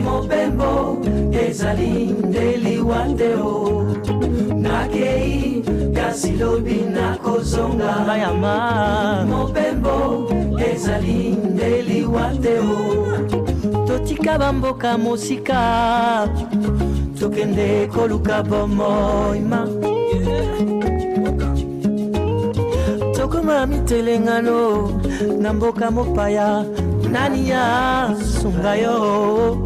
Mopembo ezalindeli wateo nakei kasilobi nakozonga mayama Mopembo ezalindeli wateo totika bamboka mosika tokende koluka bomoima tokoma mitelengano na mboka mopaya nani ya sunga yo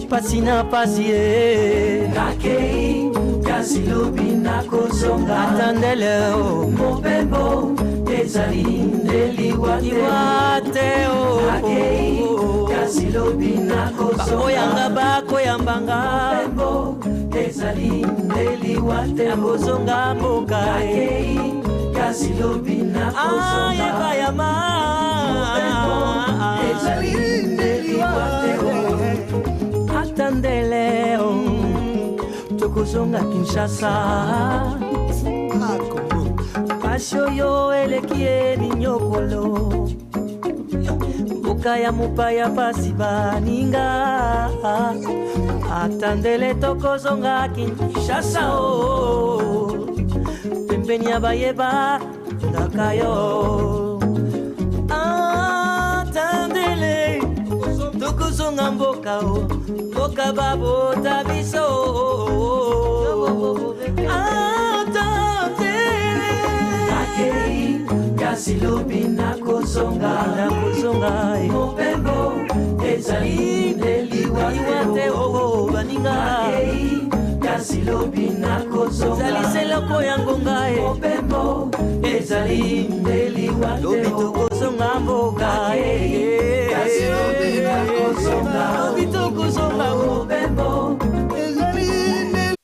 pasina pasie nakei kasilobi nakozonga atandele Mopembo ezalindeli wateo nakei kasilobi nakozonga oyanga bako yambanga Mopembo ezalindeli wateo nakozonga mboka nakei kasilobi nakozonga ayeba yama atandele tokozonga Kinshasa pasio yo elekie binyokolo mboka ya mopaya pasi baninga atandele tokozonga Kinshasa pembeni ya bayeba ndakayo atandele tokozonga mboka mboka babo tabiso atandele nakei kasilobi nakozonga Mopembo ezalindeli wateo baninga nakei kasilobi nakozonga zaliseloko yango ngae Mopembo ezalindeli wateo tokozonga mboka kasilobi nakozonga tokozonga Mopembo ezalindeli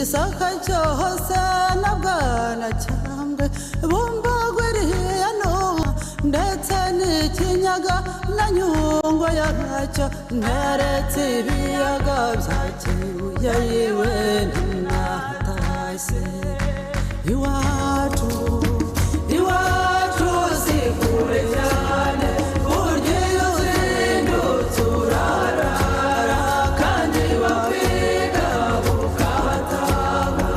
igisaka cyose na bwana cyambwe bumbagwiriye no ndetse n'ikinyaga na nyungwe yacyo nteretse ibiyaga bya Kibuye yiwe natashye iwacu si kure cyane burya iyo uzindutse urarara kandi bakwiga ukahataha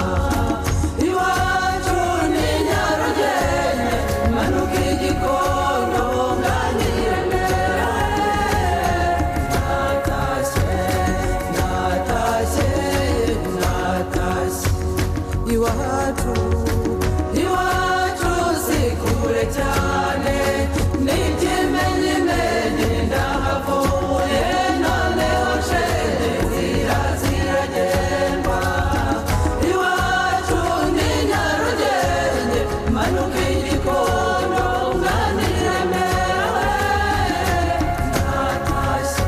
iwacu ni Nyarugenge manuka igikondo nganire natashye iwacu si kure cyane n'ikimenyimenyi ndahavuye noneho shenge nzira ziragendwa iwacu ni Nyarugenge manuka igikondo nganire natashye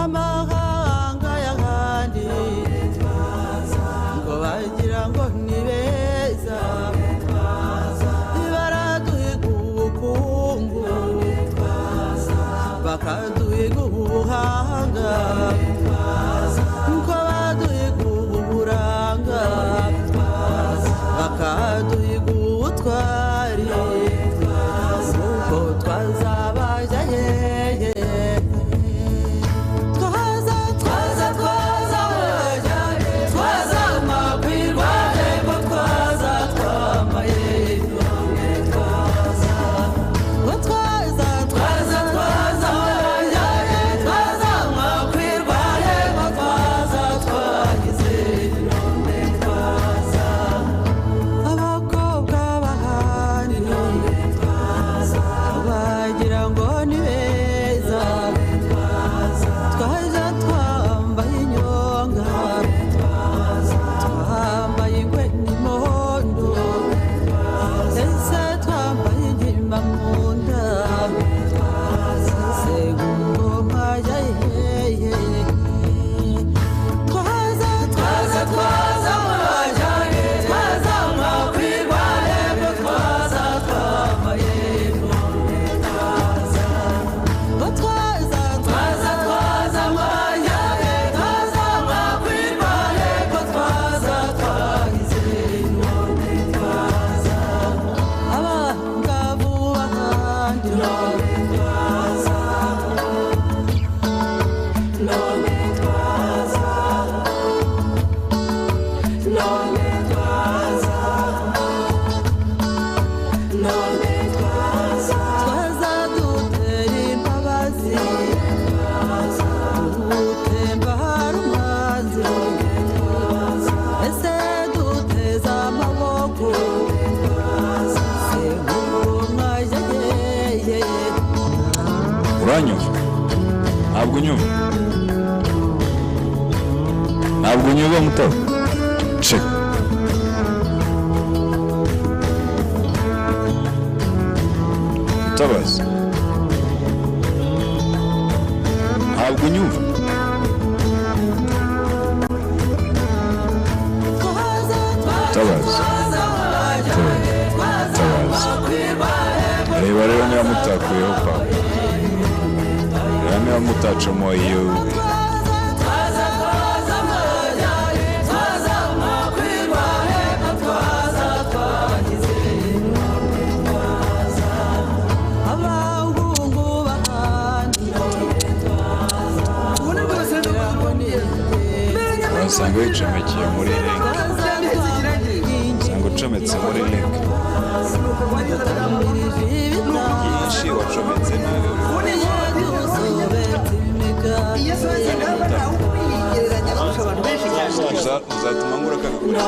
amahanga y'ahandi ngo bagira ngo ni beza baraduhiga ubukungu bakaduhiga ubuhanga ngo baduhiga uburanga bakaduhiga ubutwari ubwo twazabajya hehe ntabwo unyumva mutabo check Mutabazi ntabwo unyumva Mutabazi reba rero niba mutakuyeho papa reba niba mutacamo iyo usanga wicomekeye muri renga usanga wacometse muri link yinshi wacometse nawe uzatuma ngura kakakura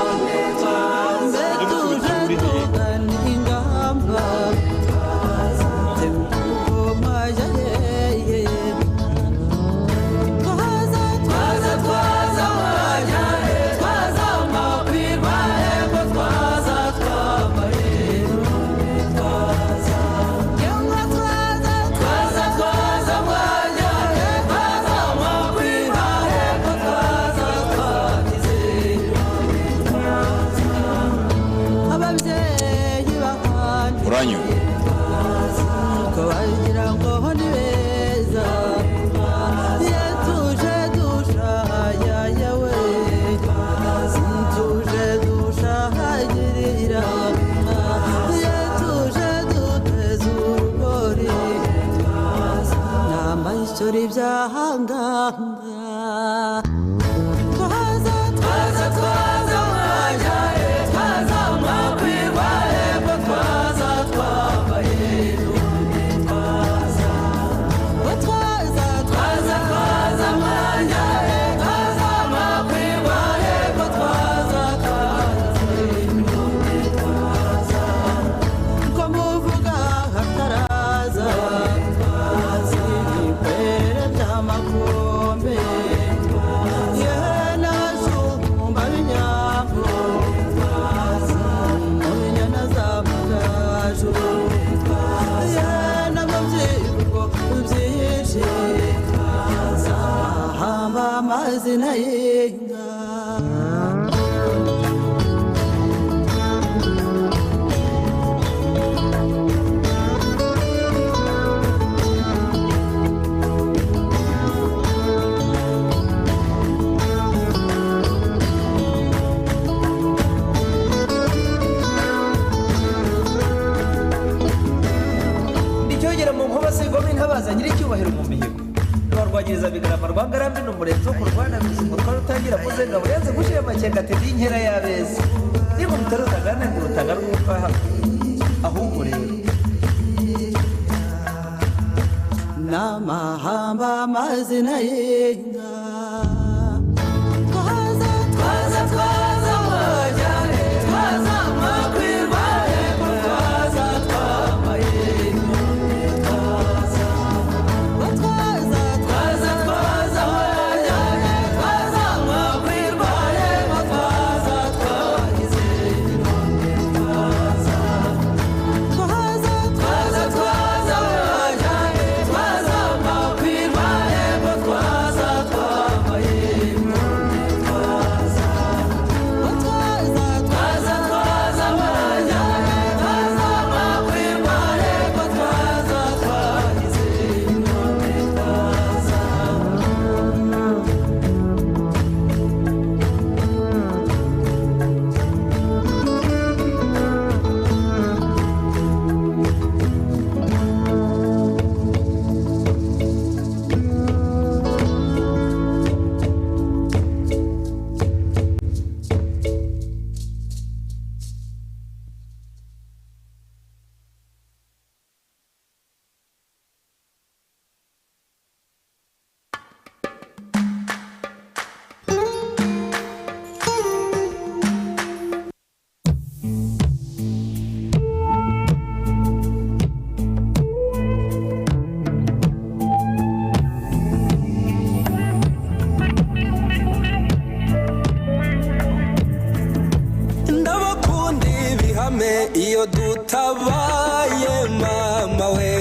iyo dutabaye mama we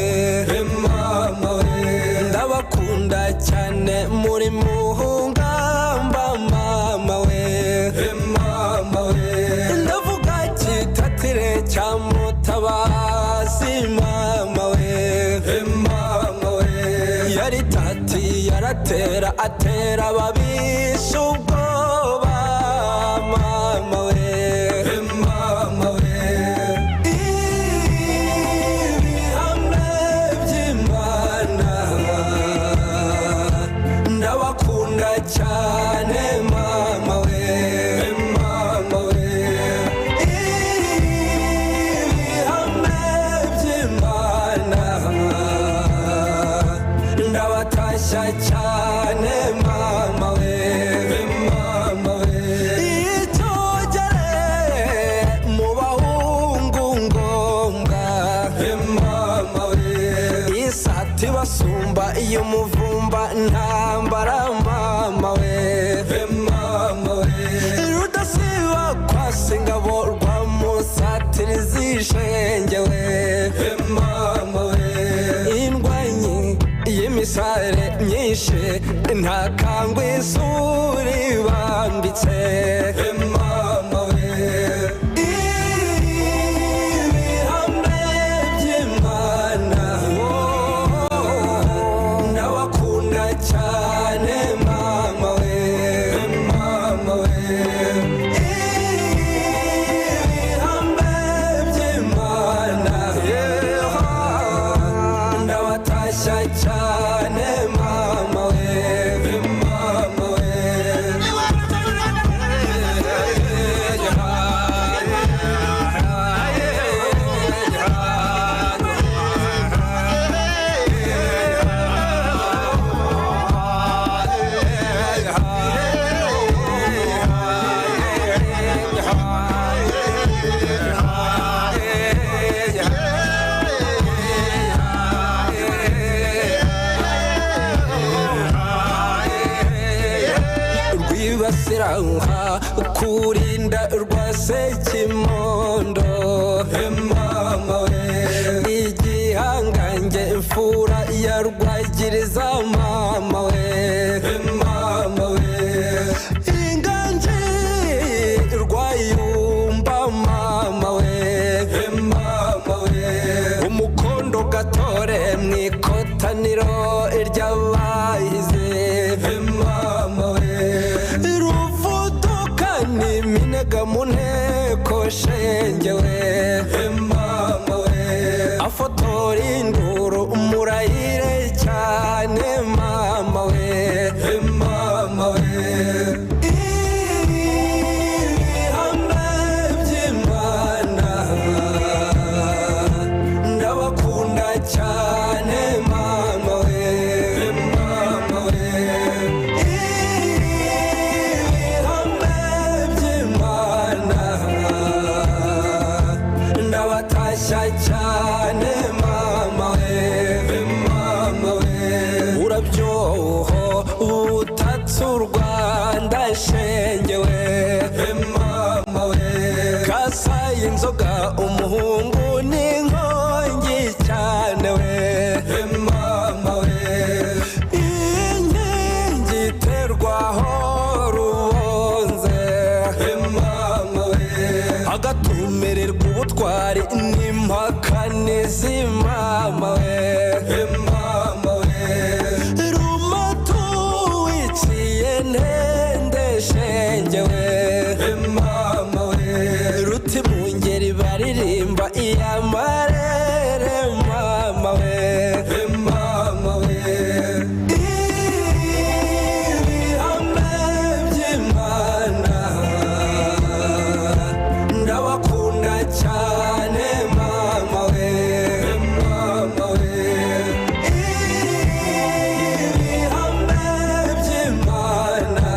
ndabakunda cyane muri muhungamba mama we ndavuga kitatire cya mutabazi mama we yari tati yaratera atera babisha ubwoba mama we cyane mama we ntakangwa isuri bambitse mama we ibihame by'Imana ndabakunda cyane mama we mama we ibihame by'Imana ndabatashya cyane mama we mama we rwibasiranka kurinda rwasekimondo mama we igihangange imfura ya rwagiriza mama we mama we inganji rwayumba mama we mama we umukondo gatore mwikotaniro ry'abahize mama we ruvudukani minega mu nteko shengewe mama we afotora induru murayire cyane mama we mama we ibihame by'Imana ndabakunda cyane mama we mama we ibihame by'Imana ndabatashya cyane mama we mama we urabyoho utatse u Rwanda shengewe mama we kasaye inzoga umuhungu n'inkongi cyane we mama we inkingi iterwaho rubonze mama we agatumirerwa ubutwari n'impakanizi mama we mama we rumatu wiciye ntende shengewe mama we ruti mu ngeri baririmba iyamarere mama we mama we ibihame by'Imana ndabakunda cyane mama we mama we ibihame by'Imana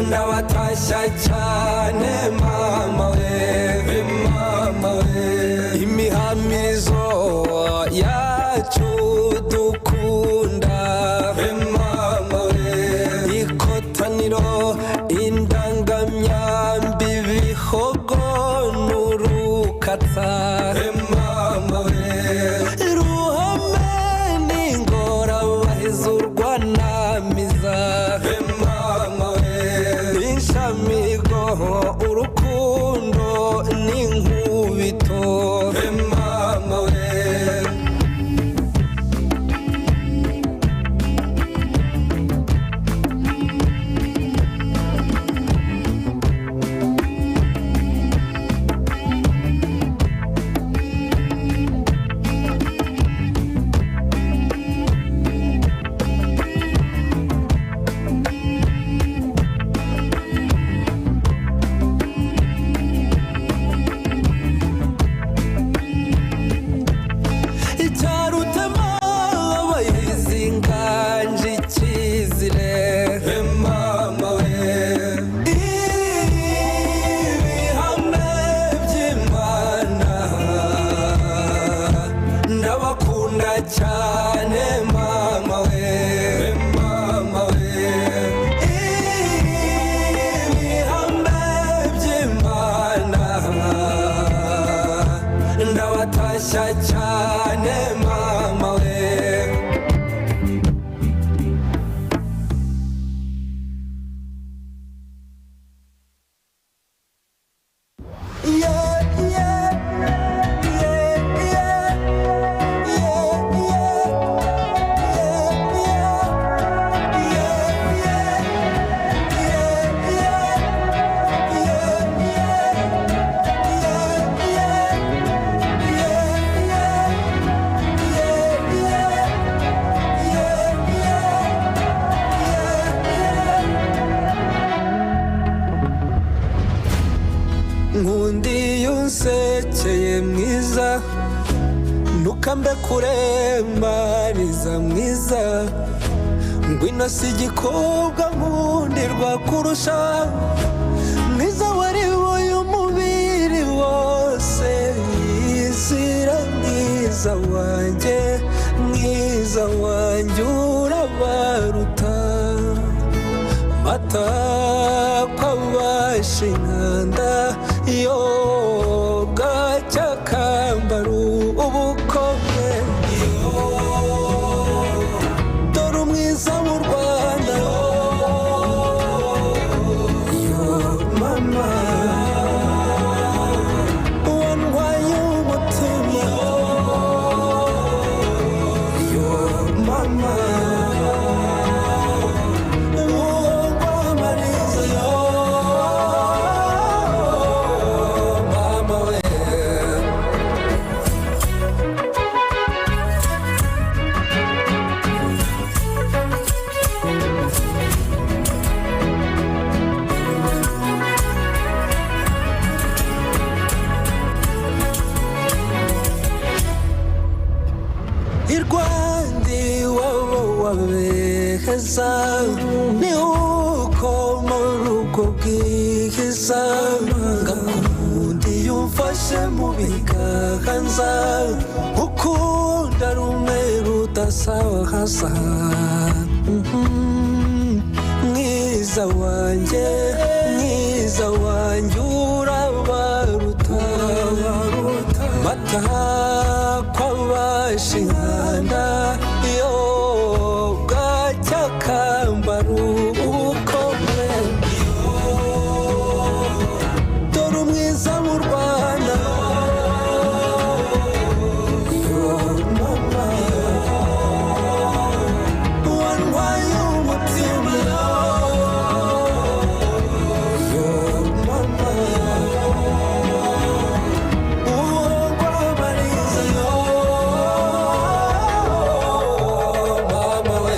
ndabatashya cyane mama we mama we imihamizo yacu dukunda mama we ikotaniro indangamyambi bihogo n'urukatsa mama we ruhame n'ingorabahizi urwanamiza mama we inshamigo urukundo n'inkubito mama we kambe kurembariza mwiza ngwino si igikobwa nkundirwa kurusha mwiza wari wowe umubiri wose yizira mwiza wanjye urabaruta mata kwabasha inkanda yo bwacyakambaru ubukombe dore umwiza w'u Rwanda yo mama wantwaye umutima yo mama ni uko murugo bwiza ngakundi yumfashe mu biganza ukunda rumwe rudasaza mwiza wanjye urabaruta mata kwabasha inkanda yo kambaru ubukombe dore umwiza mu Rwanda yo mama wantwaye umutima yo mama uwangwabariza yo mama we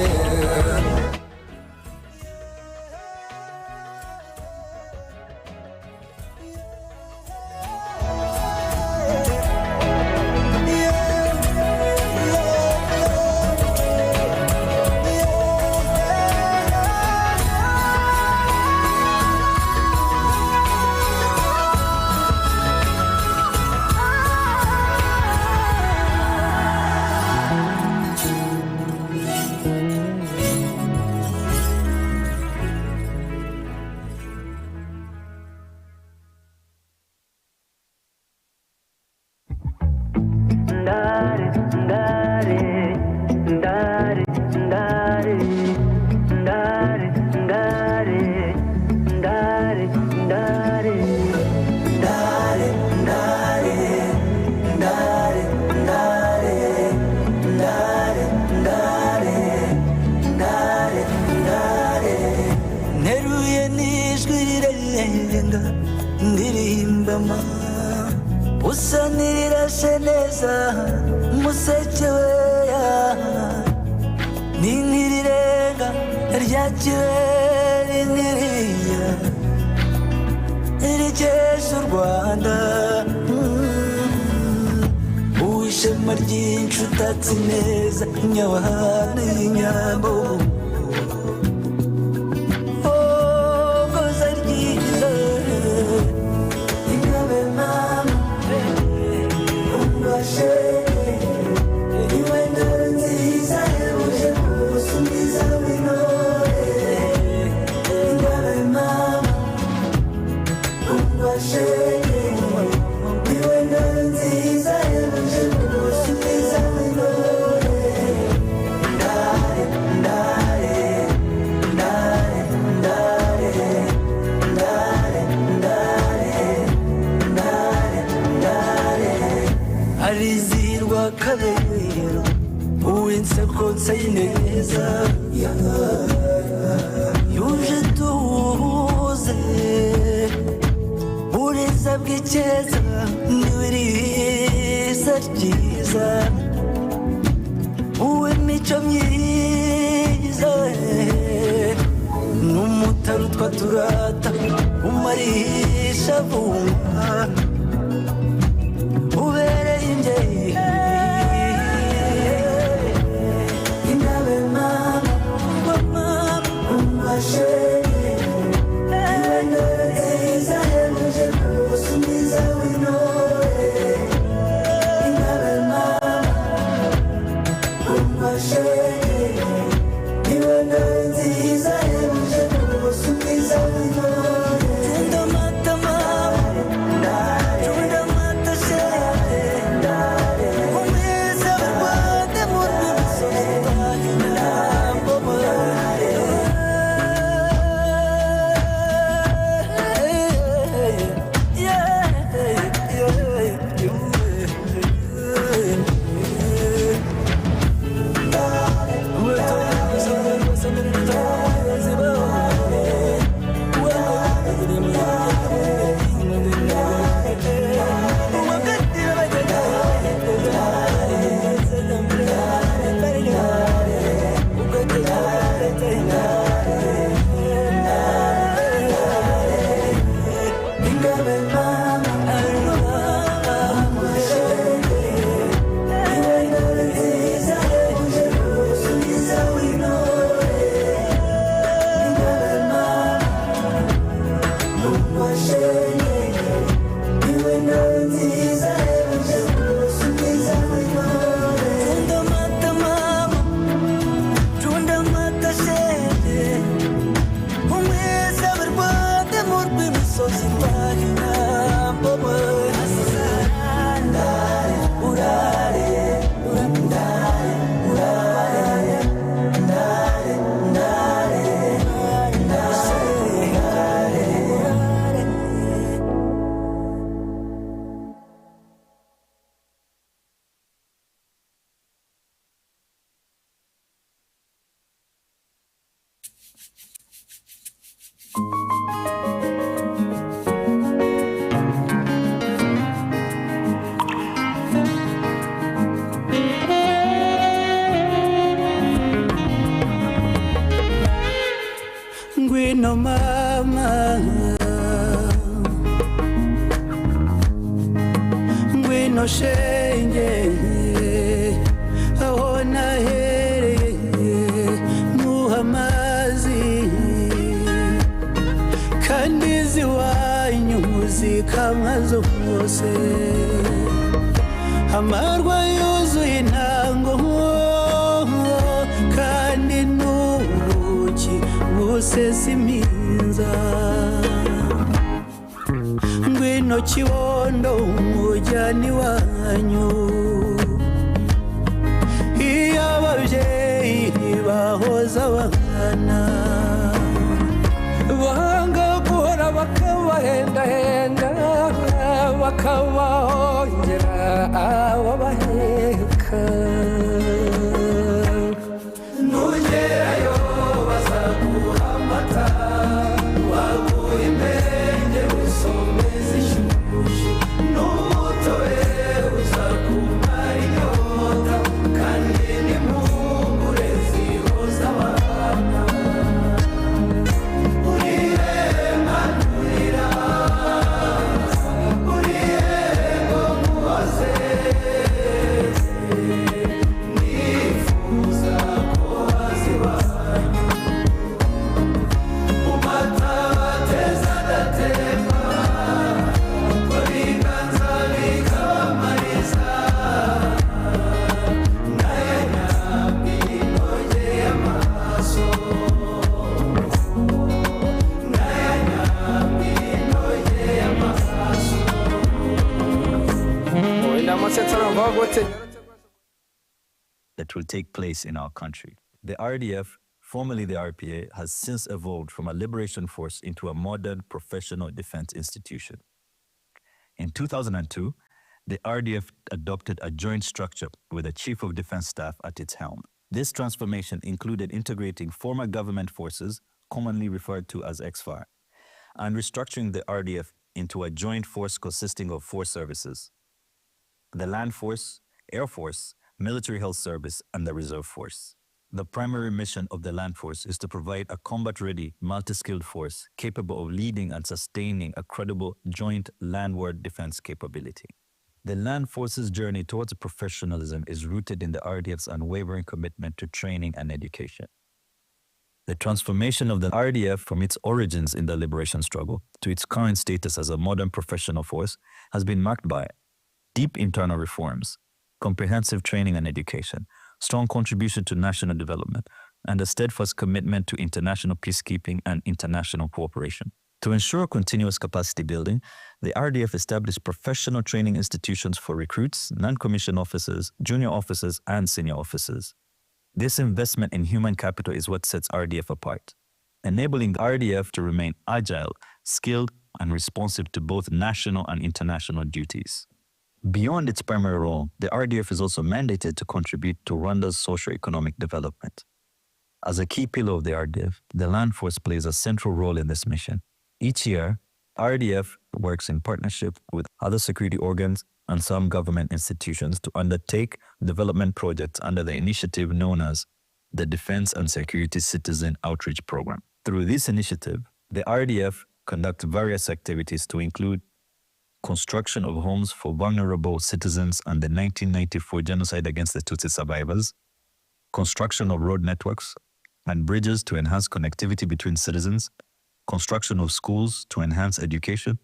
ndirimbama usanirashe neza museke weya ninkirirenga rya kibere nkiriya irikesha u Rwanda uwishema ryinshi utatse neza nyabahana y'inyambo arizirwa kabero uw'inseko nsayineza yuje tuze buriza bw'icyeza niwiriza ryiza uw'imico myiza n'umutarutwa turata umarisha vuba ubereye imbyeyi Ngwino mama, ngwino shenge, aho nahereye muhamazi, kandi ziwanyu zikamwa zose, amarwa yuzuye intango, kandi n'ubuki busesa iminza. Ngwino kibondo umujyani wanyu, iyo ababyeyi bahoza abana, banga guhora bakabahendahenda, bakabahongera ababaheka. Nugerayo bazaguha amata, baguha impenge usomeza ishyushyu, n'umutobe uzakumara inyota, kandi n'impungure zihoza abana. Urihema nturira, urihema mubaze, nifuza ko hazibanye umata bateza adatemba, ko biganza bikabamariza, nayo nyambi inogeye amaso, nayo nyambi inogeye amaso. That will take place in our country. The RDF, formerly the RPA, has since evolved from a liberation force into a modern professional defense institution. In 2002, the RDF adopted a joint structure with a Chief of Defense Staff at its helm. This transformation included integrating former government forces, commonly referred to as XFAR, and restructuring the RDF into a joint force consisting of 4 services: the Land Force, Air Force, Military Health Service, and the Reserve Force. The primary mission of the Land Force is to provide a combat-ready, multi-skilled force capable of leading and sustaining a credible joint landward defense capability. The Land Force's journey towards professionalism is rooted in the RDF's unwavering commitment to training and education. The transformation of the RDF from its origins in the liberation struggle to its current status as a modern professional force has been marked by deep internal reforms, comprehensive training and education, strong contribution to national development, and a steadfast commitment to international peacekeeping and international cooperation. To ensure continuous capacity building, the RDF established professional training institutions for recruits, non-commissioned officers, junior officers, and senior officers. This investment in human capital is what sets RDF apart, enabling the RDF to remain agile, skilled, and responsive to both national and international duties. Beyond its primary role, the RDF is also mandated to contribute to Rwanda's socio-economic development. As a key pillar of the RDF, the land force plays a central role in this mission. Each year, RDF works in partnership with other security organs and some government institutions to undertake development projects under the initiative known as the Defense and Security Citizen Outreach Program. Through this initiative, the RDF conducts various activities to include construction of homes for vulnerable citizens and the 1994 genocide against the Tutsi survivors, construction of road networks and bridges to enhance connectivity between citizens, construction of schools to enhance education,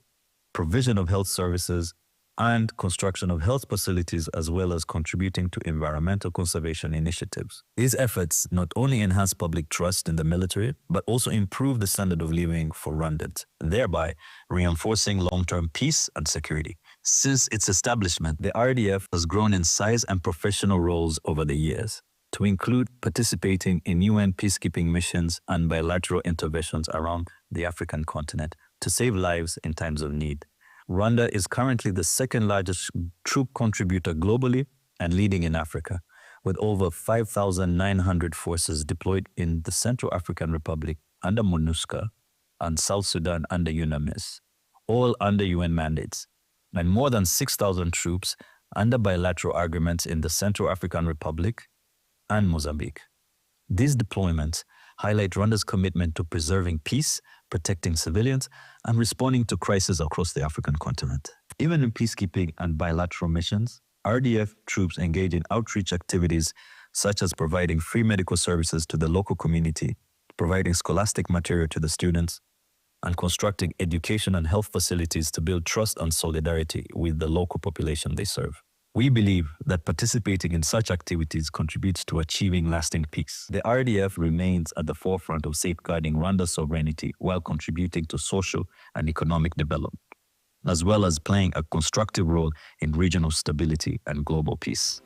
provision of health services, and construction of health facilities, as well as contributing to environmental conservation initiatives. These efforts not only enhance public trust in the military, but also improve the standard of living for Rwandans, thereby reinforcing long-term peace and security. Since its establishment, the RDF has grown in size and professional roles over the years, to include participating in UN peacekeeping missions and bilateral interventions around the African continent to save lives in times of need. Rwanda is currently the second largest troop contributor globally and leading in Africa, with over 5,900 forces deployed in the Central African Republic under MONUSCO and South Sudan under UNAMIS, all under UN mandates, and more than 6,000 troops under bilateral agreements in the Central African Republic and Mozambique. These deployments highlight Rwanda's commitment to preserving peace, protecting civilians, and responding to crises across the African continent. Even in peacekeeping and bilateral missions, RDF troops engage in outreach activities such as providing free medical services to the local community, providing scholastic material to the students, and constructing education and health facilities to build trust and solidarity with the local population they serve. We believe that participating in such activities contributes to achieving lasting peace. The RDF remains at the forefront of safeguarding Rwanda's sovereignty while contributing to social and economic development, as well as playing a constructive role in regional stability and global peace.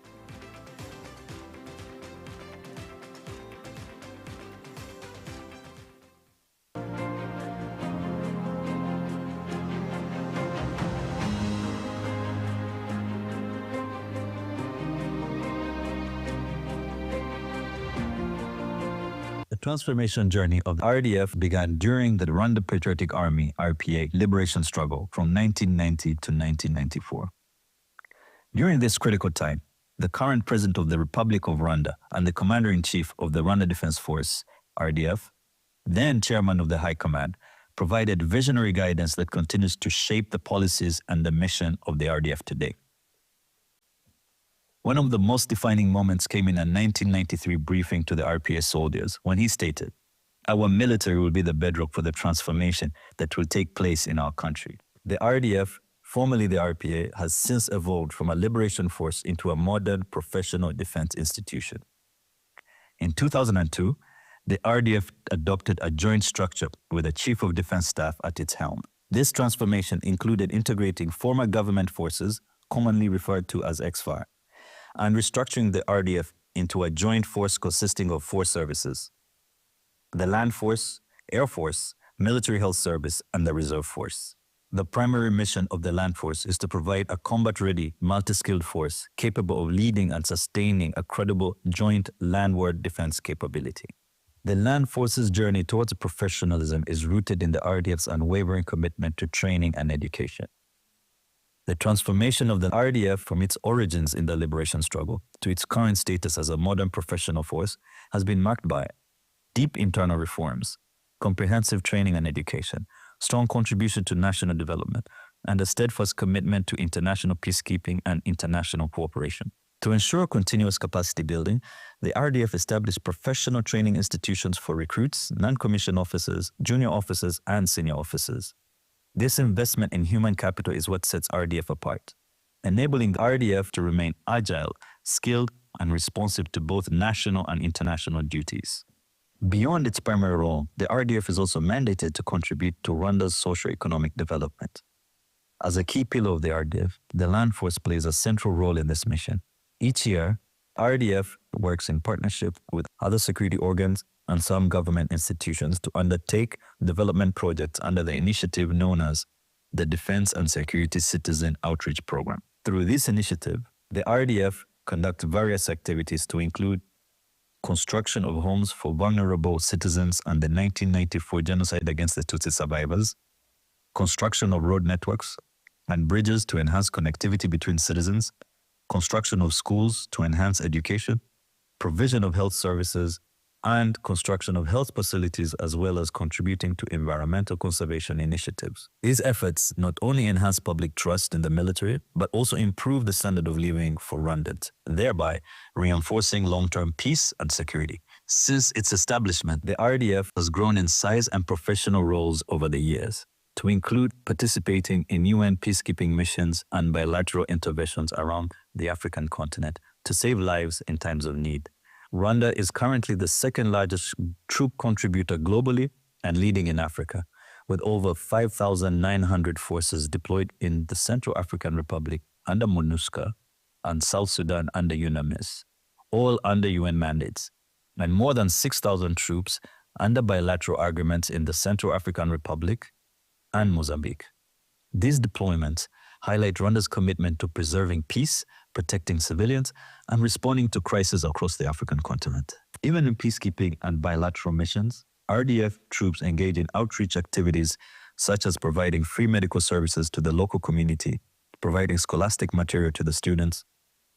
The transformation journey of the RDF began during the Rwanda Patriotic Army (RPA) liberation struggle from 1990 to 1994. During this critical time, the current President of the Republic of Rwanda and the Commander-in-Chief of the Rwanda Defense Force (RDF), then Chairman of the High Command, provided visionary guidance that continues to shape the policies and the mission of the RDF today. One of the most defining moments came in a 1993 briefing to the RPA soldiers when he stated, "Our military will be the bedrock for the transformation that will take place in our country." The RDF, formerly the RPA, has since evolved from a liberation force into a modern professional defense institution. In 2002, the RDF adopted a joint structure with a Chief of Defense Staff at its helm. This transformation included integrating former government forces, commonly referred to as XFAR, and restructuring the RDF into a joint force consisting of 4 services: the Land Force, Air Force, Military Health Service, and the Reserve Force. The primary mission of the Land Force is to provide a combat-ready, multi-skilled force capable of leading and sustaining a credible joint landward defense capability. The Land Force's journey towards professionalism is rooted in the RDF's unwavering commitment to training and education. The transformation of the RDF from its origins in the liberation struggle to its current status as a modern professional force has been marked by deep internal reforms, comprehensive training and education, strong contribution to national development, and a steadfast commitment to international peacekeeping and international cooperation. To ensure continuous capacity building, the RDF established professional training institutions for recruits, non-commissioned officers, junior officers, and senior officers. This investment in human capital is what sets RDF apart, enabling the RDF to remain agile, skilled, and responsive to both national and international duties. Beyond its primary role, the RDF is also mandated to contribute to Rwanda's socio-economic development. As a key pillar of the RDF, the land force plays a central role in this mission. Each year, RDF works in partnership with other security organs and some government institutions to undertake development projects under the initiative known as the Defense and Security Citizen Outreach Program. Through this initiative, the RDF conducts various activities to include construction of homes for vulnerable citizens and the 1994 genocide against the Tutsi survivors, construction of road networks and bridges to enhance connectivity between citizens, construction of schools to enhance education, provision of health services, and construction of health facilities, as well as contributing to environmental conservation initiatives. These efforts not only enhance public trust in the military, but also improve the standard of living for Rwandans, thereby reinforcing long-term peace and security. Since its establishment, the RDF has grown in size and professional roles over the years, to include participating in UN peacekeeping missions and bilateral interventions around the African continent to save lives in times of need. Rwanda is currently the second largest troop contributor globally and leading in Africa, with over 5,900 forces deployed in the Central African Republic under MONUSCO and South Sudan under UNAMIS, all under UN mandates, and more than 6,000 troops under bilateral agreements in the Central African Republic and Mozambique. These deployments highlight Rwanda's commitment to preserving peace, protecting civilians, and responding to crises across the African continent. Even in peacekeeping and bilateral missions, RDF troops engage in outreach activities such as providing free medical services to the local community, providing scholastic material to the students,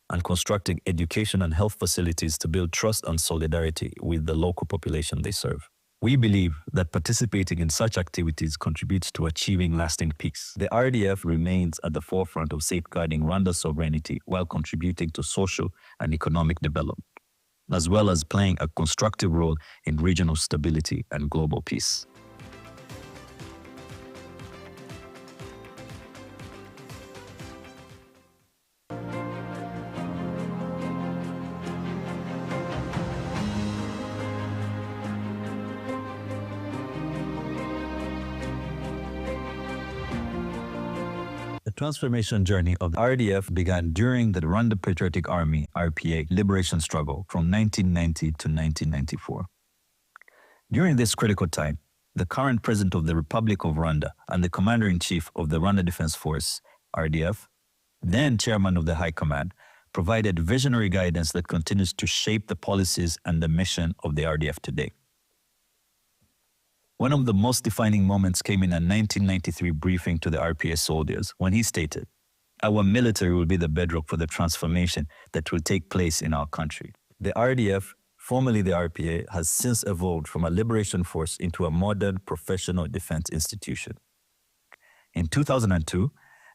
and constructing education and health facilities to build trust and solidarity with the local population they serve. We believe that participating in such activities contributes to achieving lasting peace. The RDF remains at the forefront of safeguarding Rwanda's sovereignty while contributing to social and economic development, as well as playing a constructive role in regional stability and global peace. The transformation journey of the RDF began during the Rwanda Patriotic Army (RPA) liberation struggle from 1990 to 1994. During this critical time, the current president of the Republic of Rwanda and the commander-in-chief of the Rwanda Defense Force (RDF), then chairman of the High Command, provided visionary guidance that continues to shape the policies and the mission of the RDF today. One of the most defining moments came in a 1993 briefing to the RPA soldiers when he stated, "Our military will be the bedrock for the transformation that will take place in our country." The RDF, formerly the RPA, has since evolved from a liberation force into a modern professional defense institution. In 2002,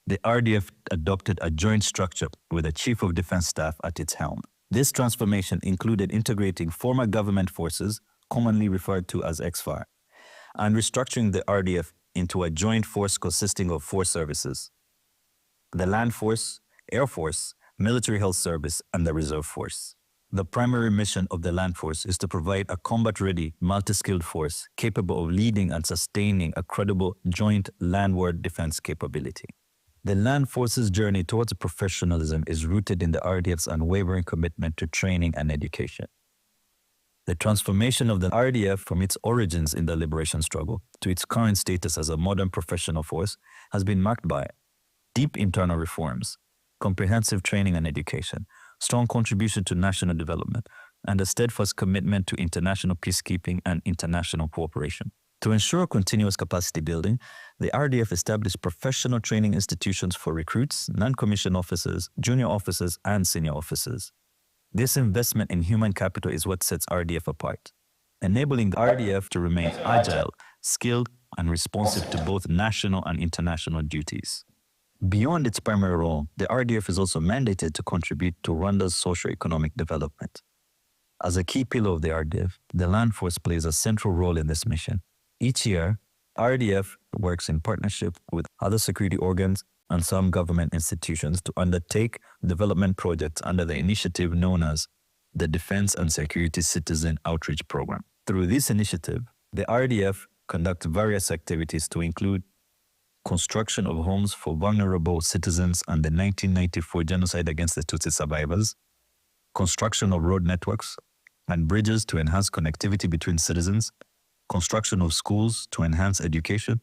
the RDF adopted a joint structure with a chief of defense staff at its helm. This transformation included integrating former government forces, commonly referred to as XFAR, and restructuring the RDF into a joint force consisting of 4 services: the Land Force, Air Force, Military Health Service, and the Reserve Force. The primary mission of the Land Force is to provide a combat-ready, multi-skilled force capable of leading and sustaining a credible joint landward defense capability. The Land Force's journey towards professionalism is rooted in the RDF's unwavering commitment to training and education. The transformation of the RDF from its origins in the liberation struggle to its current status as a modern professional force has been marked by deep internal reforms, comprehensive training and education, strong contribution to national development, and a steadfast commitment to international peacekeeping and international cooperation. To ensure continuous capacity building, the RDF established professional training institutions for recruits, non-commissioned officers, junior officers, and senior officers. This investment in human capital is what sets RDF apart, enabling the RDF to remain agile, skilled, and responsive to both national and international duties. Beyond its primary role, the RDF is also mandated to contribute to Rwanda's socio-economic development. As a key pillar of the RDF, the land force plays a central role in this mission. Each year, RDF works in partnership with other security organs and some government institutions to undertake development projects under the initiative known as the Defense and Security Citizen Outreach Program. Through this initiative, the RDF conducts various activities to include construction of homes for vulnerable citizens and the 1994 genocide against the Tutsi survivors, construction of road networks and bridges to enhance connectivity between citizens, construction of schools to enhance education,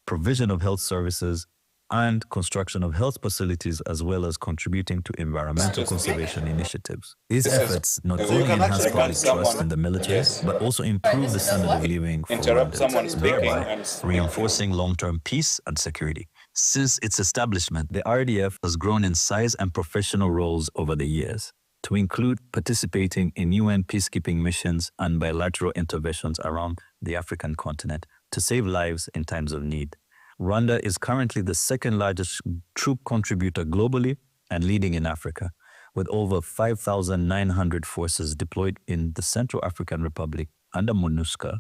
provision of health services, and construction of health facilities, as well as contributing to environmental conservation initiatives. These efforts not only enhance public trust in the military, but also improve the standard of living for Rwandans, thereby reinforcing long-term peace and security. Since its establishment, the RDF has grown in size and professional roles over the years, to include participating in UN peacekeeping missions and bilateral interventions around the African continent to save lives in times of need. Rwanda is currently the second largest troop contributor globally and leading in Africa, with over 5,900 forces deployed in the Central African Republic under MONUSCO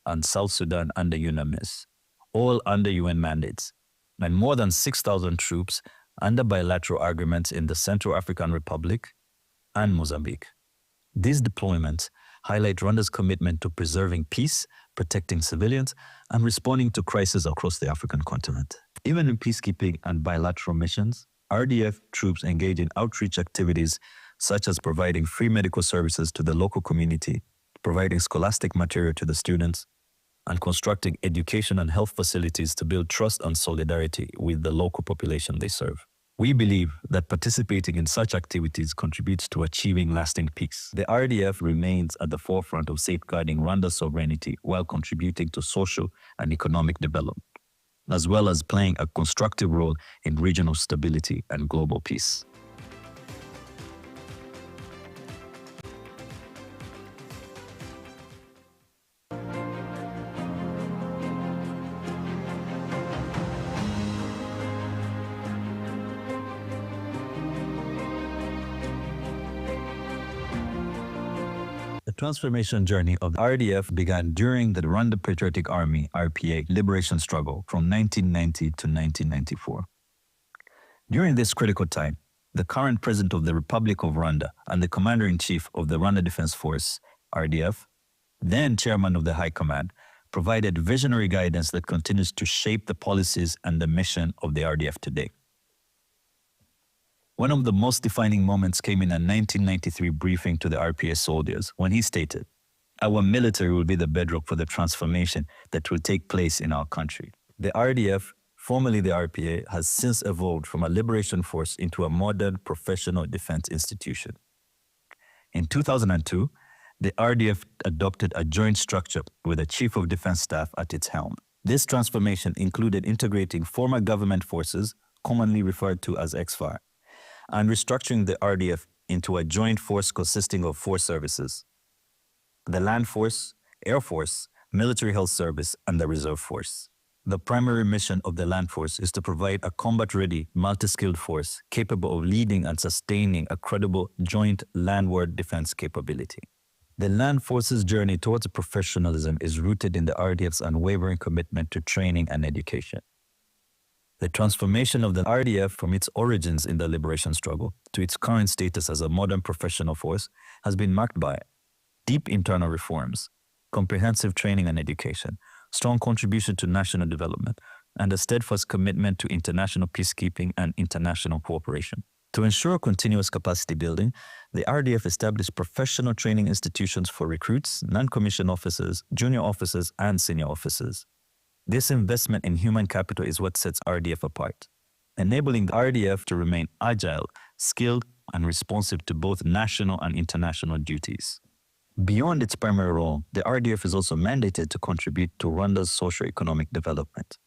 and South Sudan under UNAMIS, all under UN mandates, and more than 6,000 troops under bilateral agreements in the Central African Republic and Mozambique. These deployments highlight Rwanda's commitment to preserving peace, protecting civilians, and responding to crises across the African continent. Even in peacekeeping and bilateral missions, RDF troops engage in outreach activities such as providing free medical services to the local community, providing scholastic material to the students, and constructing education and health facilities to build trust and solidarity with the local population they serve. We believe that participating in such activities contributes to achieving lasting peace. The RDF remains at the forefront of safeguarding Rwanda's sovereignty while contributing to social and economic development, as well as playing a constructive role in regional stability and global peace. The transformation journey of the RDF began during the Rwanda Patriotic Army (RPA) liberation struggle from 1990 to 1994. During this critical time, the current President of the Republic of Rwanda and the Commander-in-Chief of the Rwanda Defense Force (RDF), then Chairman of the High Command, provided visionary guidance that continues to shape the policies and the mission of the RDF today. One of the most defining moments came in a 1993 briefing to the RPA soldiers when he stated, "Our military will be the bedrock for the transformation that will take place in our country." The RDF, formerly the RPA, has since evolved from a liberation force into a modern professional defense institution. In 2002, the RDF adopted a joint structure with a Chief of Defense Staff at its helm. This transformation included integrating former government forces, commonly referred to as XFAR, and restructuring the RDF into a joint force consisting of 4 services: the Land Force, Air Force, Military Health Service, and the Reserve Force. The primary mission of the Land Force is to provide a combat-ready, multi-skilled force capable of leading and sustaining a credible joint landward defense capability. The Land Force's journey towards professionalism is rooted in the RDF's unwavering commitment to training and education. The transformation of the RDF from its origins in the liberation struggle to its current status as a modern professional force has been marked by deep internal reforms, comprehensive training and education, strong contribution to national development, and a steadfast commitment to international peacekeeping and international cooperation. To ensure continuous capacity building, the RDF established professional training institutions for recruits, non-commissioned officers, junior officers, and senior officers. This investment in human capital is what sets RDF apart, enabling the RDF to remain agile, skilled, and responsive to both national and international duties. Beyond its primary role, the RDF is also mandated to contribute to Rwanda's socio-economic development.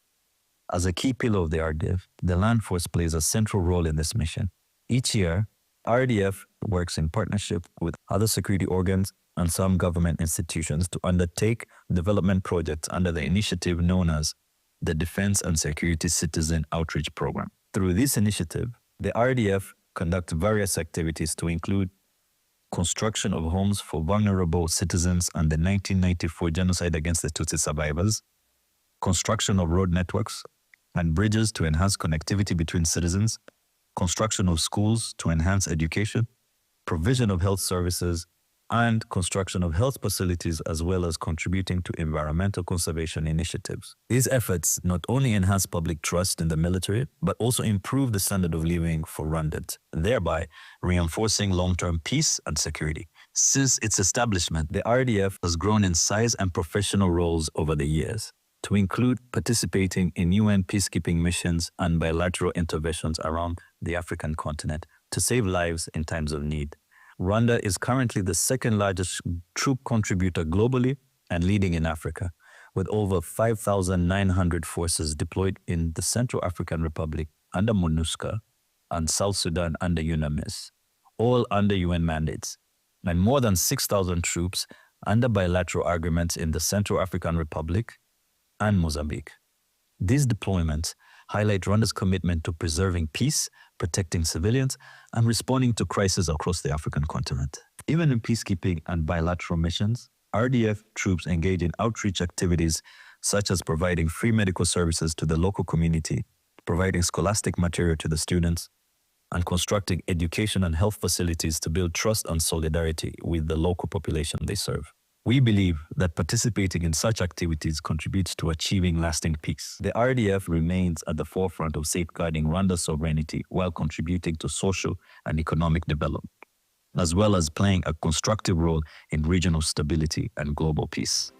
As a key pillar of the RDF, the Land Force plays a central role in this mission. Each year, RDF works in partnership with other security organs and some government institutions to undertake development projects under the initiative known as the Defense and Security Citizen Outreach Program. Through this initiative, the RDF conducts various activities to include construction of homes for vulnerable citizens and the 1994 genocide against the Tutsi survivors, construction of road networks and bridges to enhance connectivity between citizens, construction of schools to enhance education, provision of health services, and construction of health facilities, as well as contributing to environmental conservation initiatives. These efforts not only enhance public trust in the military, but also improve the standard of living for Rwandans, thereby reinforcing long-term peace and security. Since its establishment, the RDF has grown in size and professional roles over the years, to include participating in UN peacekeeping missions and bilateral interventions around the African continent to save lives in times of need. Rwanda is currently the second largest troop contributor globally and leading in Africa, with over 5,900 forces deployed in the Central African Republic under MONUSCO and South Sudan under UNAMIS, all under UN mandates, and more than 6,000 troops under bilateral agreements in the Central African Republic and Mozambique. These deployments highlight Rwanda's commitment to preserving peace, protecting civilians, and responding to crises across the African continent. Even in peacekeeping and bilateral missions, RDF troops engage in outreach activities such as providing free medical services to the local community, providing scholastic material to the students, and constructing education and health facilities to build trust and solidarity with the local population they serve. We believe that participating in such activities contributes to achieving lasting peace. The RDF remains at the forefront of safeguarding Rwanda's sovereignty while contributing to social and economic development, as well as playing a constructive role in regional stability and global peace.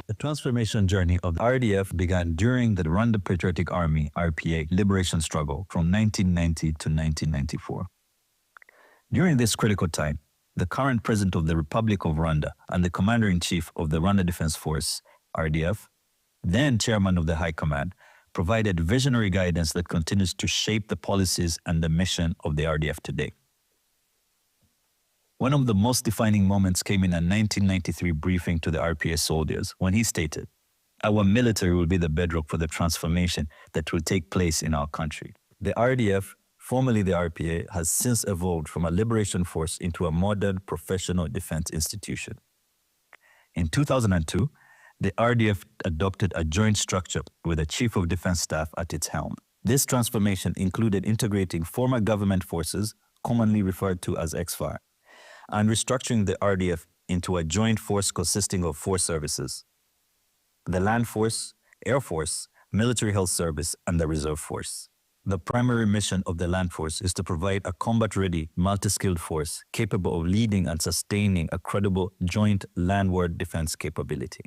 The transformation journey of the RDF began during the Rwanda Patriotic Army (RPA) liberation struggle from 1990 to 1994. During this critical time, the current president of the Republic of Rwanda and the commander-in-chief of the Rwanda Defense Force (RDF), then chairman of the High Command, provided visionary guidance that continues to shape the policies and the mission of the RDF today. One of the most defining moments came in a 1993 briefing to the RPA soldiers when he stated, "Our military will be the bedrock for the transformation that will take place in our country." The RDF, formerly the RPA, has since evolved from a liberation force into a modern professional defense institution. In 2002, the RDF adopted a joint structure with a chief of defense staff at its helm. This transformation included integrating former government forces, commonly referred to as XFAR, and restructuring the RDF into a joint force consisting of 4 services: the Land Force, Air Force, Military Health Service, and the Reserve Force. The primary mission of the Land Force is to provide a combat-ready, multi-skilled force capable of leading and sustaining a credible joint landward defense capability.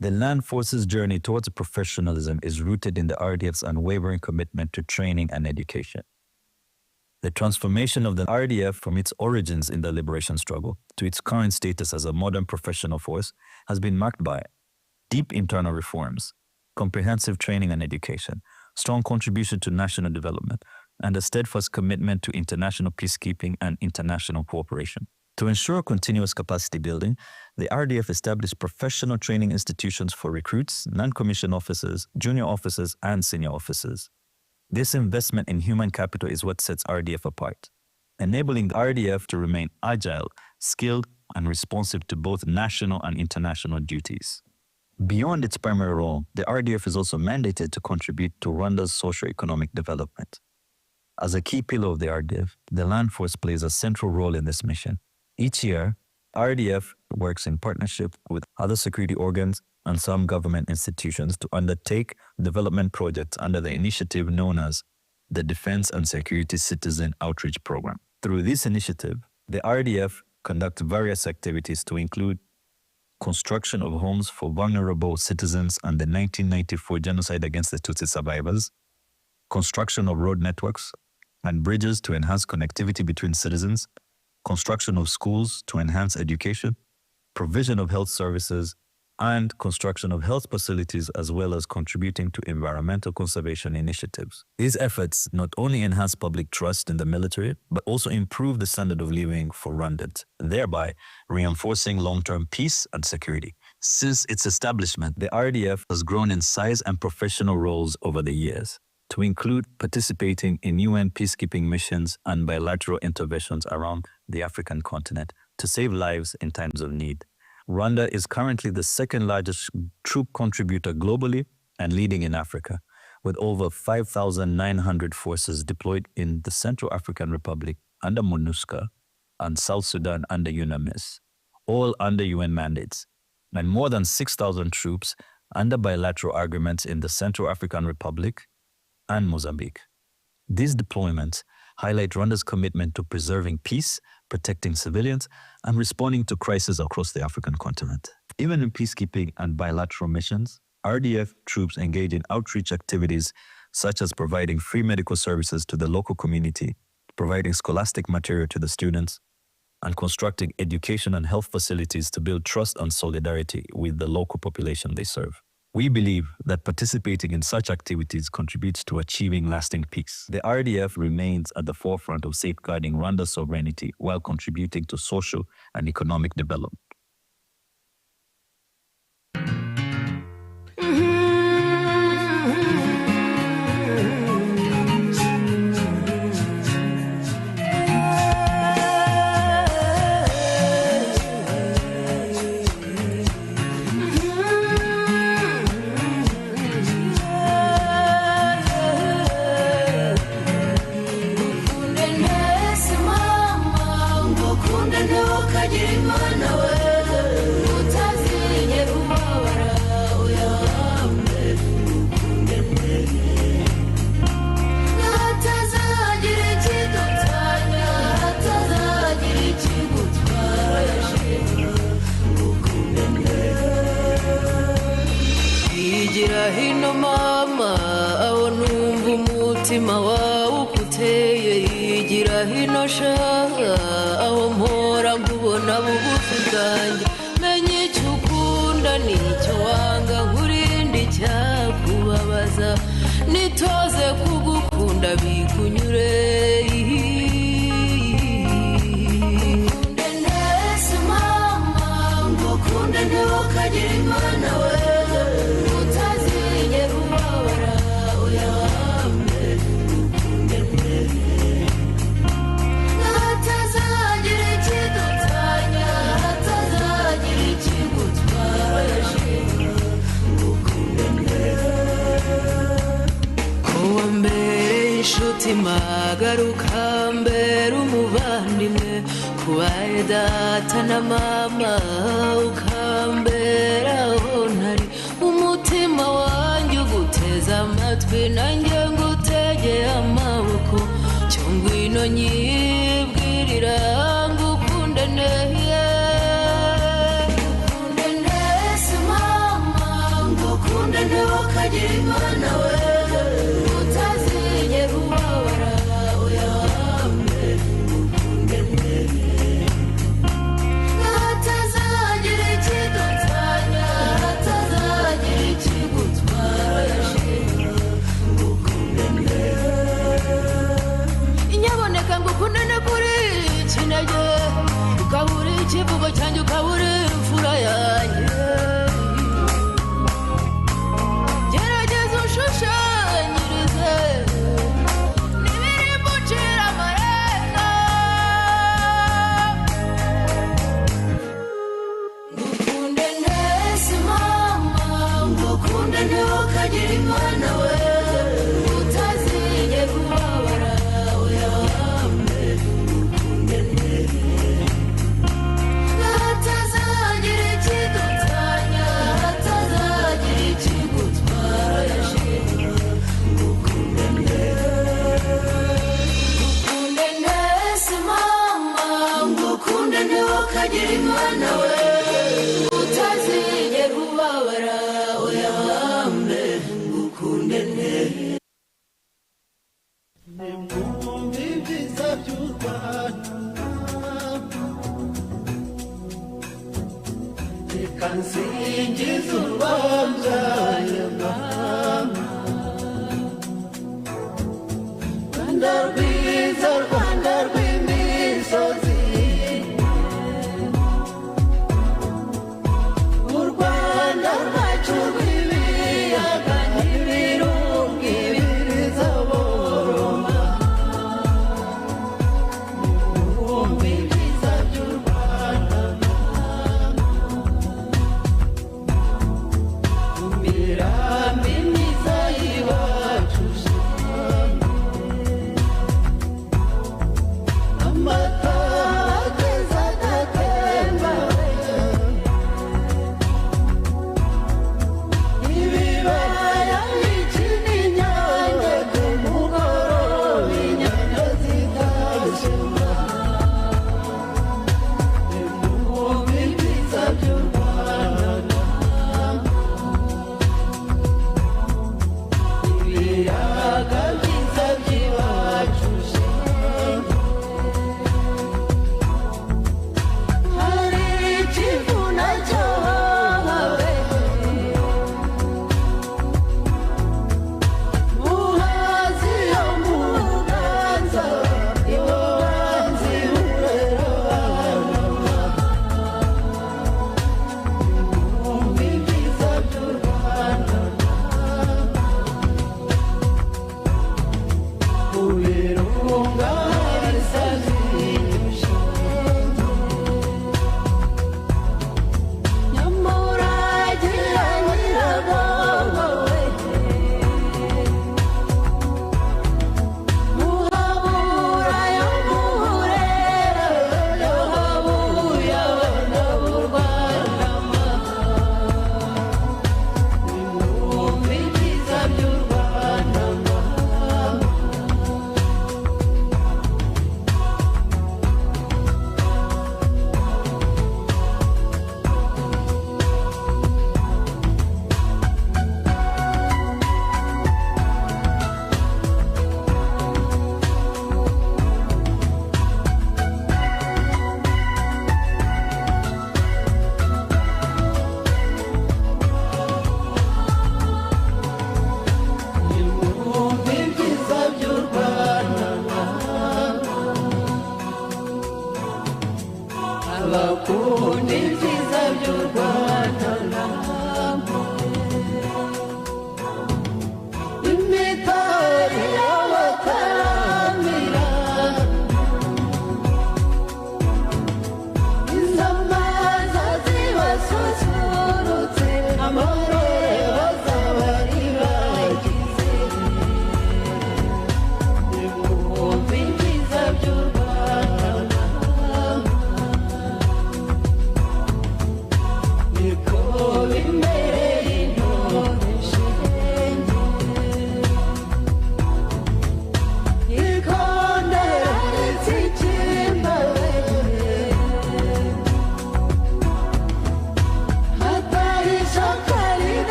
The Land Force's journey towards professionalism is rooted in the RDF's unwavering commitment to training and education. The transformation of the RDF from its origins in the liberation struggle to its current status as a modern professional force has been marked by deep internal reforms, comprehensive training and education, strong contribution to national development, and a steadfast commitment to international peacekeeping and international cooperation. To ensure continuous capacity building, the RDF established professional training institutions for recruits, non-commissioned officers, junior officers, and senior officers. This investment in human capital is what sets RDF apart, enabling the RDF to remain agile, skilled, and responsive to both national and international duties. Beyond its primary role, the RDF is also mandated to contribute to Rwanda's socio-economic development. As a key pillar of the RDF, the Land Force plays a central role in this mission. Each year, RDF works in partnership with other security organs and some government institutions to undertake development projects under the initiative known as the Defense and Security Citizen Outreach Program. Through this initiative, the RDF conducts various activities to include construction of homes for vulnerable citizens and the 1994 genocide against the Tutsi survivors, construction of road networks and bridges to enhance connectivity between citizens, construction of schools to enhance education, provision of health services, and construction of health facilities, as well as contributing to environmental conservation initiatives. These efforts not only enhance public trust in the military, but also improve the standard of living for Rwandans, thereby reinforcing long-term peace and security. Since its establishment, the RDF has grown in size and professional roles over the years, to include participating in UN peacekeeping missions and bilateral interventions around the African continent to save lives in times of need. Rwanda is currently the second largest troop contributor globally and leading in Africa, with over 5,900 forces deployed in the Central African Republic under MONUSCO and South Sudan under UNAMIS, all under UN mandates, and more than 6,000 troops under bilateral agreements in the Central African Republic and Mozambique. These deployments highlight Rwanda's commitment to preserving peace, protecting civilians, and responding to crises across the African continent. Even in peacekeeping and bilateral missions, RDF troops engage in outreach activities such as providing free medical services to the local community, providing scholastic material to the students, and constructing education and health facilities to build trust and solidarity with the local population they serve. We believe that participating in such activities contributes to achieving lasting peace. The RDF remains at the forefront of safeguarding Rwanda's sovereignty while contributing to social and economic development. hino mama aho numva umutima wawe ukuteye yigira hino shaha aho mpora nkubona bugufi bwanjye menye icyo ukunda n'icyo wanga nkurinde icyakubabaza nitoze kugukunda bikunyure ntukagire imana we utazigera ubabara uyambe ukunde hatazagira ikidutanya hatazagira ikigutwara ukunde kuba mbere inshuti magaruka mbere umuvandimwe kubaye data na mama ukambera aho ntari umutima wanjye uguteza amatwi nanjye ngutegeye amaboko cyo ngwino nyibwirira ngukunde neye ngukunde nese mama ngukunde ntukagire imana we utazigera ubabara uyambe ngukunde neye ukabura ikivugo cyanjye ukabura imfura yanjye gerageza ushushanyirize n'ibiri bucira amarenga ngukunde nese mama ngukunde ntukagire imana we utazigera ubabara uyambe ngukunde nese wibabara uyambe ngukunde Nimwumve ibyiza by'u Rwanda, reka nsingize urwambyaye mama. Rwanda rwiza, Rwanda rw'imisozi, u Rwanda rwa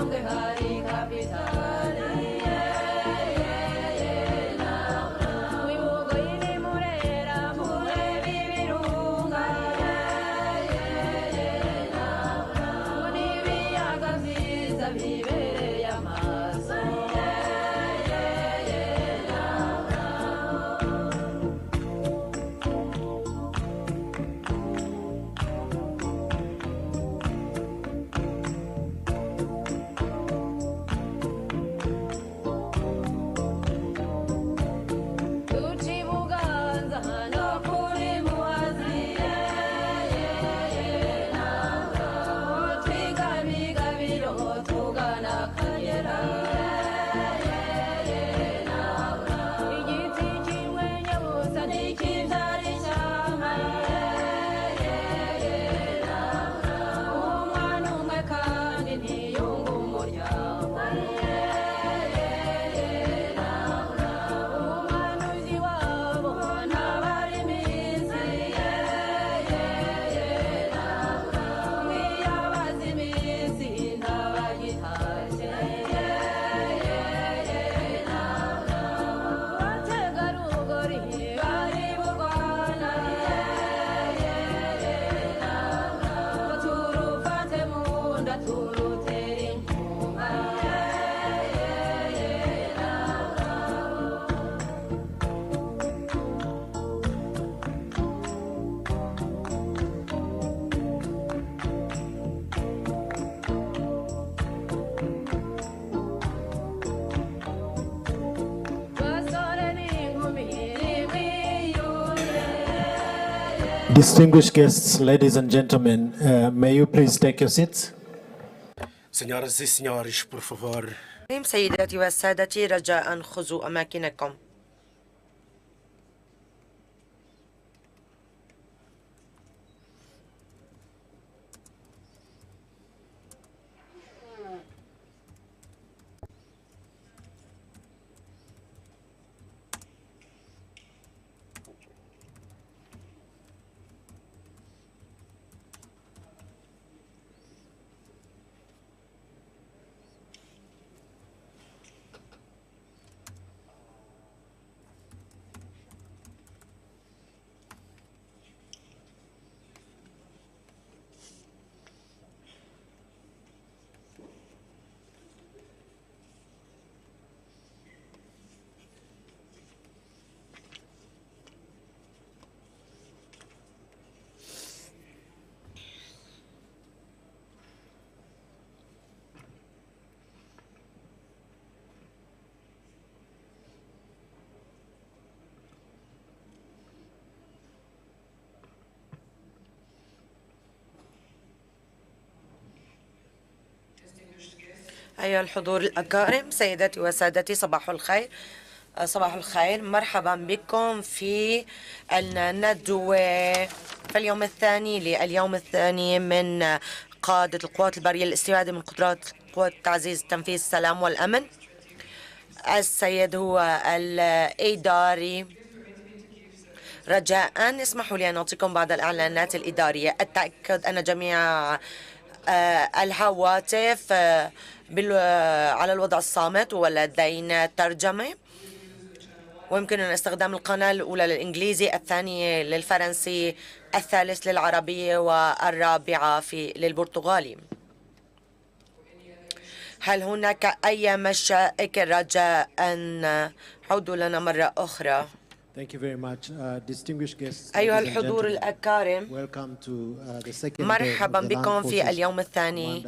Murambwe hari kapitali Wibugo yini murera murebi birunga Unibiyaga vyiza bibereye amaso Distinguished guests, ladies and gentlemen, may you please take your seats? Senhoras e senhores, por favor. سيداتي وسادتي رجاء خذوا أماكنكم. أيها الحضور الأكارم، سيداتي وسادتي، صباح الخير. صباح الخير، مرحبا بكم في الندوة في اليوم الثاني من قادة القوات البرية للاستفادة من قدرات قوات تعزيز تنفيذ السلام والأمن. السيد هو الإداري. رجاء اسمحوا لي أن أعطيكم بعض الإعلانات الإدارية. التأكد أن جميع الهواتف على الوضع الصامت ولدينا ترجمة، ويمكننا استخدام القناة الأولى للإنجليزي، الثانية للفرنسي، الثالث للعربية، والرابعة للبرتغالي. هل هناك أي مشاكل؟ رجاء أن عودوا لنا مرة أخرى. Thank you very much. Distinguished guests, أيها الحضور الأكارم، مرحبا بكم في اليوم الثاني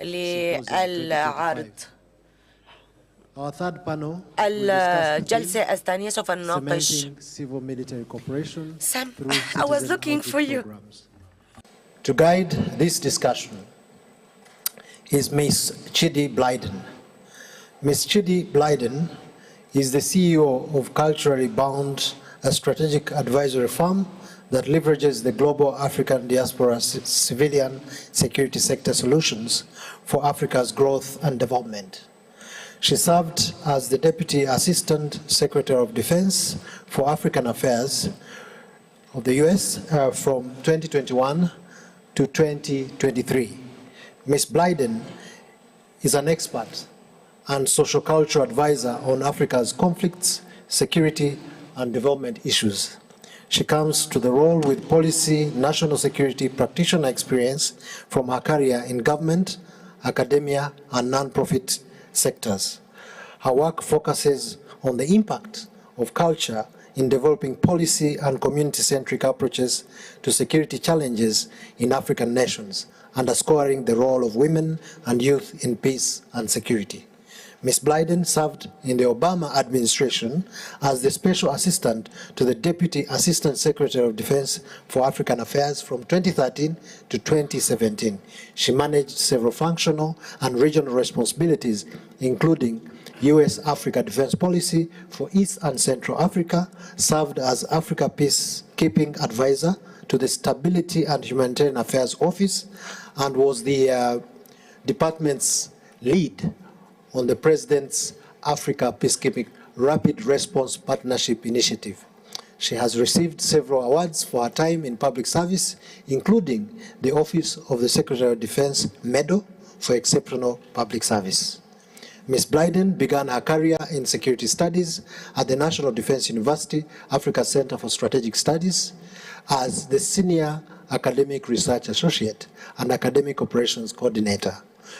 للعرض. الجلسة الثانية سوف نناقش I was looking for you. To guide this discussion is Ms. Chidi Blyden. Ms. Chidi Blyden is the CEO of Culturally Bound, a strategic advisory firm that leverages the global African diaspora civilian security sector solutions for Africa's growth and development. She served as the Deputy Assistant Secretary of Defense for African Affairs of the US from 2021 to 2023. Ms. Blyden is an expert and social-cultural advisor on Africa's conflicts, security, and development issues. She comes to the role with policy, national security practitioner experience from her career in government, academia, and non-profit sectors. Her work focuses on the impact of culture in developing policy and community-centric approaches to security challenges in African nations, underscoring the role of women and youth in peace and security. Ms. Blyden served in the Obama administration as the Special Assistant to the Deputy Assistant Secretary of Defense for African Affairs from 2013 to 2017. She managed several functional and regional responsibilities, including U.S.-Africa Defense Policy for East and Central Africa, served as Africa Peacekeeping Advisor to the Stability and Humanitarian Affairs Office, and was the department's lead on the President's Africa Peacekeeping Rapid Response Partnership Initiative. She has received several awards for her time in public service, including the Office of the Secretary of Defense Medal for Exceptional Public Service. Ms. Blyden began her career in security studies at the National Defense University Africa Center for Strategic Studies as the Senior Academic Research Associate and Academic Operations Coordinator.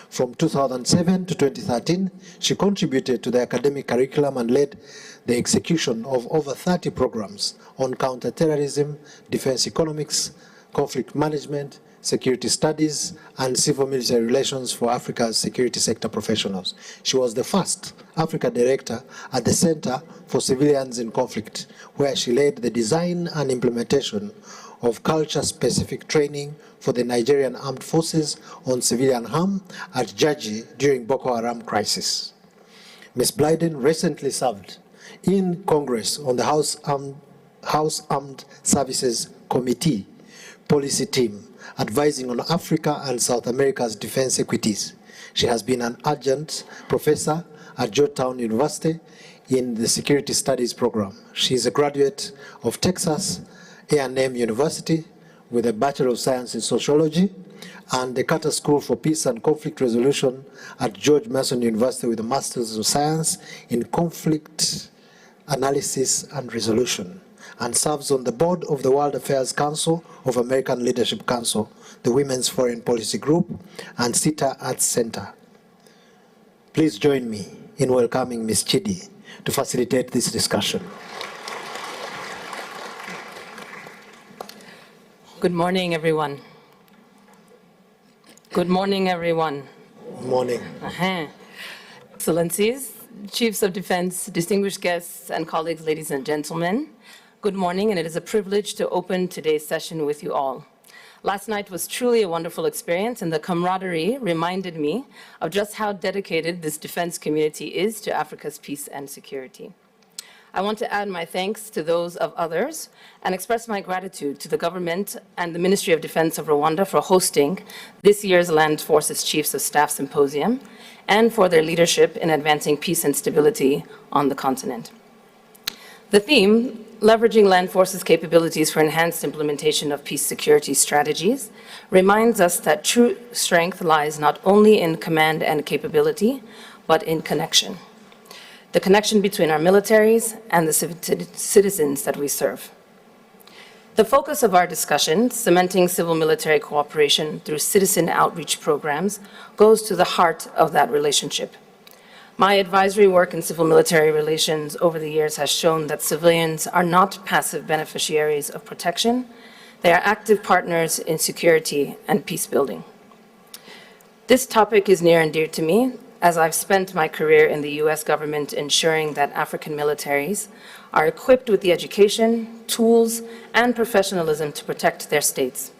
From 2007 to 2013, she contributed to the academic curriculum and led the execution of over 30 programs on counterterrorism, defense economics, conflict management, security studies, and civil-military relations for Africa's security sector professionals. She was the first Africa director at the Center for Civilians in Conflict, where she led the design and implementation of culture-specific training for the Nigerian Armed Forces on civilian harm at Jaji during Boko Haram crisis. Ms. Blyden recently served in Congress on the House Armed Services Committee policy team, advising on Africa and South America's defense equities. She has been an adjunct professor at Georgetown University in the Security Studies program. She is a graduate of Texas A&M University with a Bachelor of Science in Sociology and the Carter School for Peace and Conflict Resolution at George Mason University with a Master's of Science in Conflict Analysis and Resolution, and serves on the board of the World Affairs Council of American Leadership Council, the Women's Foreign Policy Group, and Sita Arts Center. Please join me in welcoming Ms. Chidi to facilitate this discussion. Good morning, everyone. Good morning, everyone. Good morning. Excellencies, Chiefs of Defense, distinguished guests, and colleagues, ladies and gentlemen, good morning, and it is a privilege to open today's session with you all. Last night was truly a wonderful experience, and the camaraderie reminded me of just how dedicated this defense community is to Africa's peace and security. I want to add my thanks to those of others and express my gratitude to the government and the Ministry of Defense of Rwanda for hosting this year's Land Forces Chiefs of Staff Symposium and for their leadership in advancing peace and stability on the continent. The theme, leveraging land forces capabilities for enhanced implementation of peace security strategies, reminds us that true strength lies not only in command and capability, but in connection. The connection between our militaries and the citizens that we serve. The focus of our discussion, cementing civil-military cooperation through citizen outreach programs, goes to the heart of that relationship. My advisory work in civil-military relations over the years has shown that civilians are not passive beneficiaries of protection. They are active partners in security and peace building. This topic is near and dear to me, as I've spent my career in the US government ensuring that African militaries are equipped with the education, tools, and professionalism to protect their states,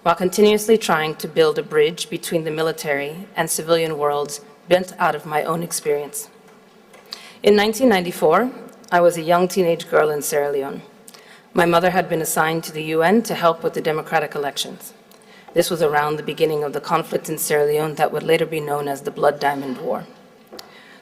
while continuously trying to build a bridge between the military and civilian worlds bent out of my own experience. In 1994, I was a young teenage girl in Sierra Leone. My mother had been assigned to the UN to help with the democratic elections. This was around the beginning of the conflict in Sierra Leone that would later be known as the Blood Diamond War.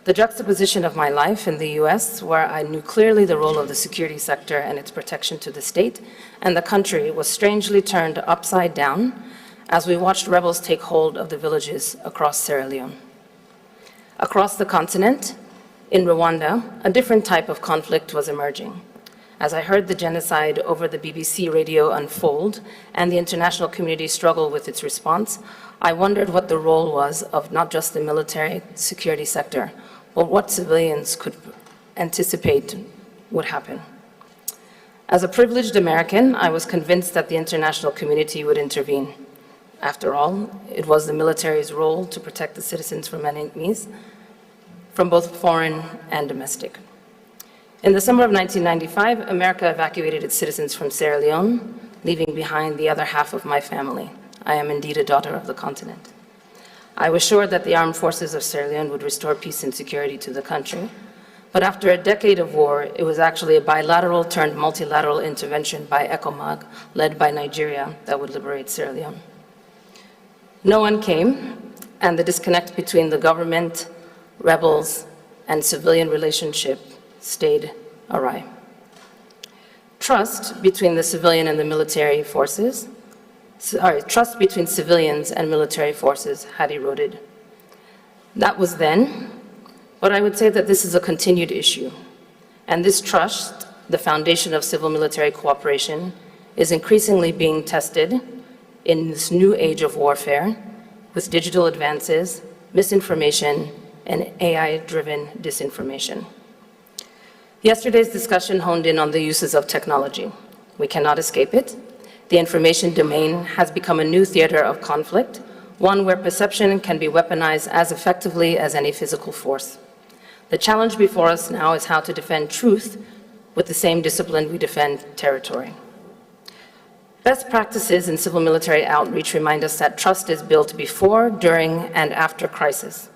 The juxtaposition of my life in the US, where I knew clearly the role of the security sector and its protection to the state and the country, was strangely turned upside down as we watched rebels take hold of the villages across Sierra Leone. Across the continent, in Rwanda, a different type of conflict was emerging. As I heard the genocide over the BBC radio unfold and the international community struggle with its response, I wondered what the role was of not just the military security sector, but what civilians could anticipate would happen. As a privileged American, I was convinced that the international community would intervene. After all, it was the military's role to protect the citizens from enemies, from both foreign and domestic. In the summer of 1995, America evacuated its citizens from Sierra Leone, leaving behind the other half of my family. I am indeed a daughter of the continent. I was sure that the armed forces of Sierra Leone would restore peace and security to the country, but after a decade of war, it was actually a bilateral turned multilateral intervention by ECOMOG, led by Nigeria, that would liberate Sierra Leone. No one came, and the disconnect between the government, rebels, and civilian relationship stayed awry. Trust between the civilian and the military forces, trust between civilians and military forces had eroded. That was then, but I would say that this is a continued issue. And this trust, the foundation of civil-military cooperation, is increasingly being tested in this new age of warfare with digital advances, misinformation, and AI-driven disinformation. Yesterday's discussion honed in on the uses of technology. We cannot escape it. The information domain has become a new theater of conflict, one where perception can be weaponized as effectively as any physical force. The challenge before us now is how to defend truth with the same discipline we defend territory. Best practices in civil-military outreach remind us that trust is built before, during, and after crisis.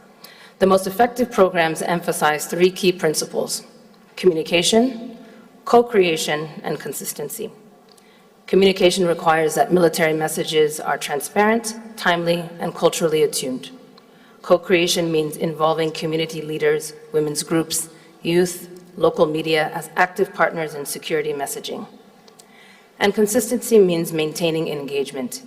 The most effective programs emphasize three key principles: communication, co-creation, and consistency. Communication requires that military messages are transparent, timely, and culturally attuned. Co-creation means involving community leaders, women's groups, youth, local media as active partners in security messaging. And consistency means maintaining engagement,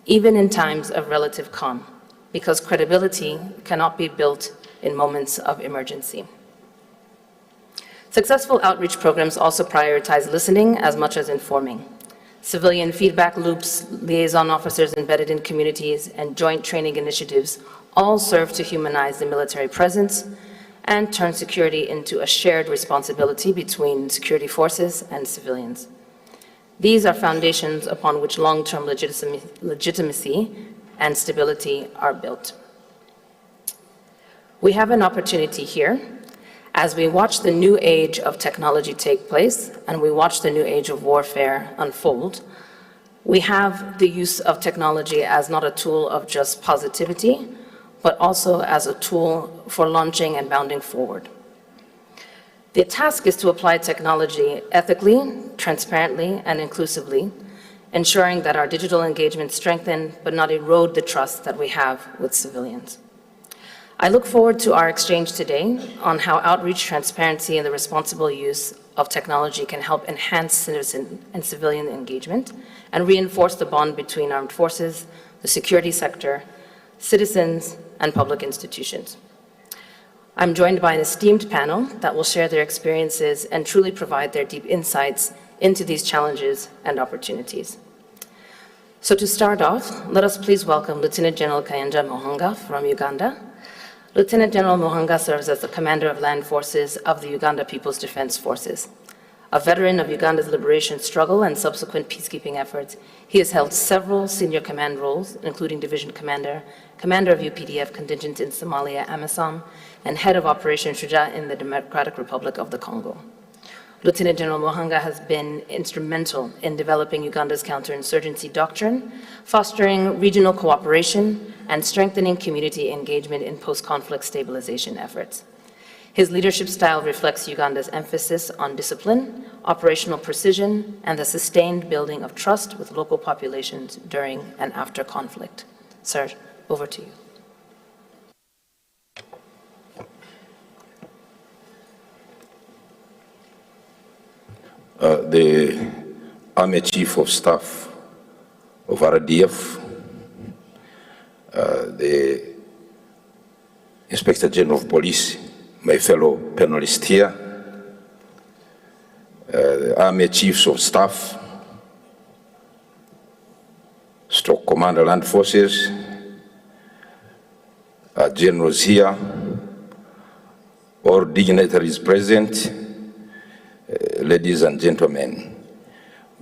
even in times of relative calm, because credibility cannot be built in moments of emergency. Successful outreach programs also prioritize listening as much as informing. Civilian feedback loops, liaison officers embedded in communities, and joint training initiatives all serve to humanize the military presence and turn security into a shared responsibility between security forces and civilians. These are foundations upon which long-term legitimacy and stability are built. We have an opportunity here as we watch the new age of technology take place and we watch the new age of warfare unfold. We have the use of technology as not a tool of just positivity, but also as a tool for launching and bounding forward. The task is to apply technology ethically, transparently, and inclusively, ensuring that our digital engagement strengthen but not erode the trust that we have with civilians. I look forward to our exchange today on how outreach, transparency, and the responsible use of technology can help enhance citizen and civilian engagement and reinforce the bond between armed forces, the security sector, citizens, and public institutions. I'm joined by an esteemed panel that will share their experiences and truly provide their deep insights into these challenges and opportunities. So to start off, let us please welcome Lieutenant General Kayanja Muhanga from Uganda. Lieutenant General Muhanga serves as the Commander of Land Forces of the Uganda People's Defense Forces. A veteran of Uganda's liberation struggle and subsequent peacekeeping efforts, he has held several senior command roles, including Division Commander, Commander of UPDF Contingent in Somalia, AMISOM, and Head of Operation Shuja in the Democratic Republic of the Congo. Lieutenant General Muhanga has been instrumental in developing Uganda's counterinsurgency doctrine, fostering regional cooperation, and strengthening community engagement in post-conflict stabilization efforts. His leadership style reflects Uganda's emphasis on discipline, operational precision, and the sustained building of trust with local populations during and after conflict. Sir, over to you. The Army Chief of Staff of RDF, the Inspector General of Police, my fellow panelists here, the Army Chiefs of Staff, Stroke Commander Land Forces, generals here, all dignitaries present, ladies and gentlemen,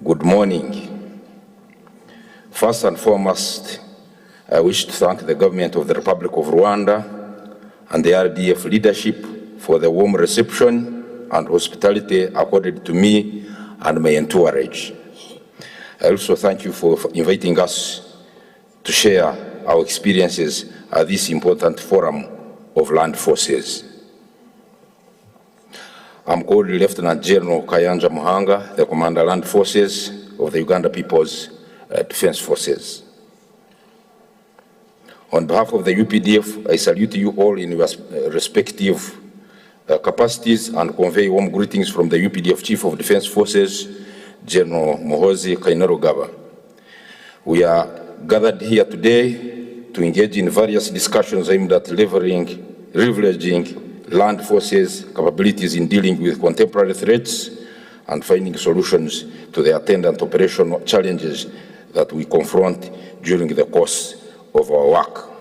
good morning. First and foremost, I wish to thank the government of the Republic of Rwanda and the RDF leadership for the warm reception and hospitality accorded to me and my entourage. I also thank you for inviting us to share our experiences at this important forum of land forces. I'm called Lieutenant General Kayanja Muhanga, the Commander Land Forces of the Uganda People's Defense Forces. On behalf of the UPDF, I salute you all in your respective capacities and convey warm greetings from the UPDF Chief of Defense Forces, General Muhoozi Kainerugaba. We are gathered here today to engage in various discussions aimed at leveraging land forces capabilities in dealing with contemporary threats and finding solutions to the attendant operational challenges that we confront during the course of our work.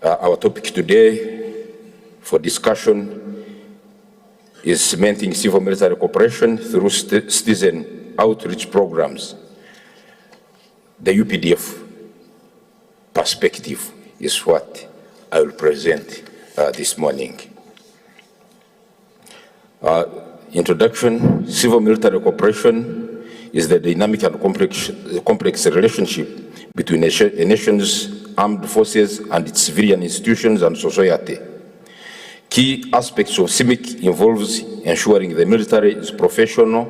Our topic today for discussion is cementing civil-military cooperation through citizen outreach programs. The UPDF perspective is what I will present this morning. Introduction: civil-military cooperation is the dynamic and complex relationship between a nation's armed forces and its civilian institutions and society. Key aspects of CIMIC involves ensuring the military is professional,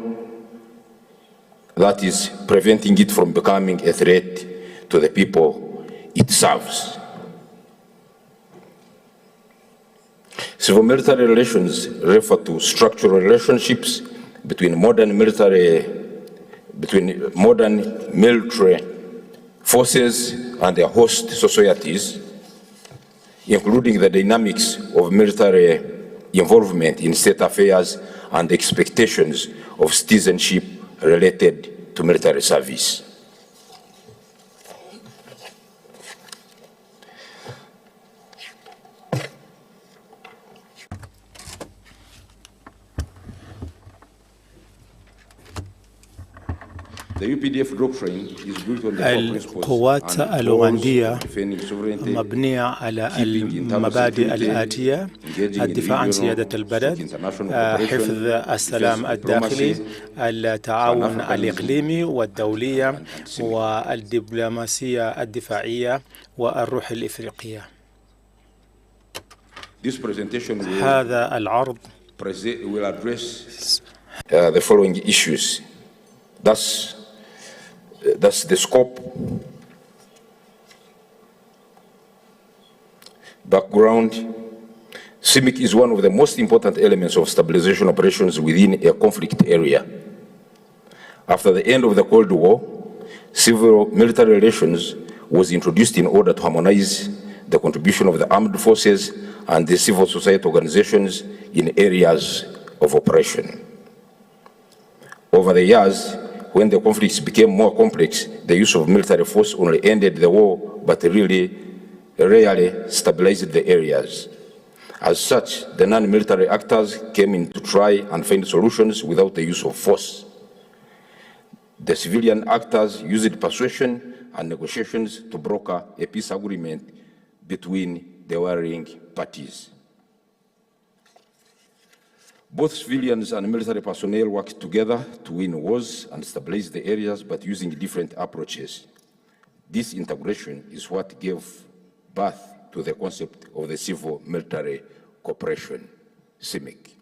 that is, preventing it from becoming a threat to the people it serves. Civil-military relations refer to structural relationships between modern military forces and their host societies, including the dynamics of military involvement in state affairs and expectations of citizenship related to military service. القوات الأوغندية مبنية على المبادئ الآتية: الدفاع عن سيادة البلد، حفظ السلام الداخلي، التعاون الإقليمي والدولية، والدبلوماسية الدفاعية والروح الإفريقية. هذا العرض will address the following issues. That's the scope, background. CIMIC is one of the most important elements of stabilization operations within a conflict area. After the end of the Cold War, civil-military relations was introduced in order to harmonize the contribution of the armed forces and the civil society organizations in areas of operation. Over the years, when the conflicts became more complex, the use of military force only ended the war, but rarely stabilized the areas. As such, the non-military actors came in to try and find solutions without the use of force. The civilian actors used persuasion and negotiations to broker a peace agreement between the warring parties. Both civilians and military personnel worked together to win wars and stabilize the areas, but using different approaches. This integration is what gave birth to the concept of the civil-military cooperation, CIMIC.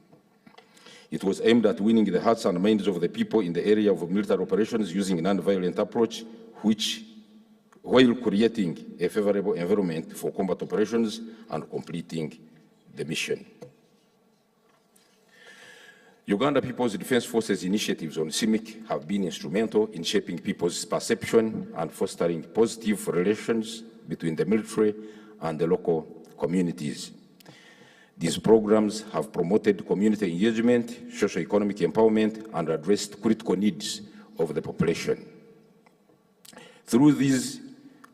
It was aimed at winning the hearts and minds of the people in the area of military operations using a non-violent approach, while creating a favorable environment for combat operations and completing the mission. Uganda People's Defense Forces initiatives on CIMIC have been instrumental in shaping people's perception and fostering positive relations between the military and the local communities. These programs have promoted community engagement, socio-economic empowerment, and addressed critical needs of the population. Through these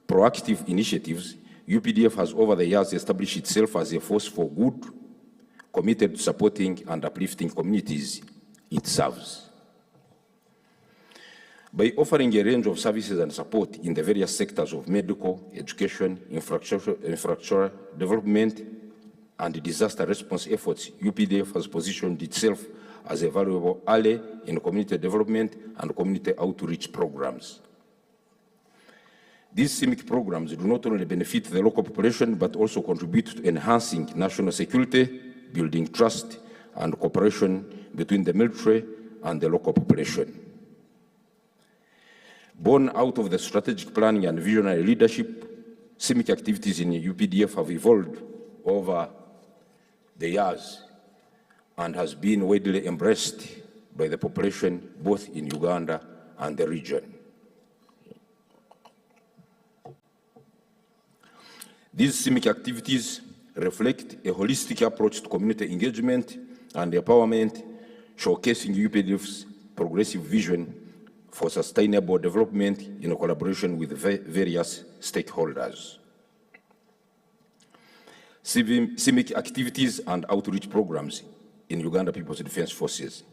proactive initiatives, UPDF has over the years established itself as a force for good, committed to supporting and uplifting communities it serves. By offering a range of services and support in the various sectors of medical, education, infrastructure development, and disaster response efforts, UPDF has positioned itself as a valuable ally in community development and community outreach programs. These CIMIC programs do not only benefit the local population, but also contribute to enhancing national security, building trust and cooperation between the military and the local population. Born out of the strategic planning and visionary leadership, CIMIC activities in UPDF have evolved over the years and has been widely embraced by the population both in Uganda and the region. These CIMIC activities reflect a holistic approach to community engagement and empowerment, showcasing UPDF's progressive vision for sustainable development in collaboration with various stakeholders. CIMIC activities and outreach programs in Uganda People's Defense Forces.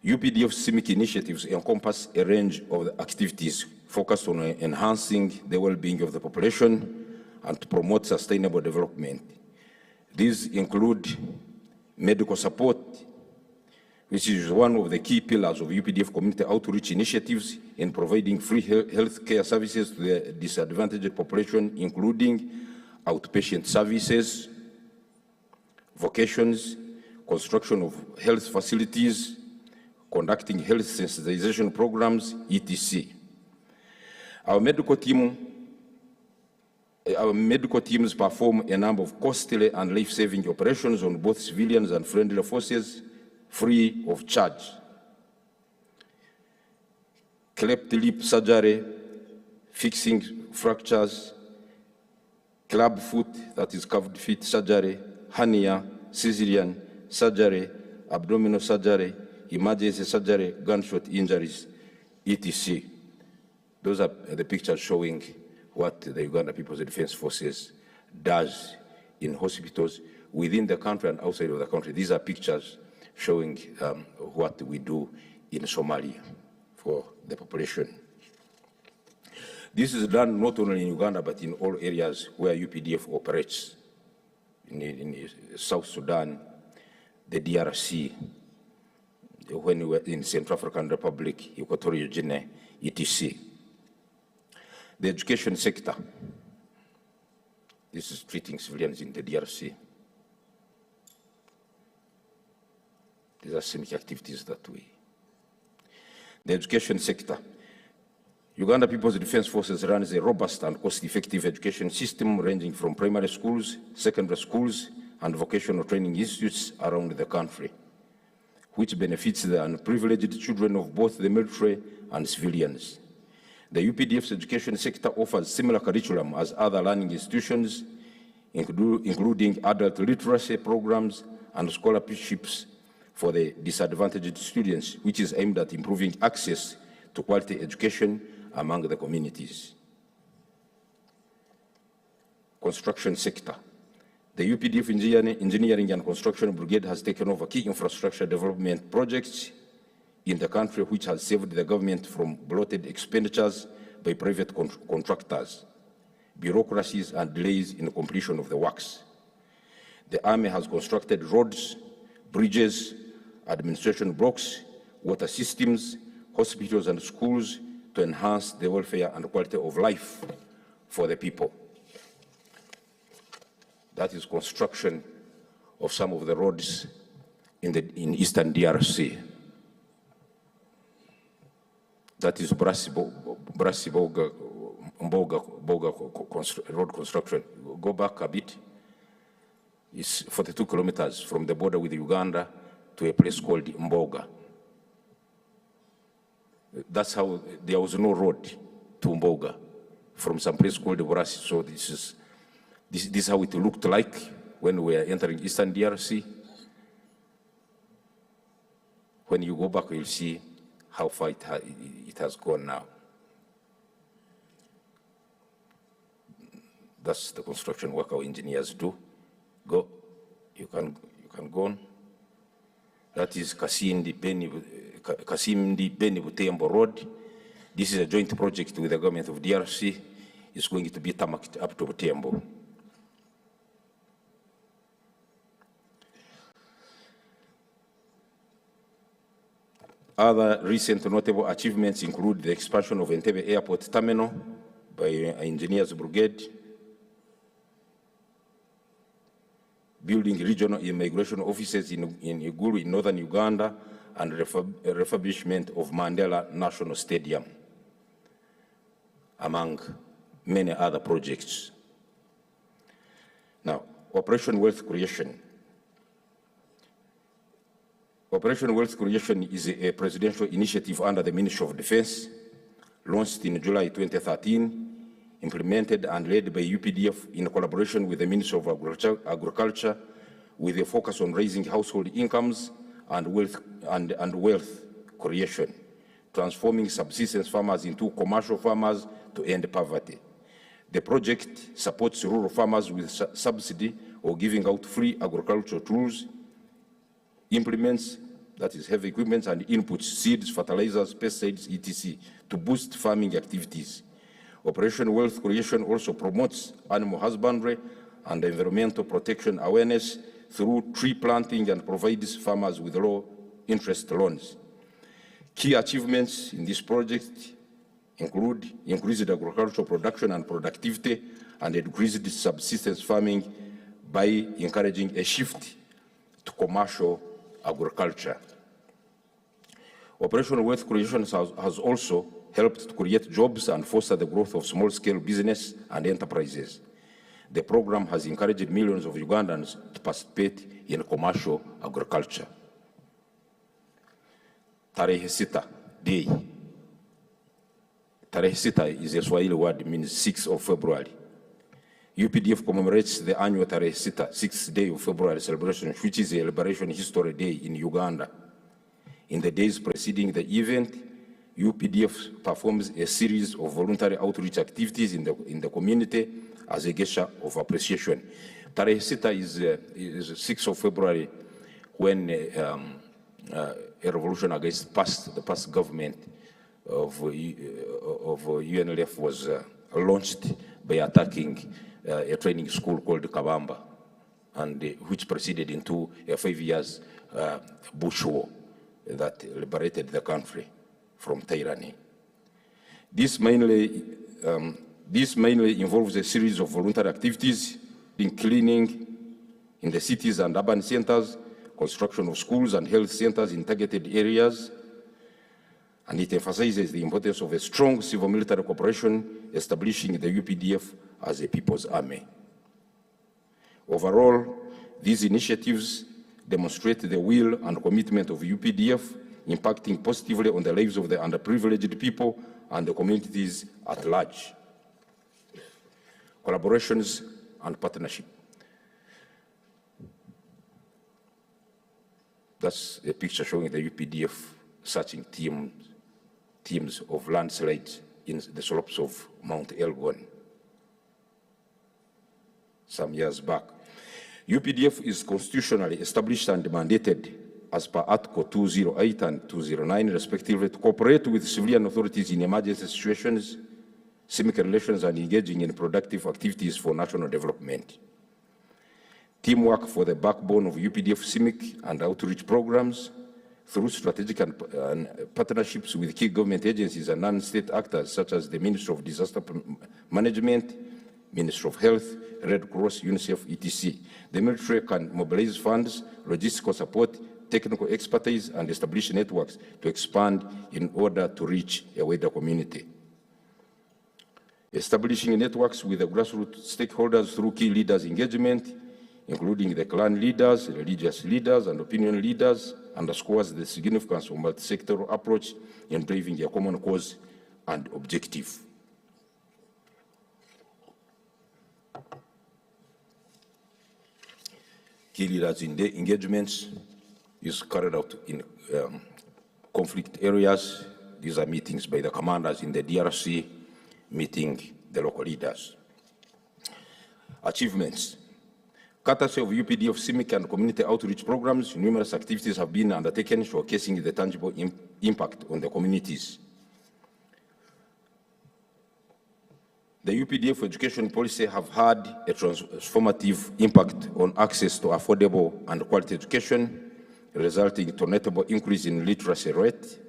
UPDF CIMIC initiatives encompass a range of activities focused on enhancing the well-being of the population and to promote sustainable development. These include medical support, which is one of the key pillars of UPDF community outreach initiatives in providing free health care services to the disadvantaged population, including outpatient services, vocations, construction of health facilities, conducting health sensitization programs, etc. Our medical teams perform a number of costly and life-saving operations on both civilians and friendly forces, free of charge. Cleft lip surgery, fixing fractures, club foot, that is curved feet surgery, hernia, cesarean surgery, abdominal surgery, emergency surgery, gunshot injuries, etc. Those are the pictures showing what the Uganda People's Defense Forces does in hospitals within the country and outside of the country. These are pictures showing what we do in Somalia for the population. This is done not only in Uganda, but in all areas where UPDF operates, in South Sudan, the DRC, when we were in Central African Republic, Equatorial Guinea, etc. The education sector. This is treating civilians in the DRC. These are CIMIC activities that we. The education sector. Uganda People's Defense Forces runs a robust and cost-effective education system ranging from primary schools, secondary schools, and vocational training institutes around the country, which benefits the unprivileged children of both the military and civilians. The UPDF's education sector offers similar curriculum as other learning institutions, including adult literacy programs and scholarships for the disadvantaged students, which is aimed at improving access to quality education among the communities. Construction sector. The UPDF Engineering and Construction Brigade has taken over key infrastructure development projects in the country, which has saved the government from bloated expenditures by private contractors, bureaucracies, and delays in the completion of the works. The Army has constructed roads, bridges, administration blocks, water systems, hospitals, and schools to enhance the welfare and quality of life for the people. That is construction of some of the roads in eastern DRC. That is Brasiboga road construction. Go back a bit. It's 42 kilometers from the border with Uganda to a place called Mboga. That's how there was no road to Mboga from some place called Borasi. So this is This is how it looked like when we were entering Eastern DRC. When you go back, you'll see how far it has gone now. That's the construction work our engineers do. Go, you can go on. That is Kasindi Beni Butembo Road. This is a joint project with the government of DRC. It's going to be tarmacked up to Butembo. Other recent notable achievements include the expansion of Entebbe Airport Terminal by Engineers Brigade, building regional immigration offices in Igulu in northern Uganda, and refurbishment of Mandela National Stadium, among many other projects. Now, Operation Wealth Creation. Operation Wealth Creation is a presidential initiative under the Ministry of Defense, launched in July 2013, implemented and led by UPDF in collaboration with the Ministry of Agriculture, with a focus on raising household incomes and wealth creation, transforming subsistence farmers into commercial farmers to end poverty. The project supports rural farmers with subsidy or giving out free agricultural tools, implements, that is heavy equipment and inputs, seeds, fertilizers, pesticides, etc., to boost farming activities. Operation Wealth Creation also promotes animal husbandry and environmental protection awareness through tree planting and provides farmers with low interest loans. Key achievements in this project include increased agricultural production and productivity and increased subsistence farming by encouraging a shift to commercial agriculture. Operation Wealth Creation has also helped to create jobs and foster the growth of small-scale business and enterprises. The program has encouraged millions of Ugandans to participate in commercial agriculture. Tarehe Sita Day. Tarehe Sita is a Swahili word, means 6th of February. UPDF commemorates the annual Tarehe Sita, 6th day of February celebration, which is a Liberation History Day in Uganda. In the days preceding the event, UPDF performs a series of voluntary outreach activities in the community as a gesture of appreciation. Tarehe Sita is 6th of February when a revolution against the past government of UNLF was launched by attacking a training school called Kabamba, and which proceeded into a 5 years bush war that liberated the country from tyranny. This mainly involves a series of voluntary activities, in cleaning in the cities and urban centers, construction of schools and health centers in targeted areas, and it emphasizes the importance of a strong civil-military cooperation, establishing the UPDF as a people's army. Overall, these initiatives demonstrate the will and commitment of UPDF, impacting positively on the lives of the underprivileged people and the communities at large. Collaborations and partnership. That's a picture showing the UPDF searching teams of landslides in the slopes of Mount Elgon some years back. UPDF is constitutionally established and mandated as per Article 208 and 209, respectively, to cooperate with civilian authorities in emergency situations, civic relations, and engaging in productive activities for national development. Teamwork for the backbone of UPDF CIMIC and outreach programs through strategic and partnerships with key government agencies and non-state actors such as the Ministry of Disaster Management, Ministry of Health, Red Cross, UNICEF, etc. The military can mobilize funds, logistical support, technical expertise, and establish networks to expand in order to reach a wider community. Establishing networks with the grassroots stakeholders through key leaders' engagement, including the clan leaders, religious leaders, and opinion leaders, underscores the significance of multi-sectoral approach in driving a common cause and objective. key leaders in the engagements is carried out in conflict areas. These are meetings by the commanders in the DRC, meeting the local leaders. Achievements. Courtesy of UPDF, CIMIC, and community outreach programs, numerous activities have been undertaken showcasing the tangible impact on the communities. The UPDF education policy have had a transformative impact on access to affordable and quality education, resulting in a notable increase in literacy rate.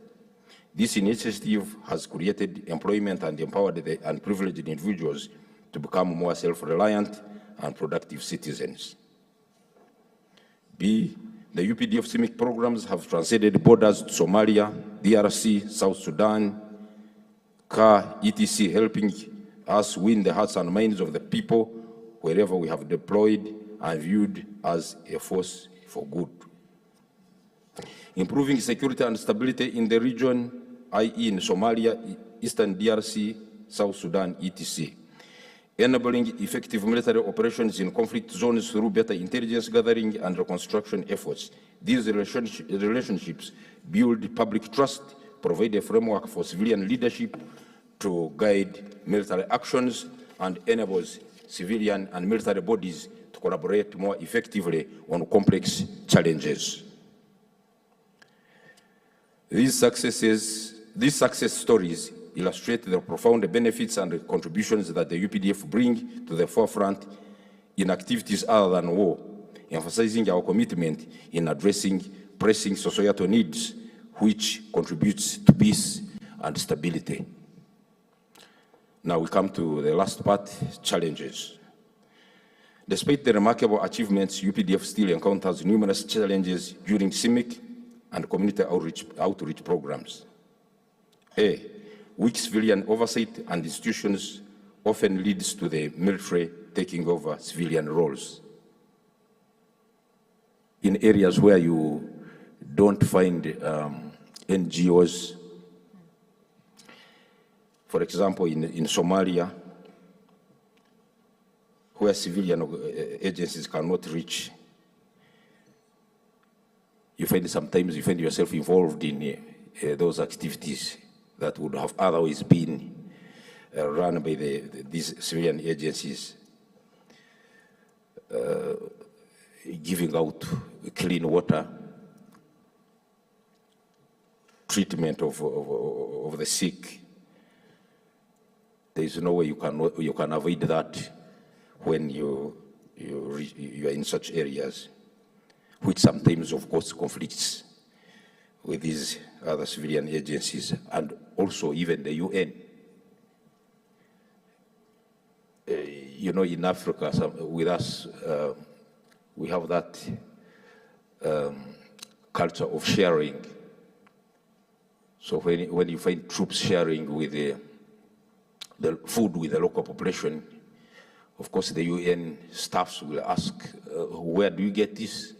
This initiative has created employment and empowered the unprivileged individuals to become more self-reliant and productive citizens. B, the UPDF CIMIC programs have transcended borders to Somalia, DRC, South Sudan, CAR, etc., helping us win the hearts and minds of the people wherever we have deployed and viewed as a force for good. Improving security and stability in the region, i.e. in Somalia, Eastern DRC, South Sudan, etc. Enabling effective military operations in conflict zones through better intelligence gathering and reconstruction efforts. These relationships build public trust, provide a framework for civilian leadership to guide military actions, and enables civilian and military bodies to collaborate more effectively on complex challenges. These success stories illustrate the profound benefits and contributions that the UPDF bring to the forefront in activities other than war, emphasizing our commitment in addressing pressing societal needs, which contributes to peace and stability. Now we come to the last part, challenges. Despite the remarkable achievements, UPDF still encounters numerous challenges during CIMIC and community outreach programs. A, weak civilian oversight and institutions often leads to the military taking over civilian roles. In areas where you don't find NGOs, for example, in Somalia, where civilian agencies cannot reach, sometimes you find yourself involved in those activities that would have otherwise been run by these civilian agencies, giving out clean water, treatment of the sick. There is no way you can avoid that when you are in such areas, which sometimes, of course, conflicts with these other civilian agencies and also even the UN. In Africa, with us, we have that culture of sharing. So when you find troops sharing with the food with the local population, of course the UN staffs will ask, where do you get this?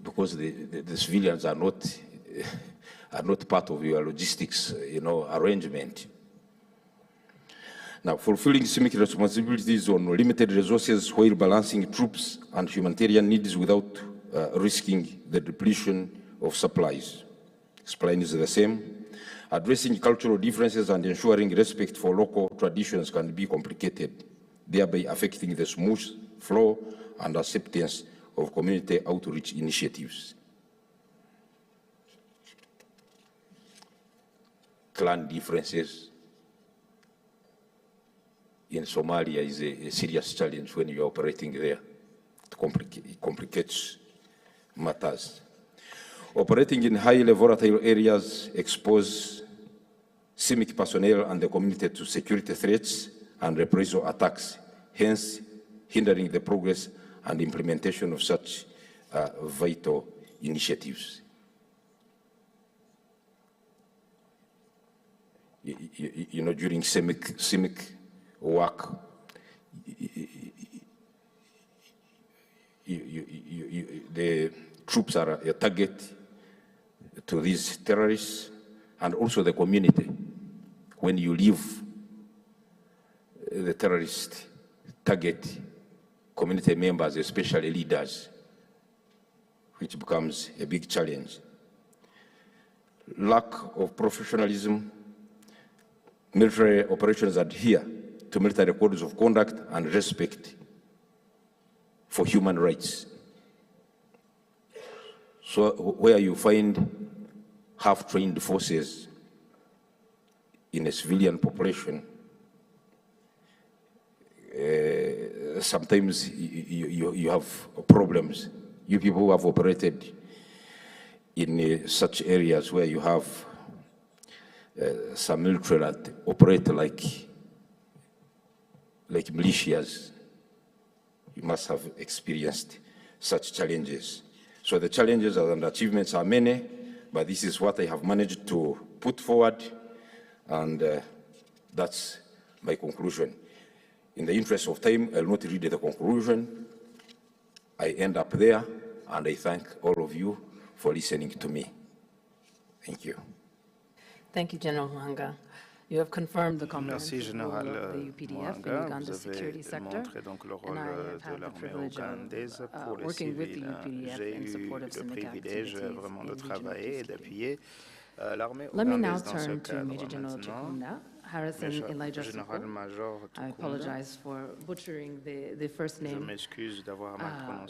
Because the civilians are not part of your logistics, arrangement. Now, fulfilling CIMIC responsibilities on limited resources while balancing troops and humanitarian needs without risking the depletion of supplies. Supply is the same. Addressing cultural differences and ensuring respect for local traditions can be complicated, thereby affecting the smooth flow and acceptance of community outreach initiatives. Clan differences in Somalia is a serious challenge when you're operating there. It complicates matters. Operating in highly volatile areas expose CIMIC personnel and the community to security threats and reprisal attacks, hence hindering the progress and implementation of such vital initiatives. During CIMIC work, the troops are a target to these terrorists and also the community. When you leave the terrorist target, community members, especially leaders, which becomes a big challenge. Lack of professionalism, military operations adhere to military codes of conduct and respect for human rights. So where you find half-trained forces in a civilian population, sometimes you have problems. You people who have operated in such areas where you have some military that operate like militias, you must have experienced such challenges. So the challenges and achievements are many, but this is what I have managed to put forward, and that's my conclusion. In the interest of time, I'll not read the conclusion. I end up there, and I thank all of you for listening to me. Thank you. Thank you, General Mwanga. You have confirmed the comprehensive role of the UPDF in Uganda's security sector, and I have had the privilege of working with the UPDF in support of CIMIC activities in regional peacekeeping. Let me now turn to Major General Chikunda, Harrison Elijah Soko. I apologize for butchering the first name.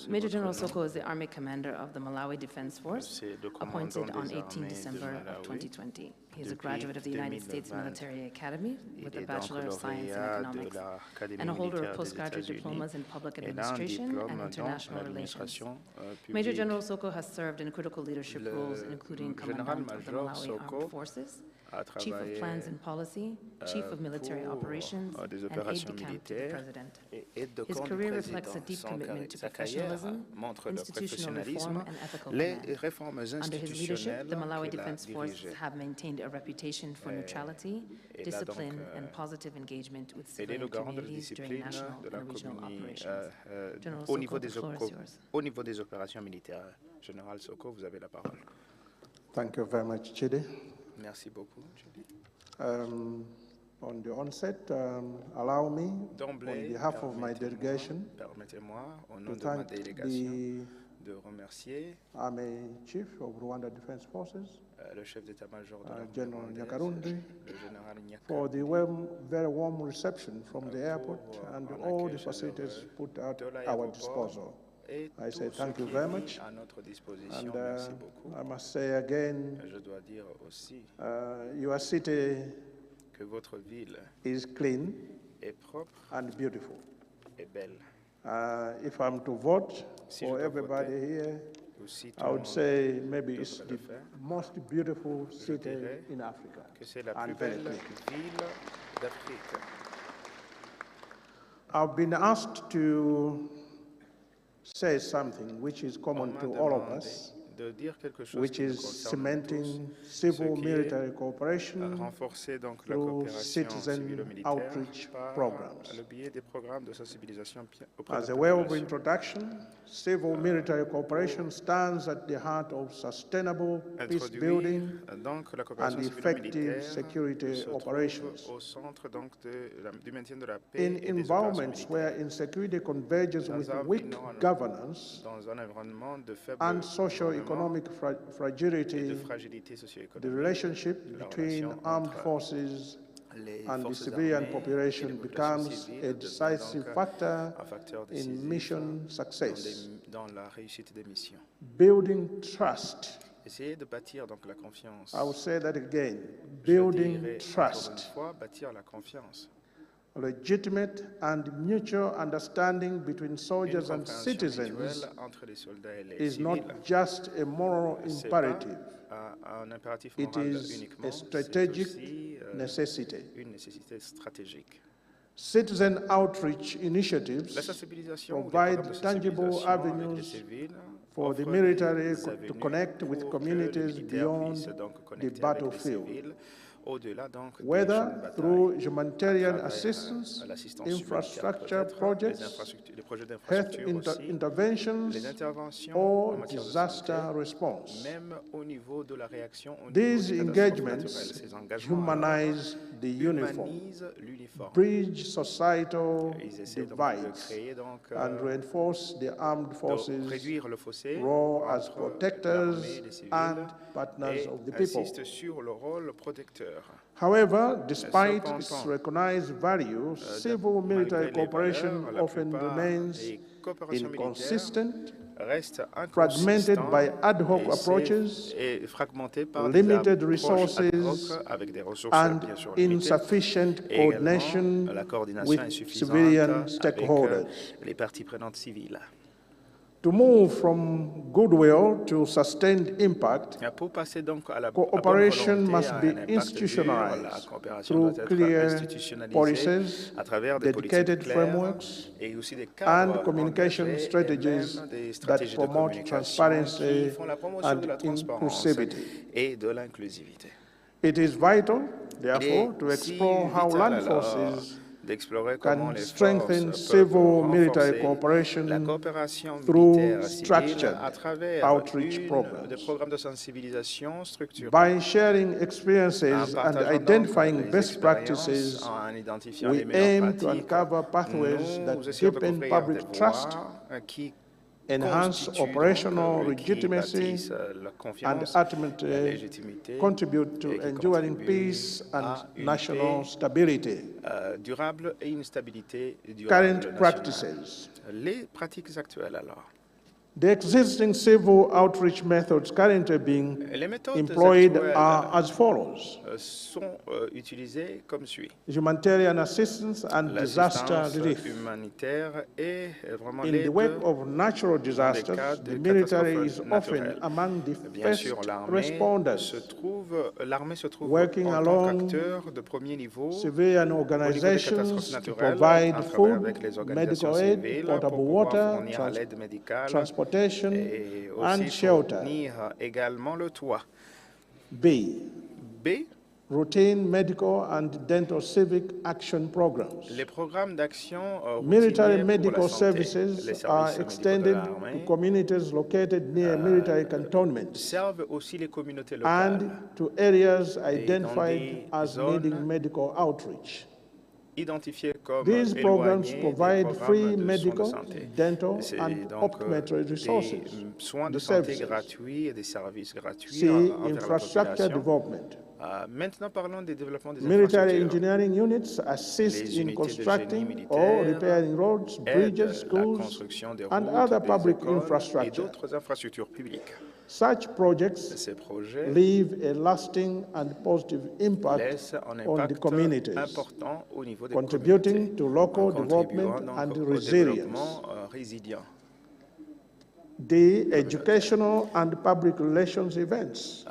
Major General Soko is the Army Commander of the Malawi Defense Force, appointed on 18 December of 2020. He is a graduate of the United States Military Academy with a Bachelor of Science in Economics and a holder of postgraduate diplomas in Public Administration and International Relations. Major General Soko has served in critical leadership roles, including Commandant of the Malawi Armed Forces, Chief of Plans and Policy, Chief of Military Operations, and aide-de-camp to the President. His career reflects a deep commitment to professionalism, institutional reform, and ethical command. Under his leadership, the Malawi Defense Forces have maintained a reputation for neutrality, discipline, and positive engagement with civilian communities during national and regional operations. General Soko, the floor is yours. Au niveau des opérations militaires, Général Soko, vous avez la parole. Thank you very much, Chidi. Merci beaucoup, Chidi. On the onset, allow me, on behalf of my delegation, to thank de remercier Army Chief of Rwanda Defense Forces, le chef d'état-major de General Nyakarundi, le général Nyakarundi, for the very warm reception from the airport and all the facilities put at our disposal. I say thank you very much. And I must say again, your city is clean and beautiful. If I'm to vote for everybody here, I would say maybe it's the most beautiful city in Africa. And very clean. I've been asked to say something which is common to all of us, which is cementing civil-military cooperation through citizen outreach programs. As a way of introduction, civil-military cooperation stands at the heart of sustainable peace building and effective security operations. In environments where insecurity converges with weak governance and socio-economic fragility, the relationship between armed forces and the civilian population becomes a decisive factor in mission success. Building trust. Essayer de bâtir donc la confiance. I will say that again. Building trust. Encore une fois, bâtir la confiance. Legitimate and mutual understanding between soldiers and citizens is not just a moral imperative. It is a strategic necessity. Citizen outreach initiatives provide tangible avenues for the military to connect with communities beyond the battlefield. au-delà donc des champs de whether bataille, through humanitarian à assistance, travers l'assistance infrastructure humanitaire, projects, les projets health d'infrastructure aussi, interventions, les interventions or en matière de disaster santé, response. même au niveau de la réaction au niveau These des catastrophes engagements naturelles. Ces engagements humanize the uniform, humanisent l'uniforme. bridge societal Ils essaient donc divides, de créer donc, and reinforce the armed de forces' réduire le fossé role as entre protectors l'armée et les civils and partners et of the people. insiste sur le rôle protecteur. However, despite Cependant, its recognized value, civil-military cooperation often remains inconsistent, fragmented by ad hoc approaches, limited resources, and insufficient coordination with civilian stakeholders. Les parties prenantes civiles. To move from goodwill to sustained impact, Pour passer donc à la cooperation bonne volonté, must à be un impact dur, la institutionalized coopération through doit être clear institutionnalisée policies, à travers des dedicated politiques claires frameworks, et aussi des cadres and communication engagés, strategies et même des that stratégies de promote communication transparency qui font la promotion de la and transparence inclusivity. et de l'inclusivité. It is vital, Il est therefore, to si explore how vital, land alors, forces d'explorer comment can les strengthen forces peuvent civil-military renforcer cooperation la coopération through militaire civile structured à travers outreach programs. des programmes de sensibilisation structurés. By sharing experiences En and partageant identifying donc les best expériences, practices, en identifiant we les meilleures aim to pratiques, uncover pathways nous that essayons deepen d'ouvrir public des trust, voies qui enhance constituent operational donc, qui legitimacy, bâtissent la and confiance, la ultimately légitimité, contribute to et qui enduring contribuent peace and à une national paix, stability. Durable et une stabilité durable Current nationale. practices. Les pratiques actuelles alors. The existing civil outreach methods currently being Les méthodes employed actuelles are as follows: sont utilisées comme suit. humanitarian assistance and disaster L'assistance relief. humanitaire et vraiment In l'aide the wake of natural disasters, cas the de military is catastrophes often naturelles. among the Bien first sûr, responders, l'armée se trouve working en tant along qu'acteur de premier niveau civilian au niveau des organizations catastrophes to naturelles, provide à travers food, avec les organisations medical aid, civiles potable pour pouvoir water, fournir l'aide médicale transportation, et and aussi shelter. fournir également le toit. B. B. Routine medical and dental civic action programs. Les programmes d'action Military routiniers pour medical la santé, les services services are médicaux de extended l'armée, to communities located near military cantonments servent aussi les communautés locales and to areas et identified des as zones needing medical outreach. identifiés comme These programs éloignés provide des free programmes de soins de medical, santé. dental, C'est and donc optometry resources. des soins de the santé services. gratuits et des services gratuits See envers la infrastructure population. development. Maintenant, parlons des développements des Military infrastructures. engineering units assist Les in unités de constructing génie militaire or repairing roads, bridges, aident la schools, construction des and routes, other des public écoles et infrastructure. d'autres infrastructures publiques. Such projects Ces projets leave a lasting and positive impact laissent un on the impact communities, important au niveau des contributing to local communautés, development contribuant and donc au resilience. développement résilient. The educational and public relations events,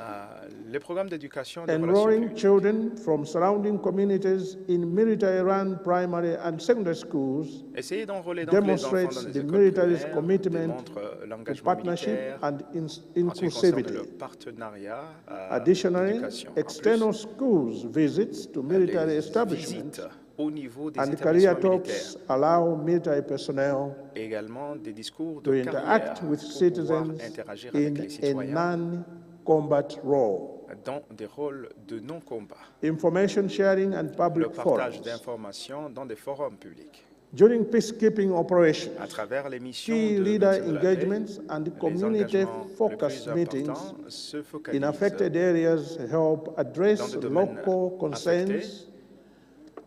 Les programmes d'éducation et de relations enrolling publiques. children from surrounding communities in military-run primary and secondary schools Essayer d'enrôler donc les enfants dans demonstrates les the écoles military's primaires commitment démontre to l'engagement partnership militaire and en ce qui concerne inclusivity. le partenariat Additionally, d'éducation. En external plus, schools visits to military les establishments visites au niveau des and career établissements talks militaires, allow military personnel également des discours to de interact carrière with pour pouvoir citizens interagir in avec les a citoyens non-combat role. dans des rôles de non-combat. Information sharing and Le public partage forums. d'informations dans des forums publics. During peacekeeping operations, À travers les missions key de leader maintien de la paix, engagements and les community engagements les focus plus meetings importants se in focalisent affected areas help dans address des domaines local affectés. concerns,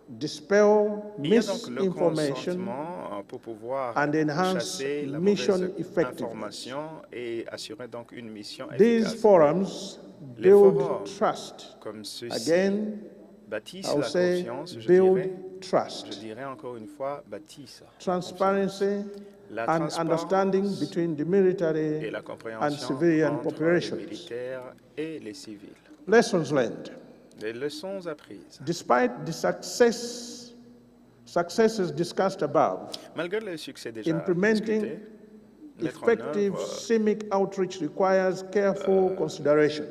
dispel Il y a donc le misinformation, consentement pour pouvoir and enhance chasser la mission mauvaise effectiveness. information et assurer donc une mission These efficace. forums Les build forums trust. comme ceux-ci Again, bâtissent I will la say confiance, build trust. je dirais encore une fois, bâtissent Transparency la and transparence understanding between the et military la and compréhension civilian entre les populations. militaires et les civils. Lessons learned. Les leçons apprises. Despite the successes discussed above, Malgré le succès déjà implementing discuté, mettre en effective œuvre CIMIC outreach requires careful consideration.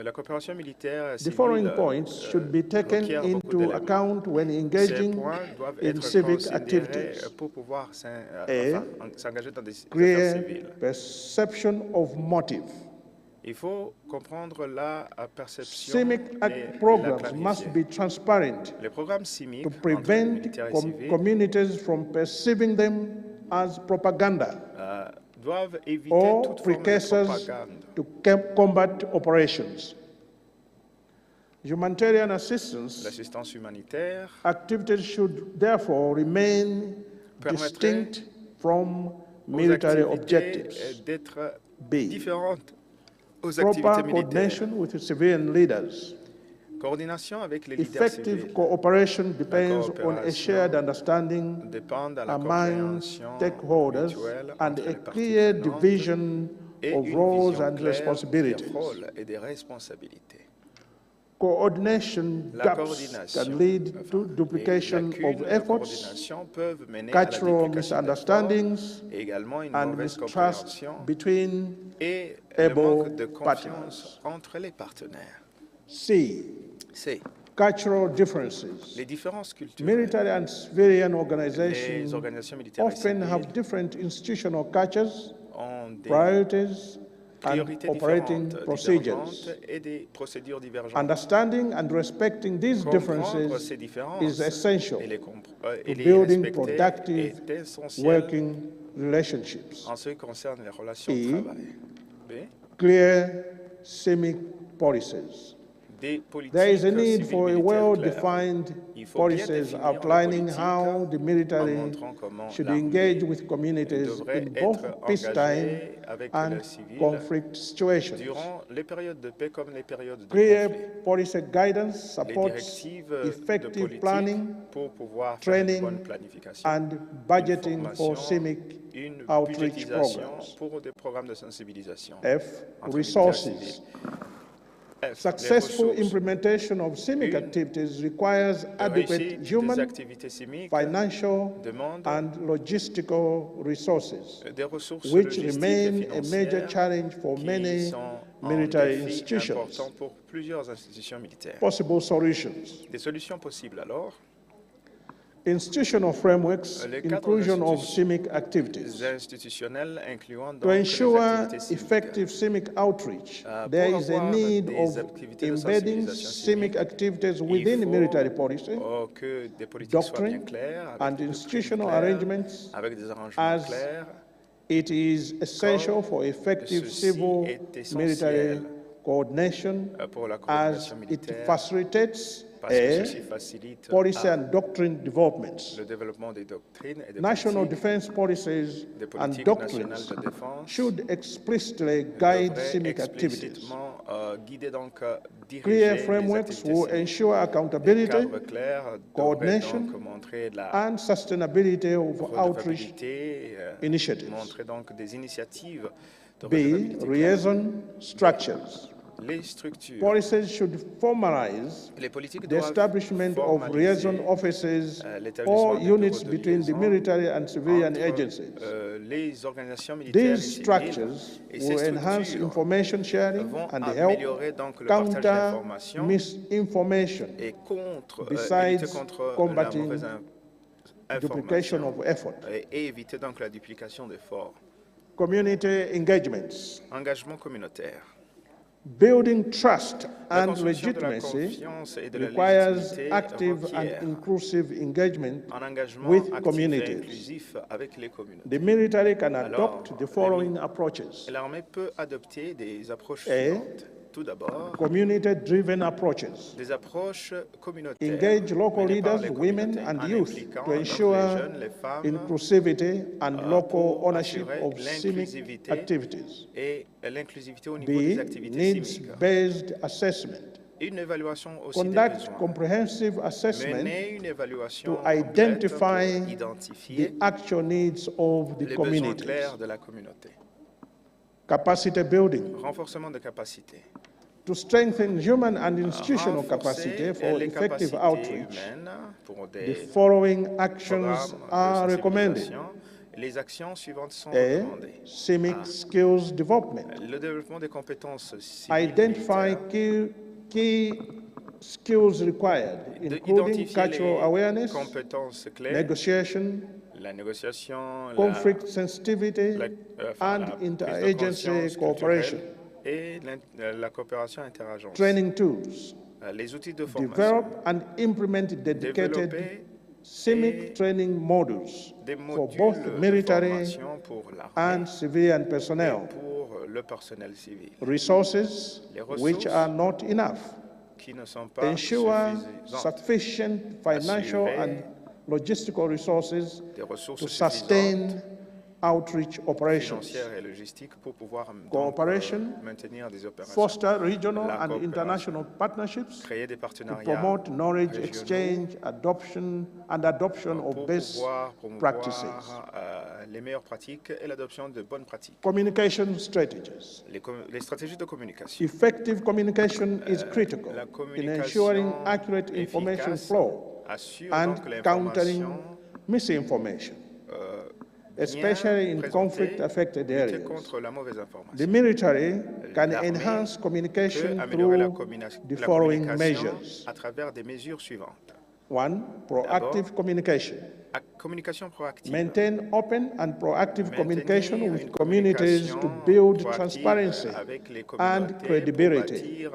La coopération militaire The following points should be taken into account when engaging in civic activities. Pour pouvoir s'engager dans des affaires Clear civiles. perception of motive. Il faut comprendre la perception CIMIC et programs la must be transparent Les programmes CIMIC to prevent communities from perceiving them as propaganda doivent éviter or toute forme de precursors propagande. to combat operations. Humanitarian assistance L'assistance humanitaire activities should therefore remain distinct from military objectives. D'être B. différentes aux Proper activités militaires. coordination with civilian leaders. Coordination avec les leaders Effective civils. cooperation depends on a coopération shared understanding dépend de la among compréhension stakeholders mutuelle and entre a les parties clear prenantes division et of une roles vision and claire responsibilities. des rôles et des responsabilités. Coordination La gaps coordination, can lead to duplication les lacunes of de efforts, coordination peuvent mener à la cultural duplication misunderstandings, d'efforts et également une and mauvaise mistrust compréhension between et le able manque de partners. confiance entre les partenaires. C. C. Cultural differences. Les différences culturelles. Military and civilian Les organizations organisations militaires et often have civiles different institutional cultures, ont des priorities, and priorités operating différentes, procedures. divergentes et des procédures divergentes. Understanding and respecting these Comprendre differences ces différences is essential et les to les building respecter productive est essentiel working relationships. en ce qui concerne les relations E. de travail. B. Clear CIMIC policies. Des politiques There is a need civiles for a militaires claires. well-defined Il faut bien policies définir outlining les politiques how the en military montrant comment should l'armée engage with communities devrait in être both engagée peacetime avec and le civil conflict situations. durant les périodes de paix comme les périodes de Clear conflit. policy guidance Les supports directives de effective politique planning, pour pouvoir faire une training, bonne planification, and budgeting une for formation, CIMIC une outreach budgétisation programs. pour des programmes de sensibilisation. F. entre Resources. militaires civils. F. Successful Les ressources. implementation of CIMIC Une activities requires adequate réussite des human, activités CIMIC financial, demande and logistical resources, des ressources which logistiques remain et a major financières challenge for qui many sont un military défi institutions. important pour plusieurs institutions militaires. Possible solutions. Des solutions possibles alors, Institutional frameworks, le cadre inclusion of CIMIC activities. institutionnels incluant To donc les ensure activités civiques. effective CIMIC outreach, Pour there is a avoir need des of activités de embedding sensibilisation CIMIC activities il within faut, military policy, que des politiques soient bien doctrine, claires, avec and des doctrines institutional claires, arrangements avec des arrangements as clairs. it is essential for effective Ceci civil est essentiel military coordination pour la as coordination it militaire, facilitates parce que ceci facilite policy and doctrine developments. le développement des doctrines et des National politiques, defense policies des and politiques doctrines nationales de défense should explicitly guide devraient CIMIC activities. explicitement guider donc diriger Clear les frameworks activités will civiques. ensure Des accountability, cadres clairs devraient coordination, donc montrer la and sustainability of outreach redevabilité, initiatives. montrer donc des initiatives de B. redevabilité. Liaison structures. Les structures. Policies should formalize Les politiques the doivent establishment of formaliser, liaison offices l'établissement or des bureaux units de between the liaison military and civilian entre, agencies. Les organisations militaires These et structures civiles, et will ces enhance structures information sharing vont and améliorer help donc le partage counter d'informations misinformation et lutter besides contre la combating mauvaise duplication information of effort. et éviter donc la duplication d'efforts. Community engagements. Engagement communautaire. Building trust La and construction de la legitimacy confiance et de la requires légitimité active and requiert inclusive engagement un engagement with actif et communities. inclusif avec les communautés. The military can Alors, adopt the following approaches. L'armée peut adopter des approches A. suivantes. Tout d'abord, Community-driven approaches. des approches communautaires. Engage local menées par leaders, les women, communautés, and en youth impliquant to donc ensure les jeunes, les femmes, inclusivity and local pour ownership assurer of CIMIC l'inclusivité activities. et l'inclusivité au niveau des B. activités civiques. Needs-based assessment. Une évaluation aussi des Conduct besoins. comprehensive assessment Mener une évaluation to complète identify pour identifier the actual needs of the les besoins communities. clairs de la communauté. Capacity building. Renforcement de capacité. To strengthen human and institutional Renforcer capacity for les effective capacités outreach, humaines pour the des following actions programmes de are recommended. sensibilisation Les actions suivantes sont A. recommandées. Civic skills development. Le développement des compétences civiques Identify key skills required, including cultural awareness, compétences clés, negotiation, la négociation, conflict sensitivity, and interagency cooperation. Et la coopération interagence. Training tools. Les outils de formation. Develop and implement dedicated CIMIC training modules for both military and civilian personnel. Pour le personnel civil. Resources which are not enough. Qui ne sont pas ensure sufficient financial and logistical resources to sustain outreach operations. Financière et logistique pour pouvoir Cooperation, maintenir des opérations. Foster regional and international partnerships créer des to partenariats promote knowledge exchange, adoption of best practices. Les meilleures pratiques et l'adoption de bonnes pratiques. Communication strategies. Les stratégies de communication. Effective communication is critical in ensuring accurate information flow and countering misinformation, especially in conflict-affected areas. The military can enhance communication through the following measures. À travers des mesures suivantes. 1. Proactive communication. Communication proactive. Maintain open and proactive communication with communities to build transparency and credibility.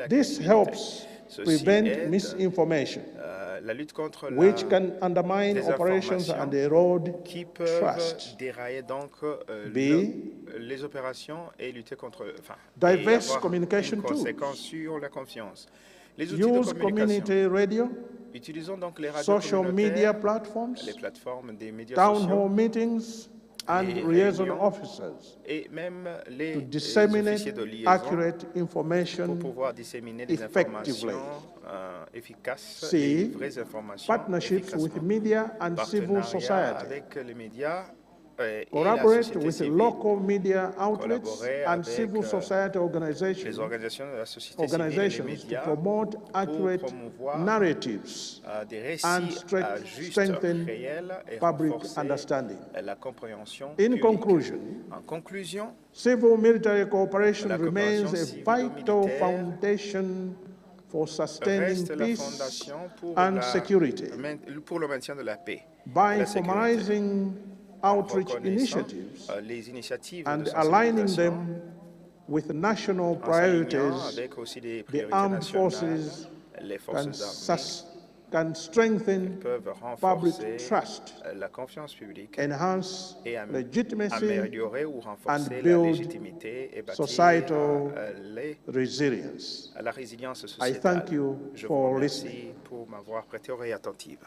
This helps prevent misinformation, which can undermine operations and erode trust. B. Les opérations et lutter contre, diverse communication tools. Sur la confiance. Les outils Use de community radio, utilisons donc les radios social media platforms, les plateformes des médias town sociaux, hall meetings, and liaison officers et même les to disseminate officiers de liaison accurate information pour pouvoir disséminer des effectively. informations efficaces, C. des vraies informations Partnerships with media and civil society. Avec les médias et Collaborate la société with civile. local media outlets Collaborer and avec, civil society les organizations, organisations de la société civile et les to médias promote accurate promouvoir, narratives des récits and justes, strengthen réels et public renforcer understanding. la compréhension In publique. conclusion, En conclusion, civil-military cooperation la remains coopération a vital civilo-militaire foundation for sustaining reste la peace fondation pour, and security. Pour le maintien de la paix. et By la sécurité. formalizing outreach Reconnaissant, initiatives les initiatives and de aligning sensibilisation, them with national en s'alignant priorities, avec aussi des the priorités armed nationales, forces les can, forces armées can strengthen peuvent public renforcer trust, la confiance publique enhance et legitimacy, améliorer ou renforcer and la build légitimité et bâtir societal resilience. la résilience I sociétale. thank you Je vous for remercie listening. pour m'avoir prêté oreille attentive.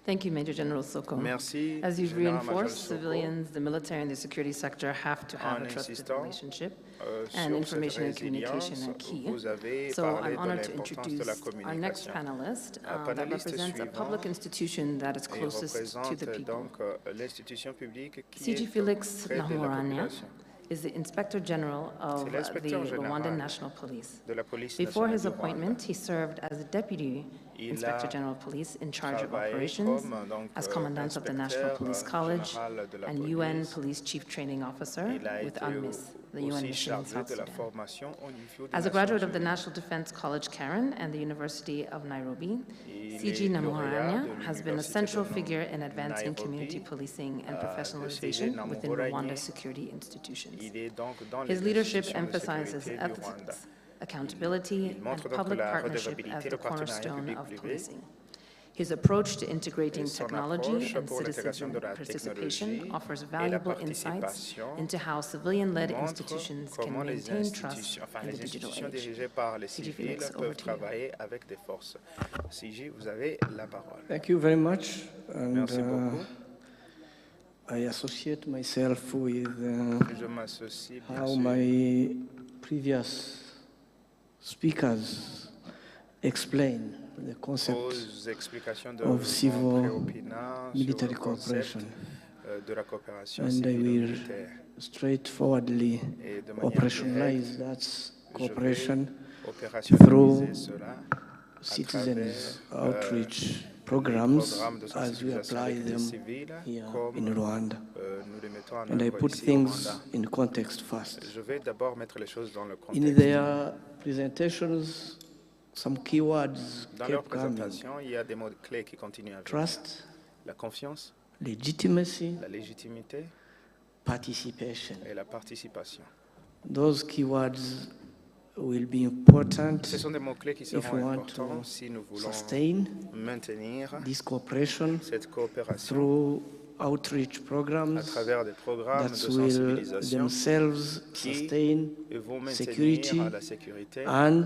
Thank you, Major General Soko. Merci, As you've Général Major reinforced, Soko. civilians, the military, and the security sector have to have En a trusted insistant, relationship, sur and cette information and communication résilience, are key. vous avez So parlé I'm de honored to l'importance de introduce la our next communication. panelist that Panéliste represents a suivant, public institution that is il closest to the représente people. donc l'institution publique qui CG est Felix près de la Nahumuranya population. is the Inspector General of C'est the l'inspecteur général Rwandan National Police. de la police Before nationale his du Rwanda. appointment, he served as a Deputy Il Inspector a General of Police in charge of travaillé operations, comme, donc, as Commandant of the National inspecteur, Police College, général de la and police. UN Police Chief Training Officer Il a with été UNMISS, the UN aussi mission in chargé South de la Sudan. formation au niveau des As a Nations graduate of the Unies. National Defense College Karen and the University of Nairobi, Il CG est Namuharanya lauréat de has been a l'Université central de figure in advancing Nairobi, community policing and de professionalization CG within Namuharanya. Rwanda's security institutions. Il est donc dans les His leadership institutions de emphasizes sécurité du Rwanda. ethics, accountability, Il montre and donc public la partnership redevabilité, as le the partenariat cornerstone of public-privé. policing. His approach to integrating Son technology approche and pour l'intégration citizen de la participation technologie offers et la valuable insights participation into how civilian-led montre institutions can comment les maintain trust institutions, enfin, in les the digital institutions age. dirigées par les CG civils Felix, over peuvent to you. travailler avec des forces. CG, vous avez la parole. Thank you very much. And, Merci beaucoup. I associate myself with Je m'associe bien how sûr my previous speakers explain the concept aux explications de of mon civil préopinant sur military le concept cooperation. de la coopération And I civile will militaire. straightforwardly Et de manière operationalize directe, that cooperation opérationnaliser through cela citizens travers, outreach programs as we apply them here in Rwanda. And I put things in context first. Je vais d'abord mettre les choses dans le contexte. In their presentations, some keywords Dans leur kept coming. présentation, il y a des mots clés qui continuent à venir. Trust, La confiance, legitimacy, la légitimité participation. et la participation. Those keywords will be important Ce sont des mots-clés qui if we seront want importants to si nous voulons sustain maintenir this cooperation cette coopération through outreach programs à travers des programmes that de will sensibilisation themselves qui sustain vont security maintenir la sécurité and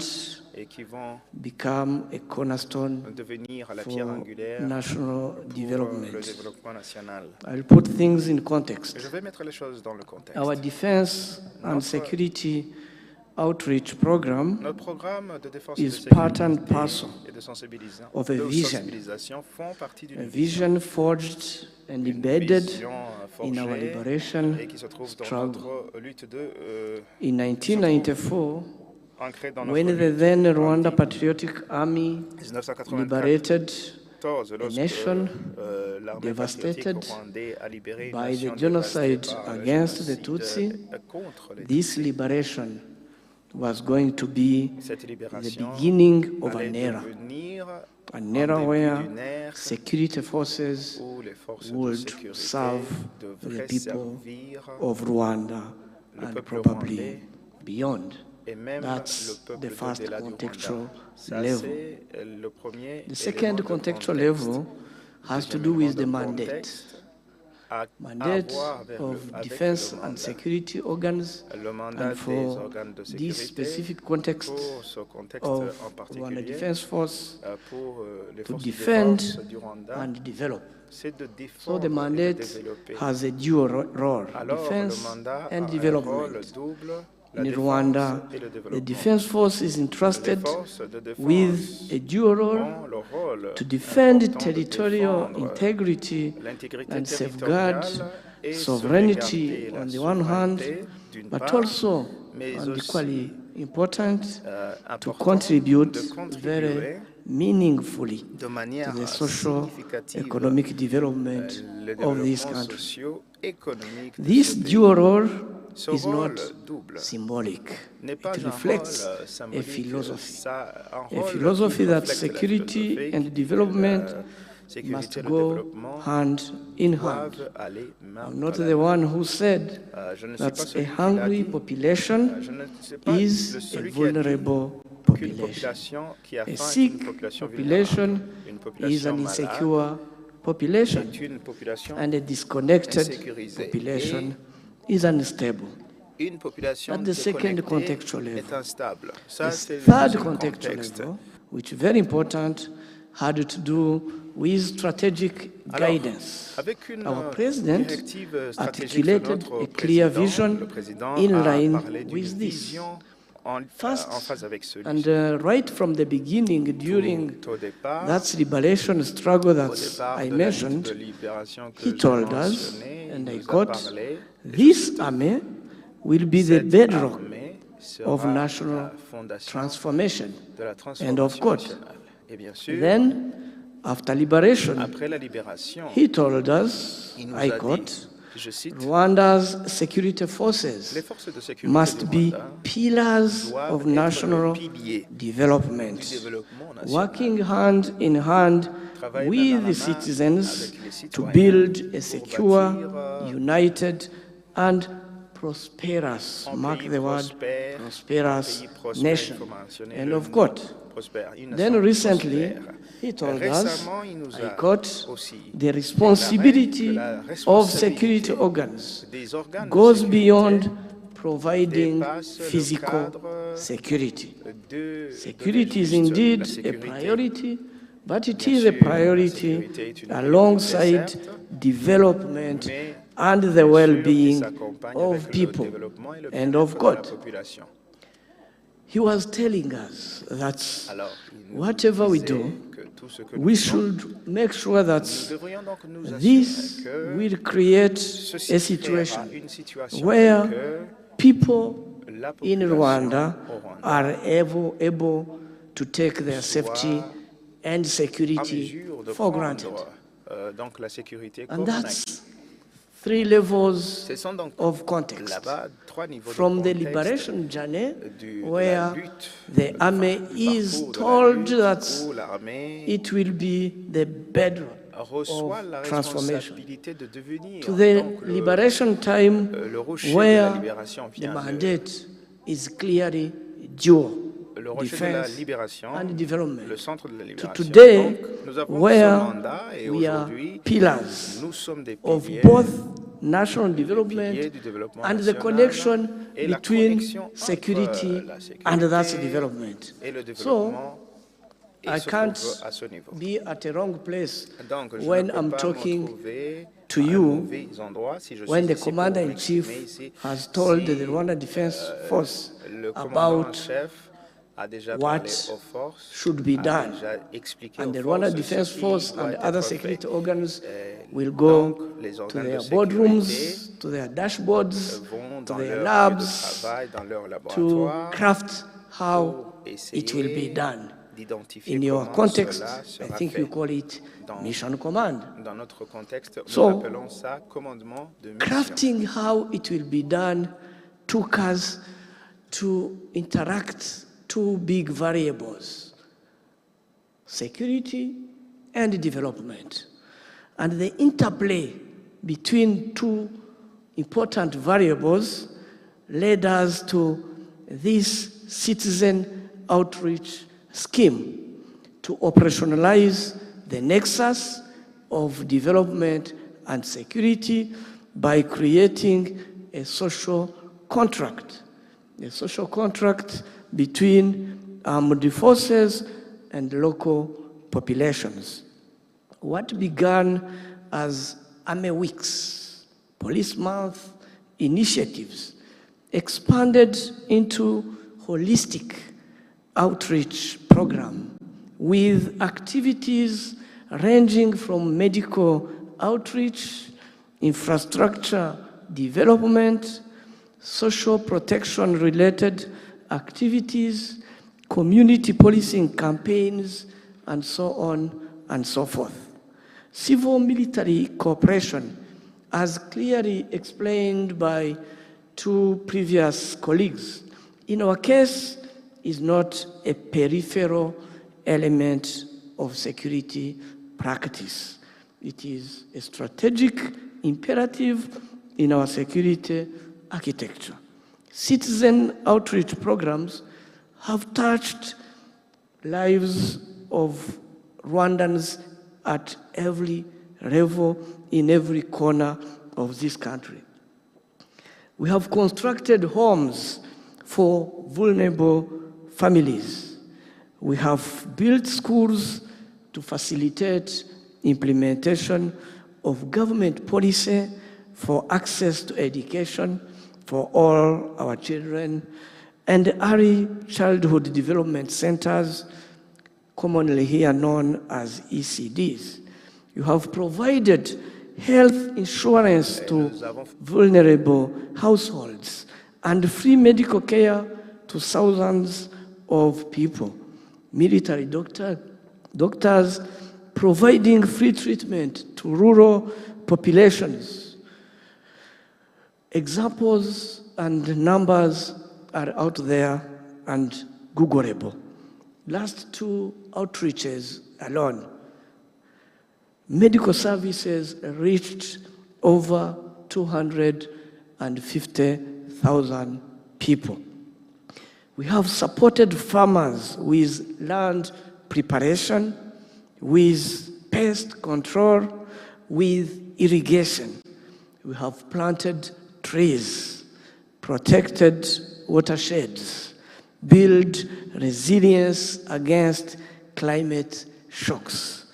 et qui vont become a cornerstone devenir la pierre for angulaire national pour le development. développement national. I'll put things in context. Je vais mettre les choses dans le contexte. Our defense and security outreach program Notre programme de défense et de is part and sécurité parcel et de sensibilisation, of a sensibilisation font partie a d'une vision forged and embedded vision in our forgée liberation et qui se trouve dans struggle. notre lutte de In 1994, ancrée dans notre when the lutte then Rwanda Patriotic Army 1984, liberated a lorsque nation l'armée devastated patriotique rwandais a libéré une by nation the genocide dévastée par le against the génocide Tutsi, contre les this liberation was going to be Cette the libération beginning of allait an era. devenir An era where d'une ère security forces où les forces de would sécurité serve devraient the people servir of Rwanda le and peuple probably rwandais beyond. et même That's le the peuple first d'au-delà du contextual Rwanda. Ça, level. c'est le premier The second élément de contextual contexte. level has to Deuxième do with the élément de mandate. contexte a Mandate à voir of avec defense le and mandat. security organs, Le mandat and des for organes de this sécurité specific context pour ce contexte of en Rwanda particulier Defense Force pour les to forces defend de défense du Rwanda, and develop. c'est de So défendre the et de mandate développer. has a dual role, Alors defense le mandat and a un development. rôle double, la In défense Rwanda, et le the développement. Defense Force is entrusted Les forces de défense with a dual role ont le rôle to defend important de territorial défendre integrity l'intégrité and safeguard territoriale et sovereignty sauvegarder la on the one hand, souveraineté d'une but part, also, mais and aussi equally important, to important contribute de contribuer very meaningfully de manière to the social, significative economic development le of this développement country. socio-économique de This ce pays. dual role Ce is rôle not double symbolic. n'est pas It un reflects rôle a symbolique, philosophy. un A rôle philosophy qui that reflète la security philosophie and que development la sécurité must et le go développement hand in hand. doivent aller main I'm dans not la the main. one who said Je ne suis that pas a celui qui l'a hungry dit. population Je ne sais pas is a celui qui a dit vulnerable qu'une population. population qui a A faim est sick une population population vulnérable. Une is population an malade insecure population, est une population and a disconnected insécurisée. population is unstable. Et une population That's the second déconnectée contextual level. est instable. Ça, The c'est le third deuxième contextual contexte. level, which is very important, had to do with strategic Alors, guidance. avec une Our president directive stratégique de articulated notre a clear président, vision le président in a line parlé d'une with this. vision en phase avec celui-ci. And right from the beginning, during Tout au départ, that liberation struggle au that départ I de la lutte mentioned, de libération que he j'ai told us, mentionnée, and il I nous a quote, parlé, this army will be the cette bedrock armée sera of la national fondation transformation. de la End transformation of quote. nationale. Et bien sûr, Then, after liberation, après la libération, he told us, il nous I a quote, dit, je cite, Rwanda's security forces les forces de sécurité must du be Rwanda pillars doivent of être le national pilier development, du développement national, working hand in hand travailler main with dans la the main citizens avec les to citoyens build a pour secure, bâtir, united, and prosperous, un mark pays the word, prospère, prosperous un pays prospère, nation. il faut mentionner End le of mot quote. prospère, une Then nation recently, prospère. he told us, Récemment, il nous I a quote, aussi the responsibility la of responsabilité security organs des organes de goes sécurité beyond providing dépasse le physical cadre security. de Security is juste indeed la a sécurité. priority, but it Bien is a sûr, la priority sécurité est une alongside priorité, certes, development mais and the bien sûr, well-being qui s'accompagne of avec le people. développement et le End bien-être of de la quote. population. He was telling us that Alors, il nous whatever we disait do, que tout ce que nous we faisons, should make sure that nous devrions donc nous assurer this que will create ceci a créera situation une situation where telle que people la in population Rwanda au Rwanda are able to take their safety and security for granted. Donc la sécurité And that's three levels of context. From the liberation journey, where the army is told that it will be the bedrock of transformation, to the liberation time, where the mandate is clearly dual. Defense and development. To today, where we are pillars of both national development and the connection between security and that development. So, I can't be at a wrong place when I'm talking to you, when the Commander-in-Chief has told the Rwanda Defense Force about what should be done. And the Rwanda Defense Force and other security organs will go to their boardrooms, to their dashboards, to their labs, to craft how it will be done. In your context, I think you call it mission command. So, crafting how it will be done took us to interact two big variables: security and development. And the interplay between two important variables led us to this citizen outreach scheme to operationalize the nexus of development and security by creating a social contract between armed forces and local populations. What began as Army Weeks, Police Month initiatives expanded into holistic outreach program with activities ranging from medical outreach, infrastructure development, social protection related activities, community policing campaigns, and so on and so forth. Civil-military cooperation, as clearly explained by two previous colleagues, in our case, is not a peripheral element of security practice. It is a strategic imperative in our security architecture. Citizen outreach programs have touched lives of Rwandans at every level, in every corner of this country. We have constructed homes for vulnerable families. We have built schools to facilitate implementation of government policy for access to education for all our children, and early childhood development centers, commonly here known as ECDs. You have provided health insurance to vulnerable households and free medical care to thousands of people. Military doctors providing free treatment to rural populations. Examples and numbers are out there and Googleable. Last two outreaches alone, medical services reached over 250,000 people. We have supported farmers with land preparation, with pest control, with irrigation. We have planted trees, protected watersheds, build resilience against climate shocks.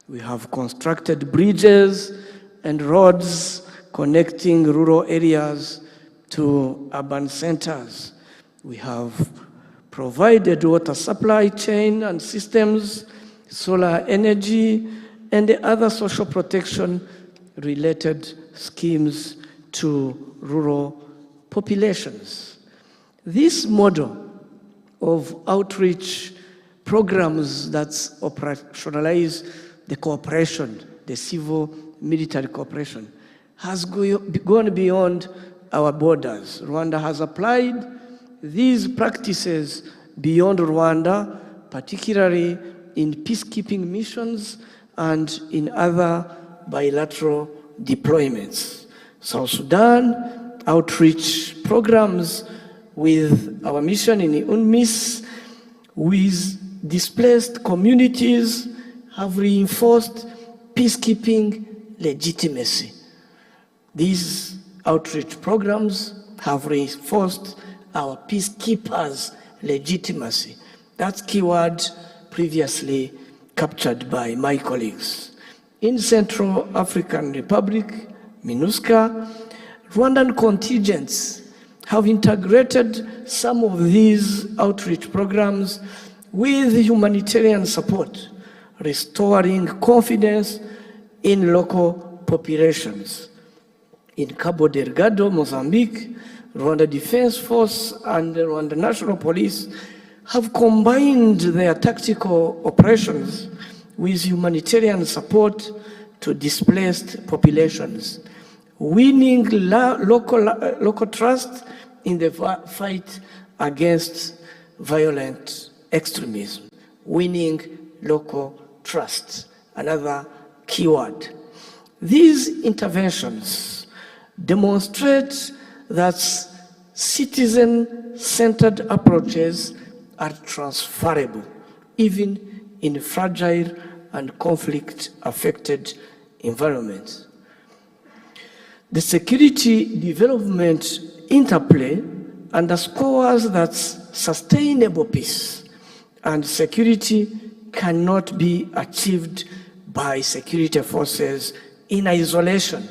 We have constructed bridges and roads connecting rural areas to urban centers. We have provided water supply chain and systems, solar energy, and the other social protection related schemes to rural populations. This model of outreach programs that operationalize the cooperation, the civil-military cooperation, has gone beyond our borders. Rwanda has applied these practices beyond Rwanda, particularly in peacekeeping missions and in other bilateral deployments. South Sudan outreach programs with our mission in UNMISS with displaced communities have reinforced peacekeeping legitimacy. These outreach programs have reinforced our peacekeepers' legitimacy. That's keyword previously captured by my colleagues. In Central African Republic, MINUSCA, Rwandan contingents have integrated some of these outreach programs with humanitarian support, restoring confidence in local populations. In Cabo Delgado, Mozambique, Rwanda Defense Force and the Rwanda National Police have combined their tactical operations with humanitarian support to displaced populations, winning local trust in the fight against violent extremism. Winning local trust, another keyword. These interventions demonstrate that citizen-centered approaches are transferable, even in fragile and conflict-affected environments. The security development interplay underscores that sustainable peace and security cannot be achieved by security forces in isolation.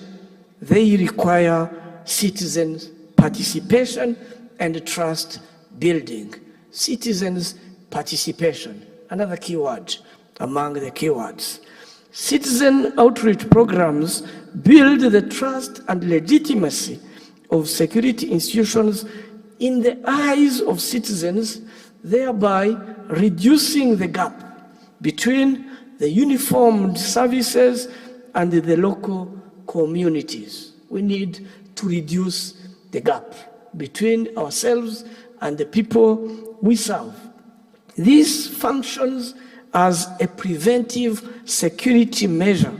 They require citizens' participation and trust building. Citizens' participation, another keyword among the keywords. Citizen outreach programs build the trust and legitimacy of security institutions in the eyes of citizens, thereby reducing the gap between the uniformed services and the local communities. We need to reduce the gap between ourselves and the people we serve. This functions as a preventive security measure,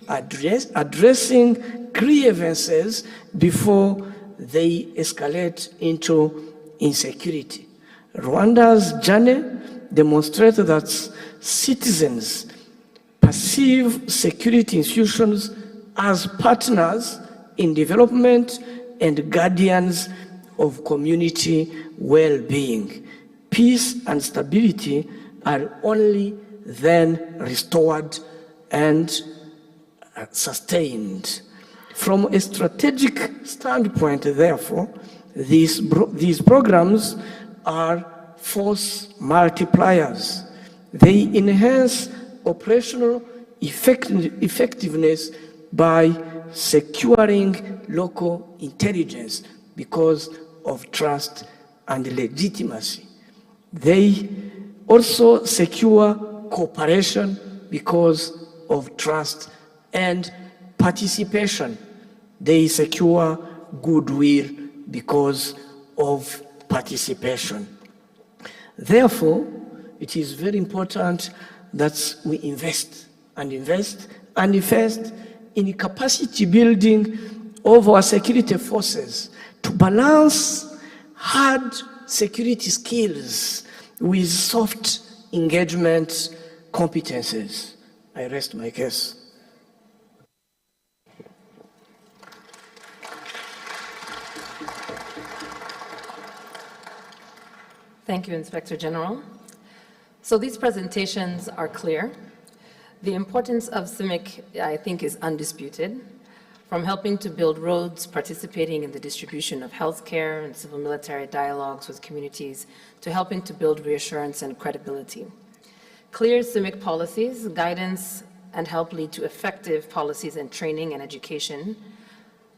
addressing grievances before they escalate into insecurity. Rwanda's journey demonstrates that citizens perceive security institutions as partners in development and guardians of community well-being. Peace and stability are only then restored and sustained. From a strategic standpoint, therefore, these programs are force multipliers. They enhance operational effectiveness by securing local intelligence because of trust and legitimacy. They also secure cooperation because of trust and participation. They secure goodwill because of participation. Therefore, it is very important that we invest in capacity building of our security forces to balance hard security skills with soft engagement competences. I rest my case. Thank you, Inspector General. So these presentations are clear. The importance of CIMIC, I think, is undisputed. From helping to build roads, participating in the distribution of healthcare and civil-military dialogues with communities, to helping to build reassurance and credibility. Clear CIMIC policies, guidance, and help lead to effective policies and training and education,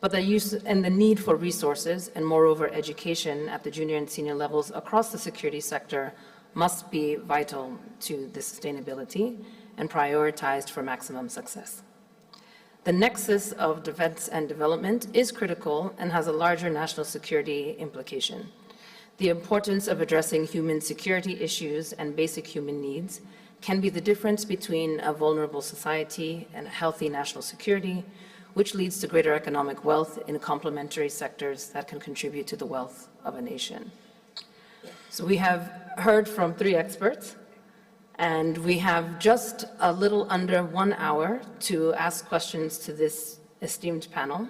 but the use and the need for resources and moreover education at the junior and senior levels across the security sector must be vital to the sustainability and prioritized for maximum success. The nexus of defense and development is critical and has a larger national security implication. The importance of addressing human security issues and basic human needs can be the difference between a vulnerable society and a healthy national security, which leads to greater economic wealth in complementary sectors that can contribute to the wealth of a nation. So we have heard from 3 experts, and we have just a little under 1 hour to ask questions to this esteemed panel.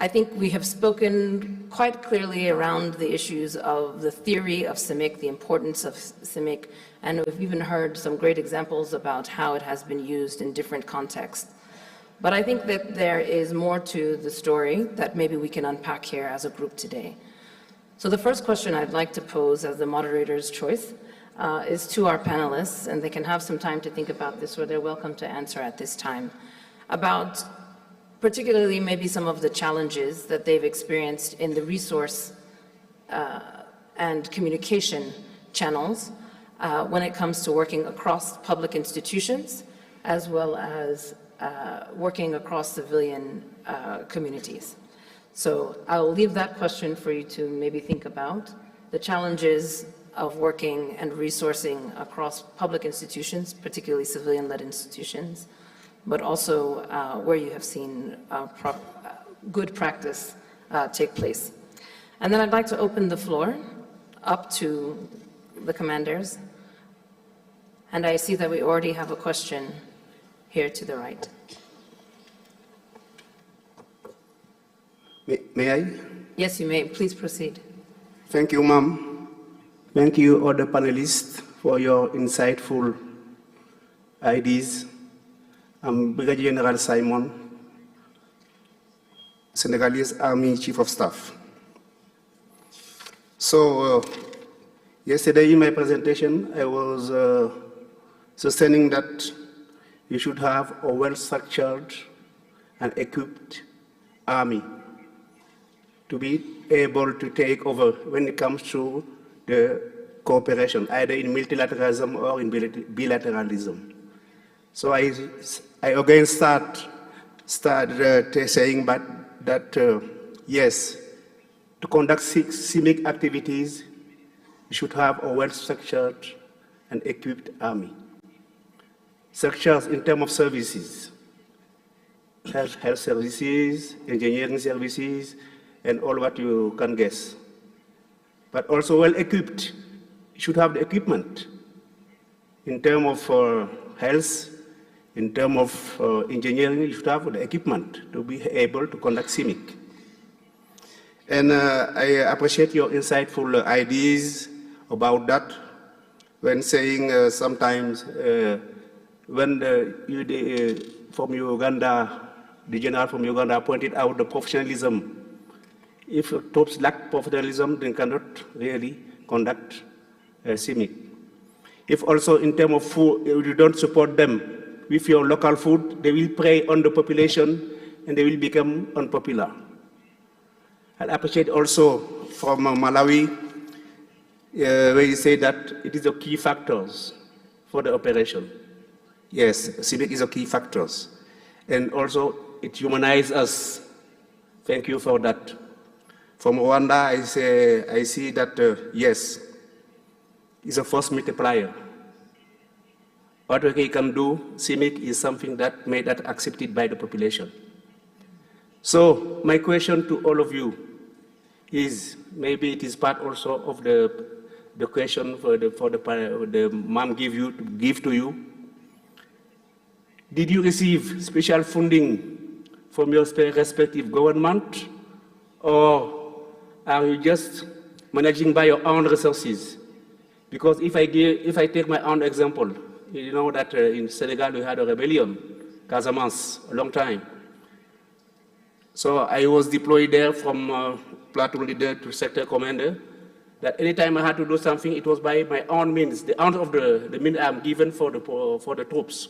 I think we have spoken quite clearly around the issues of the theory of CIMIC, the importance of CIMIC, and we've even heard some great examples about how it has been used in different contexts. But I think that there is more to the story that maybe we can unpack here as a group today. So the first question I'd like to pose as the moderator's choice is to our panelists, and they can have some time to think about this, or they're welcome to answer at this time, about particularly maybe some of the challenges that they've experienced in the resource and communication channels when it comes to working across public institutions, as well as working across civilian communities. So I'll leave that question for you to maybe think about, the challenges of working and resourcing across public institutions, particularly civilian-led institutions, but also where you have seen good practice take place. And then I'd like to open the floor up to the commanders. And I see that we already have a question here to the right. May I? Yes, you may. Please proceed. Thank you, ma'am. Thank you, all the panelists, for your insightful ideas. I'm Brigadier General Simon, Senegalese Army Chief of Staff. So, yesterday in my presentation, I was sustaining that you should have a well-structured and equipped army to be able to take over when it comes to the cooperation, either in multilateralism or in bilateralism. So I again start saying that yes, to conduct CIMIC activities, you should have a well-structured and equipped army. Structures in terms of services, health services, engineering services, and all what you can guess. But also well-equipped. You should have the equipment in terms of health, in terms of engineering. You should have the equipment to be able to conduct CIMIC. And I appreciate your insightful ideas about that when saying sometimes when from Uganda, the general from Uganda pointed out the professionalism. If troops lack professionalism, they cannot really conduct CIMIC. If also in terms of food, you don't support them with your local food, they will prey on the population and they will become unpopular. I appreciate also from Malawi, where you say that it is a key factors for the operation. Yes, CIMIC is a key factors. And also it humanizes us. Thank you for that. From Rwanda, I see that, yes, it's a force multiplier. What we can do, CIMIC is something that made that accepted by the population. So my question to all of you is, maybe it is part also of the question for the ma'am give to you. Did you receive special funding from your respective government, or are you just managing by your own resources? Because if I take my own example, you know that in Senegal we had a rebellion, Casamance, a long time. So I was deployed there from platoon leader to sector commander, that anytime I had to do something, it was by my own means, the amount of the means I'm given for the troops.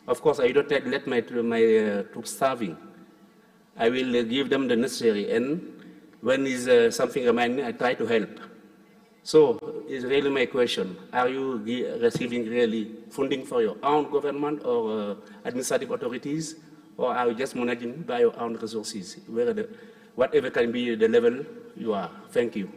Of course, I don't let my troops starving. I will give them the necessary, and when is something remaining, I try to help. So, is really my question. Are you receiving really funding for your own government or administrative authorities, or are you just managing by your own resources, whatever can be the level you are? Thank you.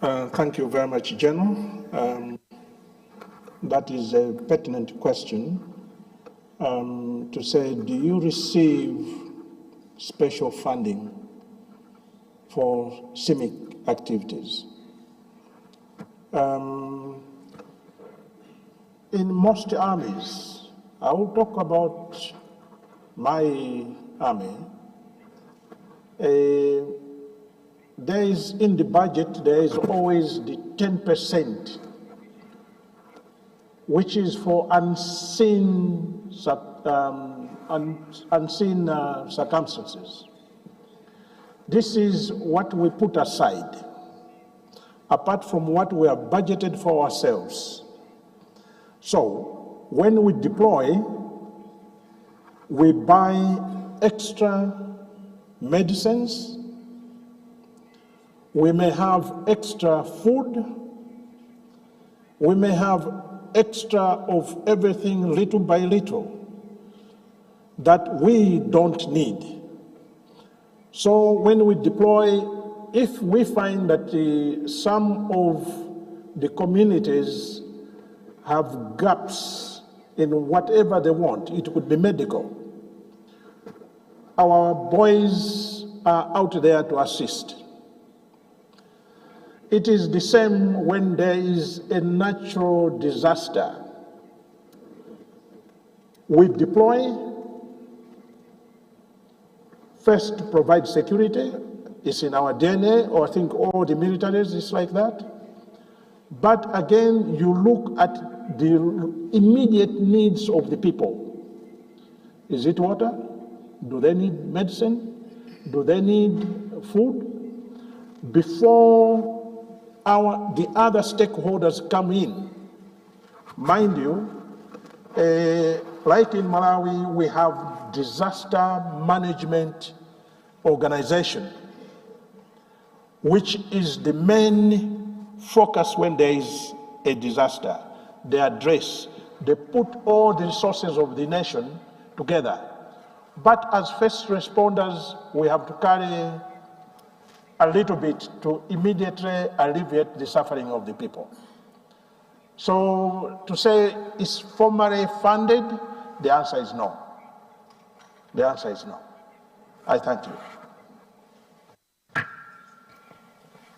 Thank you very much, General. That is a pertinent question. To say, do you receive special funding for CIMIC activities? In most armies, I will talk about my army. There is, in the budget, there is always the 10%, which is for unseen circumstances. This is what we put aside, apart from what we have budgeted for ourselves. So, when we deploy, we buy extra medicines, we may have extra food, we may have extra of everything little by little that we don't need. So when we deploy, if we find that some of the communities have gaps in whatever they want, it could be medical, our boys are out there to assist. It is the same when there is a natural disaster. We deploy, first to provide security. It's in our DNA, or I think all the militaries is like that. But again, you look at the immediate needs of the people. Is it water? Do they need medicine? Do they need food? Before the other stakeholders come in. Mind you, like in Malawi, we have disaster management organization, which is the main focus when there is a disaster. They address, they put all the resources of the nation together. But as first responders, we have to carry a little bit to immediately alleviate the suffering of the people. So to say it's formally funded, the answer is no. The answer is no. I thank you.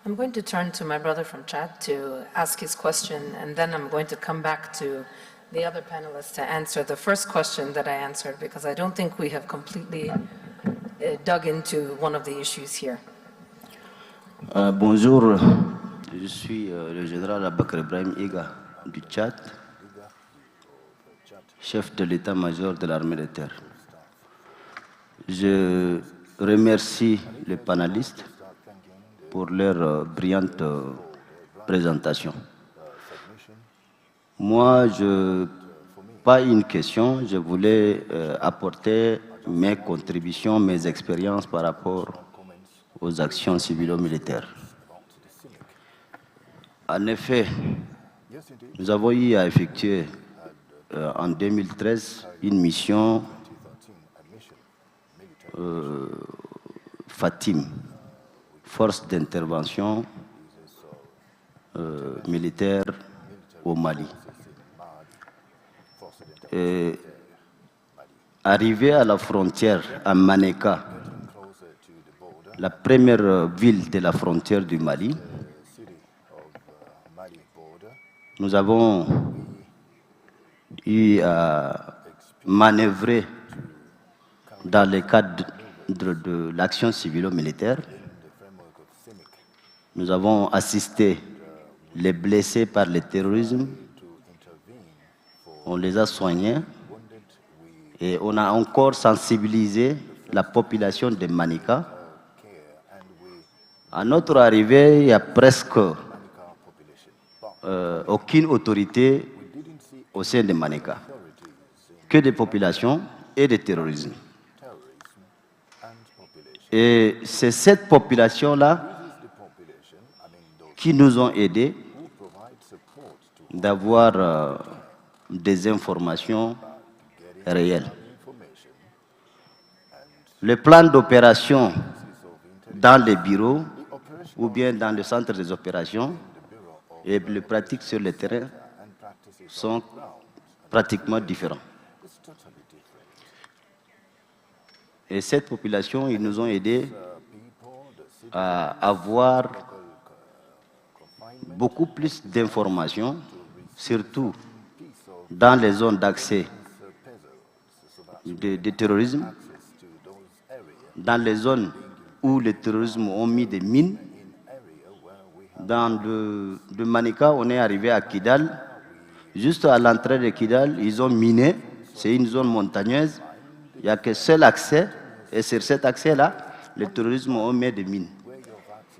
I'm going to turn to my brother from Chad to ask his question, and then I'm going to come back to the other panelists to answer the first question that I answered, because I don't think we have completely dug into one of the issues here. Bonjour, je suis le général Abakar Ibrahim Iga du Tchad, chef de l'état-major de l'armée de terre. Je remercie les panélistes pour leur brillante présentation. Moi, pas une question, je voulais apporter mes contributions, mes expériences par rapport aux actions civilo-militaires. En effet, nous avons eu à effectuer en 2013 une mission FATIM, Force d'intervention militaire au Mali. Et arrivé à la frontière à Manéka, la première ville de la frontière du Mali, nous avons eu à manœuvrer dans le cadre de l'action civilo-militaire. Nous avons assisté les blessés par le terrorisme, on les a soignés et on a encore sensibilisé la population de Manéka. À notre arrivée, il n'y a presque aucune autorité au sein de Manéka. que des populations et des terrorismes. Et c'est cette population-là qui nous ont aidés d'avoir des informations réelles. Le plan d'opération dans les bureaux ou bien dans le centre des opérations et les pratiques sur le terrain sont pratiquement différents. Et cette population, ils nous ont aidés à avoir beaucoup plus d'informations, surtout dans les zones d'accès de terrorisme, dans les zones où les terroristes ont mis des mines. De Manika, on est arrivé à Kidal. Juste à l'entrée de Kidal, ils ont miné. C'est une zone montagneuse. Il n'y a que seul accès. Et sur cet accès-là, les terroristes ont mis des mines.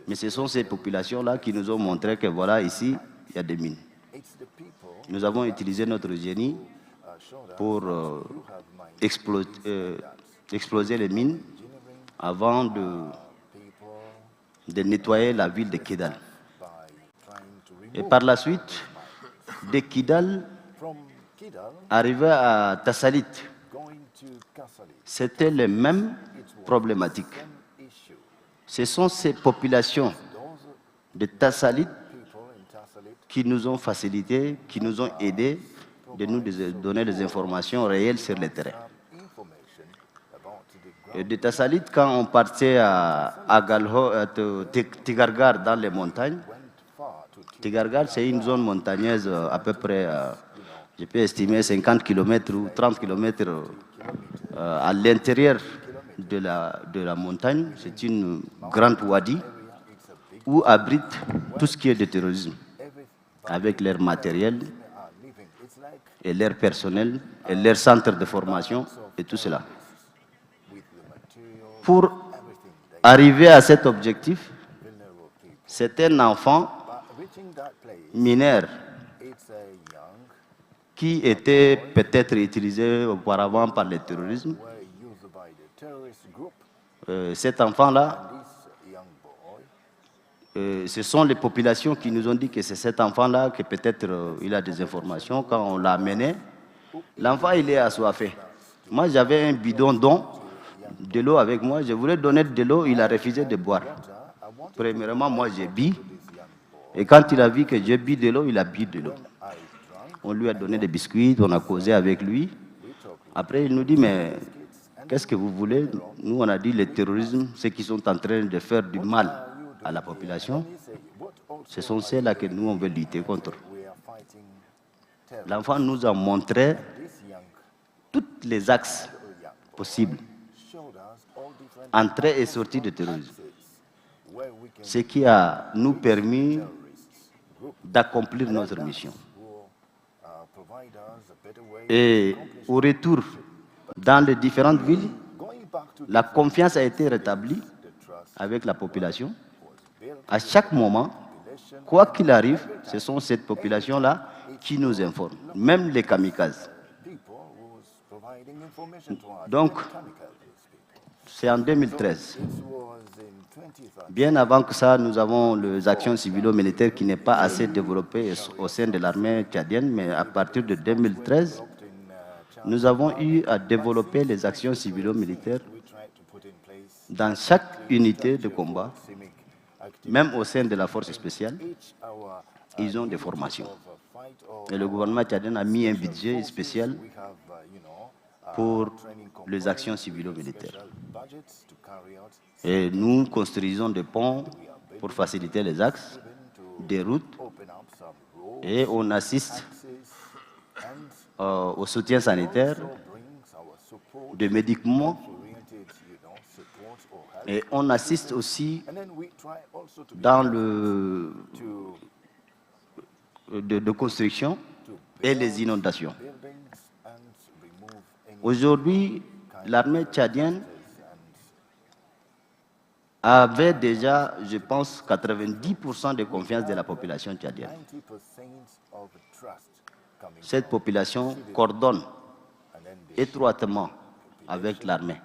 Mais ce sont ces populations-là qui nous ont montré que voilà, ici, il y a des mines. Nous avons utilisé notre génie pour exploser les mines avant de nettoyer la ville de Kidal. Et par la suite, de Kidal, arrivé à Tassalit, c'était les mêmes problématiques. Ce sont ces populations de Tassalit qui nous ont facilité, qui nous ont aidés de nous donner des informations réelles sur le terrain. Et de Tassalit, quand on partait à Tigargar dans les montagnes, Tigargar, c'est une zone montagneuse à peu près, je peux estimer 50 km ou 30 km à l'intérieur de la montagne. C'est une grande wadi où abrite tout ce qui est de terrorisme, avec leur matériel et leur personnel et leur centre de formation et tout cela. Pour arriver à cet objectif, c'est un enfant mineur qui était peut-être utilisé auparavant par le terrorisme. Cet enfant-là, ce sont les populations qui nous ont dit que c'est cet enfant-là que peut-être il a des informations. Quand on l'a amené, l'enfant il est assoiffé. Moi j'avais un bidon de l'eau avec moi, je voulais donner de l'eau, il a refusé de boire. Premièrement, moi j'ai bu, et quand il a vu que j'ai bu de l'eau, il a bu de l'eau. On lui a donné des biscuits, on a causé avec lui. Après il nous dit, mais qu'est-ce que vous voulez? Nous on a dit, le terrorisme, ceux qui sont en train de faire du mal à la population, ce sont ceux-là que nous on veut lutter contre. L'enfant nous a montré tous les axes possibles, entrée et sortie de terrorisme, ce qui a nous permis d'accomplir notre mission. Et au retour, dans les différentes villes, la confiance a été rétablie avec la population. À chaque moment, quoi qu'il arrive, ce sont cette population-là qui nous informe, même les kamikazes. Donc, c'est en 2013. Bien avant que ça, nous avons les actions civilo-militaires qui n'est pas assez développées au sein de l'armée tchadienne, mais à partir de 2013, nous avons eu à développer les actions civilo-militaires dans chaque unité de combat, même au sein de la force spéciale. Ils ont des formations. Et le gouvernement tchadien a mis un budget spécial pour les actions civilo-militaires. Et nous construisons des ponts pour faciliter les axes, des routes, et on assiste au soutien sanitaire, des médicaments, et on assiste aussi dans de construction et les inondations. Aujourd'hui, l'armée tchadienne avait déjà, je pense, 90% de confiance de la population tchadienne. Cette population coordonne étroitement avec l'armée.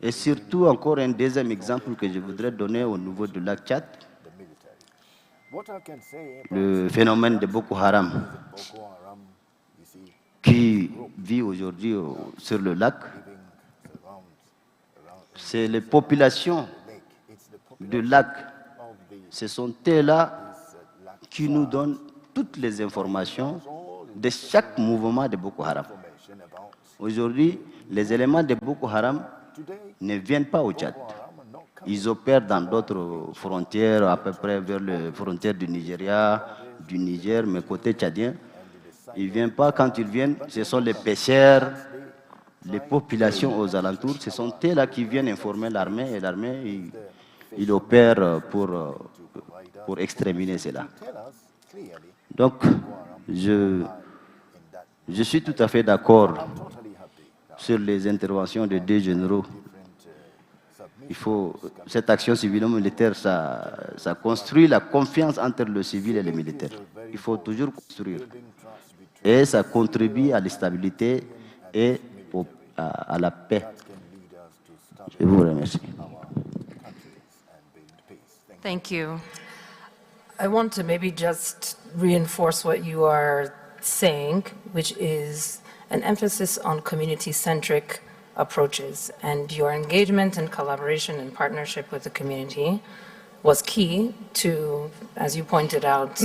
Et surtout, encore un deuxième exemple que je voudrais donner au niveau du lac Tchad, le phénomène de Boko Haram, qui vit aujourd'hui sur le lac. C'est les populations du lac, ce sont elles-là qui nous donnent toutes les informations de chaque mouvement de Boko Haram. Aujourd'hui, les éléments de Boko Haram ne viennent pas au Tchad. Ils opèrent dans d'autres frontières, à peu près vers les frontières du Nigeria, du Niger, mais côté tchadien. Ils ne viennent pas. Quand ils viennent, ce sont les pêcheurs, les populations aux alentours. Ce sont eux-là qui viennent informer l'armée, et l'armée, il opère pour exterminer cela. Donc, je suis tout à fait d'accord sur les interventions des deux généraux. Cette action civilo-militaire, ça construit la confiance entre le civil et le militaire. Il faut toujours construire. Et ça contribue à la stabilité et à la paix. Je vous remercie. Thank you. I want to maybe just reinforce what you are saying, which is an emphasis on community-centric approaches, and your engagement and collaboration and partnership with the community was key to, as you pointed out,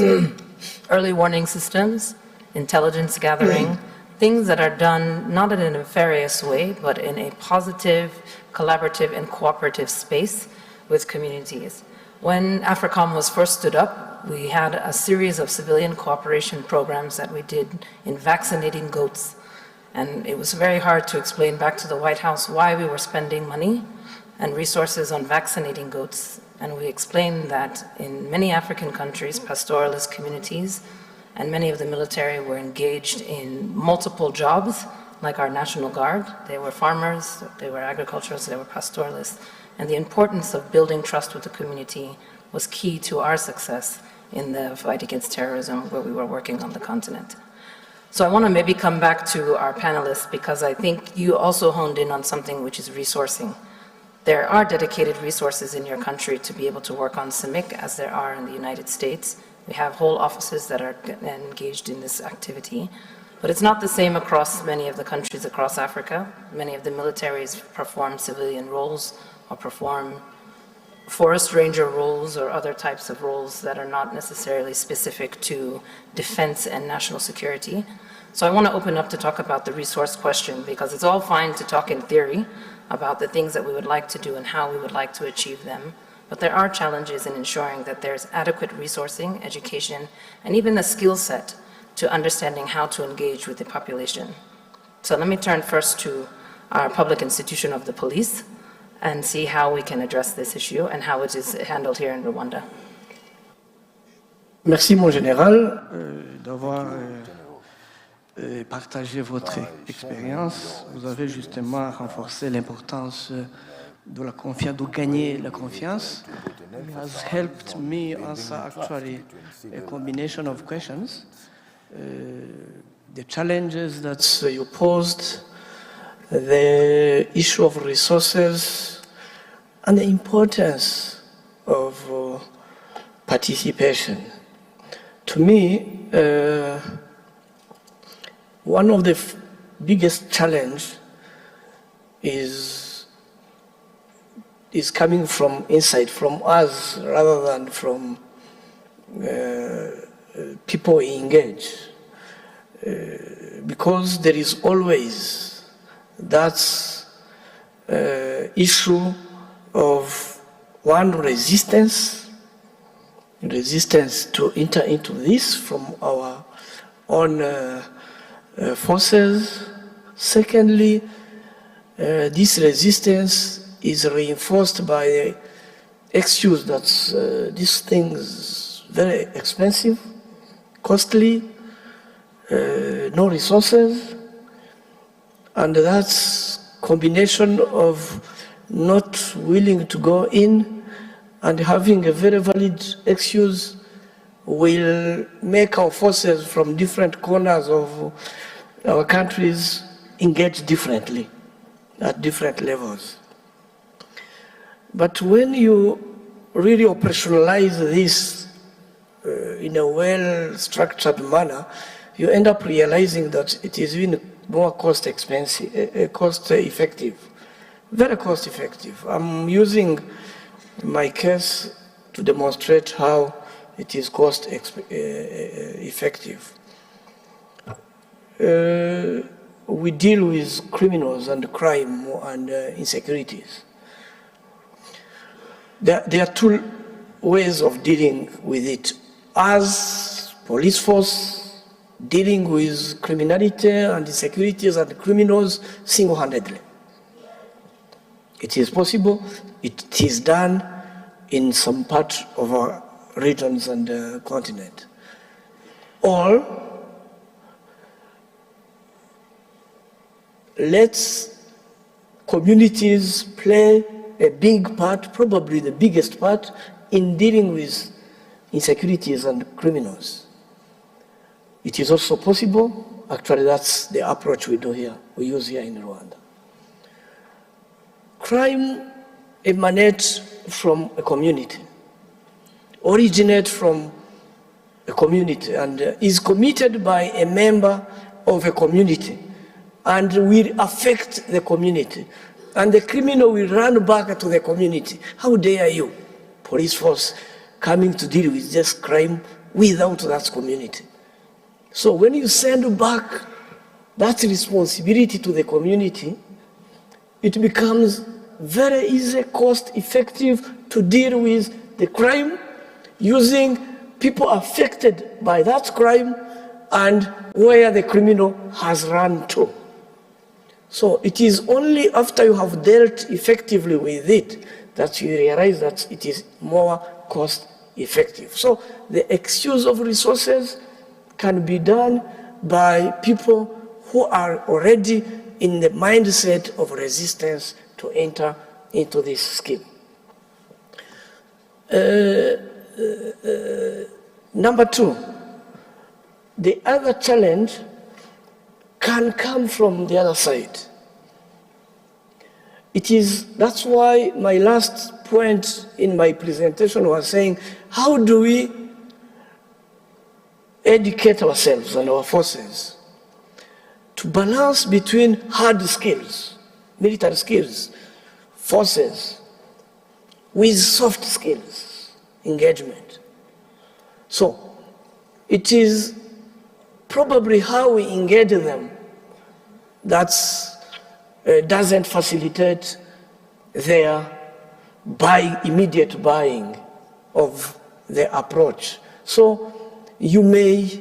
early warning systems, intelligence gathering, things that are done not in a nefarious way, but in a positive, collaborative, and cooperative space with communities. When AFRICOM was first stood up, we had a series of civilian cooperation programs that we did in vaccinating goats. And it was very hard to explain back to the White House why we were spending money and resources on vaccinating goats. And we explained that in many African countries, pastoralist communities, and many of the military were engaged in multiple jobs, like our National Guard. They were farmers, they were agriculturalists, they were pastoralists. And the importance of building trust with the community was key to our success in the fight against terrorism where we were working on the continent. So I want to maybe come back to our panelists, because I think you also honed in on something which is resourcing. There are dedicated resources in your country to be able to work on CIMIC, as there are in the United States. We have whole offices that are engaged in this activity. But it's not the same across many of the countries across Africa. Many of the militaries perform civilian roles or perform forest ranger roles or other types of roles that are not necessarily specific to defense and national security. So I want to open up to talk about the resource question, because it's all fine to talk in theory about the things that we would like to do and how we would like to achieve them. But there are challenges in ensuring that there's adequate resourcing, education, and even a skill set to understanding how to engage with the population. So let me turn first to our public institution of the police and see how we can address this issue and how it is handled here in Rwanda. Merci, mon général, d'avoir partagé votre expérience. Vous avez justement renforcé l'importance de la confiance, de gagner la confiance. It has helped me answer actually a combination of questions. The challenges that you posed, the issue of resources, and the importance of participation. To me, one of the biggest challenge is coming from inside, from us, rather than from people engaged. Because there is always that issue of one resistance to enter into this from our own forces. Secondly, this resistance is reinforced by the excuse that this thing is very expensive, costly, no resources, and that's combination of not willing to go in and having a very valid excuse will make our forces from different corners of our countries engage differently at different levels. But when you really operationalize this in a well-structured manner, you end up realizing that it is even more cost-effective, very cost-effective. I'm using my case to demonstrate how it is cost-effective. We deal with criminals and crime and insecurities. There are two ways of dealing with it. As police force, dealing with criminality and insecurities and criminals single-handedly. It is possible, it is done in some part of our regions and continent. Or, let's communities play a big part, probably the biggest part, in dealing with insecurities and criminals. It is also possible, actually that's the approach we use here in Rwanda. Crime emanates from a community, originates from a community, and is committed by a member of a community, and will affect the community. And the criminal will run back to the community. How dare you, police force, coming to deal with this crime without that community? So when you send back that responsibility to the community, it becomes very easy, cost-effective to deal with the crime using people affected by that crime and where the criminal has run to. So it is only after you have dealt effectively with it that you realize that it is more cost-effective. So the excuse of resources can be done by people who are already in the mindset of resistance to enter into this scheme. Number two, the other challenge can come from the other side. That's why my last point in my presentation was saying, how do we educate ourselves and our forces to balance between hard skills, military skills, forces, with soft skills, engagement. So it is probably how we engage them that doesn't facilitate their immediate buying of the approach. So you may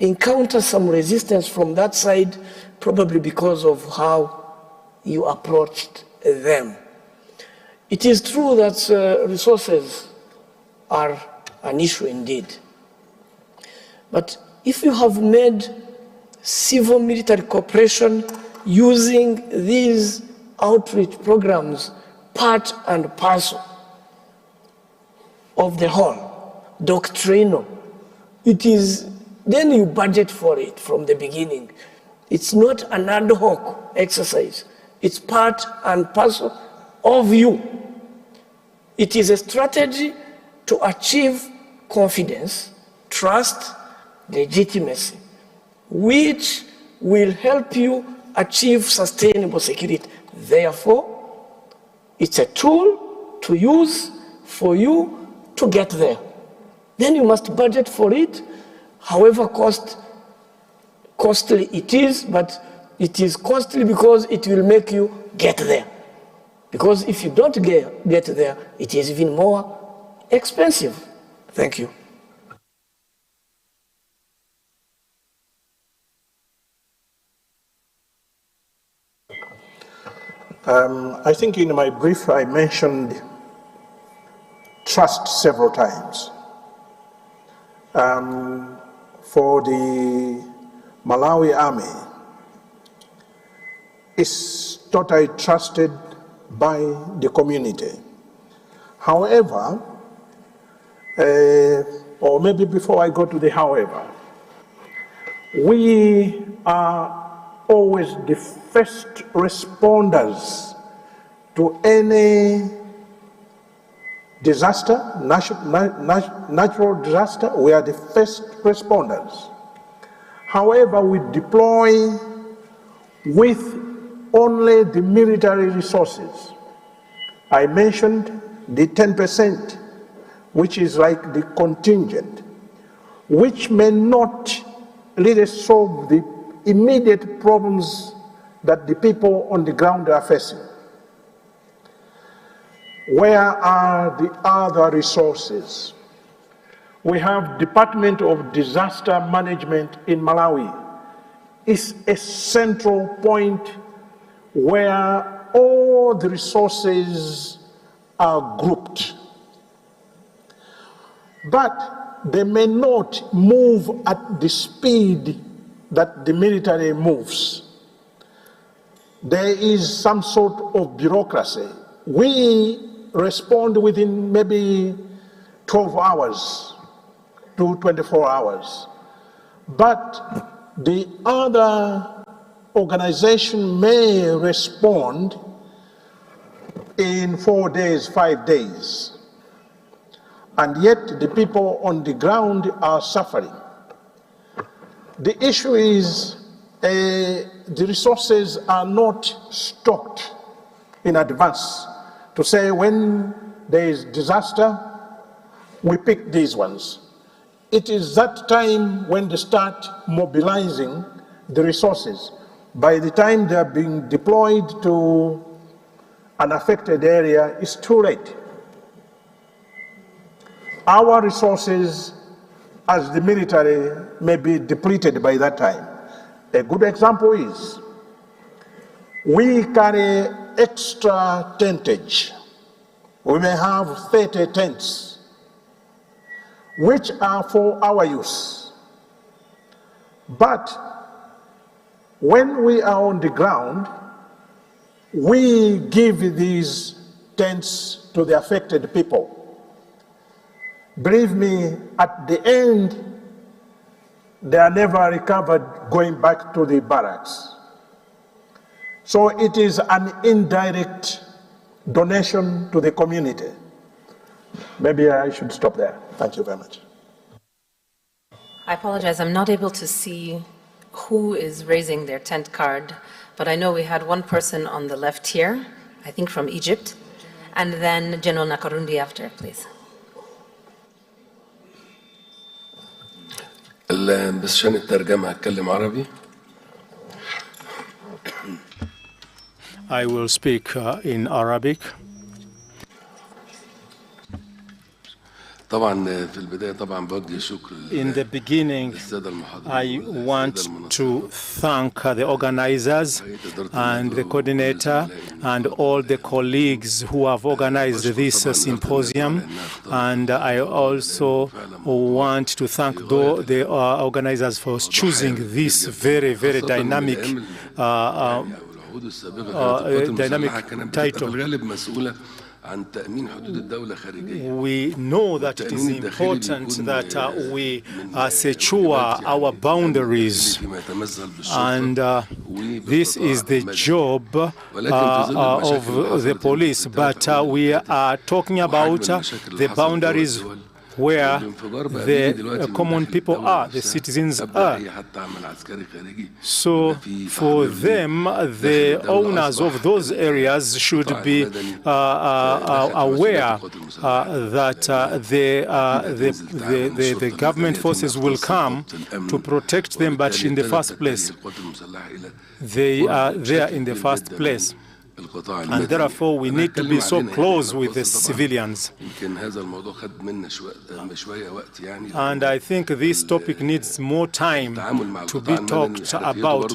encounter some resistance from that side, probably because of how you approached them. It is true that resources are an issue indeed. But if you have made civil-military cooperation using these outreach programs part and parcel of the whole, doctrinal, then you budget for it from the beginning. It's not an ad hoc exercise. It's part and parcel of you. It is a strategy to achieve confidence, trust, legitimacy, which will help you achieve sustainable security. Therefore, it's a tool to use for you to get there. Then you must budget for it, however costly it is, but it is costly because it will make you get there. Because if you don't get there, it is even more expensive. Thank you. I think in my brief I mentioned trust several times. For the Malawi army, it's totally trusted by the community. However, or maybe before I go to the however, we are always the first responders to any disaster, natural disaster. We are the first responders. However, we deploy with only the military resources. I mentioned the 10%, which is like the contingent, which may not really solve the immediate problems that the people on the ground are facing. Where are the other resources? We have Department of Disaster Management in Malawi. It's a central point where all the resources are grouped. But they may not move at the speed that the military moves. There is some sort of bureaucracy. We respond within maybe 12 hours to 24 hours. But the other organization may respond in 4 days, 5 days. And yet the people on the ground are suffering. The issue is the resources are not stocked in advance to say when there is disaster, we pick these ones. It is that time when they start mobilizing the resources. By the time they are being deployed to an affected area, it's too late. Our resources as the military may be depleted by that time. A good example is we carry extra tentage. We may have 30 tents, which are for our use. But when we are on the ground, we give these tents to the affected people. Believe me, at the end, they are never recovered going back to the barracks. So it is an indirect donation to the community. Maybe I should stop there. Thank you very much. I apologize, I'm not able to see who is raising their tent card, but I know we had one person on the left here, I think from Egypt, and then General Nakarundi after, please. بس عشان الترجمة هتكلم عربي. I will speak in Arabic. In the beginning, I want to thank the organizers and the coordinator and all the colleagues who have organized this symposium. And I also want to thank the organizers for choosing this very, very dynamic title. We know that it is important that we secure our boundaries, and this is the job of the police. But we are talking about the boundaries where the common people are, the citizens are. So for them, the owners of those areas should be aware that the government forces will come to protect them, but in the first place, they are there in the first place. And therefore, we need to be so close with the civilians. And I think this topic needs more time to be talked about,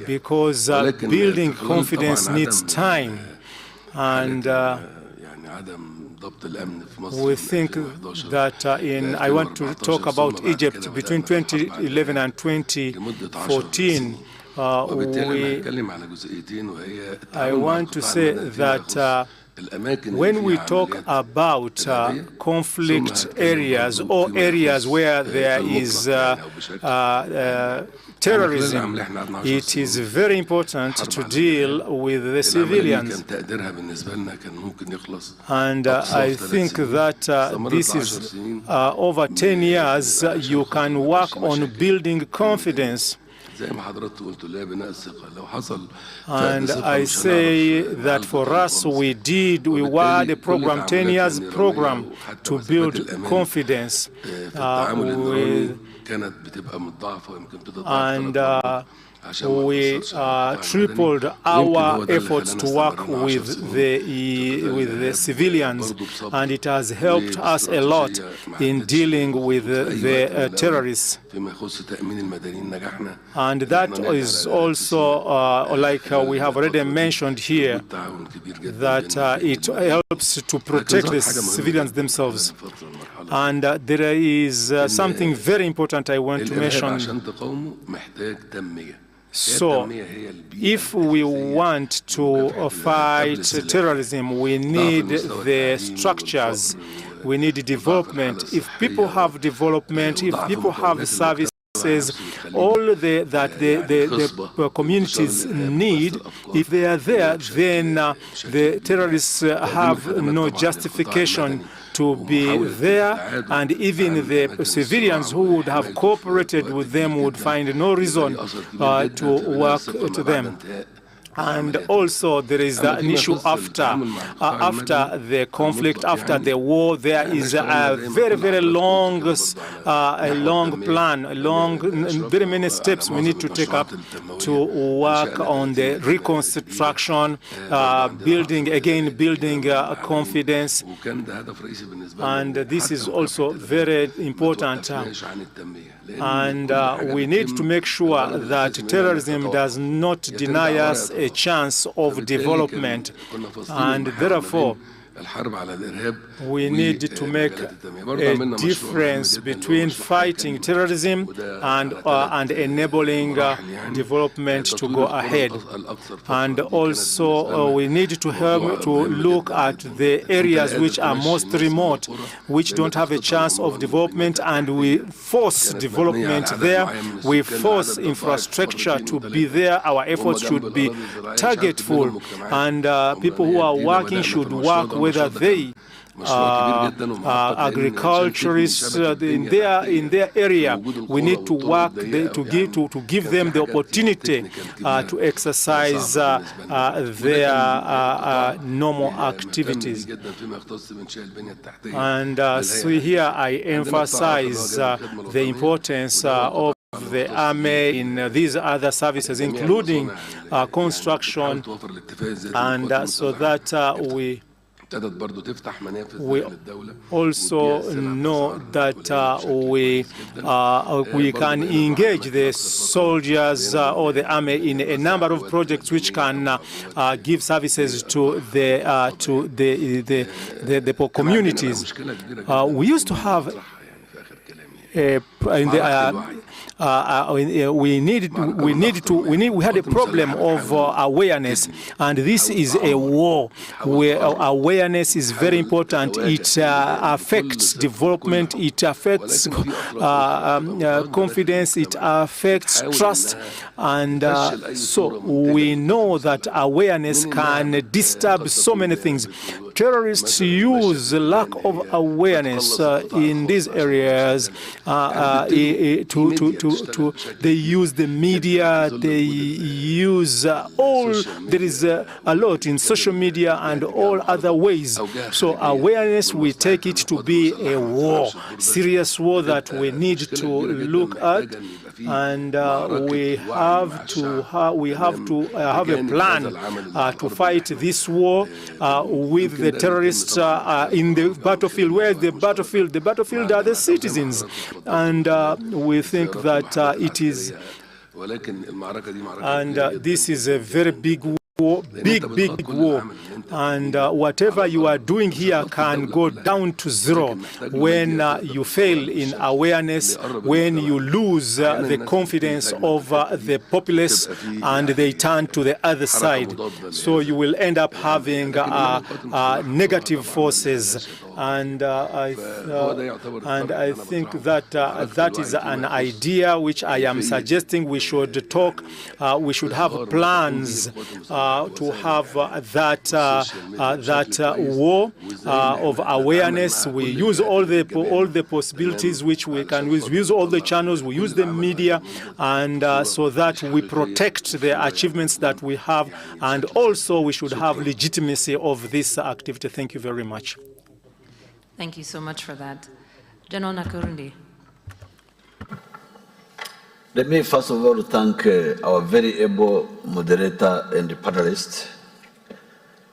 because building confidence needs time. And we think that I want to talk about Egypt between 2011 and 2014. I want to say that When we talk about conflict areas or areas where there is terrorism, it is very important to deal with the civilians. And I think that this is over 10 years, you can work on building confidence. And I say that for us, we had a program, 10 years program, to build confidence. And we tripled our efforts to work with the civilians, and it has helped us a lot in dealing with the terrorists. And that is also, like we have already mentioned here, that it helps to protect the civilians themselves. And there is something very important I want to mention. So, if we want to fight terrorism, we need the structures, we need development. If people have development, if people have services, all that the communities need, if they are there, then the terrorists have no justification to be there, and even the civilians who would have cooperated with them would find no reason to work to them. And also there is an issue after the conflict, after the war. There is a very, very long plan, very many steps we need to take up to work on the reconstruction, building confidence. And this is also very important. And we need to make sure that terrorism does not deny us a chance of development. And therefore, we need to make a difference between fighting terrorism and enabling development to go ahead. And also, we need to help to look at the areas which are most remote, which don't have a chance of development, and we force development there. We force infrastructure to be there. Our efforts should be targetful, and people who are working should work whether they agriculturists in their area. We need to work to give them the opportunity to exercise their normal activities. And so here I emphasize the importance of the army in these other services, including construction, and so that we also know that we can engage the soldiers or the army in a number of projects which can give services to the communities. We used to have we had a problem of awareness, and this is a war where awareness is very important. It affects development, it affects confidence, it affects trust, and so we know that awareness can disturb so many things. Terrorists use lack of awareness in these areas they use the media, they use there is a lot in social media and all other ways. So awareness, we take it to be a war, serious war that we need to look at, and we have to have a plan to fight this war with the terrorists in the battlefield. Where the battlefield are the citizens, and we think that it is, and this is a very big war. big war, and whatever you are doing here can go down to zero when you fail in awareness, when you lose the confidence of the populace and they turn to the other side. So you will end up having negative forces, and I think that that is an idea which I am suggesting we should talk. We should have plans to have that war of awareness. We use all the possibilities which we can use. We use all the channels. We use the media, and so that we protect the achievements that we have, and also we should have legitimacy of this activity. Thank you very much. Thank you so much for that. General Nakurundi. Let me first of all thank our very able moderator and panelist,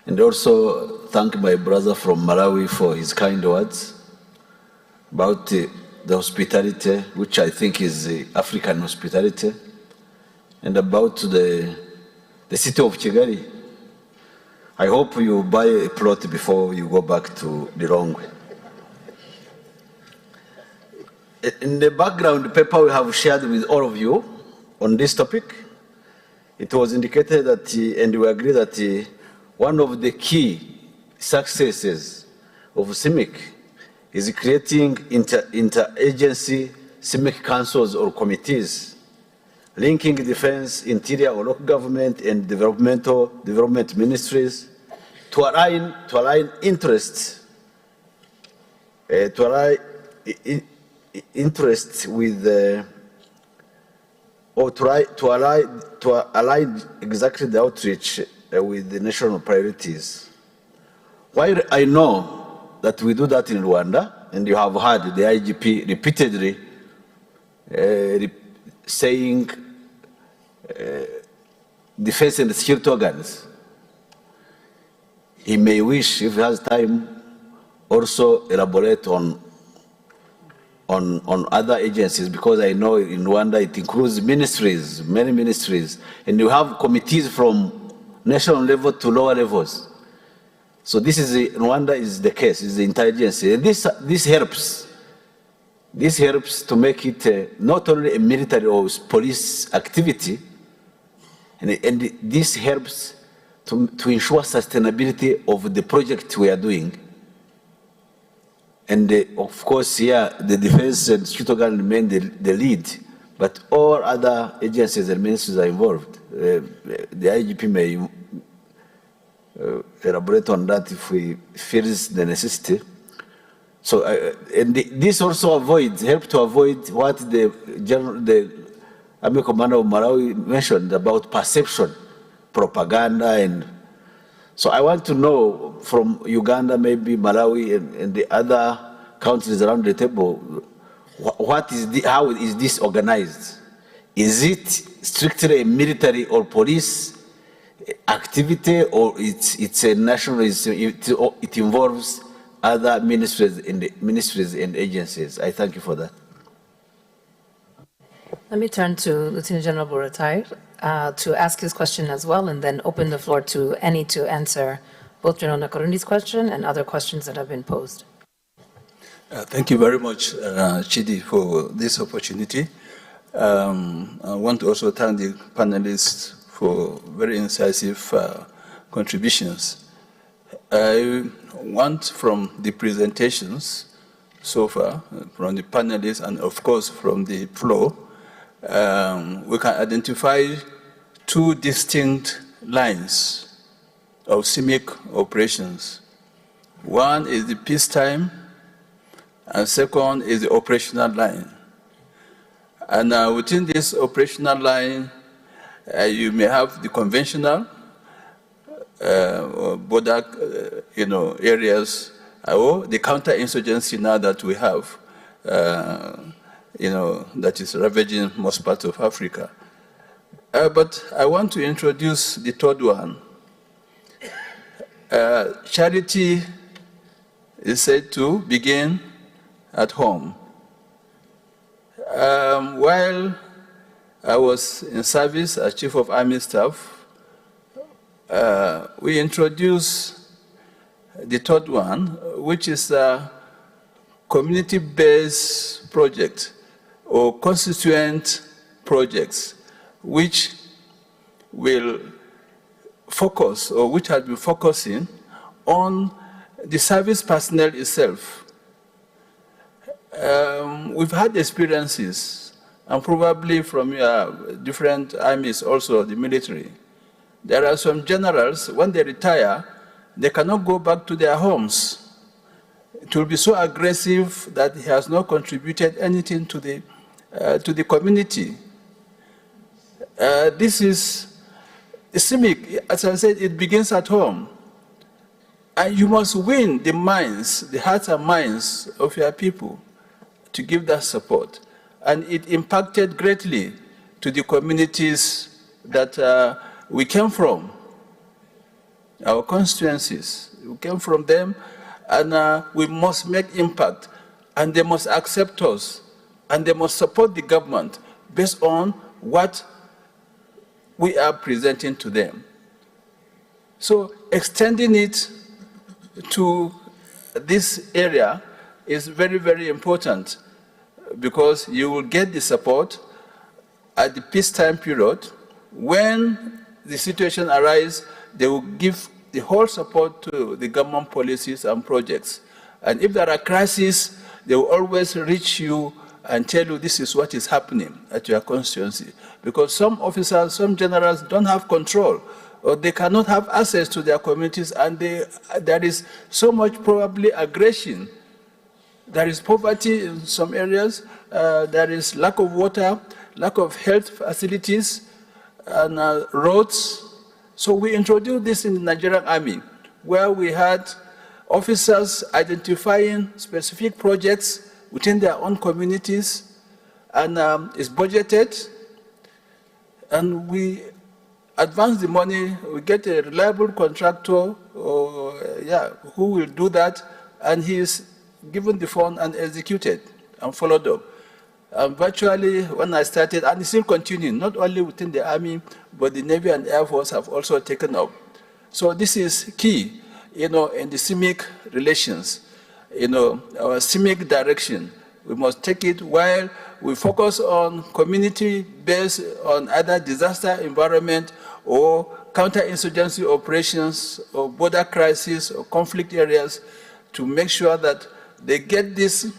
and also thank my brother from Malawi for his kind words about the hospitality, which I think is African hospitality, and about the city of Kigali. I hope you buy a plot before you go back to Lilongwe. In the background paper we have shared with all of you on this topic, it was indicated that, and we agree that one of the key successes of CIMIC is creating interagency CIMIC councils or committees, linking defense, interior or local government and development ministries to align interests, interests with or to align exactly the outreach with the national priorities. While I know that we do that in Rwanda, and you have heard the IGP repeatedly saying defense and security organs, he may wish, if he has time, also elaborate on other agencies, because I know in Rwanda it includes ministries, many ministries, and you have committees from national level to lower levels. So this is in Rwanda is the case, is the intelligence. And this helps to make it not only a military or police activity, and this helps to ensure sustainability of the project we are doing. And of course, here, the defense and security organ remain the lead, but all other agencies and ministries are involved. The IGP may elaborate on that if we feel the necessity. So, and this also help to avoid what the Army Commander of Malawi mentioned about perception, propaganda, and so I want to know from Uganda, maybe Malawi, and the other countries around the table, how is this organized? Is it strictly a military or police activity, or it's a national? It involves other ministries and agencies? I thank you for that. Let me turn to Lieutenant General Buratai to ask his question as well, and then open the floor to any to answer both General Nakarundi's question and other questions that have been posed. Thank you very much, Chidi, for this opportunity. I want to also thank the panelists for very incisive contributions. I want from the presentations so far, from the panelists and of course from the floor, we can identify two distinct lines of CIMIC operations. One is the peacetime, and second is the operational line. And within this operational line, you may have the conventional border, areas, or the counterinsurgency now that we have, that is ravaging most parts of Africa. But I want to introduce the third one. Charity is said to begin at home. While I was in service as Chief of Army Staff, we introduce the third one, which is a community-based project or constituent projects, which will focus, or which has been focusing on the service personnel itself. We've had experiences, and probably from different armies also, the military. There are some generals, when they retire, they cannot go back to their homes. It will be so aggressive that he has not contributed anything to the community. This is civic. As I said, it begins at home. And you must win the minds, the hearts and minds of your people to give that support. And it impacted greatly to the communities that we came from, our constituencies. We came from them, and we must make impact. And they must accept us, and they must support the government based on what we are presenting to them. So extending it to this area is very, very important, because you will get the support at the peacetime period. When the situation arises, they will give the whole support to the government policies and projects. And if there are crises, they will always reach you and tell you this is what is happening at your constituency. Because some officers, some generals don't have control, or they cannot have access to their communities, and there is so much probably aggression. There is poverty in some areas, there is lack of water, lack of health facilities, and roads. So we introduced this in the Nigerian Army, where we had officers identifying specific projects within their own communities, and it's budgeted, and we advance the money. We get a reliable contractor who will do that, and he is given the fund and executed and followed up. Virtually, when I started, and it's still continuing, not only within the Army, but the Navy and Air Force have also taken up. So this is key, in the CIMIC relations, our CIMIC direction. We must take it while we focus on community-based, on either disaster environment or counterinsurgency operations or border crisis or conflict areas, to make sure that they get this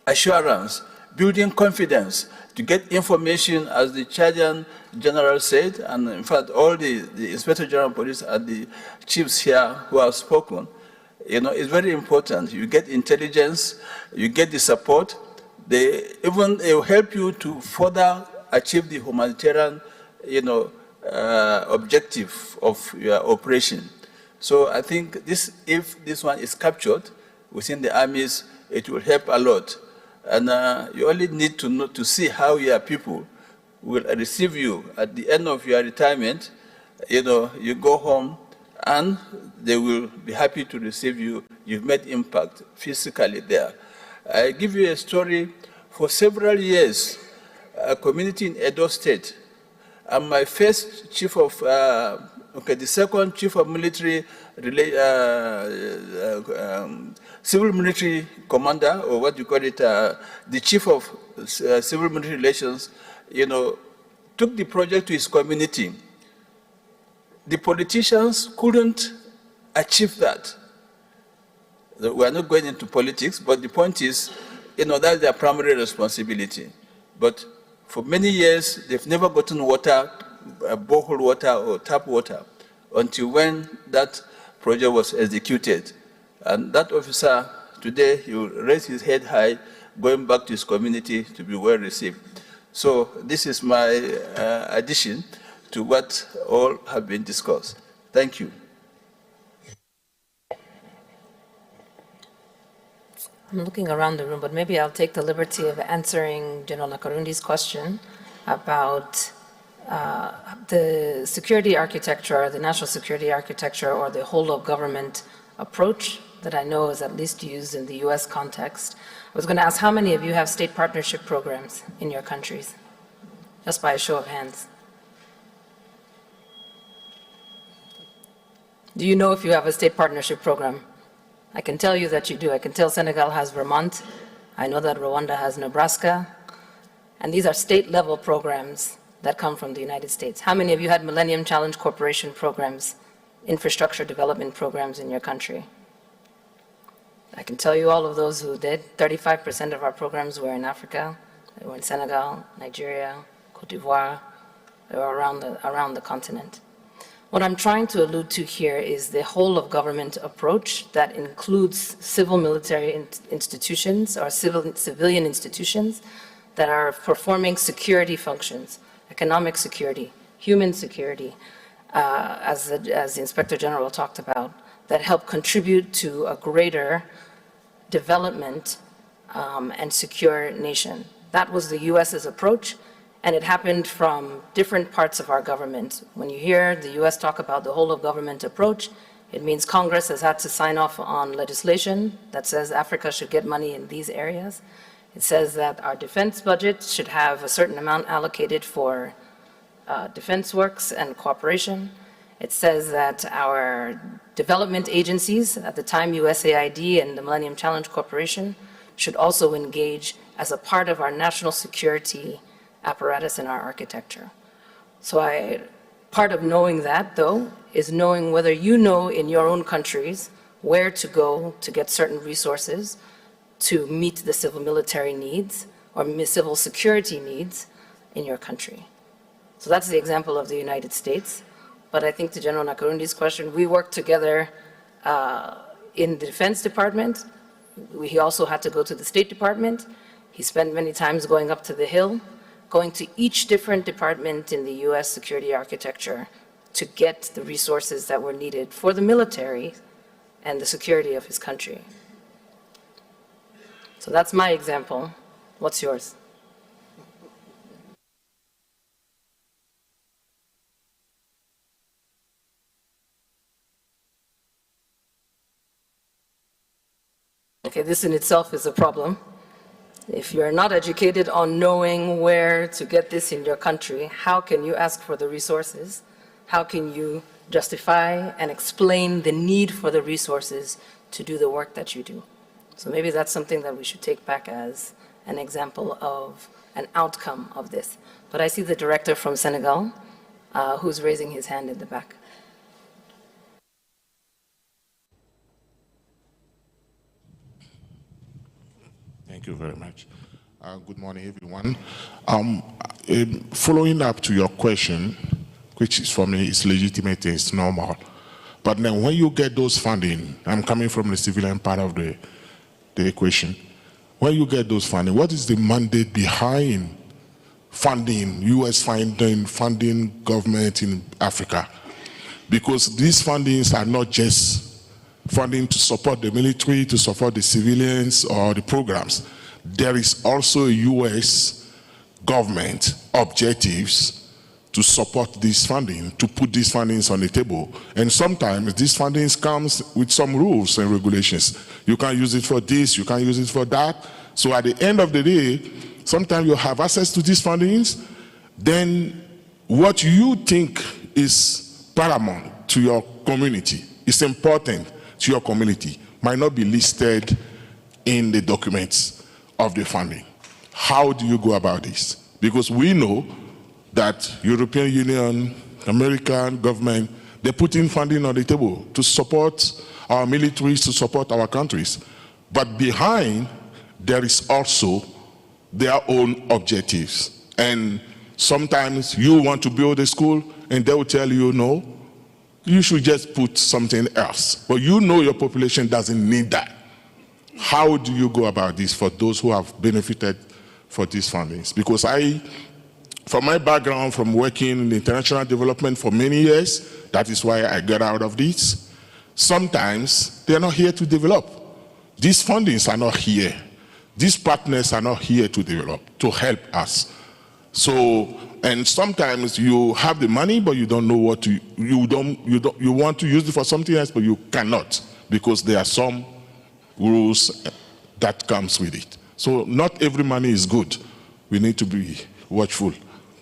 assurance, building confidence, to get information, as the Chadian General said, and in fact all the Inspector General of Police and the chiefs here who have spoken. It's very important. You get intelligence, you get the support. They will help you to further achieve the humanitarian, objective of your operation. So I think if this one is captured within the armies, it will help a lot. And you only need to see how your people will receive you at the end of your retirement. You go home, and they will be happy to receive you. You've made impact physically there. I give you a story. For several years, a community in Edo State, and my first chief of, the second chief of military, civil military commander, or what you call it, the chief of civil military relations, took the project to his community. The politicians couldn't achieve that. We are not going into politics, but the point is, that's their primary responsibility. But for many years, they've never gotten water, borehole water or tap water, until when that project was executed. And that officer, today, he will raise his head high, going back to his community to be well received. So this is my addition to what all have been discussed. Thank you. I'm looking around the room, but maybe I'll take the liberty of answering General Nakarundi's question about the security architecture, the national security architecture, or the whole of government approach that I know is at least used in the US context. I was going to ask how many of you have state partnership programs in your countries? Just by a show of hands. Do you know if you have a state partnership program? I can tell you that you do. I can tell Senegal has Vermont. I know that Rwanda has Nebraska. And these are state-level programs that come from the United States. How many of you had Millennium Challenge Corporation programs, infrastructure development programs in your country? I can tell you all of those who did. 35% of our programs were in Africa. They were in Senegal, Nigeria, Cote d'Ivoire. They were around the continent. What I'm trying to allude to here is the whole of government approach that includes civil military institutions or civilian institutions that are performing security functions, economic security, human security, as the Inspector General talked about, that help contribute to a greater development and secure nation. That was the US's approach, and it happened from different parts of our government. When you hear the US talk about the whole of government approach, it means Congress has had to sign off on legislation that says Africa should get money in these areas. It says that our defense budget should have a certain amount allocated for defense works and cooperation. It says that our development agencies, at the time USAID and the Millennium Challenge Corporation, should also engage as a part of our national security apparatus and our architecture. So part of knowing that, though, is knowing whether you know in your own countries where to go to get certain resources to meet the civil military needs or civil security needs in your country. So that's the example of the United States. But I think to General Nakarundi's question, we worked together in the Defense Department. He also had to go to the State Department. He spent many times going up to the Hill, going to each different department in the US security architecture to get the resources that were needed for the military and the security of his country. So that's my example. What's yours? Okay, this in itself is a problem. If you're not educated on knowing where to get this in your country, how can you ask for the resources? How can you justify and explain the need for the resources to do the work that you do? So maybe that's something that we should take back as an example of an outcome of this. But I see the director from Senegal who's raising his hand in the back. Thank you very much. Good morning, everyone. Following up to your question, which is for me is legitimate, it's normal. But then when you get those funding, I'm coming from the civilian part of the equation. When you get those funding, what is the mandate behind funding, US funding government in Africa? Because these fundings are not just funding to support the military, to support the civilians or the programs. There is also US government objectives to support this funding, to put these fundings on the table. And sometimes these fundings comes with some rules and regulations. You can't use it for this, you can't use it for that. So at the end of the day, sometimes you have access to these fundings, then what you think is paramount to your community, is important to your community, might not be listed in the documents of the funding. How do you go about this? Because we know that European Union, American government, they put in funding on the table to support our militaries, to support our countries. But behind, there is also their own objectives. And sometimes you want to build a school and they will tell you, no, you should just put something else. But you know your population doesn't need that. How do you go about this for those who have benefited for these fundings? Because from my background, from working in international development for many years, that is why I got out of this. Sometimes they're not here to develop. These fundings are not here. These partners are not here to develop, to help us. So, and sometimes you have the money, but you don't know what to, you want to use it for something else, but you cannot, because there are some rules that comes with it. So not every money is good. We need to be watchful.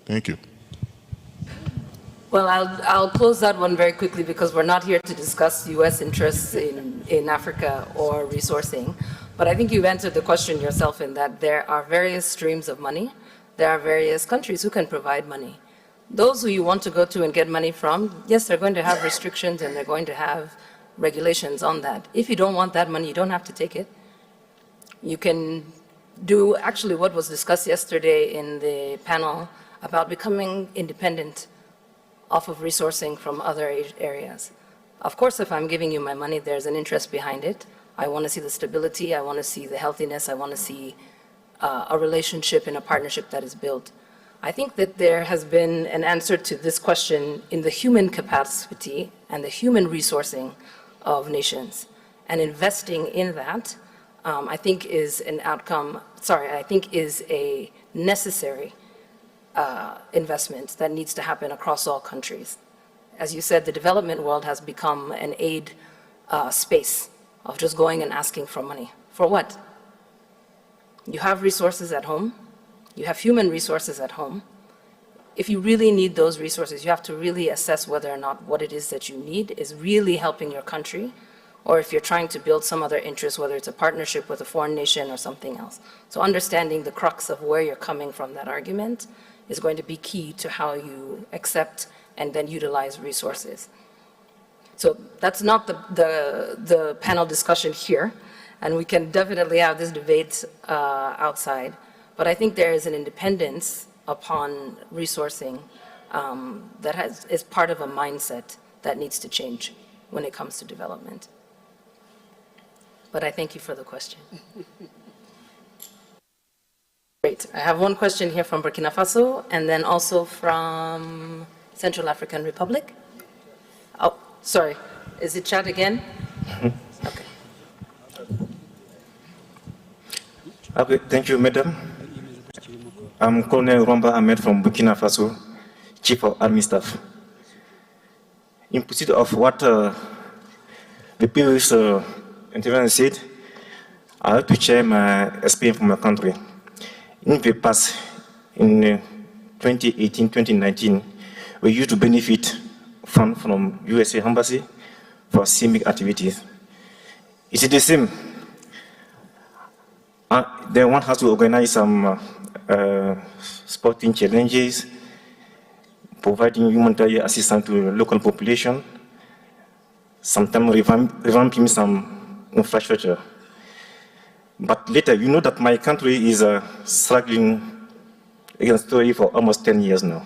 Thank you. Well, I'll close that one very quickly because we're not here to discuss U.S. interests in Africa or resourcing. But I think you've answered the question yourself in that there are various streams of money. There are various countries who can provide money. Those who you want to go to and get money from, yes, they're going to have restrictions and they're going to have regulations on that. If you don't want that money, you don't have to take it. You can do actually what was discussed yesterday in the panel about becoming independent off of resourcing from other areas. Of course, if I'm giving you my money, there's an interest behind it. I want to see the stability, I want to see the healthiness, I want to see a relationship and a partnership that is built. I think that there has been an answer to this question in the human capacity and the human resourcing of nations. And investing in that, I think is an outcome, I think is a necessary investment that needs to happen across all countries. As you said, the development world has become an aid space of just going and asking for money. For what? You have resources at home. You have human resources at home. If you really need those resources, you have to really assess whether or not what it is that you need is really helping your country, or if you're trying to build some other interest, whether it's a partnership with a foreign nation or something else. So understanding the crux of where you're coming from that argument is going to be key to how you accept and then utilize resources. So that's not the panel discussion here, and we can definitely have this debate outside. But I think there is an independence upon resourcing that is part of a mindset that needs to change when it comes to development. But I thank you for the question. Great. I have one question here from Burkina Faso, and then also from Central African Republic. Oh, sorry. Is it Chad again? Okay. Okay, thank you, Madam. I'm Colonel Romba Ahmed from Burkina Faso, Chief of Army Staff. In pursuit of what the previous interviewer said, I have to share my experience from my country. In the past, in 2018-2019, we used to benefit from USA Embassy for CIMIC activities. It is the same. They want us to organize some sporting challenges, providing humanitarian assistance to the local population, sometimes revamping some infrastructure. But later, you know that my country is struggling against story for almost 10 years now.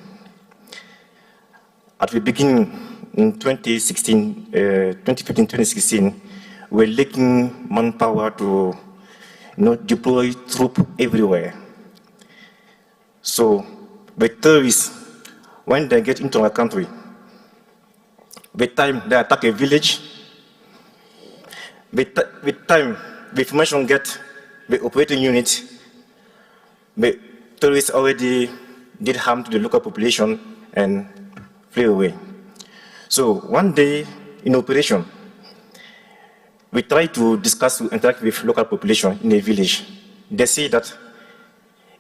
At the beginning, in 2015-2016, we're lacking manpower to deploy troops everywhere. So the terrorists, when they get into our country, the time they attack a village, the time the information get the operating unit, the terrorists already did harm to the local population and flew away. So one day in operation, we try to discuss, to interact with local population in a village. They say that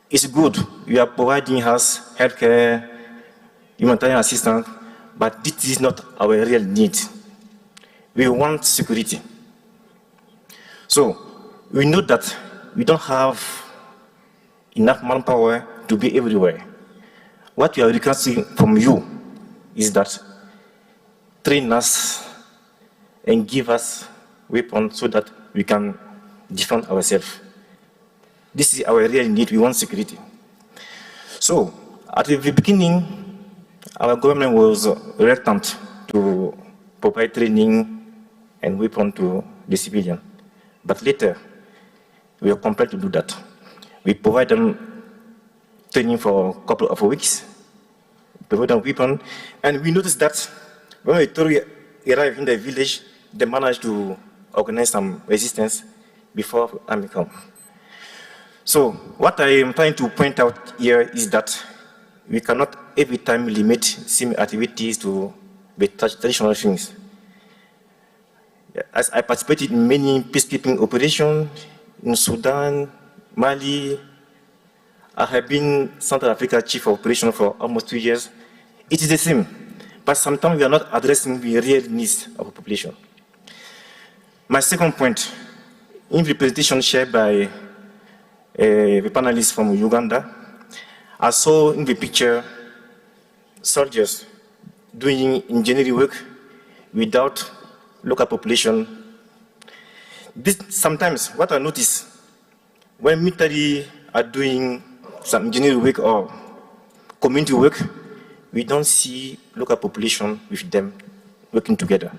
it's good, you are providing us healthcare, humanitarian assistance, but this is not our real need. We want security. So we know that we don't have enough manpower to be everywhere. What we are requesting from you is that train us and give us weapons so that we can defend ourselves. This is our real need. We want security. So at the beginning, our government was reluctant to provide training and weapons to the civilian. But later, we are compelled to do that. We provide them training for a couple of weeks, provide them weapons, and we noticed that when the tourists arrive in the village, they managed to organize some resistance before army come. So what I am trying to point out here is that we cannot every time limit CIMIC activities to the traditional things. As I participated in many peacekeeping operations in Sudan, Mali, I have been Central Africa Chief of Operation for almost 2 years. It is the same. but sometimes we are not addressing the real needs of the population. My second point, in the presentation shared by the panelists from Uganda, I saw in the picture soldiers doing engineering work without local population. Sometimes what I notice, when military are doing some engineering work or community work, we don't see local population with them working together.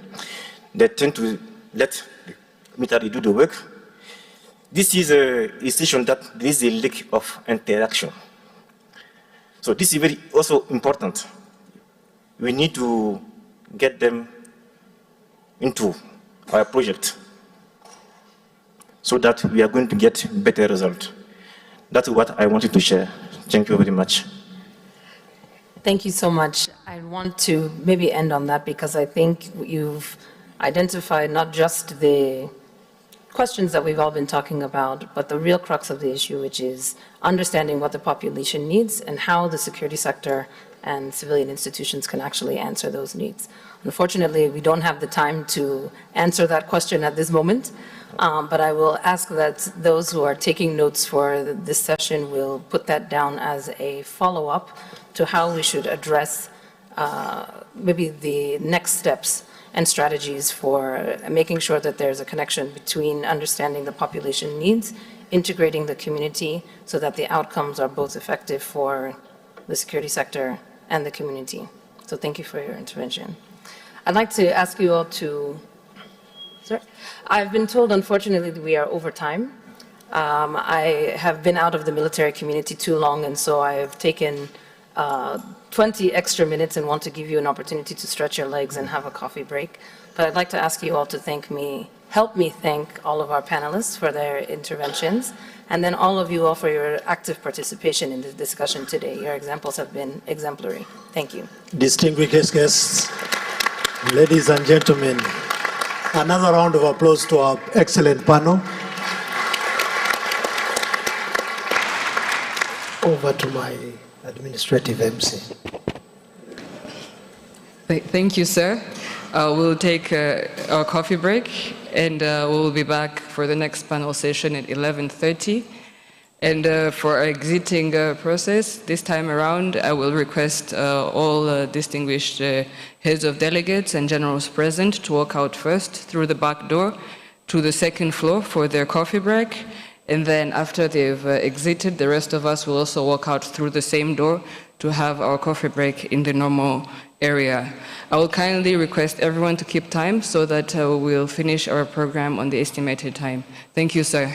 They tend to let the military do the work. This is a situation that there is a lack of interaction. So this is very also important. We need to get them into our project so that we are going to get better results. That's what I wanted to share. Thank you very much. Thank you so much. I want to maybe end on that because I think you've identified not just the questions that we've all been talking about, but the real crux of the issue, which is understanding what the population needs and how the security sector and civilian institutions can actually answer those needs. Unfortunately, we don't have the time to answer that question at this moment, but I will ask that those who are taking notes for this session will put that down as a follow-up to how we should address maybe the next steps and strategies for making sure that there's a connection between understanding the population needs, integrating the community so that the outcomes are both effective for the security sector and the community. So thank you for your intervention. I'd like to ask you all to, sorry, I've been told unfortunately that we are over time. I have been out of the military community too long, and so I have taken 20 extra minutes and want to give you an opportunity to stretch your legs and have a coffee break. But I'd like to ask you all to help me thank all of our panelists for their interventions, and then all of you all for your active participation in the discussion today. Your examples have been exemplary. Thank you. Distinguished guests, ladies and gentlemen, another round of applause to our excellent panel. Over to my administrative MC. Thank you, sir. We'll take our coffee break, and we'll be back for the next panel session at 11:30. And for our exiting process, this time around, I will request all distinguished heads of delegates and generals present to walk out first through the back door to the second floor for their coffee break. And then after they've exited, the rest of us will also walk out through the same door to have our coffee break in the normal area. I will kindly request everyone to keep time so that we'll finish our program on the estimated time. Thank you, sir.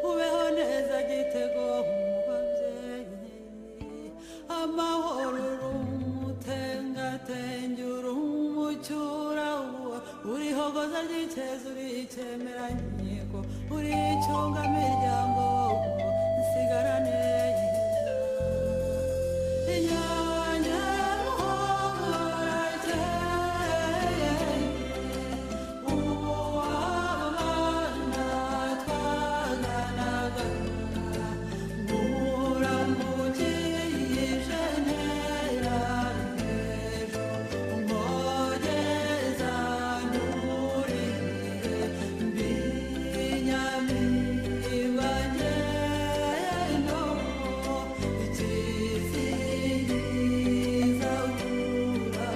ubeho neza gitego umubabyeyi amahoro urumutengatenge urumucyura urihogoza ry'iceza uricyemeranyiko uricunga miryango nsigara neza inyanya ruhorakeye ubu abana twaganaga muramukije ntera hejuru mpogeza nturire mbinyamibwa ngendo ikiziriza ubura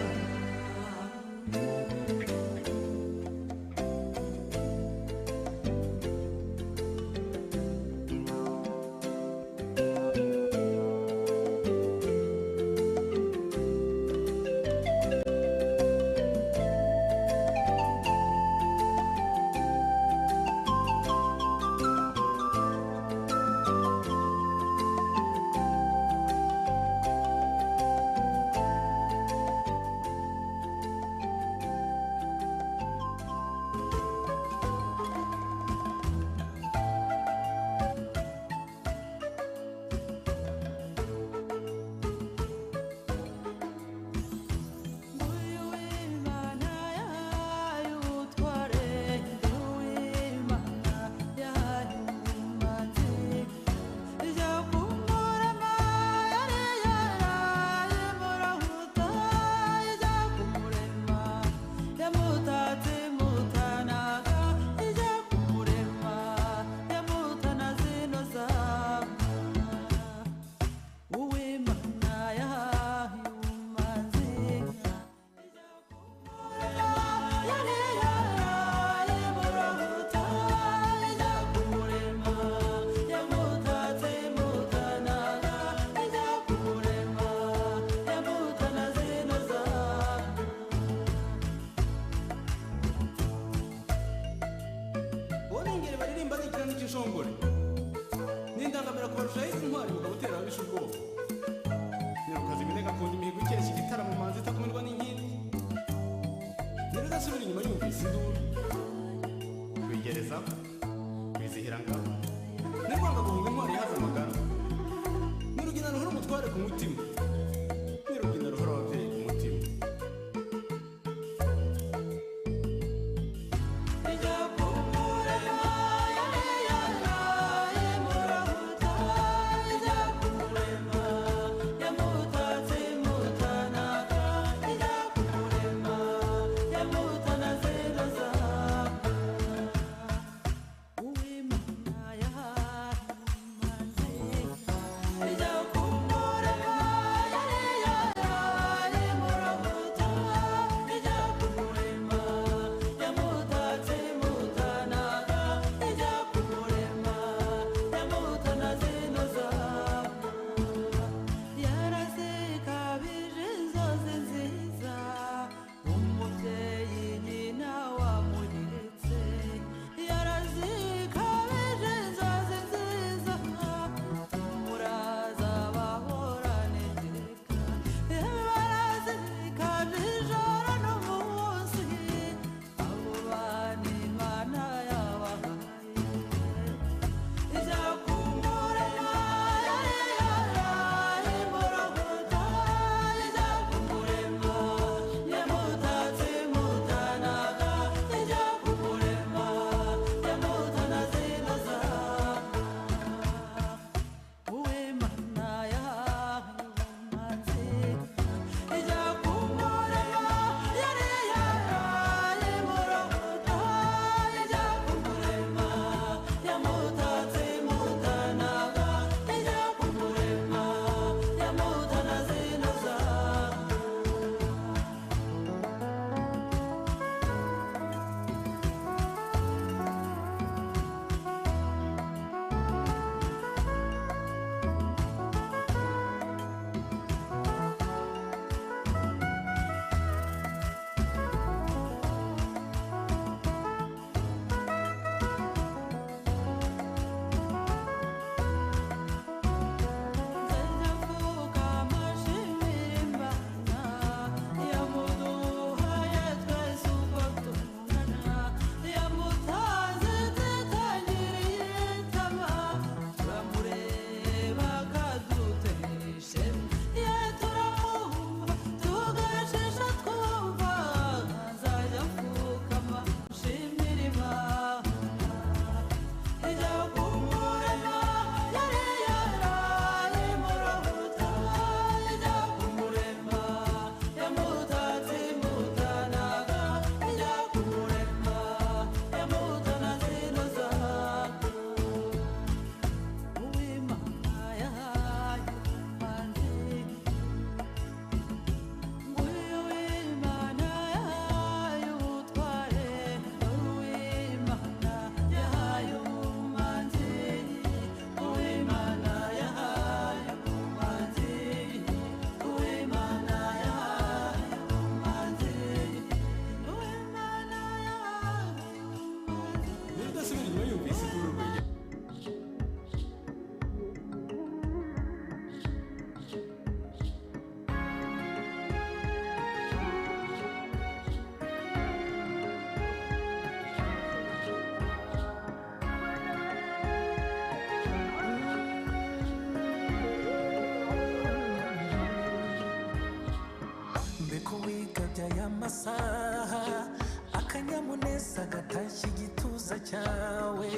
cyawe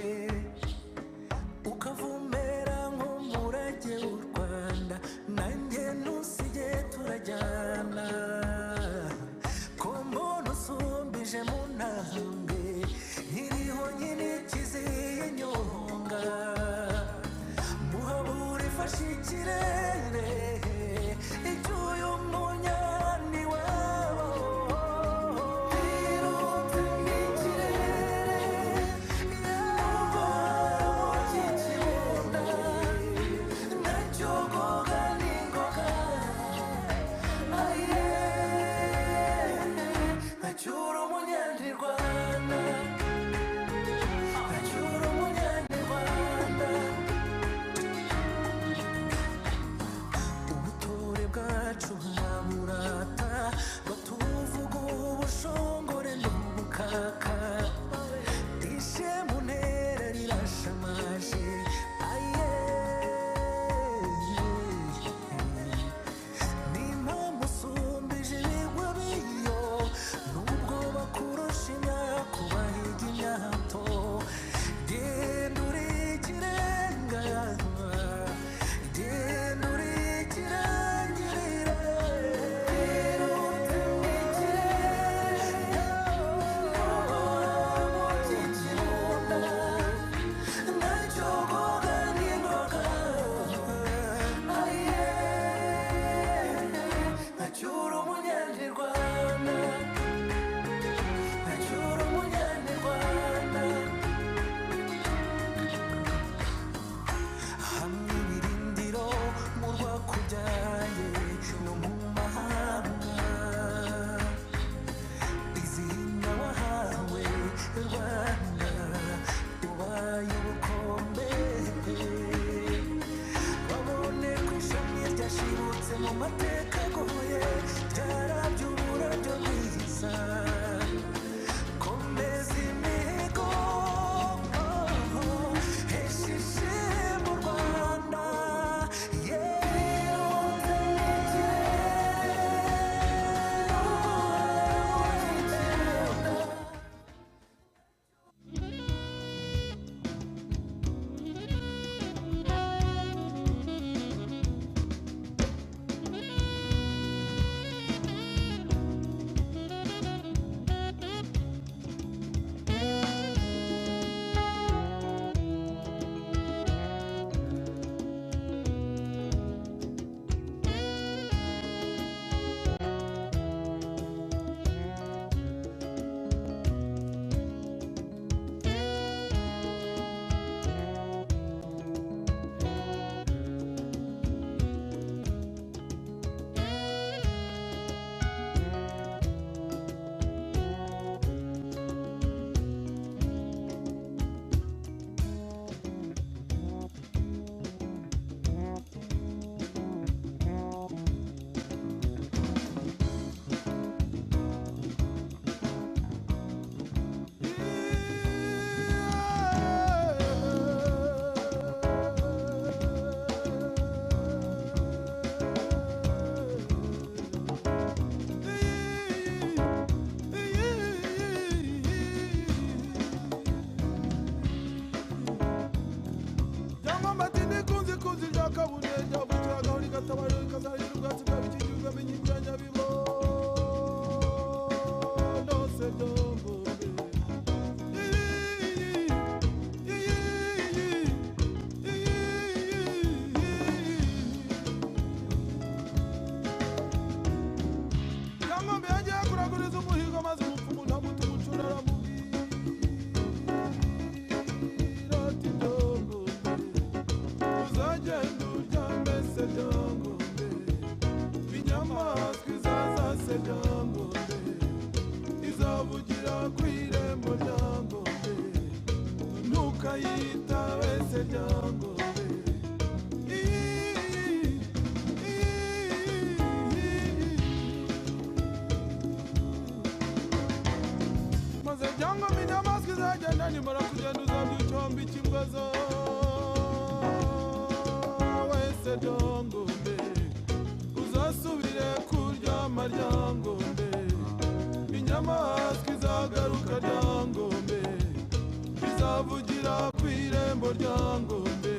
ukavumera nk'umurage w'u Rwanda nanjye ntusige turajyana ko mbona usumbije mu ntambwe nkiriho nyine kiziye nyonga muhabura ifashe ikirere icyuye umunyani wabo birutse n'ikirere yaba kikibona nacyogoga n'ingoga aye acyura umunyarwanda acyura umunyarwanda ubutore bwacu ntaburata batuvuga ubushongore n'ubukaka ishemu ntera rirashamaje aye n'impamvu usumbije ibigwa biyo nubwo bakurusha imyaka ubahiga imyato genda uri ikirenga genda uri ikirangirire birutse n'ikirere mu kikibunda nacyogoga n'ingoga aye acyura umunyarwanda acyura umunyarwanda hamwe ibirindiro mu rwakubyaye no mu mahanga izina wahawe Rwanda ubaye ubukombe babone ku ishami ryashibutse mu mateka agoye ryarabye uburabyo bwiza komeza imihigo heshishe mu Rwanda birutse n'ikirere inyamaswa izagaruka ryangombe uzavugira ku irembo rya Ngombe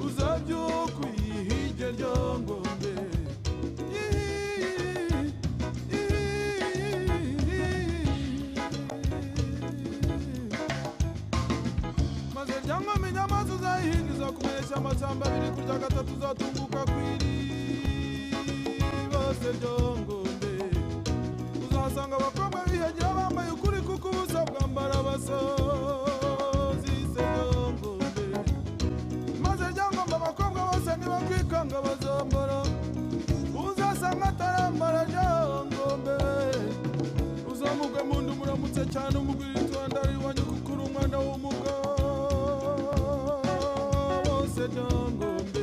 uzabyuka uyihige rya Ngombe maze rya Ngombe inyamazi uzayihinduza kumesha amashyamba abiri kurya gatatu uzatunguka ku iriba se rya Ngombe uzasanga abakobwa bihagira bambaye ukuri kuko ubusa bwambara abasozi se rya Ngombe maze rya Ngombe abakobwa bose nibakwikanga bazambara uzasanga atarambara rya Ngombe uzamugwe mu nda umuramutse cyane umugwira itwanda ari iwanyu kuko uri umwana w'umugabo wose rya Ngombe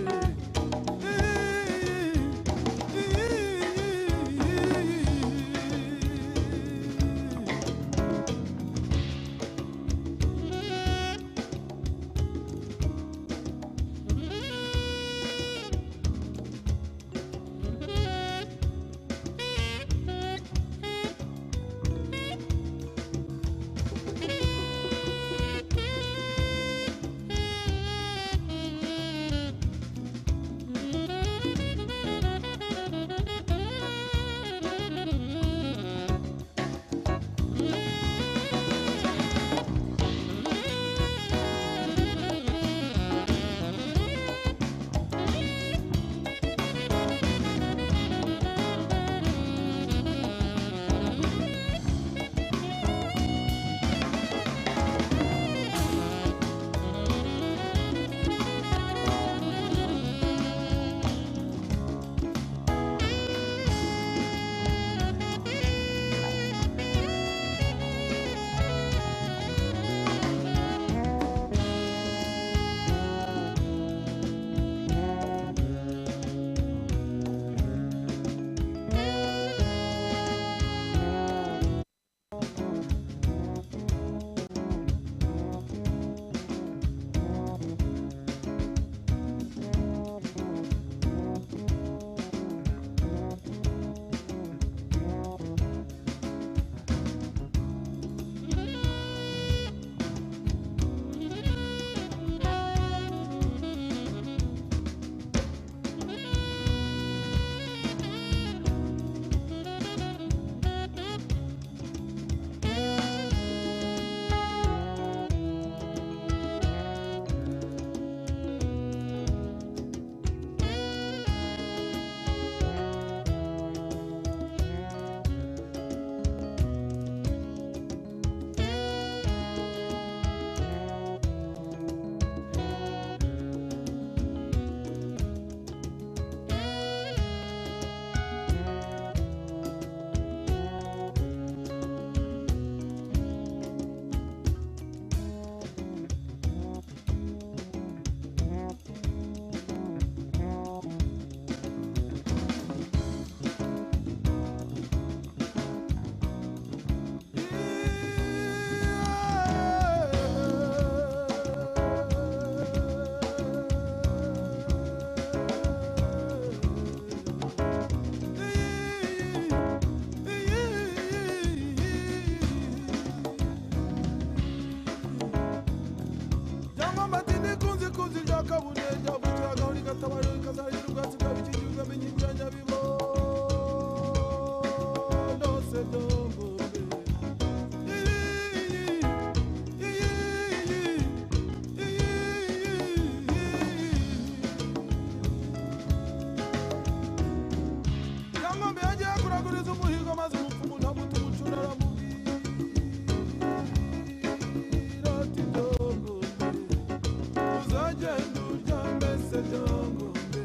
Uzagenda uryame se rya Ngombe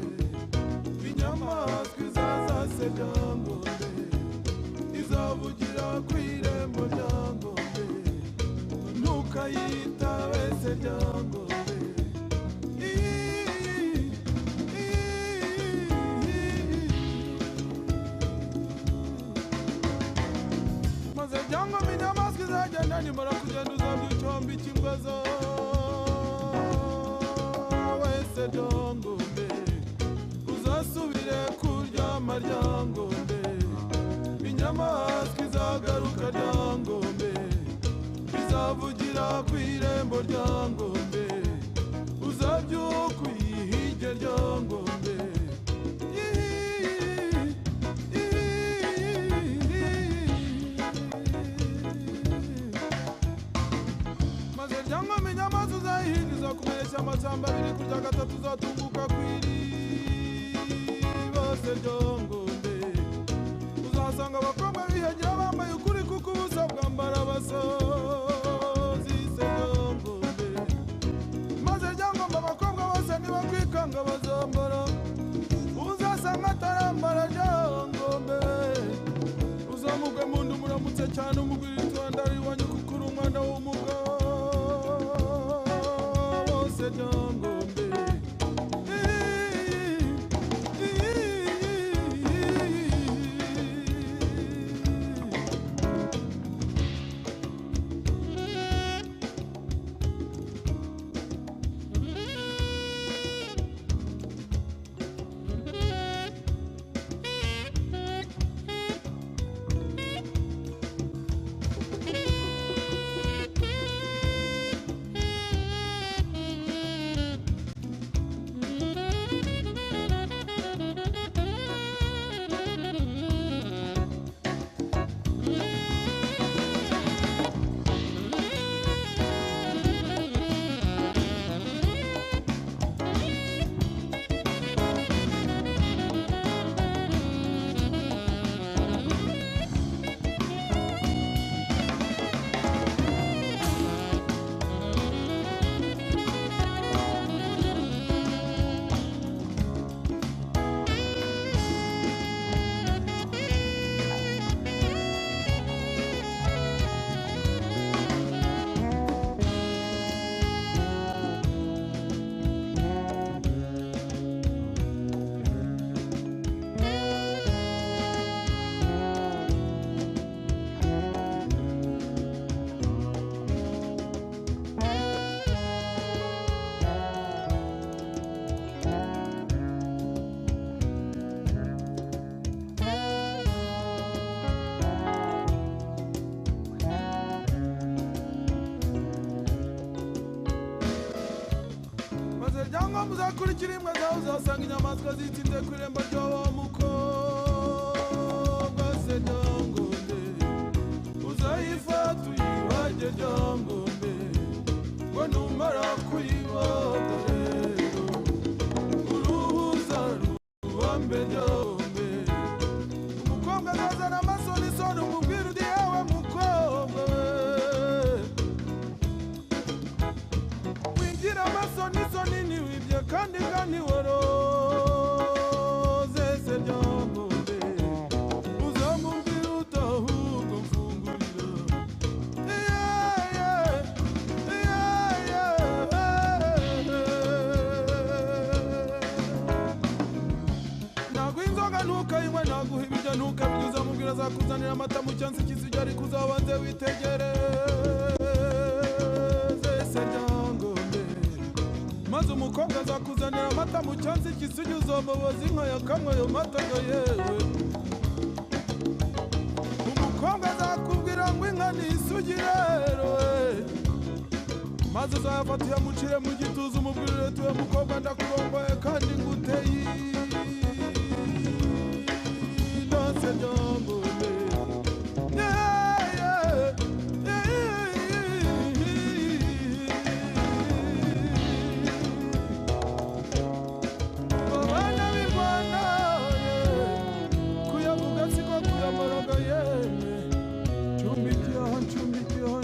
inyamaswa izaza kumenyesha amashyamba abiri kurya gatatu uzatunguka kwiri bose ryongombe uzasanga abakobwa bihagira bambaye ukuri kuko ubusa bwambara abasozi se ryongombe maze ryangombe abakobwa bose nibakwikanga bazambara uzasanga atarambara ryongombe uzamugwe mu nda umuramutse cyane umugwira itwanda riwanyu kuko uri umwana w'umugabo bose ryongombe muzakurikira imbwa zawe uzasanga inyamaswa zitsinze ku irembo ry'uwo mukobwa se ryongombe uzayifata uyibage ryongombe ngo numara kuyibaga rero uruhuza ruwambe ryongombe umukobwa azazana amasonisoni umubwira uti yewe mukobwa winjira amasonisoni niwibye kandi gani woroze se ryongombe uzamubwira utahubwo mfungurira naguha inzoga ntukayinywe naguha ibiryo ntukabirya uzamubwira azakuzanira amata mu cyansi cy'isugi ariko uzabanze witegereze se ryongombe maze umukobwa azakuzanira amata mu cyansi cy'isugi uzomuboza inka yakamwe ayo mata ngo yewe umukobwa azakubwira ngo inka ni isugi rero maze uzayafata uyamucire mu gituza umubwirire tuwe mukobwa ndakurongoye kandi nguteye inose ryongombe abana b'i Rwanda kuyavuga siko kuyamoroga yemwe cumbikiyeho cumbikiyeho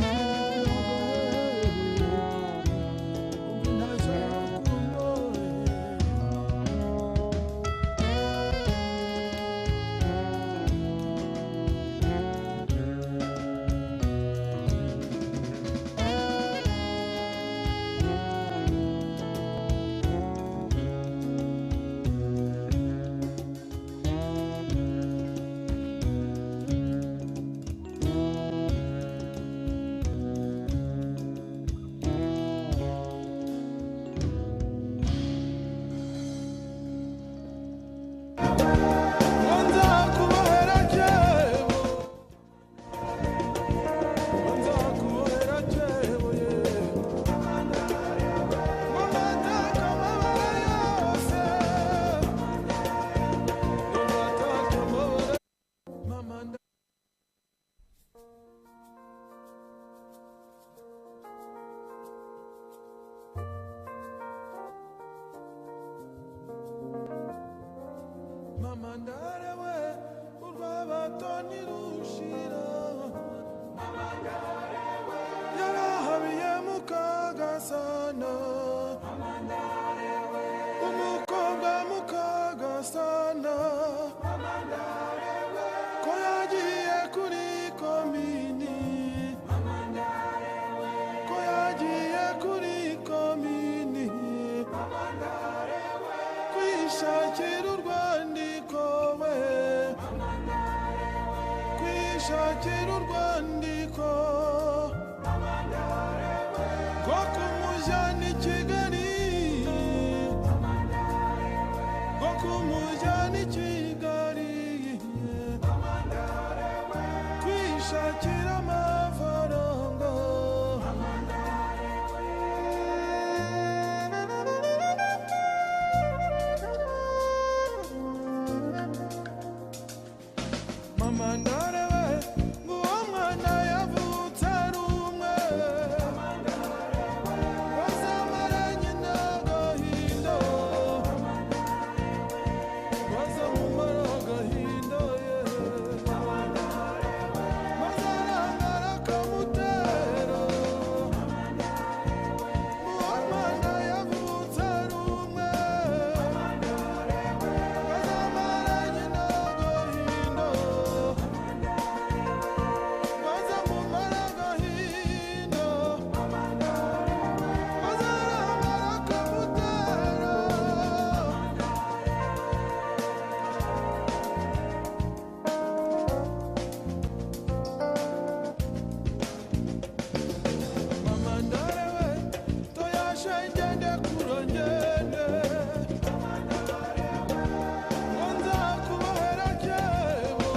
Mamandare we urwabatoni rushira Mamandare we yarahabiye mukagasana Mamandare we umukobwa mukagasana Mamandare we ko yagiye kuri komini Mamandare we ko yagiye kuri komini Mamandare we kwishakira urwandiko we Mamandare we kwishakira urwandiko Mamandare we rwo kumujyana i Kigali Mamandare we rwo kumujyana i Kigali Mamandare we kwishakira amafaranga Mamandare we Mamandare we nguwo mwana yavutse ari umwe Mamandare we wazamaranye n'agahinda Mamandare we wazamumara agahinda ye Mamandare we mazarangara akamutera Mamandare we nguwo mwana yavutse ari umwe Mamandare we wazamaranye n'agahinda wazamumara agahinda wazarangara akamutera Mamandare we toyashe ngende kurongende Mamandare we ngo nzakubohera kebo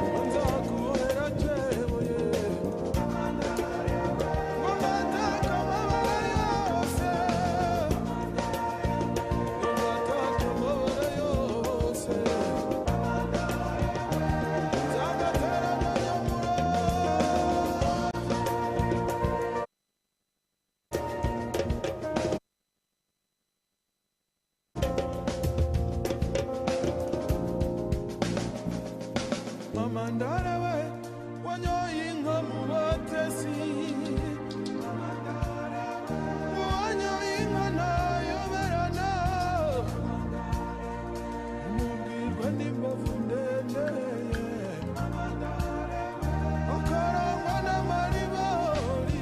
ngo nzakubohera kebo ye Mamandare we ngo ngataka amabara yose Mamandare we ngo ngataka amabara yose Mamandare we nzagatera na nyamuro Mamandare we wanyoye inka mu batesi Mamandare we wanyoye inka ntayoberana Mamandare we umubwirwa n'imbavu ndende Mamandare we akarangwa n'amaribori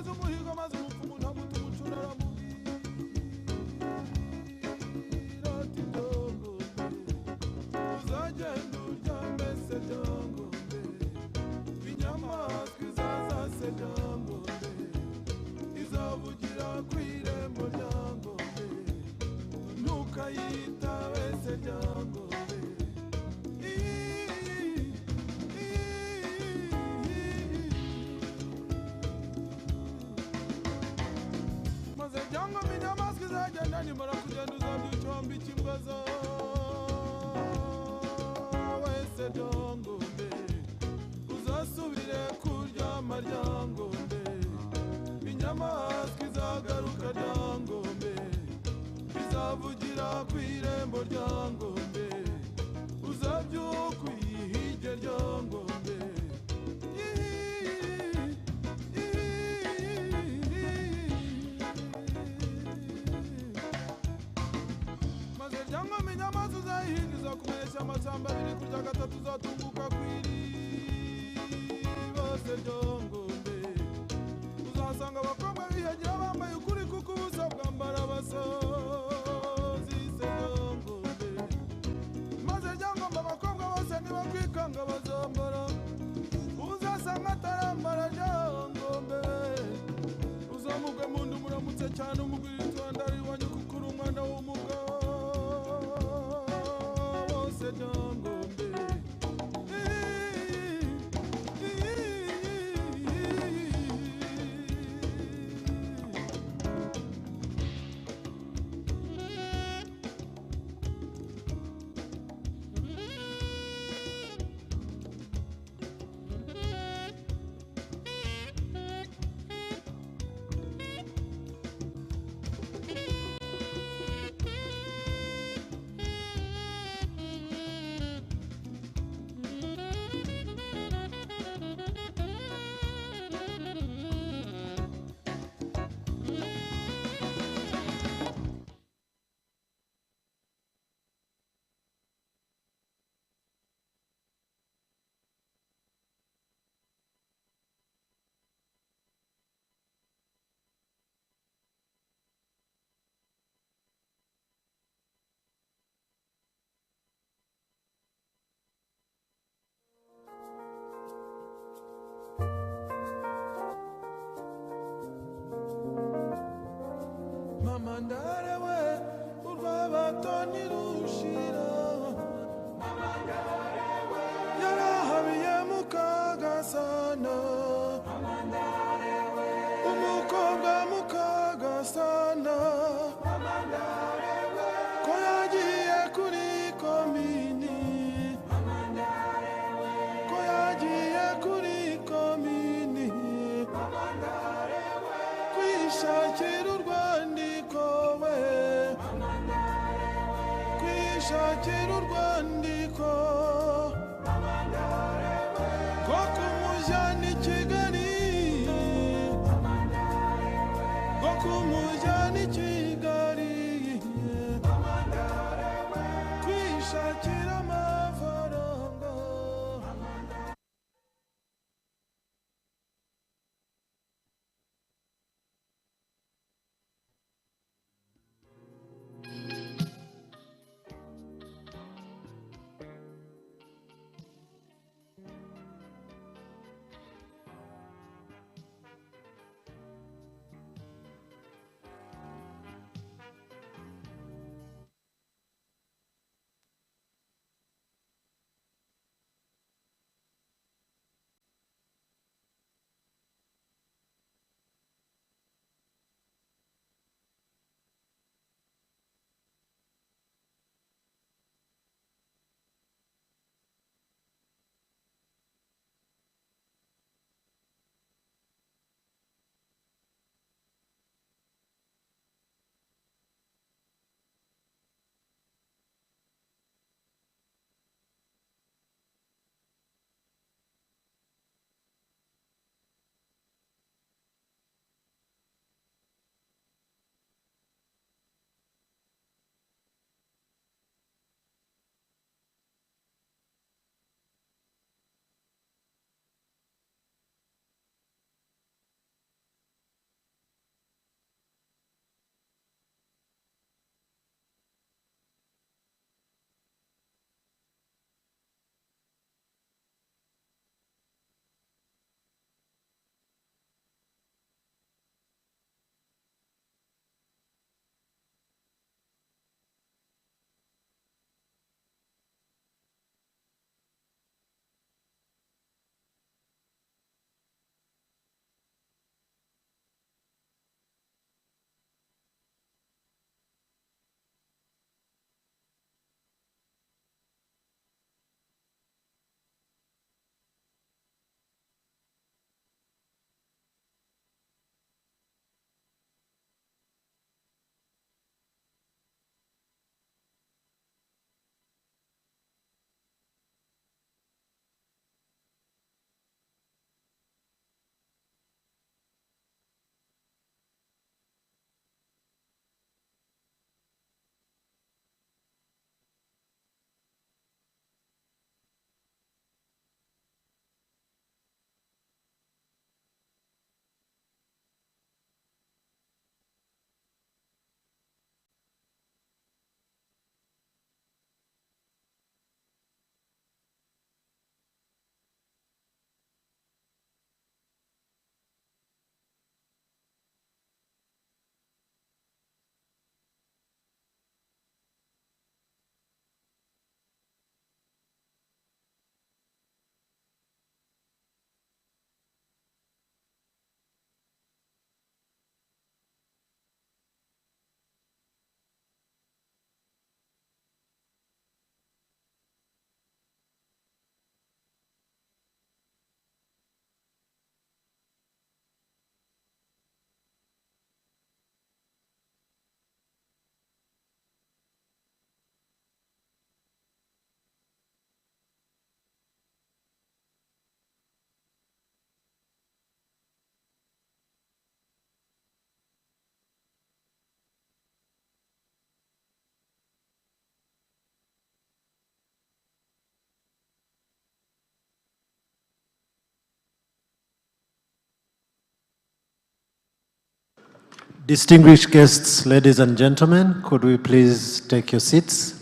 ukomeza umuhigo maze umupfumu ntamuta umucura aramubwira ati ryongombe uzagenda uryame se ryongombe inyamaswa izaza se ryongombe izavugira ku irembo ryangombe ntukayitabe se ryangombe maze ryangombe inyamaswa izagenda nimara kugenda uzabyuka wambika imbwa zawe se ryangombe uzasubire kuryama ryangombe inyamaswa izagaruka ryangombe izavugira ku irembo ryangombe uzabyuka uyihige ryangombe maze ryangombe inyamaswa uzayihinga izakumenyesha amashyamba abiri kurya gatatu uzatunguka ku iriba se ryangombe uzasanga abakobwa bihagira bambaye ukuri kuko ubusa bwambara abasozi se ryangombe maze ryangombe abakobwa bose nibakwikanga bazambara uzasanga atarambara ryangombe uzamugwe mu nda umuramutse cyane umugwira itwanda riwanyu kuko uri umwana w'umugabo bose ryangombe Mamandarewe urwabatoni rushira Mamandarewe yarahabiye mukagasana Mamandarewe umukobwa mukagasana Mamandarewe ko yagiye kuri komini Mamandarewe ko yagiye kuri komini Mamandarewe kwishakira urwandiko we kwishakira urwandiko rwo kumujyana i Kigali rwo kumujyana i Kigali kwishakira amafaranga Distinguished guests, ladies and gentlemen, could we please take your seats?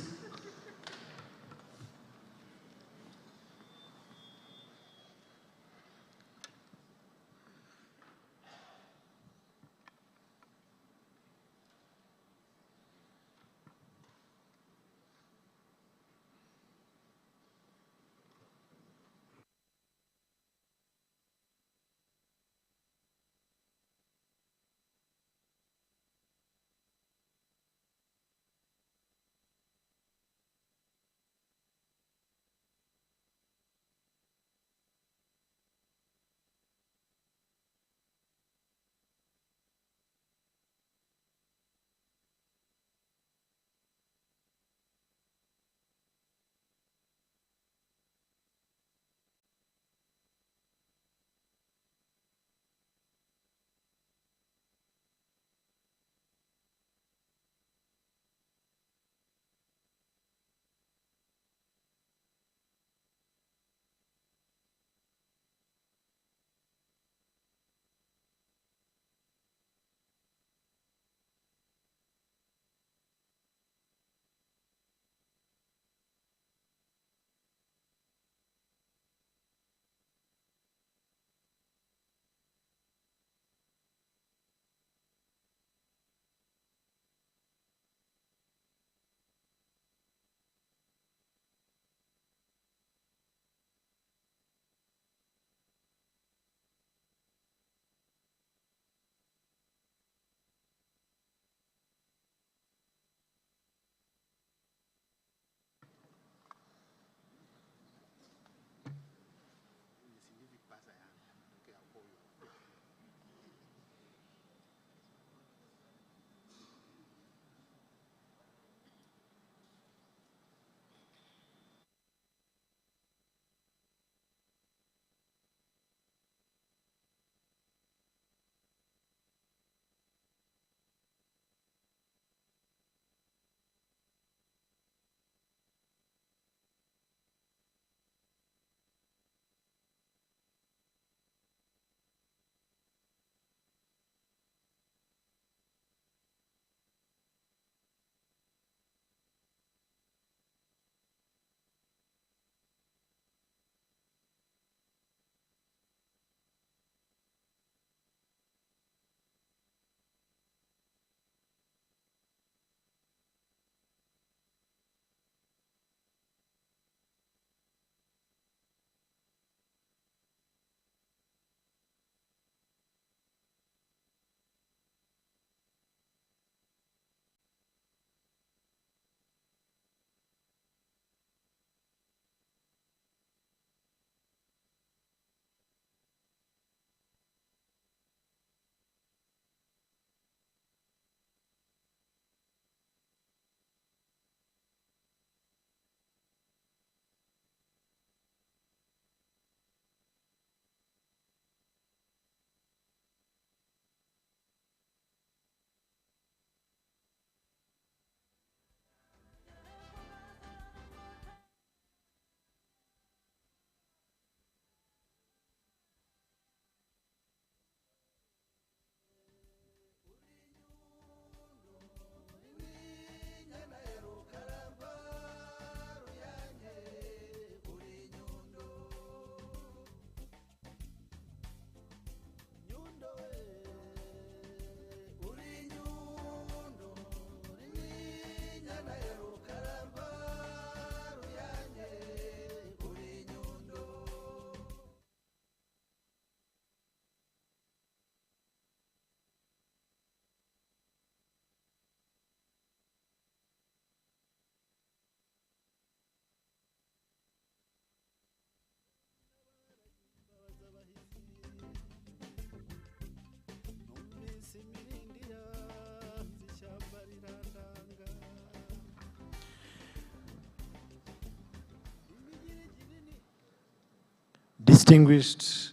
Distinguished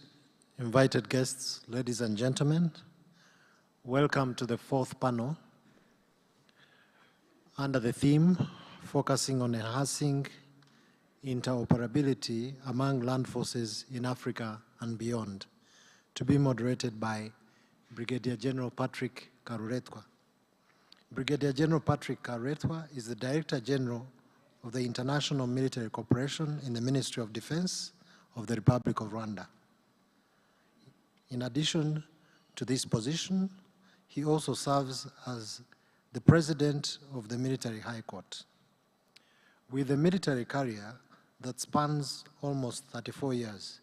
invited guests, ladies and gentlemen, welcome to the fourth panel under the theme focusing on enhancing interoperability among land forces in Africa and beyond, to be moderated by Brigadier General Patrick Karuretwa. Brigadier General Patrick Karuretwa is the Director General of the International Military Cooperation in the Ministry of Defense of the Republic of Rwanda. In addition to this position, he also serves as the President of the Military High Court. With a military career that spans almost 34 years,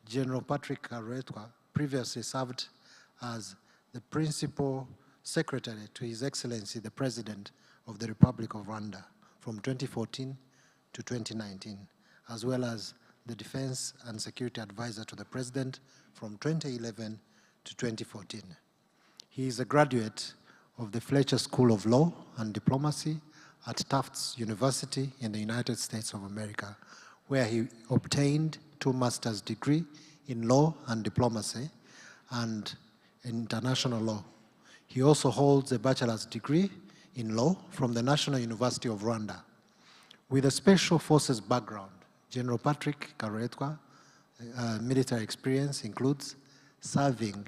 General Patrick Karuretwa previously served as the Principal Secretary to His Excellency the President of the Republic of Rwanda from 2014 to 2019, as well as the Defense and Security Advisor to the President from 2011 to 2014. He is a graduate of the Fletcher School of Law and Diplomacy at Tufts University in the United States of America, where he obtained 2 master's degrees in law and diplomacy and international law. He also holds a bachelor's degree in law from the National University of Rwanda. With a special forces background, General Patrick Karuretwa military experience includes serving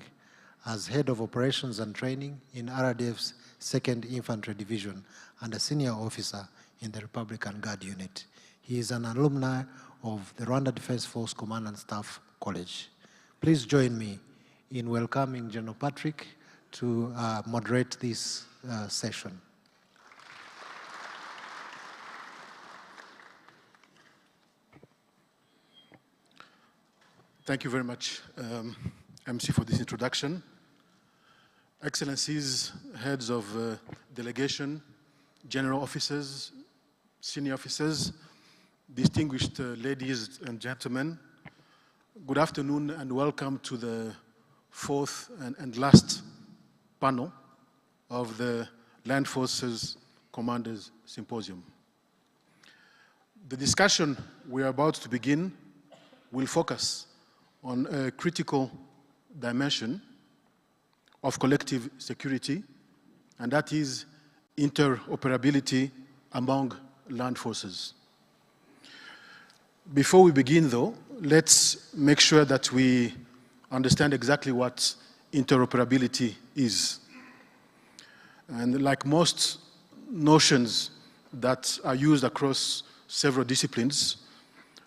as head of operations and training in RDF's 2nd Infantry Division and a senior officer in the Republican Guard Unit. He is an alumni of the Rwanda Defense Force Command and Staff College. Please join me in welcoming General Patrick to moderate this session. Thank you very much, MC, for this introduction. Excellencies, heads of delegation, general officers, senior officers, distinguished ladies and gentlemen, good afternoon and welcome to the 4th and last panel of the Land Forces Commanders Symposium. The discussion we are about to begin will focus on a critical dimension of collective security, and that is interoperability among land forces. Before we begin, though, let's make sure that we understand exactly what interoperability is. And like most notions that are used across several disciplines,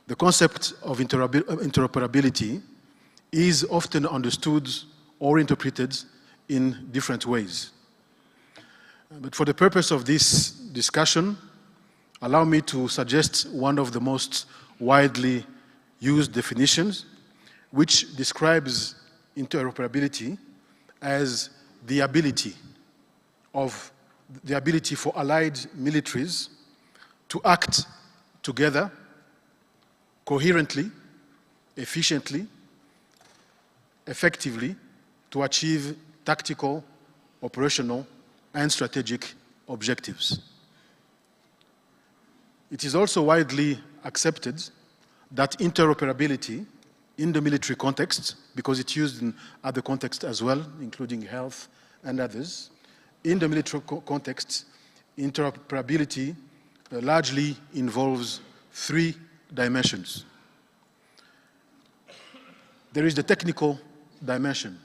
the concept of interoperability is often understood or interpreted in different ways. But for the purpose of this discussion, allow me to suggest one of the most widely used definitions, which describes interoperability as the ability for allied militaries to act together coherently, efficiently, effectively to achieve tactical, operational, and strategic objectives. It is also widely accepted that interoperability in the military context, because it's used in other contexts as well, including health and others, in the military context, interoperability largely involves 3 dimensions. There is the technical dimension,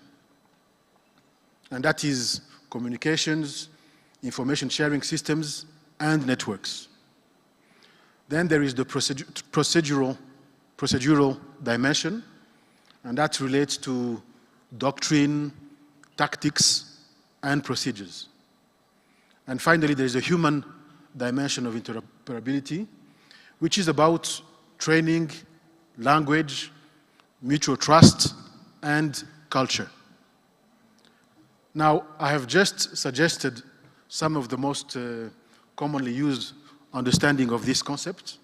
and that is communications, information sharing systems, and networks. Then there is the procedural dimension, and that relates to doctrine, tactics, and procedures. And finally, there is the human dimension of interoperability, which is about training, language, mutual trust, and culture. Now, I have just suggested some of the most commonly used understanding of this concept,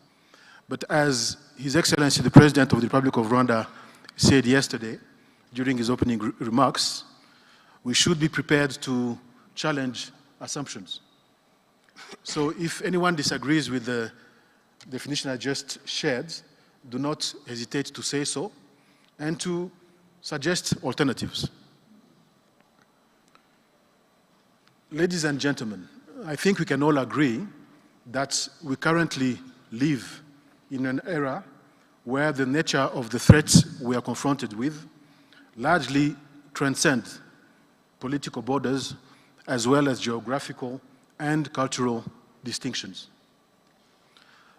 but as His Excellency the President of the Republic of Rwanda said yesterday during his opening remarks, we should be prepared to challenge assumptions. So if anyone disagrees with the definition I just shared, do not hesitate to say so and to suggest alternatives. Ladies and gentlemen, I think we can all agree that we currently live in an era where the nature of the threats we are confronted with largely transcend political borders, as well as geographical and cultural distinctions.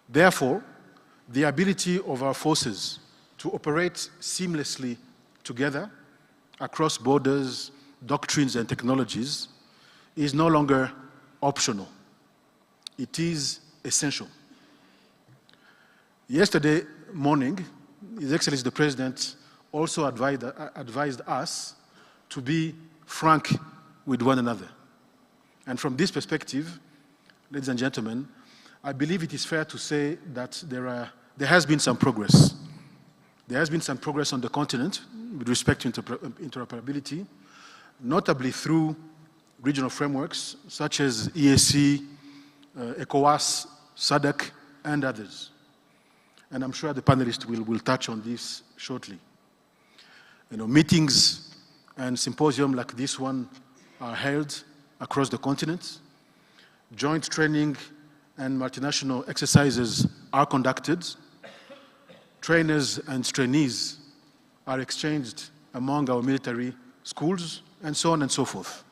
Therefore, the ability of our forces to operate seamlessly together across borders, doctrines, and technologies is no longer optional. It is essential. Yesterday morning, His Excellency the President also advised us to be frank with one another. And from this perspective, ladies and gentlemen, I believe it is fair to say that there has been some progress. There has been some progress on the continent with respect to interoperability, notably through regional frameworks such as EAC, ECOWAS, SADC, and others. And I'm sure the panelists will touch on this shortly. Meetings and symposiums like this one are held across the continent. Joint training and multinational exercises are conducted. Trainers and trainees are exchanged among our military schools, and so on and so forth.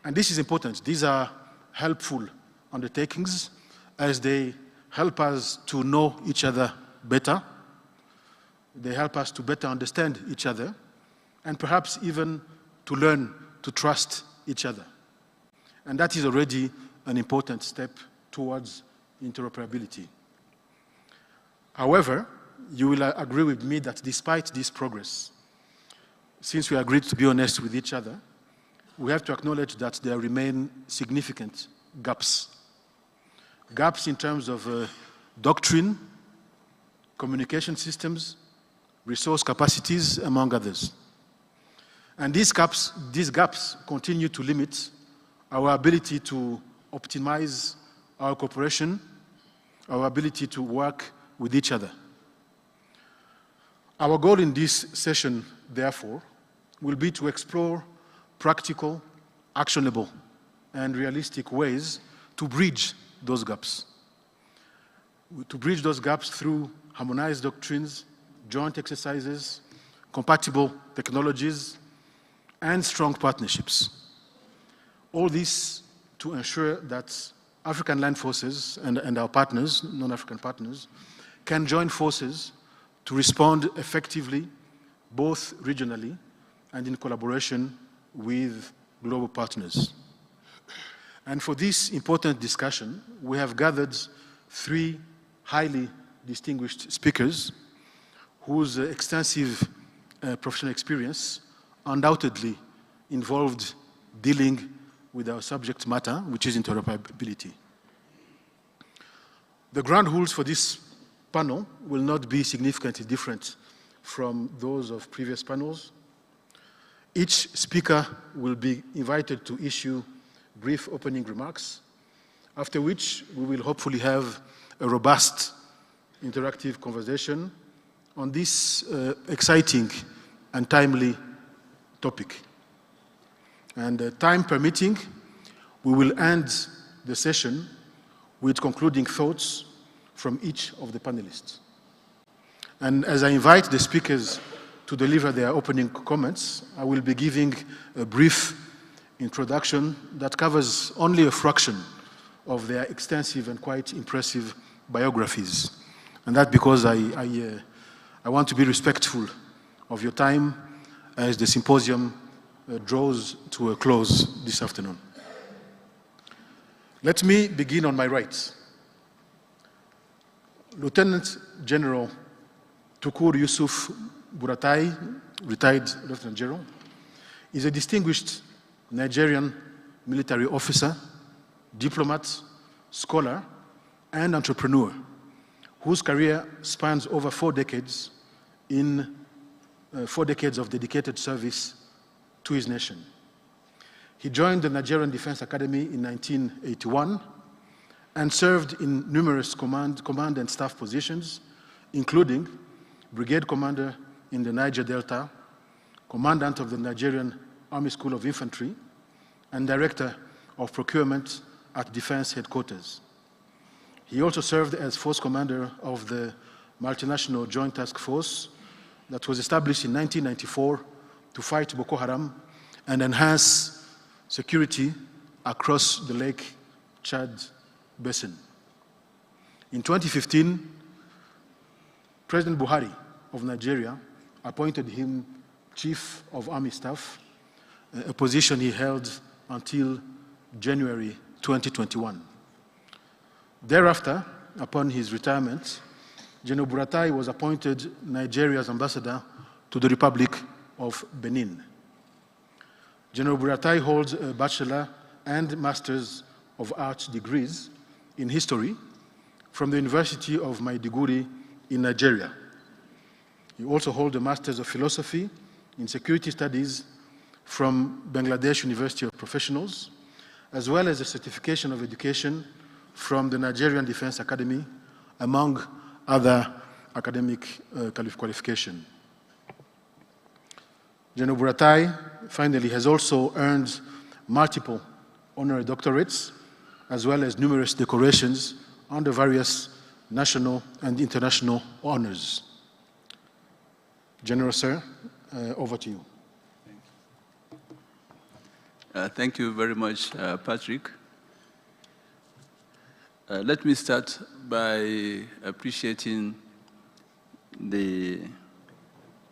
And this is important. These are helpful undertakings as they help us to know each other better. They help us to better understand each other, and perhaps even to learn to trust each other. And that is already an important step towards interoperability. However, you will agree with me that despite this progress, since we agreed to be honest with each other, we have to acknowledge that there remain significant gaps. Gaps in terms of doctrine, communication systems, resource capacities, among others. And these gaps continue to limit our ability to optimize our cooperation, our ability to work with each other. Our goal in this session, therefore, will be to explore practical, actionable, and realistic ways to bridge those gaps. To bridge those gaps through harmonized doctrines, joint exercises, compatible technologies, and strong partnerships. All this to ensure that African land forces and our partners, non-African partners, can join forces to respond effectively, both regionally and in collaboration with global partners. And for this important discussion, we have gathered three highly distinguished speakers whose extensive professional experience undoubtedly involved dealing with our subject matter, which is interoperability. The ground rules for this panel will not be significantly different from those of previous panels. Each speaker will be invited to issue brief opening remarks, after which we will hopefully have a robust interactive conversation on this exciting and timely topic. And time permitting, we will end the session with concluding thoughts from each of the panelists. And as I invite the speakers to deliver their opening comments, I will be giving a brief introduction that covers only a fraction of their extensive and quite impressive biographies. And that's because I want to be respectful of your time as the symposium draws to a close this afternoon. Let me begin on my right. Lieutenant General Tukur Yusuf Buratai, retired Lieutenant General, is a distinguished Nigerian military officer, diplomat, scholar, and entrepreneur, whose career spans over 4 decades in 4 decades of dedicated service to his nation. He joined the Nigerian Defense Academy in 1981 and served in numerous command and staff positions, including brigade commander in the Niger Delta, commandant of the Nigerian Army School of Infantry, and director of procurement at Defense Headquarters. He also served as force commander of the multinational Joint Task Force that was established in 1994 to fight Boko Haram and enhance security across the Lake Chad basin. In 2015, President Buhari of Nigeria appointed him Chief of Army Staff, a position he held until January 2021. Thereafter, upon his retirement, General Buratai was appointed Nigeria's ambassador to the Republic of Benin. General Buratai holds a Bachelor and Master's of Arts degrees in history from the University of Maiduguri in Nigeria. He also holds a Master's of Philosophy in Security Studies from Bangladesh University of Professionals, as well as a Certification of Education from the Nigerian Defense Academy, among other academic qualifications. General Buratai, finally, has also earned multiple honorary doctorates, as well as numerous decorations under various national and international honors. General Sir, over to you. Thank you very much, Patrick. Let me start by appreciating the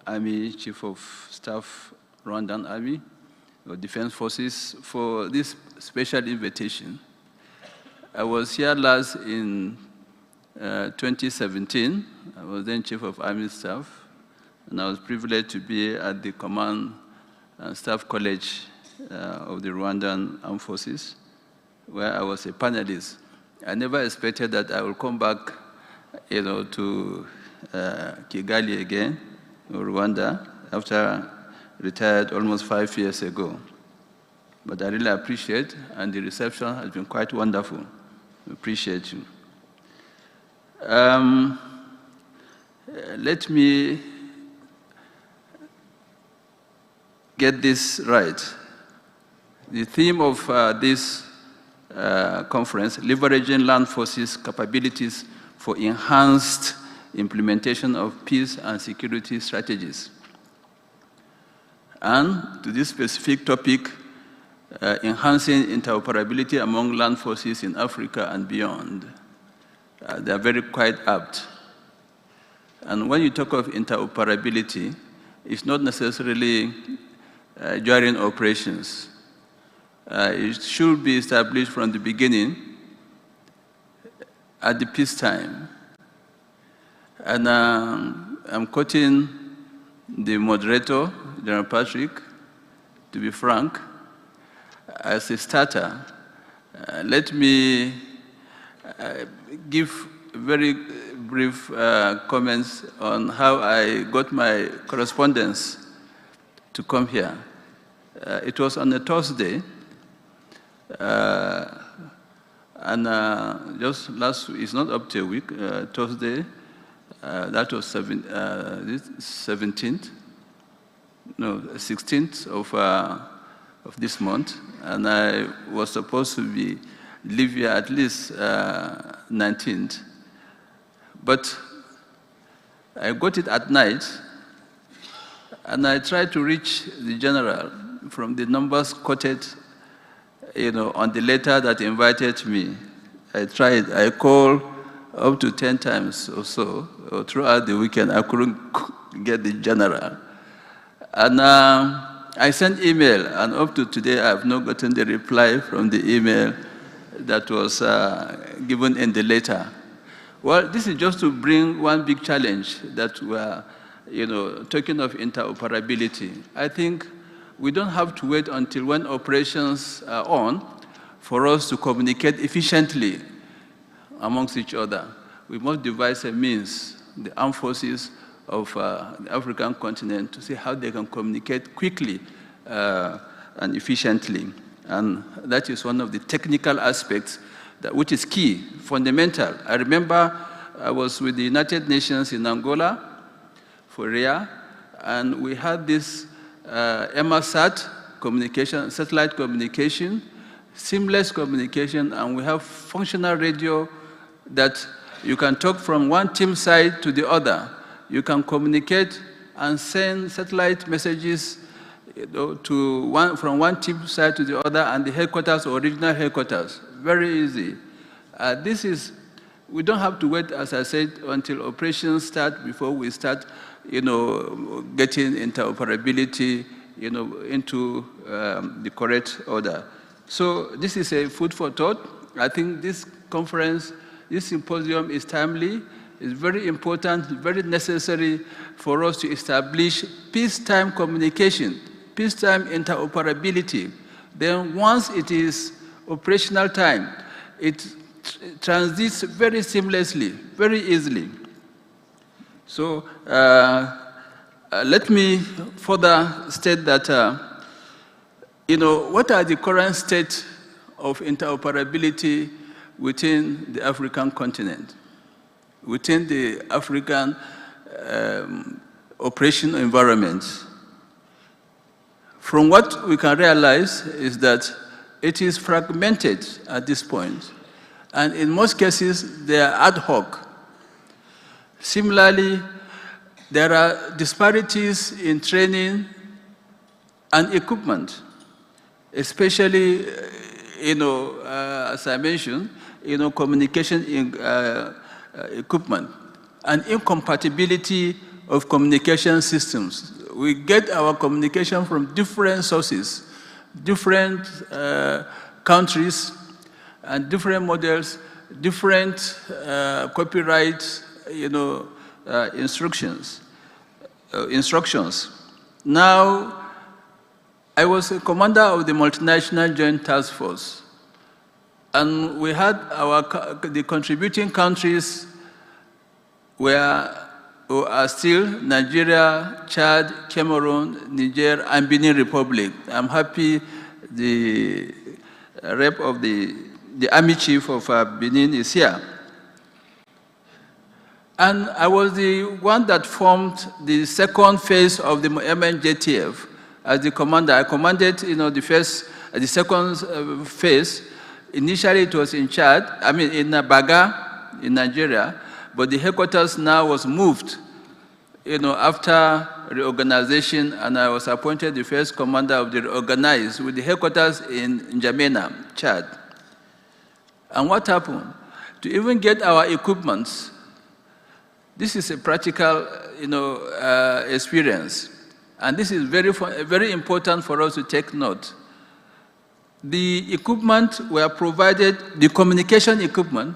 Army Chief of Staff, Rwandan Army, or Defense Forces, for this special invitation. I was here last in 2017. I was then Chief of Army Staff, and I was privileged to be at the Command and Staff College of the Rwandan Armed Forces, where I was a panelist. I never expected that I would come back, to Kigali again, or Rwanda, after retired almost 5 years ago. But I really appreciate, and the reception has been quite wonderful. I appreciate you. Let me get this right. The theme of this conference, leveraging land forces capabilities for enhanced implementation of peace and security strategies. And to this specific topic, enhancing interoperability among land forces in Africa and beyond. They are very quite apt. And when you talk of interoperability, it's not necessarily during operations. It should be established from the beginning at the peacetime. And I'm quoting the moderator, General Patrick, to be frank. As a starter, let me give very brief comments on how I got my correspondence to come here. It was on a Thursday, and just last week, it's not up to a week, Thursday, that was 16th of this month, and I was supposed to leave here at least 19th. But I got it at night, and I tried to reach the general from the numbers quoted, on the letter that invited me. I called up to 10 times or so, or throughout the weekend. I couldn't get the general. And I sent email, and up to today, I have not gotten the reply from the email that was given in the letter. Well, this is just to bring one big challenge that we're, talking of interoperability. I think we don't have to wait until when operations are on for us to communicate efficiently amongst each other. We must devise a means, the armed forces of the African continent, to see how they can communicate quickly and efficiently. And that is one of the technical aspects which is key, fundamental. I remember I was with the United Nations in Angola for RIA, and we had this EMASAT communication, satellite communication, seamless communication, and we have functional radio that you can talk from one team side to the other. You can communicate and send satellite messages, from one team side to the other, and the headquarters or regional headquarters. Very easy. We don't have to wait, as I said, until operations start before we start, getting interoperability, into the correct order. So this is a food for thought. I think this conference, this symposium is timely. It's very important, very necessary for us to establish peacetime communication, peacetime interoperability. Then once it is operational time, it transits very seamlessly, very easily. So let me further state that, what are the current state of interoperability within the African continent, within the African operation environment? From what we can realize is that it is fragmented at this point, and in most cases, they are ad hoc. Similarly, there are disparities in training and equipment, especially, as I mentioned, communication equipment, and incompatibility of communication systems. We get our communication from different sources, different countries, and different models, different copyright, instructions. Now, I was a commander of the multinational joint task force, and we had the contributing countries who are still Nigeria, Chad, Cameroon, Niger, and Benin Republic. I'm happy the rep of the army chief of Benin is here. And I was the one that formed the second phase of the MNJTF as the commander. I commanded, the second phase. Initially, it was in Chad, in Baga, in Nigeria, but the headquarters now was moved, after reorganization, and I was appointed the first commander of the reorganized with the headquarters in N'Djamena, Chad. And what happened? To even get our equipment, this is a practical, experience, and this is very important for us to take note. The equipment were provided, the communication equipment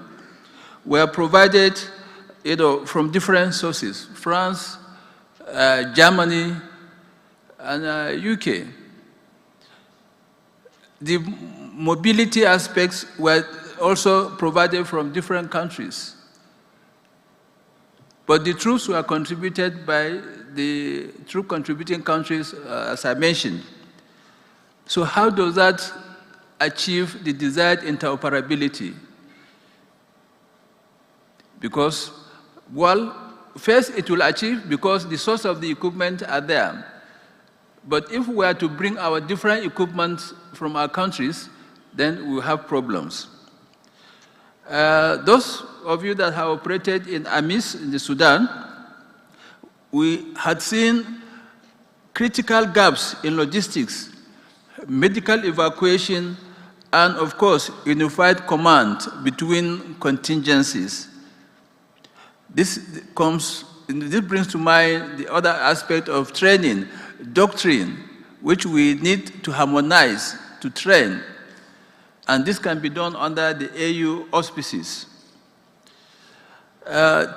were provided, from different sources: France, Germany, and UK. The mobility aspects were also provided from different countries. But the troops were contributed by the troop contributing countries, as I mentioned. So how does that achieve the desired interoperability? Because, first it will achieve because the source of the equipment are there. But if we are to bring our different equipment from our countries, then we'll have problems. Those of you that have operated in AMIS in the Sudan, we had seen critical gaps in logistics, medical evacuation, and of course, unified command between contingencies. This brings to mind the other aspect of training, doctrine, which we need to harmonize, to train. And this can be done under the AU auspices.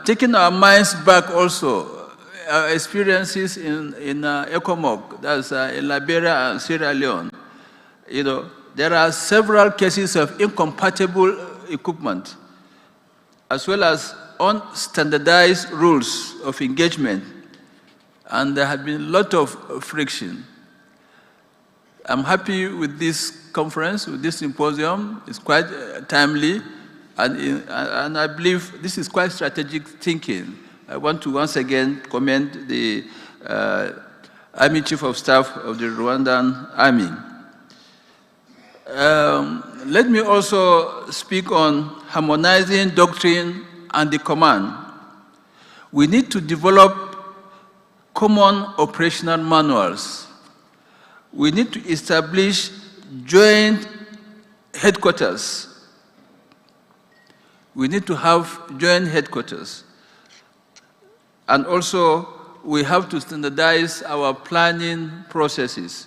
Taking our minds back also, our experiences in ECOMOG, that's in Liberia and Sierra Leone, there are several cases of incompatible equipment, as well as unstandardized rules of engagement, and there have been a lot of friction. I'm happy with this conference, with this symposium. It's quite timely, and I believe this is quite strategic thinking. I want to once again commend the Army Chief of Staff of the Rwandan Army. Let me also speak on harmonizing doctrine and the command. We need to develop common operational manuals. we need to establish joint headquarters. We need to have joint headquarters. And also, we have to standardize our planning processes.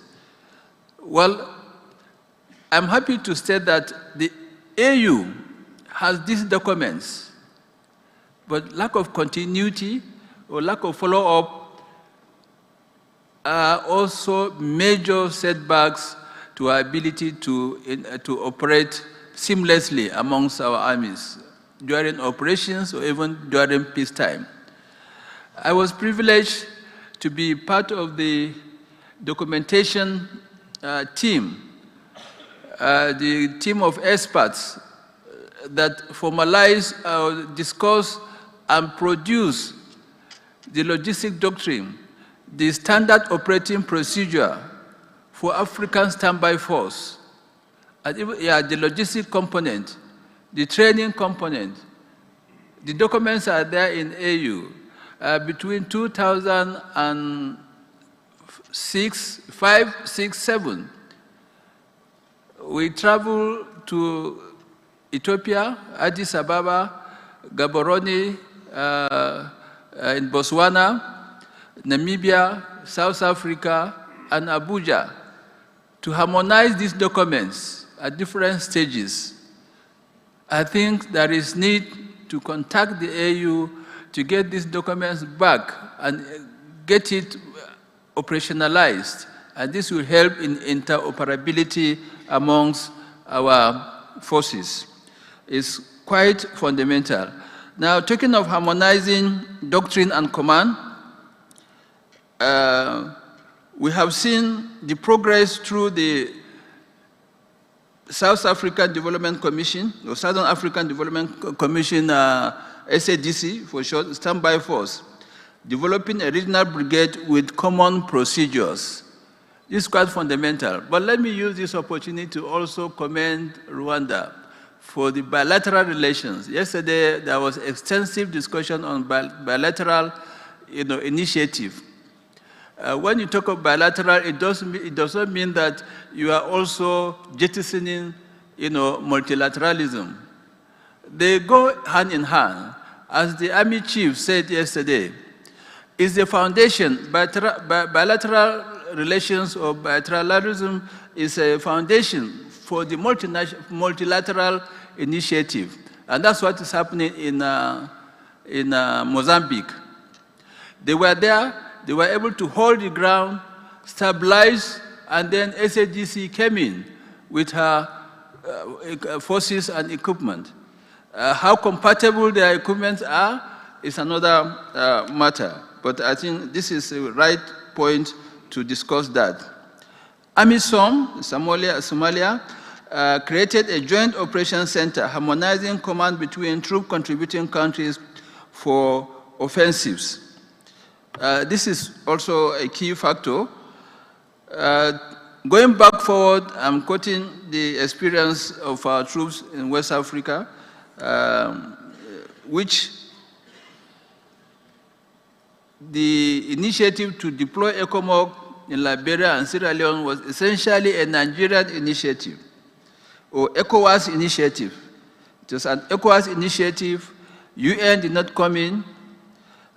Well, I'm happy to state that the AU has these documents, but lack of continuity or lack of follow-up are also major setbacks to our ability to operate seamlessly amongst our armies during operations or even during peacetime. I was privileged to be part of the documentation team, the team of experts that formalize, discuss, and produce the logistic doctrine, the standard operating procedure for African standby force, and even, the logistic component, the training component. The documents are there in AU. Between 2006, 5, 6, 7, we traveled to Ethiopia, Addis Ababa, Gaborone, in Botswana, Namibia, South Africa, and Abuja to harmonize these documents at different stages. I think there is need to contact the AU to get these documents back and get it operationalized. And this will help in interoperability amongst our forces. It's quite fundamental. Now, talking of harmonizing doctrine and command, we have seen the progress through the South African Development Commission, or Southern African Development Commission, SADC for short, standby force, developing a regional brigade with common procedures. This is quite fundamental. But let me use this opportunity to also commend Rwanda for the bilateral relations. Yesterday, there was extensive discussion on bilateral initiative. When you talk of bilateral, it doesn't mean that you are also jettisoning multilateralism. They go hand in hand. As the Army Chief said yesterday, is the foundation, bilateral relations or bilateralism is a foundation for the multilateral initiative. And that's what is happening in Mozambique. They were there, they were able to hold the ground, stabilize, and then SAGC came in with her forces and equipment. How compatible their equipment are is another matter, but I think this is the right point to discuss that. AMISOM, Somalia, created a joint operations center harmonizing command between troop contributing countries for offensives. This is also a key factor. Going back forward, I'm quoting the experience of our troops in West Africa, which the initiative to deploy ECOMOG in Liberia and Sierra Leone was essentially a Nigerian initiative, or ECOWAS initiative. It was an ECOWAS initiative. UN did not come in,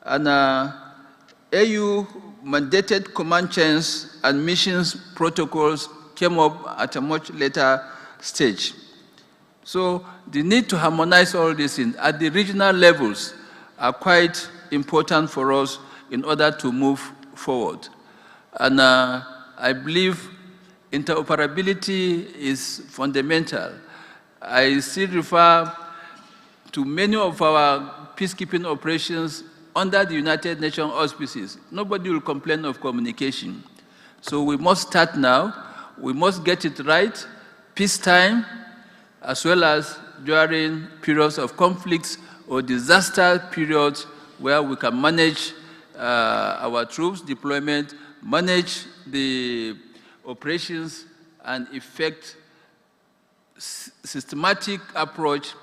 and AU mandated command chains and missions protocols came up at a much later stage. So the need to harmonize all these things at the regional levels are quite important for us in order to move forward. And I believe interoperability is fundamental. I still refer to many of our peacekeeping operations under the United Nations auspices. Nobody will complain of communication. So we must start now. We must get it right, peacetime, as well as during periods of conflicts or disaster periods where we can manage our troops deployment, manage the operations, and effect systematic approach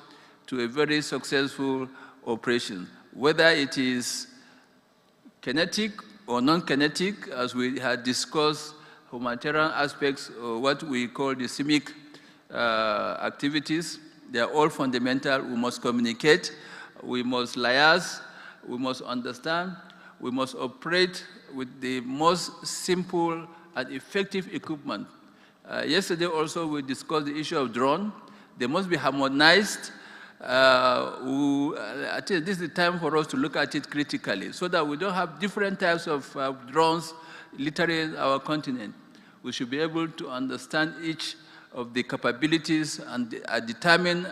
to a very successful operation, whether it is kinetic or non-kinetic, as we had discussed humanitarian aspects, or what we call the CIMIC activities. They are all fundamental. We must communicate, we must liaise, we must understand, we must operate with the most simple and effective equipment. Yesterday also we discussed the issue of drone. They must be harmonized. I think this is the time for us to look at it critically so that we don't have different types of drones littering our continent. We should be able to understand each of the capabilities and determine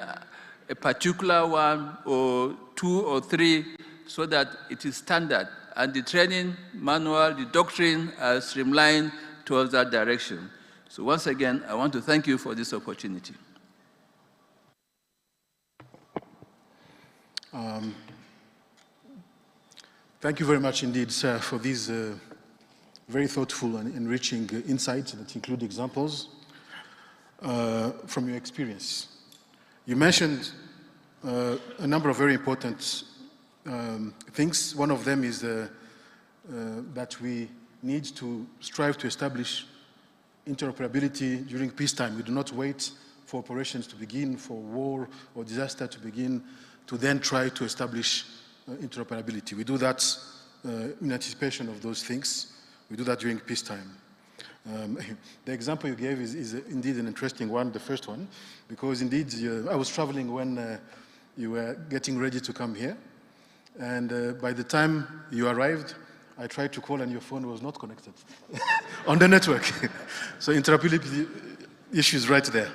a particular one or two or three so that it is standard. And the training manual, the doctrine are streamlined towards that direction. So once again, I want to thank you for this opportunity. Thank you very much indeed, sir, for these very thoughtful and enriching insights that include examples from your experience. You mentioned a number of very important things. One of them is that we need to strive to establish interoperability during peacetime. We do not wait for operations to begin, for war or disaster to begin, to then try to establish interoperability. We do that in anticipation of those things. We do that during peacetime. The example you gave is indeed an interesting one, the first one, because indeed I was traveling when you were getting ready to come here, and by the time you arrived, I tried to call and your phone was not connected on the network. So interoperability issues right there.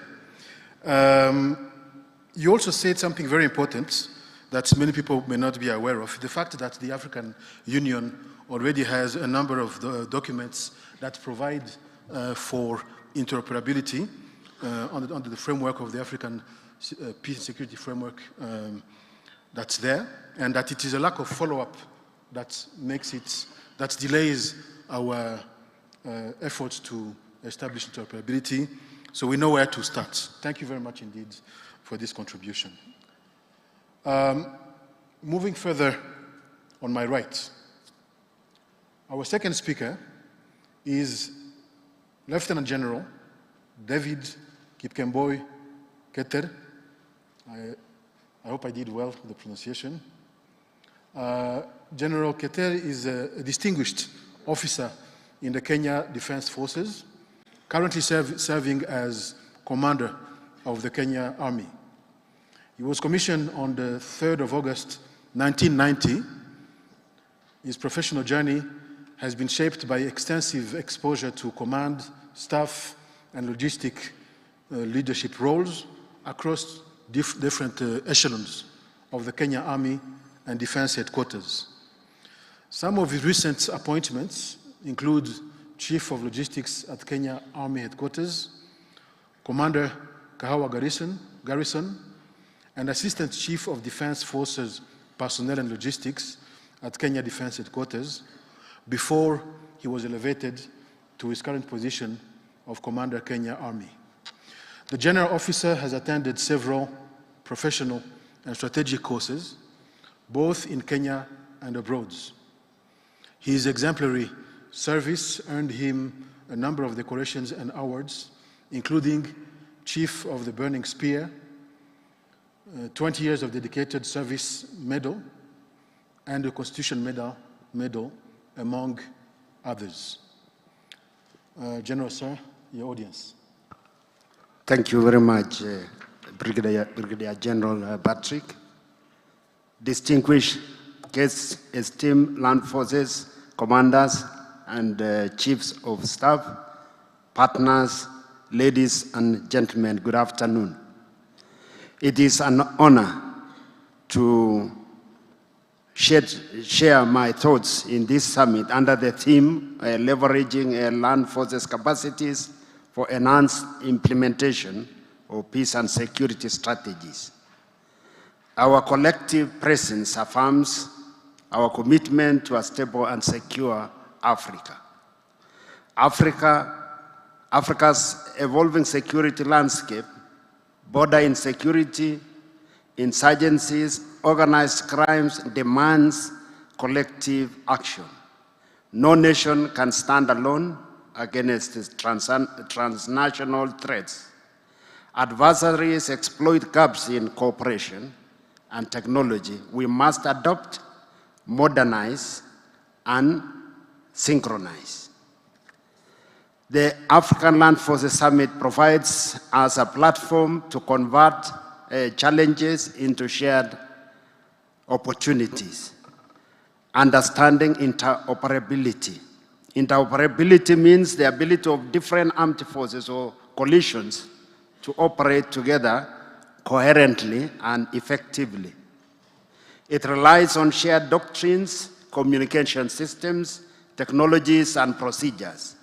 You also said something very important that many people may not be aware of, the fact that the African Union already has a number of documents that provide for interoperability under the framework of the African Peace and Security Framework that's there, and that it is a lack of follow-up that makes it, that delays our efforts to establish interoperability. So we know where to start. Thank you very much indeed for this contribution. Moving further on my right, our second speaker is Lieutenant General David Kipkemboi Keter. I hope I did well with the pronunciation. General Keter is a distinguished officer in the Kenya Defense Forces, currently serving as commander of the Kenya Army. He was commissioned on the 3rd of August, 1990. His professional journey has been shaped by extensive exposure to command, staff, and logistic leadership roles across different echelons of the Kenya Army and Defense Headquarters. Some of his recent appointments include Chief of Logistics at Kenya Army Headquarters, Commander Kahawa Garrison, and Assistant Chief of Defense Forces Personnel and Logistics at Kenya Defense Headquarters, before he was elevated to his current position of Commander Kenya Army. The General Officer has attended several professional and strategic courses, both in Kenya and abroad. His exemplary service earned him a number of decorations and awards, including Chief of the Burning Spear, 20 years of dedicated service medal, and the Constitution medal, among others. General, sir, your audience. Thank you very much, Brigadier General Patrick. Distinguished guests, esteemed land forces, commanders, and chiefs of staff, partners, ladies and gentlemen, good afternoon. It is an honor to share my thoughts in this summit under the theme, leveraging land forces capacities for enhanced implementation of peace and security strategies. Our collective presence affirms our commitment to a stable and secure Africa. Africa's evolving security landscape, border insecurity, insurgencies, organized crimes demands collective action. No nation can stand alone against transnational threats. Adversaries exploit gaps in cooperation and technology. We must adopt, modernize, and synchronize. The African Land Forces Summit provides us a platform to convert challenges into shared opportunities. Understanding interoperability. Interoperability means the ability of different armed forces or coalitions to operate together coherently and effectively. It relies on shared doctrines, communication systems, technologies, and procedures.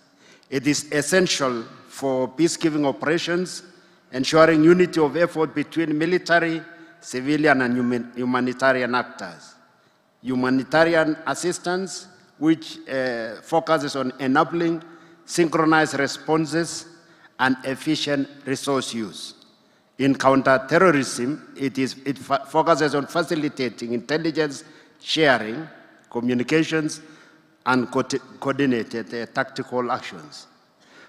It is essential for peacekeeping operations, ensuring unity of effort between military, civilian, and humanitarian actors. Humanitarian assistance, which focuses on enabling synchronized responses and efficient resource use. In counterterrorism, it focuses on facilitating intelligence sharing, communications, and coordinated tactical actions.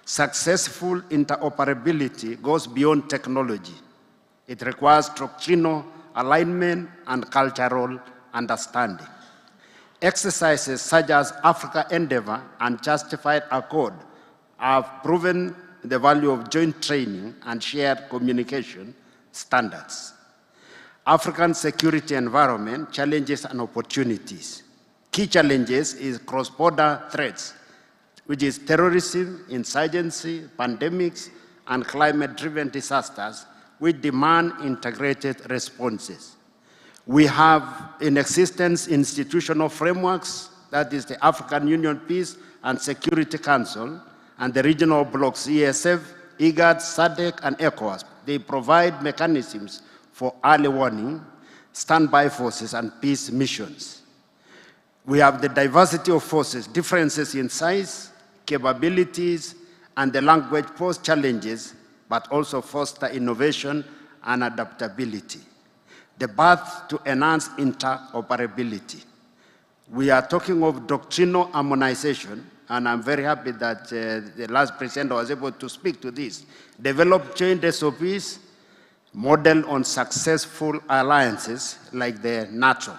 Successful interoperability goes beyond technology. It requires doctrinal alignment and cultural understanding. Exercises such as Africa Endeavor and Justified Accord have proven the value of joint training and shared communication standards. African security environment challenges and opportunities. Key challenges is cross-border threats, which is terrorism, insurgency, pandemics, and climate-driven disasters, which demand integrated responses. We have in existence institutional frameworks, that is the African Union Peace and Security Council, and the regional blocs, ESF, IGAD, SADC, and ECOWAS. They provide mechanisms for early warning, standby forces, and peace missions. We have the diversity of forces, differences in size, capabilities, and the language pose challenges, but also foster innovation and adaptability. The path to enhance interoperability. We are talking of doctrinal harmonization, and I'm very happy that the last presenter was able to speak to this. Develop joint SOPs, model on successful alliances like the NATO.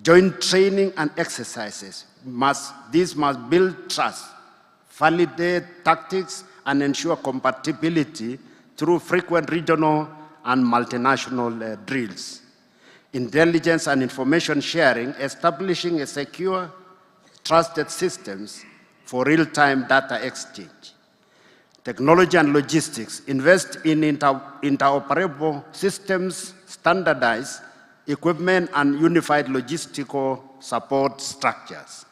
Joint training and exercises, these must build trust, validate tactics, and ensure compatibility through frequent regional and multinational drills. Intelligence and information sharing, establishing a secure, trusted systems for real-time data exchange. Technology and logistics, invest in interoperable systems, standardized equipment, and unified logistical support structures.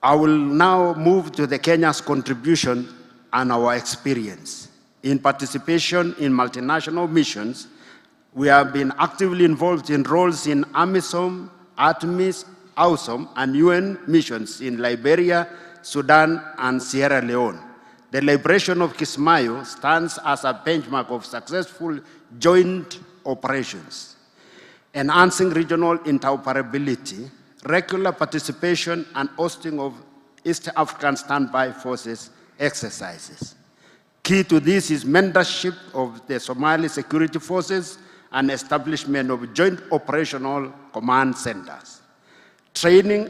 I will now move to the Kenya's contribution and our experience. In participation in multinational missions, we have been actively involved in roles in AMISOM, ATMIS, AUSOM, and UN missions in Liberia, Sudan, and Sierra Leone. The liberation of Kismayo stands as a benchmark of successful joint operations. Enhancing regional interoperability, regular participation, and hosting of East African Standby Forces exercises. Key to this is mentorship of the Somali security forces and establishment of joint operational command centers. Training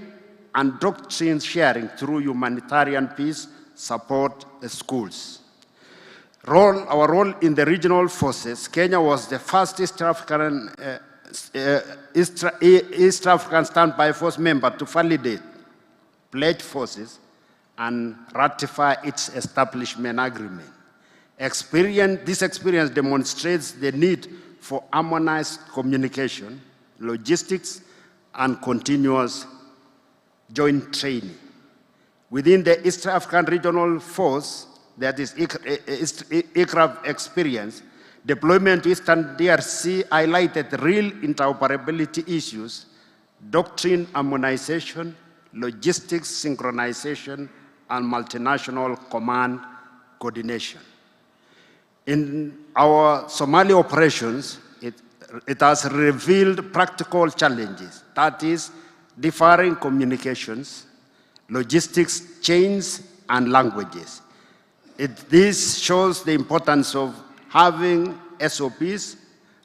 and doctrine sharing through humanitarian peace support schools. Our role in the regional forces, Kenya was the first East African Standby Force member to validate, pledge forces, and ratify its establishment agreement. This experience demonstrates the need for harmonized communication, logistics, and continuous joint training. Within the East African Regional Force, that is ICRAF experience, deployment to Eastern DRC highlighted real interoperability issues, doctrine harmonization, logistics synchronization, and multinational command coordination. In our Somali operations, it has revealed practical challenges, that is, differing communications, logistics chains, and languages. This shows the importance of having SOPs,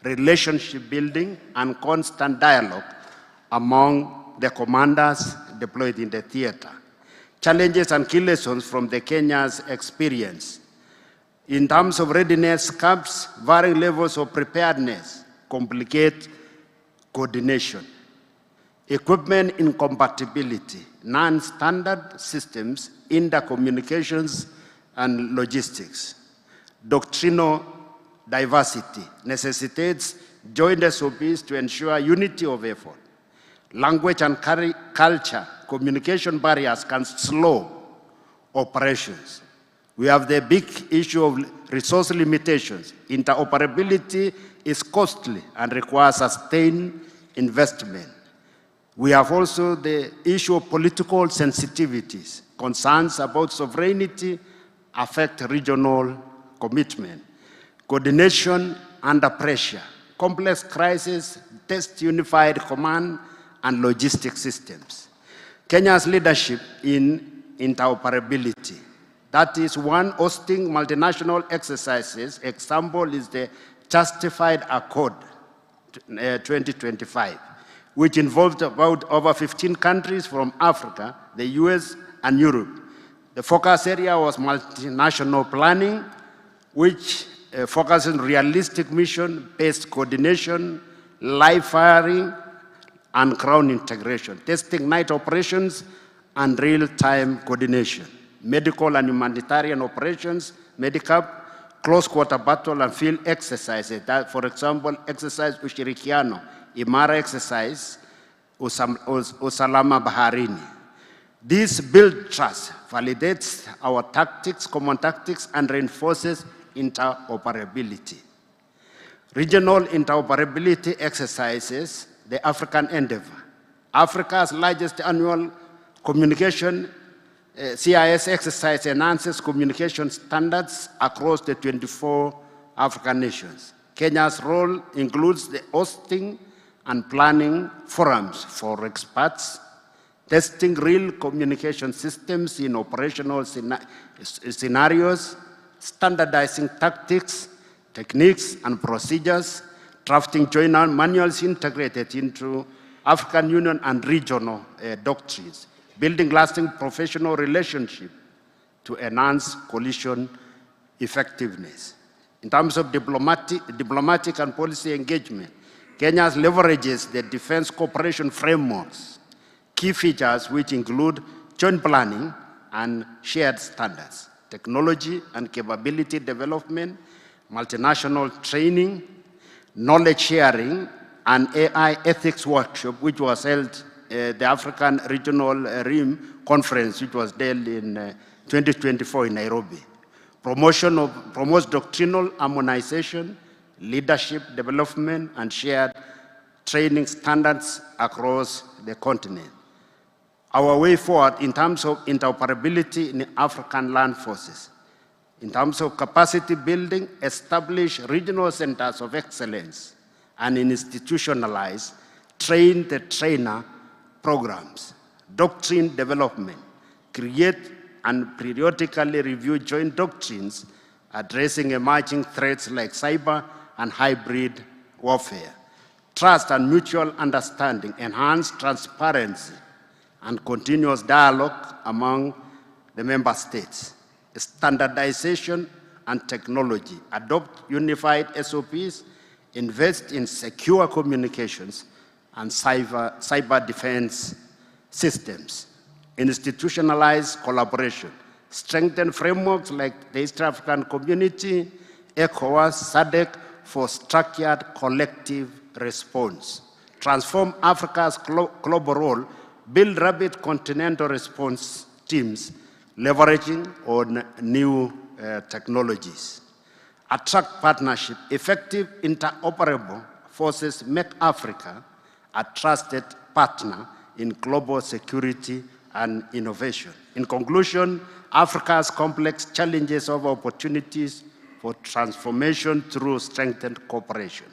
relationship building, and constant dialogue among the commanders deployed in the theater. Challenges and key lessons from the Kenya's experience. In terms of readiness, camps, varying levels of preparedness complicate coordination. Equipment incompatibility, non-standard systems, intercommunications, and logistics. Doctrinal diversity necessitates joint SOPs to ensure unity of effort. Language and culture communication barriers can slow operations. We have the big issue of resource limitations. Interoperability is costly and requires sustained investment. We have also the issue of political sensitivities. Concerns about sovereignty affect regional commitment. Coordination under pressure. Complex crises test unified command and logistic systems. Kenya's leadership in interoperability. That is one hosting multinational exercises. Example is the Justified Accord 2025, which involved about over 15 countries from Africa, the US, and Europe. The focus area was multinational planning, which focuses on realistic mission-based coordination, live firing, and ground integration, testing night operations, and real-time coordination. Medical and humanitarian operations, Medicap, close-quarter battle and field exercises. That, for example, exercise Ushirikiano, Imara exercise, Usalama Baharini. This builds trust, validates our tactics, common tactics, and reinforces interoperability. Regional interoperability exercises, the African Endeavor. Africa's largest annual communication CIS exercise enhances communication standards across the 24 African nations. Kenya's role includes the hosting and planning forums for experts, testing real communication systems in operational scenarios, standardizing tactics, techniques, and procedures, drafting joint manuals integrated into African Union and regional doctrines, building lasting professional relationships to enhance coalition effectiveness. In terms of diplomatic and policy engagement, Kenya leverages the defense cooperation frameworks, key features which include joint planning and shared standards, technology and capability development, multinational training, knowledge sharing, and AI ethics workshop, which was held the African Regional RIM Conference, which was held in 2024 in Nairobi. Promotes doctrinal harmonization, leadership development, and shared training standards across the continent. Our way forward in terms of interoperability in African land forces. In terms of capacity building, establish regional centers of excellence and institutionalize train-the-trainer programs, doctrine development, create and periodically review joint doctrines addressing emerging threats like cyber and hybrid warfare. Trust and mutual understanding, enhance transparency and continuous dialogue among the member states. Standardization and technology, adopt unified SOPs, invest in secure communications and cyber defense systems, institutionalize collaboration, strengthen frameworks like the East African Community, ECOWAS, SADC for structured collective response, transform Africa's global role, build rapid continental response teams, leveraging on new technologies, attract partnership, effective interoperable forces make Africa a trusted partner in global security and innovation. In conclusion, Africa's complex challenges offer opportunities for transformation through strengthened cooperation.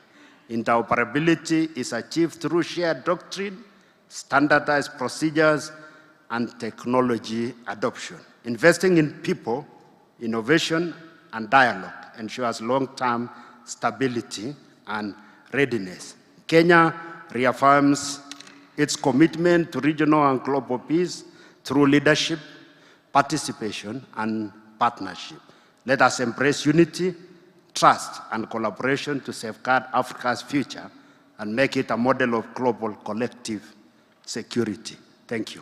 Interoperability is achieved through shared doctrine, standardized procedures, and technology adoption. Investing in people, innovation, and dialogue ensures long-term stability and readiness. Kenya reaffirms its commitment to regional and global peace through leadership, participation, and partnership. Let us embrace unity, trust, and collaboration to safeguard Africa's future and make it a model of global collective security. Thank you.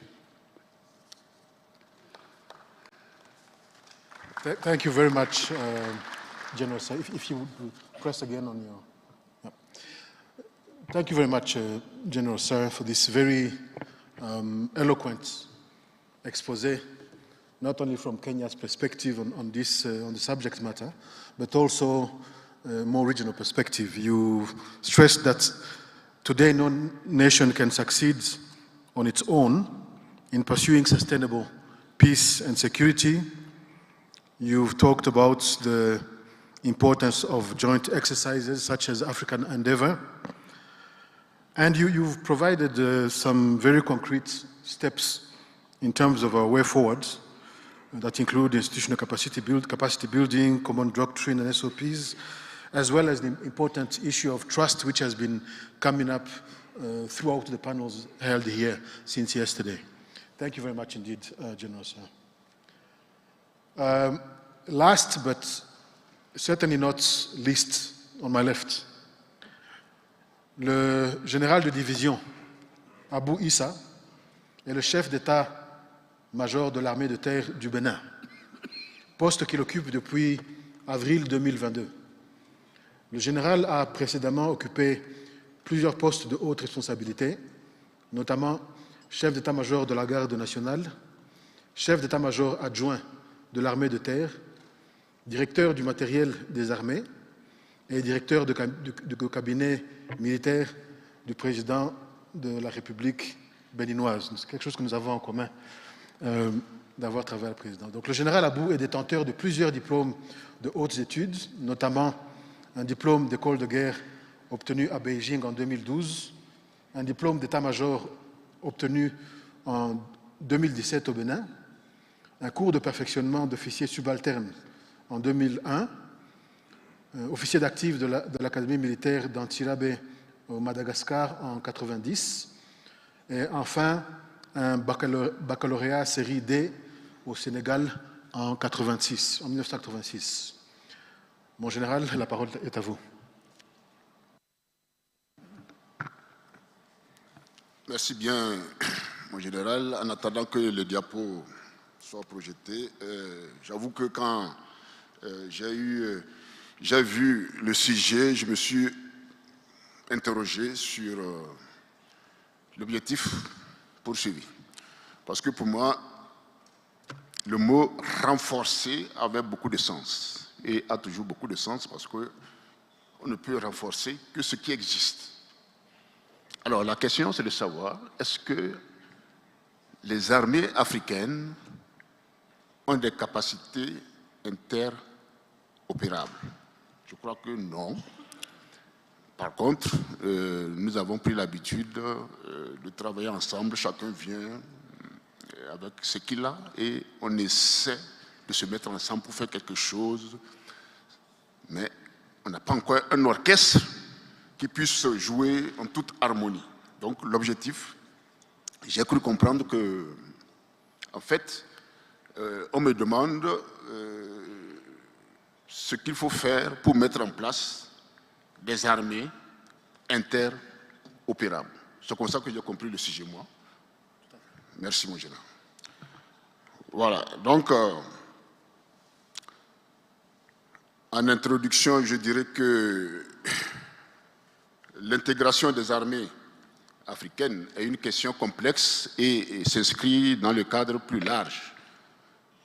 Thank you very much, General Sir. If you would press again on your... Yeah. Thank you very much, General Sir, for this very eloquent expose, not only from Kenya's perspective on the subject matter, but also more regional perspective. You stressed that today no nation can succeed on its own in pursuing sustainable peace and security. You've talked about the importance of joint exercises such as African Endeavor. And you've provided some very concrete steps in terms of our way forward that include institutional capacity building, common doctrine and SOPs, as well as the important issue of trust, which has been coming up throughout the panels held here since yesterday. Thank you very much indeed, General Sir. Last, but certainly not least, on my left, le général de division, Abou Issa, est le chef d'état-major de l'armée de terre du Bénin, poste qu'il occupe depuis avril 2022. Le général a précédemment occupé plusieurs postes de haute responsabilité, notamment chef d'état-major de la garde nationale, chef d'état-major adjoint de l'armée de terre, directeur du matériel des armées et directeur du cabinet militaire du président de la République béninoise. C'est quelque chose que nous avons en commun d'avoir travaillé avec le président. Donc le général Abou est détenteur de plusieurs diplômes de hautes études, notamment un diplôme d'école de guerre obtenu à Beijing en 2012, un diplôme d'état-major obtenu en 2017 au Bénin, un cours de perfectionnement d'officier subalterne en 2001, officier d'actif de l'Académie militaire d'Antsirabe au Madagascar en 1990, et enfin un baccalauréat série D au Sénégal en 1986. Mon général, la parole est à vous. Merci bien, mon général. En attendant que le diapo soit projeté, j'avoue que quand j'ai vu le sujet, je me suis interrogé sur l'objectif poursuivi. Parce que pour moi, le mot « renforcer » avait beaucoup de sens et a toujours beaucoup de sens parce qu'on ne peut renforcer que ce qui existe. Alors la question, c'est de savoir, est-ce que les armées africaines ont des capacités interopérables? Je crois que non. Par contre, nous avons pris l'habitude de travailler ensemble, chacun vient avec ce qu'il a et on essaie de se mettre ensemble pour faire quelque chose, mais on n'a pas encore un orchestre qui puisse jouer en toute harmonie. Donc l'objectif, j'ai cru comprendre que, en fait, on me demande ce qu'il faut faire pour mettre en place des armées interopérables. C'est comme ça que j'ai compris le sujet, moi. Merci, mon général. Voilà, donc, en introduction, je dirais que l'intégration des armées africaines est une question complexe et s'inscrit dans le cadre plus large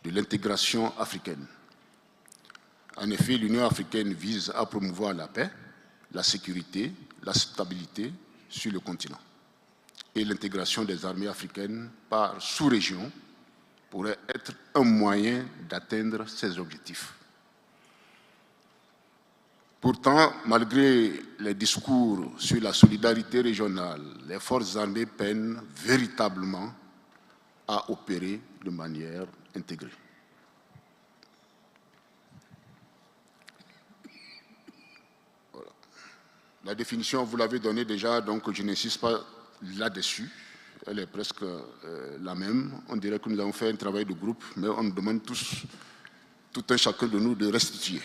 de l'intégration africaine. En effet, l'Union africaine vise à promouvoir la paix, la sécurité, la stabilité sur le continent. Et l'intégration des armées africaines par sous-région pourrait être un moyen d'atteindre ces objectifs. Pourtant, malgré les discours sur la solidarité régionale, les forces armées peinent véritablement à opérer de manière intégrée. La définition, vous l'avez donnée déjà, donc je n'insiste pas là-dessus. Elle est presque la même. On dirait que nous avons fait un travail de groupe, mais on nous demande tous, tout un chacun de nous, de restituer.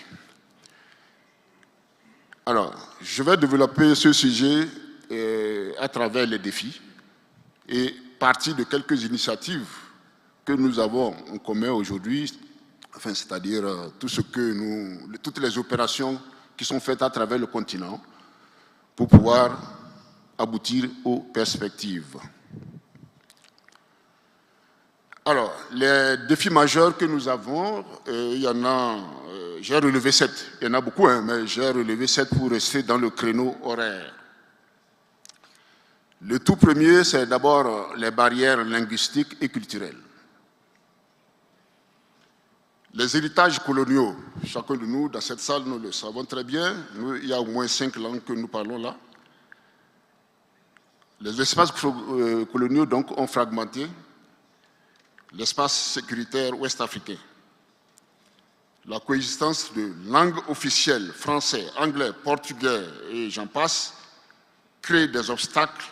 Alors, je vais développer ce sujet à travers les défis et partir de quelques initiatives que nous avons en commun aujourd'hui, enfin, c'est-à-dire toutes les opérations qui sont faites à travers le continent pour pouvoir aboutir aux perspectives. Alors, les défis majeurs que nous avons, il y en a, j'ai relevé 7, il y en a beaucoup, hein, mais j'ai relevé 7 pour rester dans le créneau horaire. Le tout premier, c'est d'abord les barrières linguistiques et culturelles. Les héritages coloniaux, chacun de nous, dans cette salle, nous le savons très bien, il y a au moins 5 langues que nous parlons là. Les espaces coloniaux, donc, ont fragmenté l'espace sécuritaire ouest-africain. La coexistence de langues officielles, français, anglais, portugais et j'en passe, crée des obstacles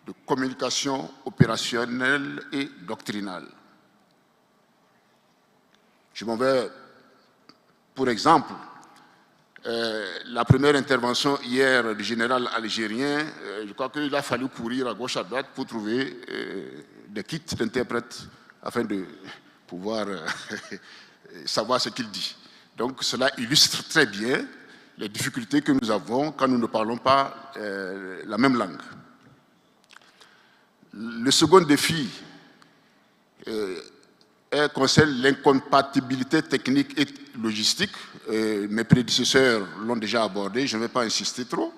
de communication opérationnelle et doctrinale. Je m'en vais, pour exemple, la première intervention hier du général algérien, je crois qu'il a fallu courir à gauche à droite pour trouver des kits d'interprètes afin de pouvoir savoir ce qu'il dit. Donc cela illustre très bien les difficultés que nous avons quand nous ne parlons pas la même langue. Le second défi concerne l'incompatibilité technique et logistique. Mes prédécesseurs l'ont déjà abordé, je ne vais pas insister trop.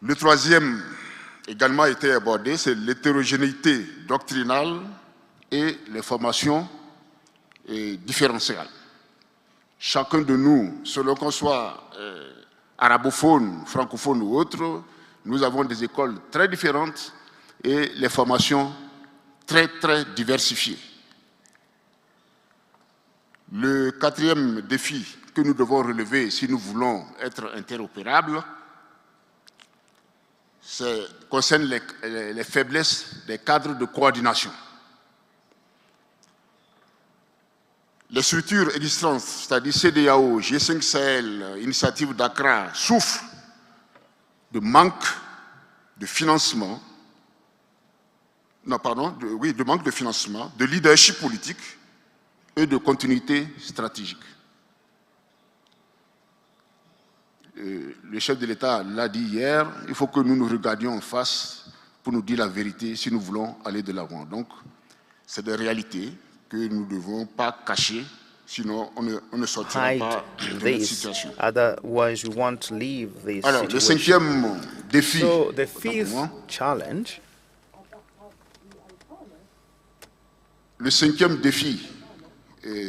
Le troisième également été abordé, c'est l'hétérogénéité doctrinale et les formations différentielles. Chacun de nous, selon qu'on soit arabophone, francophone ou autre, nous avons des écoles très différentes et les formations très, très diversifiées. Le quatrième défi que nous devons relever si nous voulons être interopérables, concerne les faiblesses des cadres de coordination. Les structures existantes, c'est-à-dire CEDEAO, G5 Sahel, Initiative d'Accra, souffrent de manque de financement, de manque de financement, de leadership politique et de continuité stratégique. Le chef de l'État l'a dit hier, il faut que nous nous regardions en face pour nous dire la vérité si nous voulons aller de l'avant. Donc, c'est des réalités que nous ne devons pas cacher, sinon on ne sortira pas de cette situation. Otherwise, we want to leave this Alors, le cinquième défi, so the fifth challenge. Le cinquième défi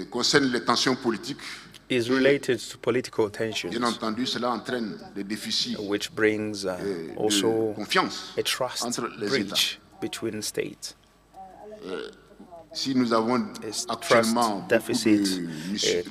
concerne les tensions politiques. Is related to political tensions. Bien entendu, cela entraîne des déficits which brings also de confiance a trust entre les breach États. Between states. Si nous avons actuellement beaucoup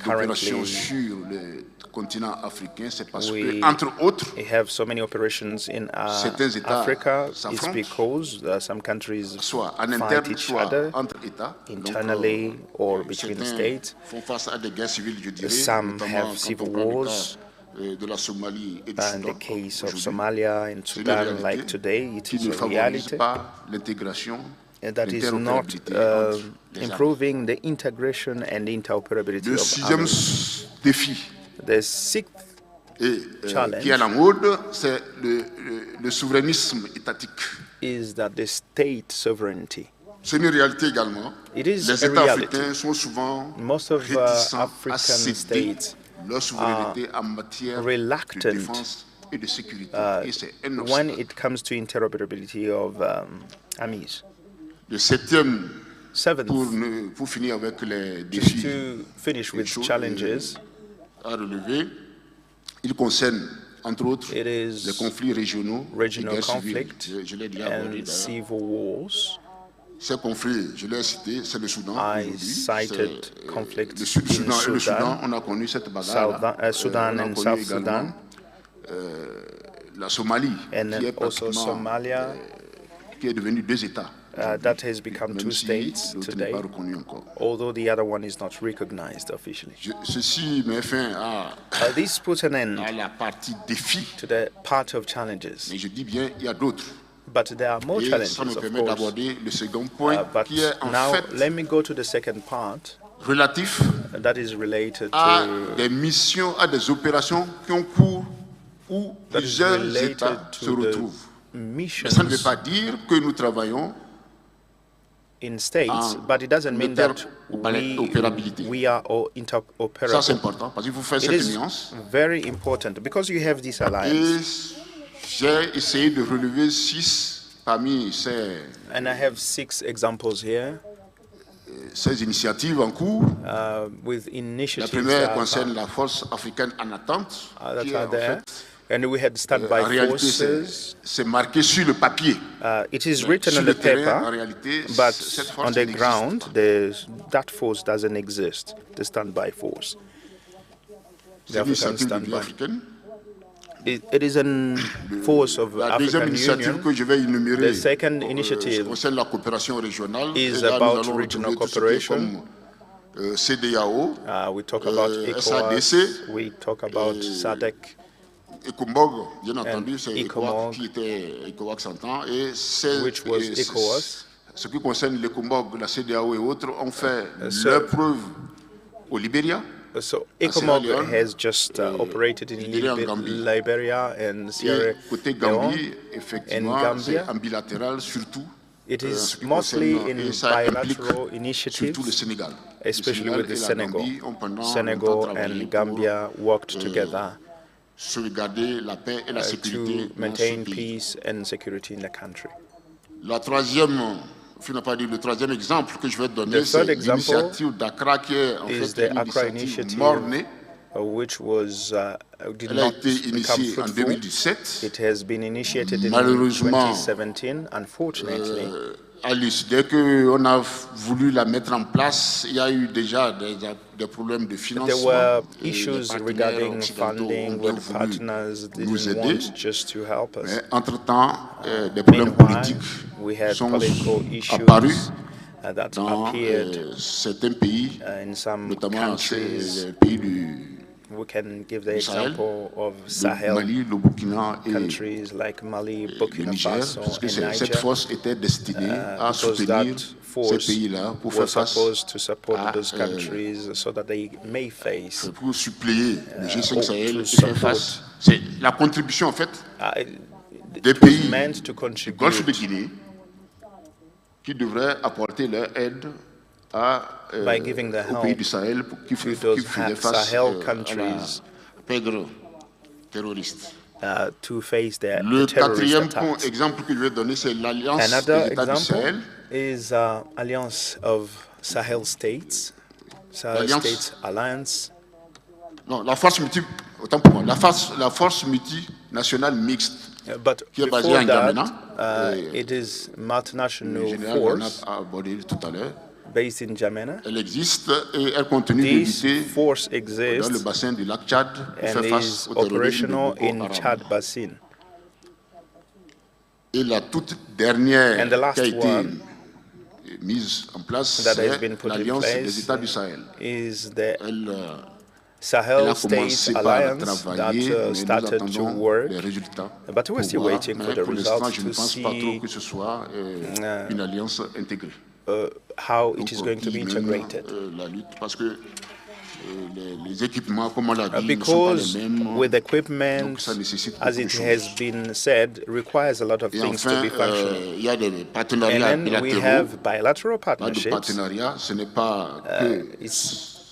d'opérations sur le continent africain, c'est parce que, entre autres, have so many operations in Africa. It's because some countries soit en fight interne, each soit other entre États, internally or between states. Font face à des guerres civiles, je dirais, some have civil wars. De la Somalie et du and Soudan, the case of Somalia and Sudan, like today, it is a reality. That is not improving the integration and interoperability Le of sixième défi the sixth challenge qui est à la mode, c'est le souverainisme étatique. Is that the state sovereignty. C'est une réalité également. It is les États africains sont souvent réticents à céder leur souveraineté en matière de défense et de sécurité. Et c'est un when it comes to interoperability of armies. Le septième, pour finir avec les défis à relever, il concerne, entre autres, les conflits régionaux, les guerres civiles. Je l'ai déjà abordé d'ailleurs. Ces conflits, je l'ai cité, c'est le Soudan. Le Soudan, on a connu cette bagarre. Sudan and South Sudan. la Somalie, and qui est also Somalia, qui est devenue 2 États. That has become 2 states today, although the other one is not recognized officially. Ceci met fin à this puts an end la partie défi. To the part of challenges. Mais je dis bien, il y a d'autres. But there are more challenges, ça me of permet course. d'aborder le second point, But qui est en now fait let me go to the second part. Relatif that is related à to des missions, à des opérations qui ont cours où plusieurs États se retrouvent. Mais ça ne veut pas dire que nous travaillons in states, but it doesn't mean that we are all interoperable. Ça c'est important parce qu'il faut faire cette nuance. Very important because you have this alliance. J'ai essayé de relever 6 parmi ces. And I have 6 examples here. Ces initiatives en cours. With initiatives la première concerne la force africaine en attente. That are there. And we had standby forces. C'est marqué sur le papier. It is written on the paper, but on the ground, that force doesn't exist, the standby force. The African standby. It is a force of African Union. The second initiative is about regional cooperation. CEDEAO, we talk about ECOWAS, we talk about SADC. ECOMOG, bien entendu, c'est ECOWAS qui était ECOWAS en temps, et ce qui concerne l'ECOMOG, la CEDEAO et autres ont fait leur preuve au Libéria. So ECOMOG has just operated in Liberia and Sierra Leone and Gambia. En bilatéral surtout. It is mostly in bilateral initiatives, especially with the Senegal. Senegal and Gambia worked together sauvegarder la paix et la sécurité to maintain peace and security in the country. Le troisième exemple que je vais donner, c'est l'initiative d'Accra qui est en fait une initiative mornée. Which was did Elle a not été initiée en fruitful. 2017. It has been initiated in Malheureusement, 2017. Unfortunately, Alice, dès qu'on a voulu la mettre en place, il y a eu déjà des problèmes de financement. there were issues regarding funding where the partners didn't want just to help us. Mais entre-temps, des problèmes politiques sont apparus that dans appeared certains pays, in some notamment countries. les pays du We can give the Sahel, example of le Sahel Mali, le Burkina et countries like Mali, le Burkina Niger, Faso, parce que and cette Niger. force était destinée à Because soutenir that ces force pays-là pour faire was face supposed to support à, those countries so that they may face pour suppléer le G5 Sahel to et faire face. support. C'est la contribution en fait des it was pays meant to du contribute Golfe de Guinée qui devraient apporter leur aide à, by giving the aux pays help du Sahel pour qu'ils to those faisaient face Sahel à countries la pègre terroriste. to face the Le terrorist quatrième attacks. exemple que je vais donner, c'est l'Alliance Another des États du Sahel. example is Alliance of Sahel States, Sahel L'Alliance- States Alliance. Non, la force autant pour moi, la force multinationale mixte But qui est basée before en that, N'Djamena. it is Le multinational général force Granat a abordé tout à l'heure. based in N'Djamena. Elle existe et elle continue de This lutter force dans le exists bassin du lac Tchad pour faire and face is au terrorisme de operational Boko in Haram. Chad Basin. Et la toute dernière And the last qui a été one mise en place, that has c'est been put in l'Alliance des place États du Sahel. is the Elle Sahel a States commencé par Alliance that travailler, mais nous started to attendons work. les résultats. But we're pour still voir. waiting for Mais the pour l'instant, results je ne to pense pas trop see que ce soit une alliance intégrée. How it is Donc, going to be qui mène, integrated. la lutte, parce que les équipements, comme on l'a dit, ne sont pas Because les mêmes. with equipment, Donc, ça nécessite as beaucoup de it choses. has been said, requires a lot of Et things to enfin, be functional. il y a des partenariats And then we bilatéraux. have bilateral Pas de partnerships. partenariat, ce n'est pas que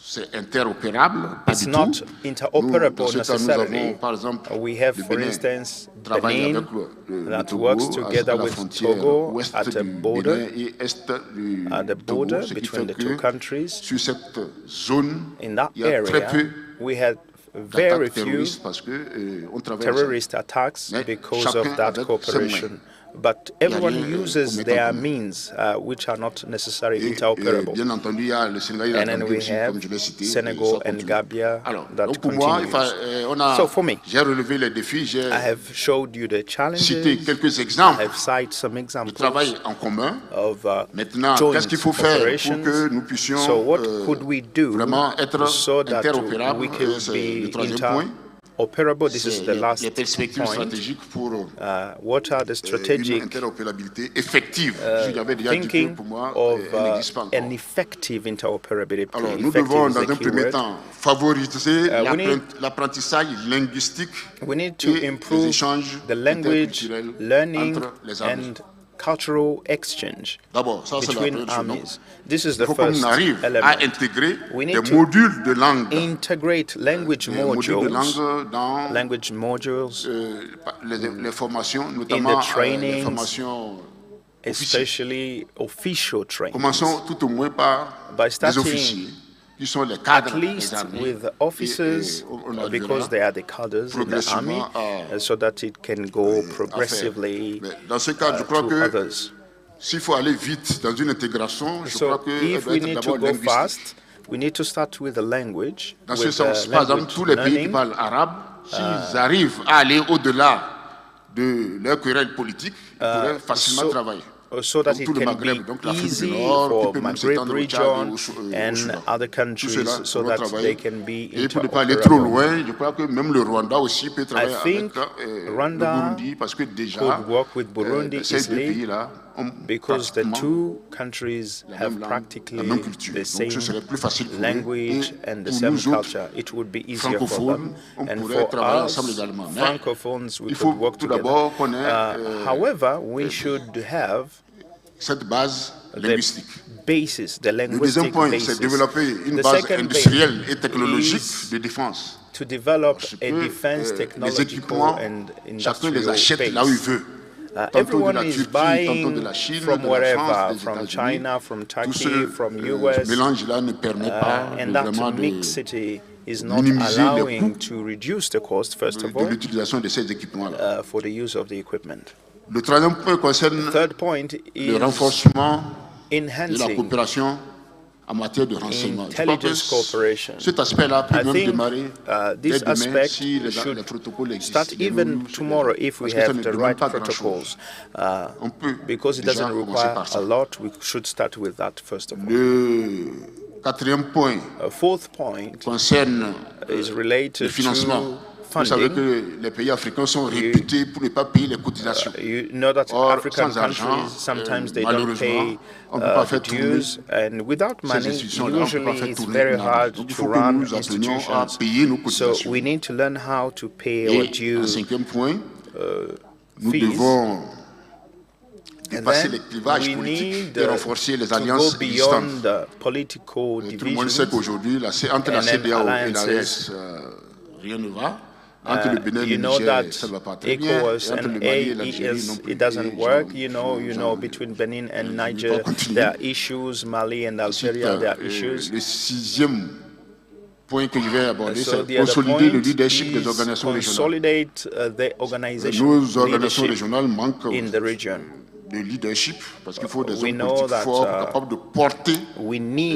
c'est interopérable, pas It's du not tout. interoperable Nous, dans ce cas, nous necessarily. avons, par exemple, We have, le for Bénin instance, travaille Benin avec le that Togo works à together la with frontière Togo ouest at a du border, Bénin et est du at the Togo, border ce qui between fait the two que countries. sur cette zone, In that il y a très area, peu we had very d'attaques few terroristes parce que on travaille ensemble. terrorist attacks Mais because chacun of that avec ses cooperation. moyens. but everyone uses their means, which are not necessarily interoperable. And then we have Senegal and Gambia that continues. So for me, I have showed you the challenges. I have cited some examples of joint operations. So what could we do so that we can be interoperable? This is the last point. What are the strategic thinking of an effective interoperability? We need to improve the language, learning, and cultural exchange between armies. This is the first element. We need to integrate language modules in the trainings, especially official trainings, by starting at least with officers, because they are the cadres in the army, so that it can go progressively to others. So if we need to go fast, we need to start with the language, with language learning. S'ils arrivent à aller au-delà de leur querelle politique, ils pourraient facilement travailler. So that it can be easy for Maghreb region and other countries, so that they can be interoperable. I think Rwanda could work with Burundi easily, because the two countries have practically the same language and the same culture. It would be easier for them. And for us, Francophones, we could work together. However, we should have cette base linguistique. Basis, the linguistic basis. The second industrielle et technologique de défense. To develop a defense technological and industrial base. Everyone is buying from wherever, from China, from Turkey, from US, and that mixity is not allowing to reduce the cost, first of all, for the use of the equipment. Le troisième point concerne le renforcement de la coopération en matière de renseignement. Cet aspect-là peut même démarrer dès demain si les protocoles existent. Start even tomorrow if we have the right protocols. Because it doesn't require a lot, we should start with that first of all. Le quatrième point concerne le financement. Vous savez que les pays africains sont réputés pour ne pas payer les cotisations. You know that African countries sometimes they don't pay dues, and without money, usually it's very hard to run institutions. So we need to learn how to pay our dues. Nous devons dépasser les clivages politiques et renforcer les alliances existantes. Tout le monde sait qu'aujourd'hui, entre la CEDEAO et l'AES, rien ne va. You know that ECOWAS and AES, it doesn't work. You know, between Benin and Niger, there are issues. Mali and Algeria, there are issues. Le sixième point que je vais aborder, c'est consolider le leadership des organisations régionales. Nos organisations régionales manquent de leadership parce qu'il faut des hommes politiques forts capables de porter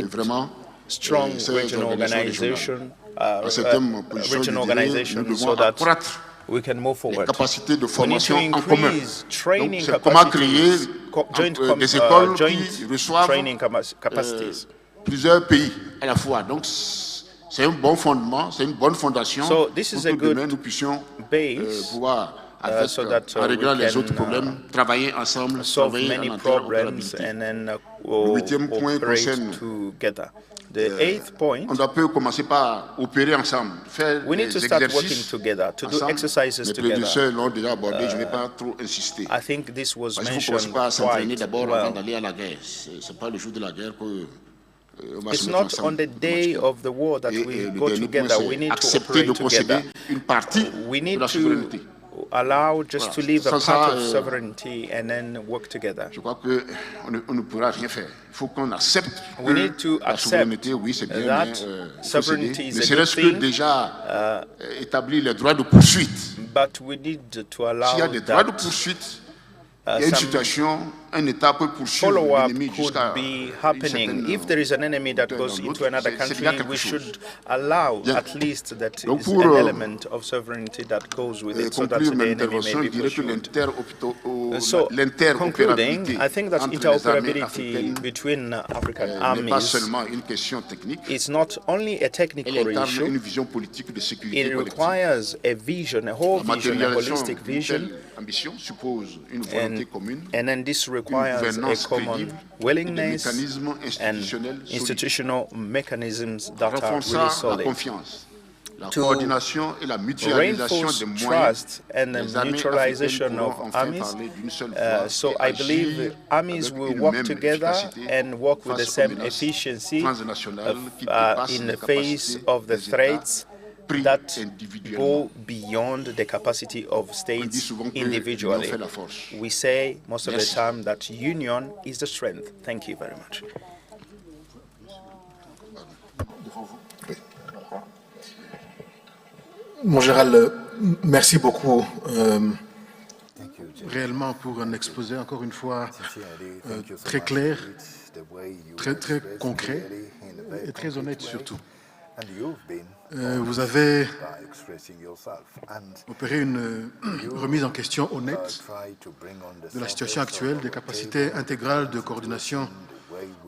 vraiment strong regional organization. Regional organization, so that we can move forward. Capacités de formation en commun. Donc, comment créer des écoles qui reçoivent plusieurs pays à la fois. Donc, c'est un bon fondement, c'est une bonne fondation pour que demain nous puissions pouvoir, en réglant les autres problèmes, travailler ensemble, travailler en interopérabilité. Le huitième point concerne the eighth point, on doit commencer par opérer ensemble, faire we need to start working together, to do exercises together. Les prédécesseurs l'ont déjà abordé, je ne vais pas trop insister. I think this was mentioned. Il ne faut pas s'entraîner d'abord avant d'aller à la guerre. C'est pas le jour de la guerre que it's not on the day of the war that we go together. We need to operate together. We need to allow just to leave a part of sovereignty and then work together. Je crois que on ne pourra rien faire. Il faut qu'on accepte we need to la souveraineté, oui, c'est bien, that sovereignty is ne a good serait-ce que thing. déjà établir les droits de poursuite. But we need to allow S'il y a des droits de poursuite, follow-up could be happening. If there is an enemy that goes into another country, we should allow at least that is an element of sovereignty that goes with it, so that the enemy may be pursued. So, concluding, I think that interoperability between African armies is not only a technical issue, it requires a vision, a whole vision, a holistic vision, and then this requires a common willingness and institutional mechanisms that are really solid to reinforce trust and the neutralization of armies. So I believe armies will work together and work with the same efficiency in the face of the threats that go beyond the capacity of states individually. We say most of the time that union is the strength. Thank you very much. Mon général, merci beaucoup. Réellement pour un exposé, encore une fois, très clair, très concret et très honnête surtout. Vous avez opéré une remise en question honnête de la situation actuelle, des capacités intégrales de coordination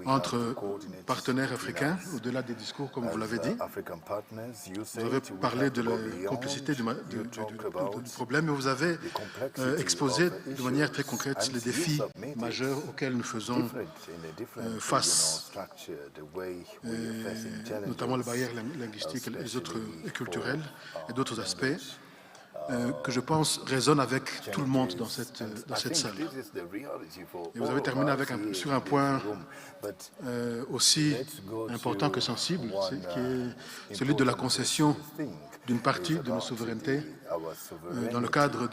entre partenaires africains, au-delà des discours, comme vous l'avez dit. Vous avez parlé de la complexité du problème, mais vous avez exposé de manière très concrète les défis majeurs auxquels nous faisons face, notamment les barrières linguistiques et culturelles et d'autres aspects que je pense résonnent avec tout le monde dans cette salle. Et vous avez terminé sur un point aussi important que sensible, qui est celui de la concession d'une partie de nos souverainetés dans le cadre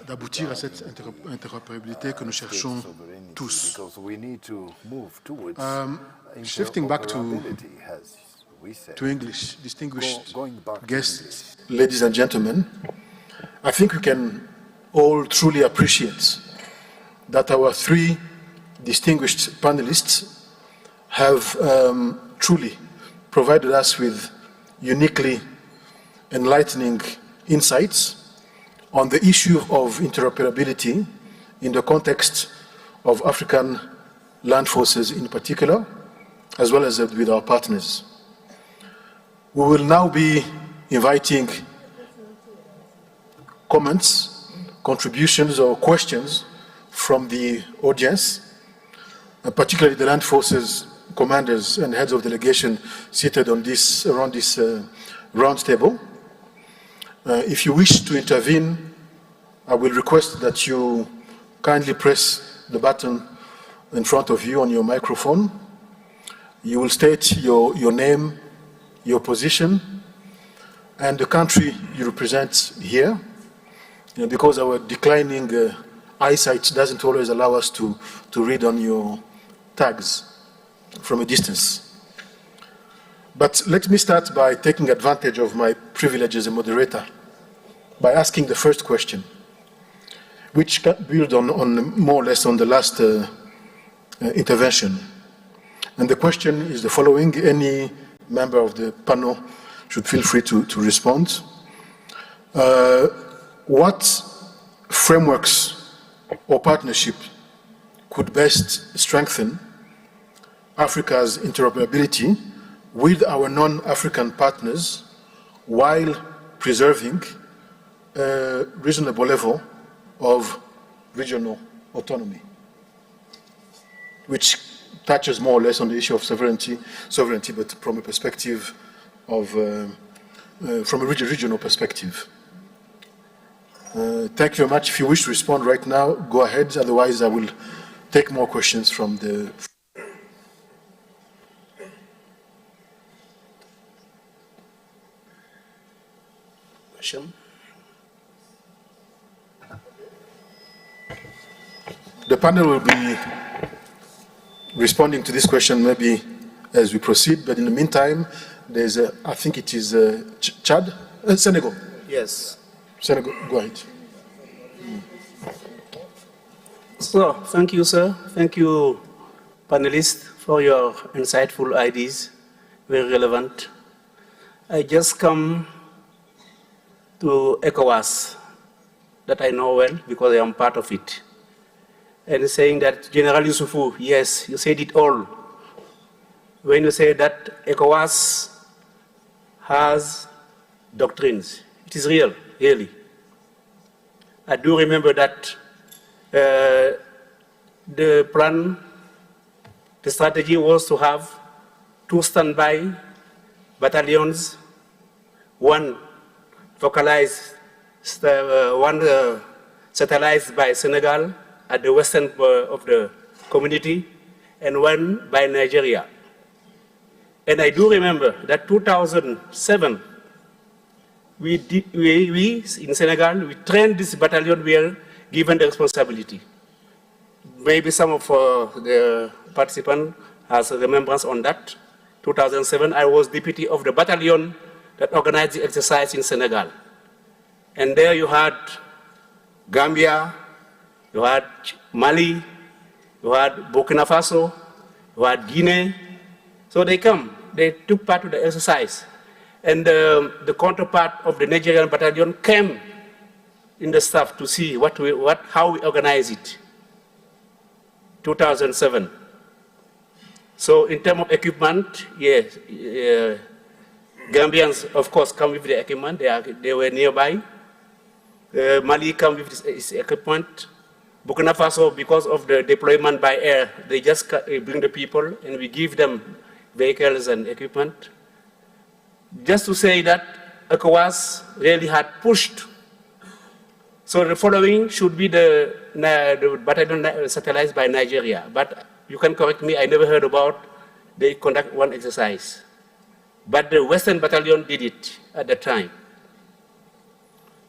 d'aboutir à cette interopérabilité que nous cherchons tous. Shifting back to English, distinguished guests, ladies and gentlemen, I think we can all truly appreciate that our three distinguished panelists have truly provided us with uniquely enlightening insights on the issue of interoperability in the context of African land forces in particular, as well as with our partners. We will now be inviting comments, contributions, or questions from the audience, particularly the land forces commanders and heads of delegation seated on around this round table. If you wish to intervene, I will request that you kindly press the button in front of you on your microphone. You will state your name, your position, and the country you represent here, because our declining eyesight doesn't always allow us to read on your tags from a distance. But let me start by taking advantage of my privilege as a moderator by asking the first question, which can build on more or less on the last intervention. And the question is the following. Any member of the panel should feel free to respond. What frameworks or partnership could best strengthen Africa's interoperability with our non-African partners while preserving a reasonable level of regional autonomy, which touches more or less on the issue of sovereignty, but from a perspective of, from a regional perspective. Thank you very much. If you wish to respond right now, go ahead. Otherwise, I will take more questions from the. Question. The panel will be responding to this question maybe as we proceed, but in the meantime, there's I think it is Chad? Senegal. Yes. Senegal, go ahead. So, thank you, sir. Thank you, panelists, for your insightful ideas, very relevant. I just come to ECOWAS, that I know well because I am part of it, and saying that General Yusufu, yes, you said it all. When you say that ECOWAS has doctrines, it is real, really. I do remember that the plan, the strategy was to have 2 standby battalions, one focalized, one satellized by Senegal at the western of the community, and one by Nigeria. And I do remember that 2007, we in Senegal, we trained this battalion, we were given the responsibility. Maybe some of the participants has a remembrance on that. 2007, I was deputy of the battalion that organized the exercise in Senegal. And there you had Gambia, you had Mali, you had Burkina Faso, you had Guinea. So they took part of the exercise. And the counterpart of the Nigerian battalion came in the staff to see how we organize it. 2007. So in terms of equipment, yes, Gambians, of course, come with the equipment. They were nearby. Mali come with its equipment. Burkina Faso, because of the deployment by air, they just bring the people and we give them vehicles and equipment. Just to say that ECOWAS really had pushed. So the following should be the battalion satellized by Nigeria. But you can correct me, I never heard about they conduct one exercise. But the Western Battalion did it at the time.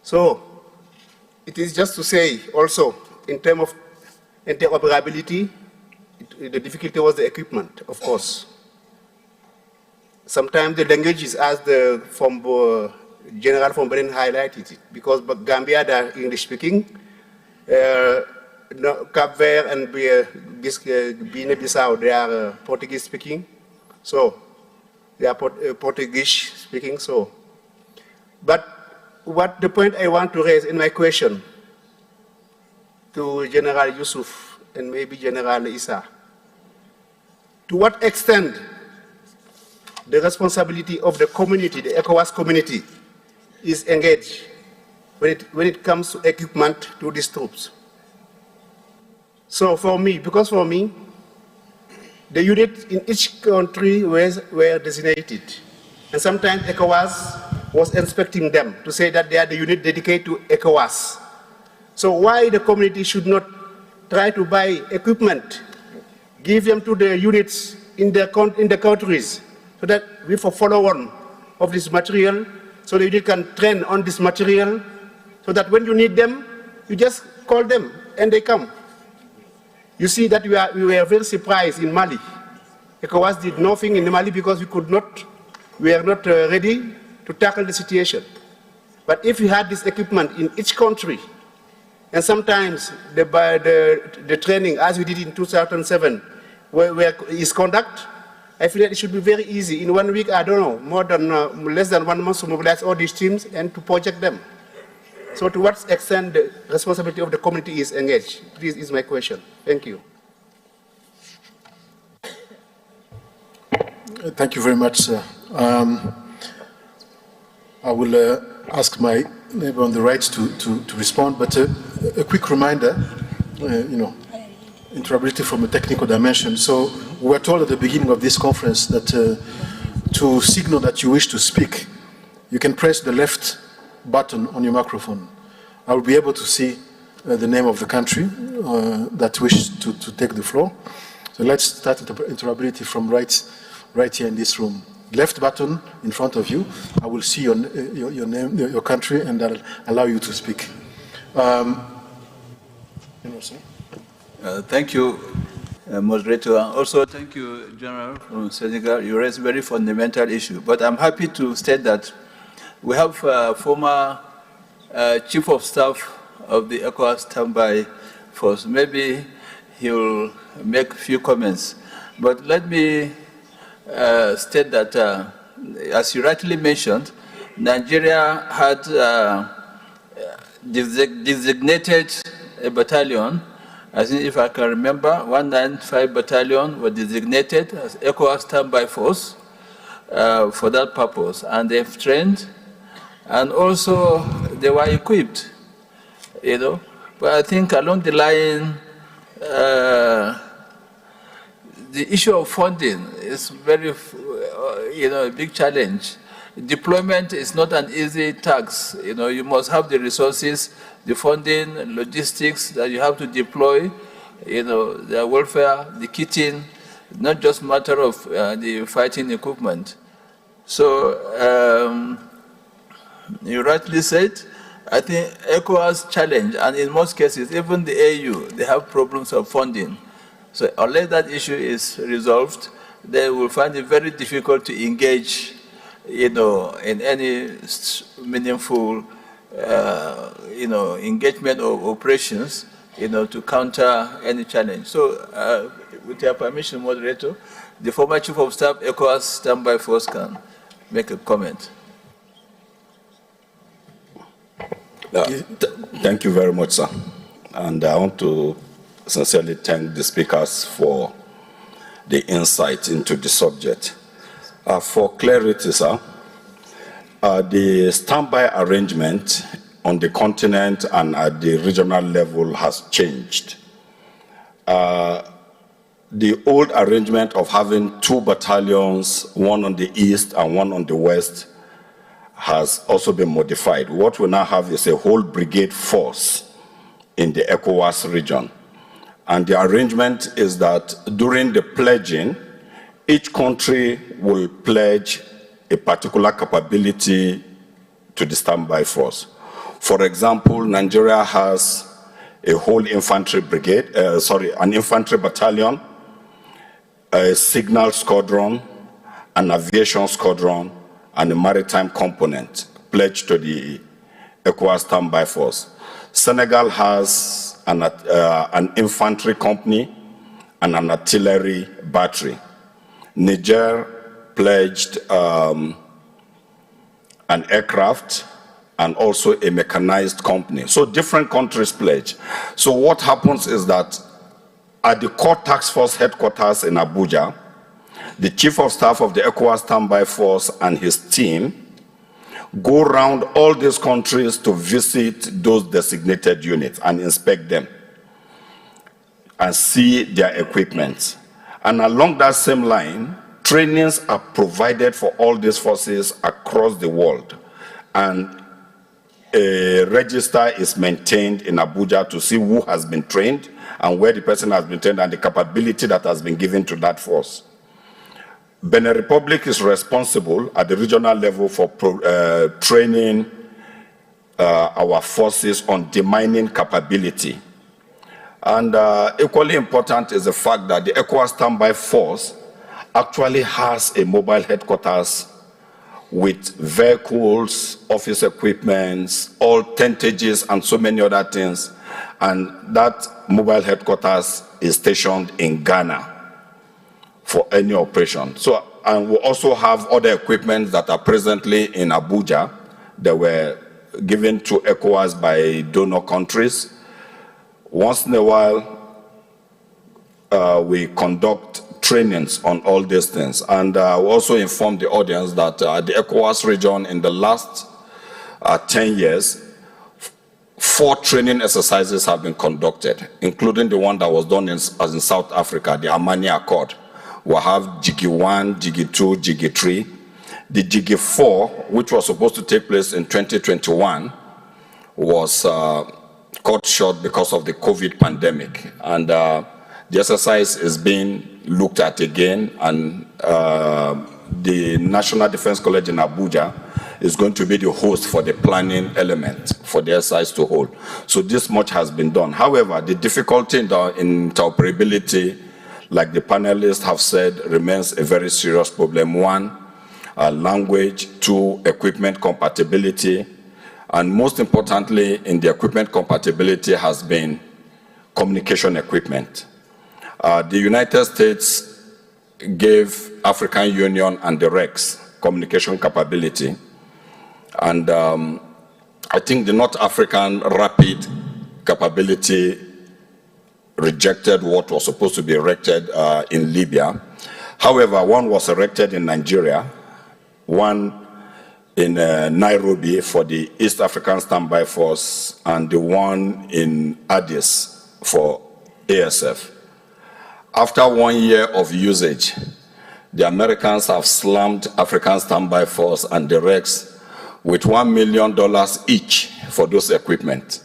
So it is just to say also, in terms of interoperability, the difficulty was the equipment, of course. Sometimes the language is as the General from Benin highlighted it, because Gambia, they are English-speaking, Cape Verde and Guinea-Bissau, they are Portuguese-speaking. So they are Portuguese-speaking. So, but what the point I want to raise in my question to General Yusuf and maybe General Issa, to what extent the responsibility of the community, the ECOWAS community, is engaged when it comes to equipment to these troops? So for me, because for me, the unit in each country were designated. And sometimes ECOWAS was inspecting them to say that they are the unit dedicated to ECOWAS. So why the community should not try to buy equipment, give them to the units in the countries, so that we follow on of this material, so that you can train on this material, so that when you need them, you just call them and they come. You see that we were very surprised in Mali. ECOWAS did nothing in Mali because we were not ready to tackle the situation. But if we had this equipment in each country, and sometimes the training, as we did in 2007, where is conduct, I feel that it should be very easy. In 1 week, I don't know, less than 1 month to mobilize all these teams and to project them. So to what extent the responsibility of the community is engaged? This is my question. Thank you. Thank you very much, sir. I will ask my neighbor on the right to respond, but a quick reminder, interoperability from a technical dimension. So we were told at the beginning of this conference that to signal that you wish to speak, you can press the left button on your microphone. I will be able to see the name of the country that wishes to take the floor. So let's start interoperability from right here in this room. Left button in front of you. I will see your name, your country, and I'll allow you to speak. Thank you, moderator. Also, thank you, General from Senegal. You raised a very fundamental issue. But I'm happy to state that we have former Chief of Staff of the ECOWAS standby force. Maybe he will make a few comments. But let me state that, as you rightly mentioned, Nigeria had designated a battalion. I think, if I can remember, 195 battalion were designated as ECOWAS standby force for that purpose, and they've trained, and also they were equipped, you know. But I think along the line, the issue of funding is very, you know, a big challenge. Deployment is not an easy task. You know, you must have the resources, the funding, logistics that you have to deploy, you know, the welfare, the kitting, not just matter of the fighting equipment. So you rightly said, I think ECOWAS challenge, and in most cases, even the AU, they have problems of funding. So unless that issue is resolved, they will find it very difficult to engage, you know, in any meaningful, you know, engagement or operations, you know, to counter any challenge. So, with your permission, moderator, the former Chief of Staff, ECOWAS standby force, can make a comment. Thank you very much, sir. And I want to sincerely thank the speakers for the insight into the subject. For clarity, sir, the standby arrangement on the continent and at the regional level has changed. The old arrangement of having 2 battalions, one on the east and one on the west, has also been modified. What we now have is a whole brigade force in the ECOWAS region. And the arrangement is that during the pledging, each country will pledge a particular capability to the standby force. For example, Nigeria has a whole infantry brigade, an infantry battalion, a signal squadron, an aviation squadron, and a maritime component pledged to the ECOWAS standby force. Senegal has an infantry company and an artillery battery. Niger pledged an aircraft and also a mechanized company. So different countries pledge. So what happens is that at the core task force headquarters in Abuja, the Chief of Staff of the ECOWAS standby force and his team go around all these countries to visit those designated units and inspect them and see their equipment. And along that same line, trainings are provided for all these forces across the world. And a register is maintained in Abuja to see who has been trained and where the person has been trained and the capability that has been given to that force. Benin Republic is responsible at the regional level for training our forces on demining capability. And equally important is the fact that the ECOWAS standby force actually has a mobile headquarters with vehicles, office equipments, all tentages, and so many other things. And that mobile headquarters is stationed in Ghana for any operation. So, and we also have other equipment that are presently in Abuja that were given to ECOWAS by donor countries. Once in a while, we conduct trainings on all these things. And we also inform the audience that the ECOWAS region in the last 10 years, 4 training exercises have been conducted, including the one that was done in South Africa, the Amani Accord. We have Jigi 1, Jigi 2, Jigi 3. The Jigi 4, which was supposed to take place in 2021, was cut short because of the COVID pandemic. And the exercise is being looked at again, and the National Defense College in Abuja is going to be the host for the planning element for the exercise to hold. So this much has been done. However, the difficulty in interoperability, like the panelists have said, remains a very serious problem. 1, language. 2, equipment compatibility. And most importantly, in the equipment compatibility has been communication equipment. The United States gave African Union and the REX communication capability. And I think the North African rapid capability rejected what was supposed to be erected in Libya. However, one was erected in Nigeria, one in Nairobi for the East African Standby Force, and the one in Addis for ASF. After 1 year of usage, the Americans have slammed African Standby Force and the REX with $1 million each for those equipment.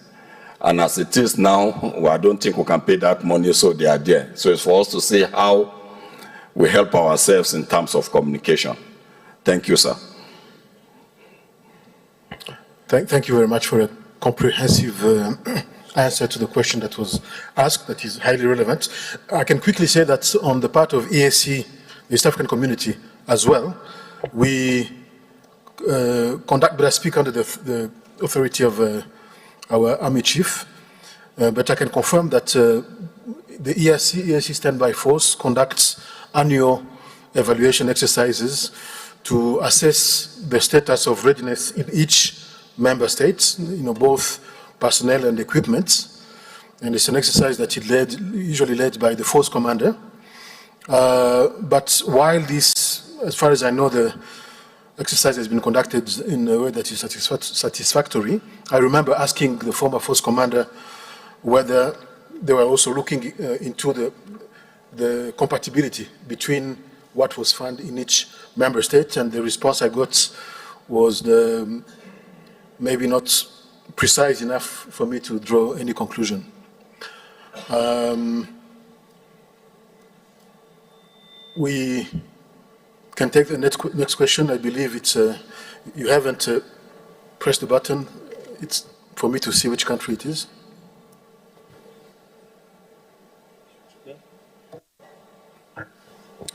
And as it is now, well, I don't think we can pay that money, so they are there. So it's for us to see how we help ourselves in terms of communication. Thank you, sir. Thank you very much for a comprehensive answer to the question that was asked, that is highly relevant. I can quickly say that on the part of EAC, the East African community as well, we conduct, but I speak under the authority of our Army Chief, but I can confirm that the EAC Standby Force conducts annual evaluation exercises to assess the status of readiness in each member state, both personnel and equipment. And it's an exercise that is usually led by the force commander. But while this, as far as I know, the exercise has been conducted in a way that is satisfactory, I remember asking the former force commander whether they were also looking into the compatibility between what was found in each member state, and the response I got was maybe not precise enough for me to draw any conclusion. We can take the next question. I believe it's, you haven't pressed the button. It's for me to see which country it is.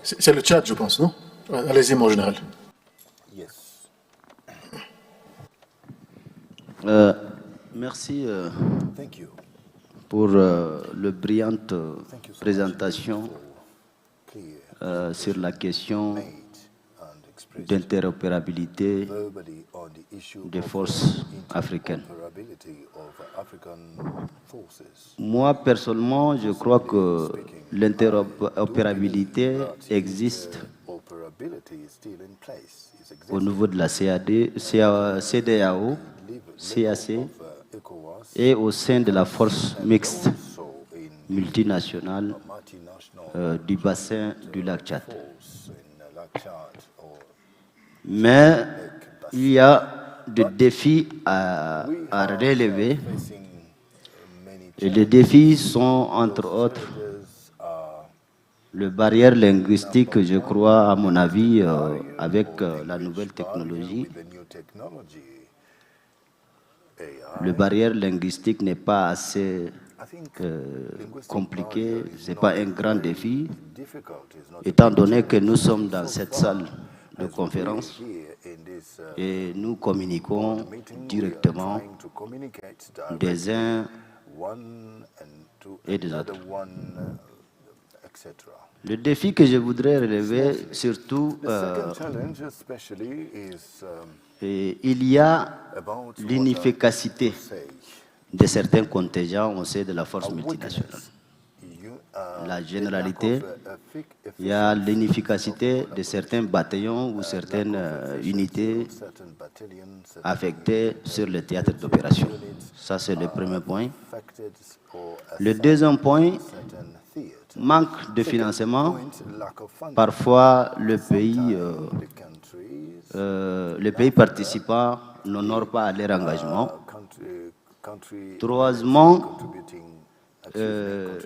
C'est le Tchad, je pense, non? Allez-y, mon général. Yes. Merci pour la brillante présentation sur la question d'interopérabilité des forces africaines. Moi, personnellement, je crois que l'interopérabilité existe au niveau de la CEDEAO, CAC et au sein de la force mixte multinationale du bassin du lac Tchad. Mais il y a des défis à relever, et les défis sont entre autres les barrières linguistiques, je crois, à mon avis, avec la nouvelle technologie. La barrière linguistique n'est pas assez compliquée, ce n'est pas un grand défi, étant donné que nous sommes dans cette salle de conférence et nous communiquons directement des uns et des autres. Le défi que je voudrais relever, surtout, il y a l'inefficacité de certains contingents au sein de la force multinationale. La généralité, il y a l'inefficacité de certains bataillons ou certaines unités affectées sur le théâtre d'opération. Ça, c'est le premier point. Le deuxième point, manque de financement. Parfois, le pays participant n'honore pas leur engagement. Troisièmement,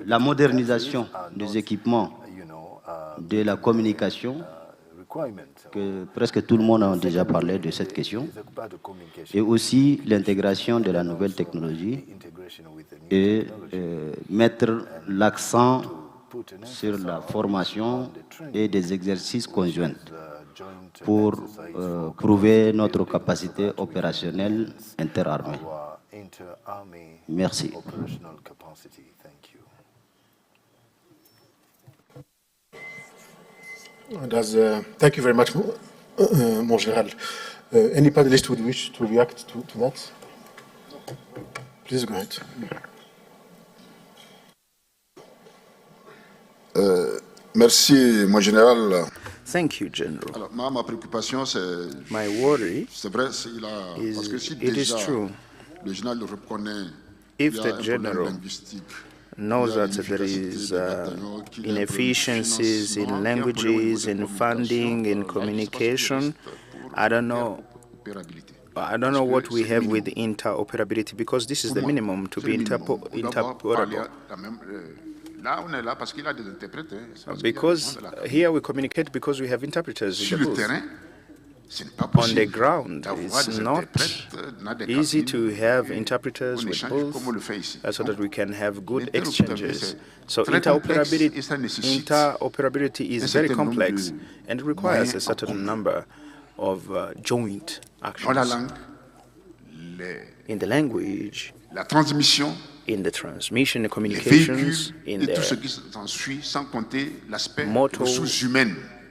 la modernisation des équipements de la communication, que presque tout le monde a déjà parlé de cette question, et aussi l'intégration de la nouvelle technologie et mettre l'accent sur la formation et des exercices conjoints pour prouver notre capacité opérationnelle interarmée. Merci. Thank you very much, Mon Général. Any panelist would wish to react to that? Please go ahead. Merci, mon général. Thank you, General. Alors, ma préoccupation, c'est... My worry c'est vrai, parce que si déjà le général reconnaît if the general knows that there is inefficiencies in languages, in funding, in communication, I don't know what we have with interoperability, because this is the minimum to be interoperable. Because here we communicate because we have interpreters in the booth. On the ground, it's not easy to have interpreters with booths so that we can have good exchanges. So interoperability is very complex and requires a certain number of joint actions. In the language, in the transmission, the communications, in the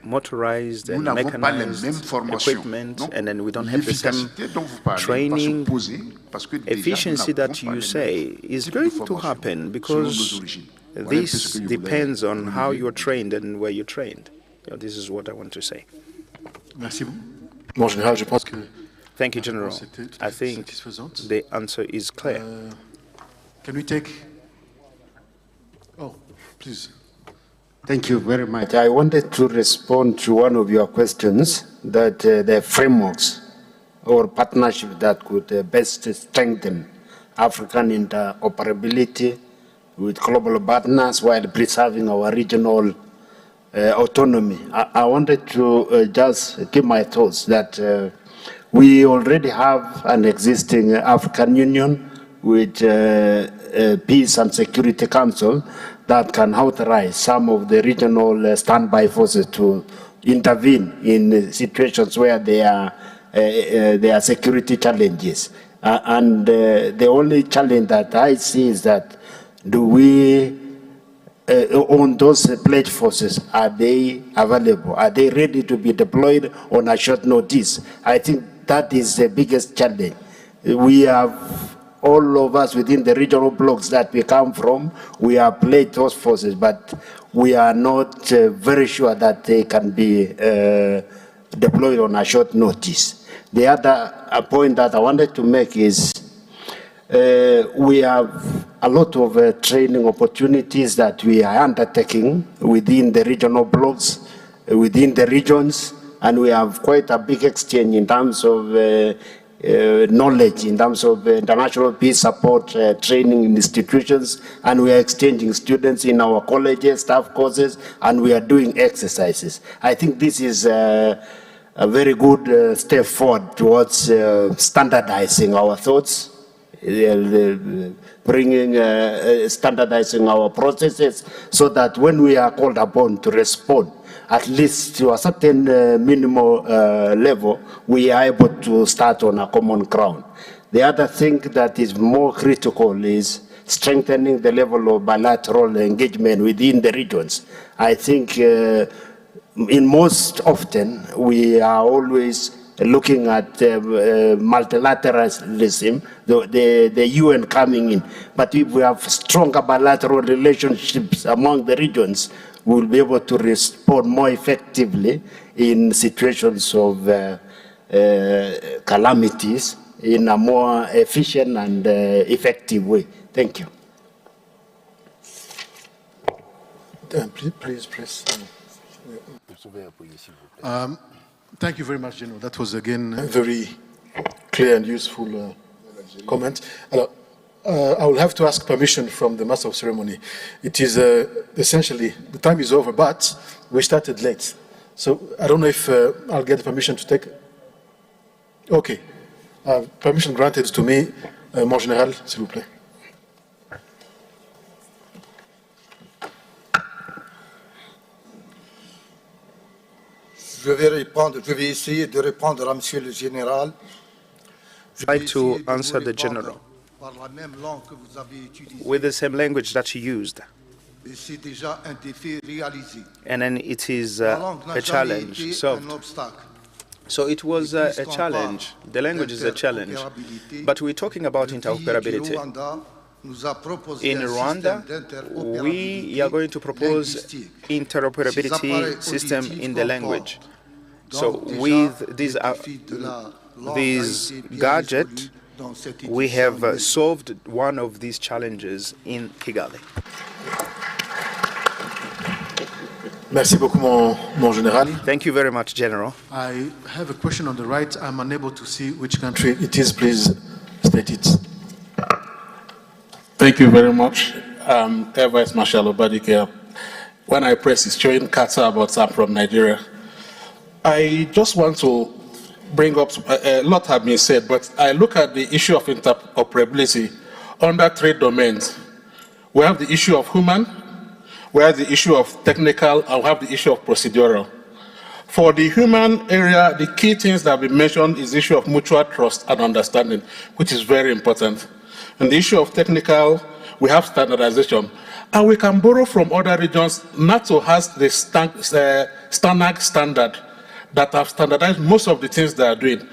motorized and mechanized equipment, and then we don't have the same training. Efficiency that you say is going to happen because this depends on how you're trained and where you're trained. This is what I want to say. Merci. Mon général, je pense que Thank you, General. I think the answer is clear. Can we take... Oh, please. Thank you very much. I wanted to respond to one of your questions, that the frameworks or partnership that could best strengthen African interoperability with global partners while preserving our regional autonomy. I wanted to just give my thoughts that we already have an existing African Union with Peace and Security Council that can authorize some of the regional standby forces to intervene in situations where there are security challenges. And the only challenge that I see is that do we, on those pledged forces, are they available? Are they ready to be deployed on a short notice? I think that is the biggest challenge. We have all of us within the regional blocks that we come from, we have pledged those forces, but we are not very sure that they can be deployed on a short notice. The other point that I wanted to make is we have a lot of training opportunities that we are undertaking within the regional blocks, within the regions, and we have quite a big exchange in terms of knowledge, in terms of international peace support training institutions, and we are exchanging students in our colleges, staff courses, and we are doing exercises. I think this is a very good step forward towards standardizing our thoughts, standardizing our processes, so that when we are called upon to respond, at least to a certain minimal level, we are able to start on a common ground. The other thing that is more critical is strengthening the level of bilateral engagement within the regions. I think in most often, we are always looking at multilateralism, the UN coming in. But if we have stronger bilateral relationships among the regions, we'll be able to respond more effectively in situations of calamities in a more efficient and effective way. Thank you. Please. Thank you very much, General. That was, again, a very clear and useful comment. I will have to ask permission from the Master of Ceremony. It is essentially, the time is over, but we started late. So I don't know if I'll get permission to take... Okay. Permission granted to me. Mon Général, s'il vous plaît. Je vais essayer de répondre à Monsieur le Général. I'd like to answer the General with the same language that you used. et c'est déjà un défi réalisé. And then it is La langue n'a a jamais challenge été solved. un obstacle. So it was a challenge. The language is a challenge. But we're talking about interoperability. In Rwanda, we are going to propose interoperability system in the language. So with these gadgets, we have solved one of these challenges in Kigali. Merci beaucoup, mon général. Thank you very much, General. I have a question on the right. I'm unable to see which country it is. Please state it. Thank you very much. Air Vice Marshal Obadike. When I press, it's showing Qatar, but I'm from Nigeria. I just want to bring up, a lot have been said, but I look at the issue of interoperability under 3 domains. We have the issue of human, we have the issue of technical, and we have the issue of procedural. For the human area, the key things that have been mentioned is the issue of mutual trust and understanding, which is very important. In the issue of technical, we have standardization. And we can borrow from other regions. NATO has the standard that have standardized most of the things they are doing.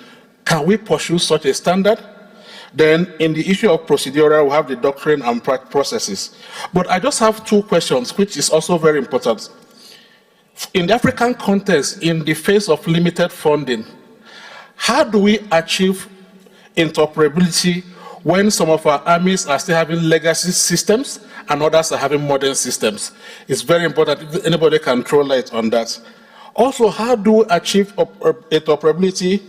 Can we pursue such a standard? Then in the issue of procedural, we have the doctrine and processes. But I just have 2 questions, which is also very important. In the African context, in the face of limited funding, how do we achieve interoperability when some of our armies are still having legacy systems and others are having modern systems? It's very important if anybody can throw light on that. Also, how do we achieve interoperability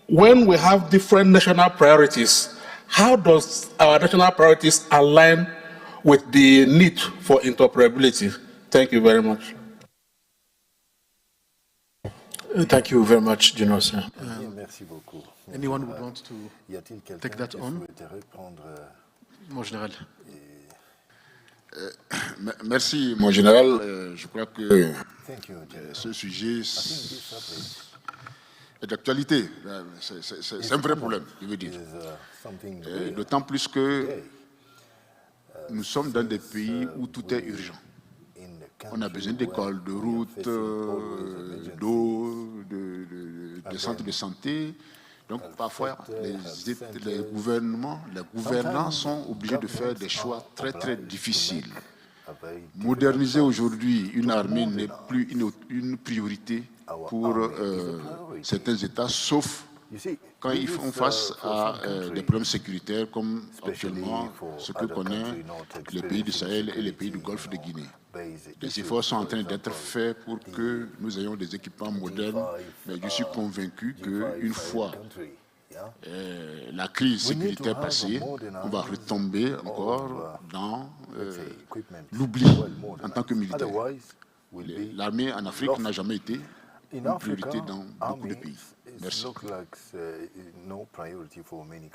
when we have different national priorities? How does our national priorities align with the need for interoperability? Thank you very much. Thank you very much, General Sir. Anyone who wants to take that on? Mon général. Merci, mon général. Je crois que ce sujet est d'actualité. C'est un vrai problème, je veux dire. D'autant plus que nous sommes dans des pays où tout est urgent. On a besoin d'écoles, de routes, d'eau, de centres de santé. Donc parfois, les gouvernements, les gouvernants sont obligés de faire des choix très très difficiles. Moderniser aujourd'hui une armée n'est plus une priorité pour certains États, sauf quand ils font face à des problèmes sécuritaires comme actuellement ce que connaissent les pays du Sahel et les pays du Golfe de Guinée. Des efforts sont en train d'être faits pour que nous ayons des équipements modernes, mais je suis convaincu qu'une fois la crise sécuritaire passée, on va retomber encore dans l'oubli en tant que militaire. L'armée en Afrique n'a jamais été une priorité dans beaucoup de pays. Merci.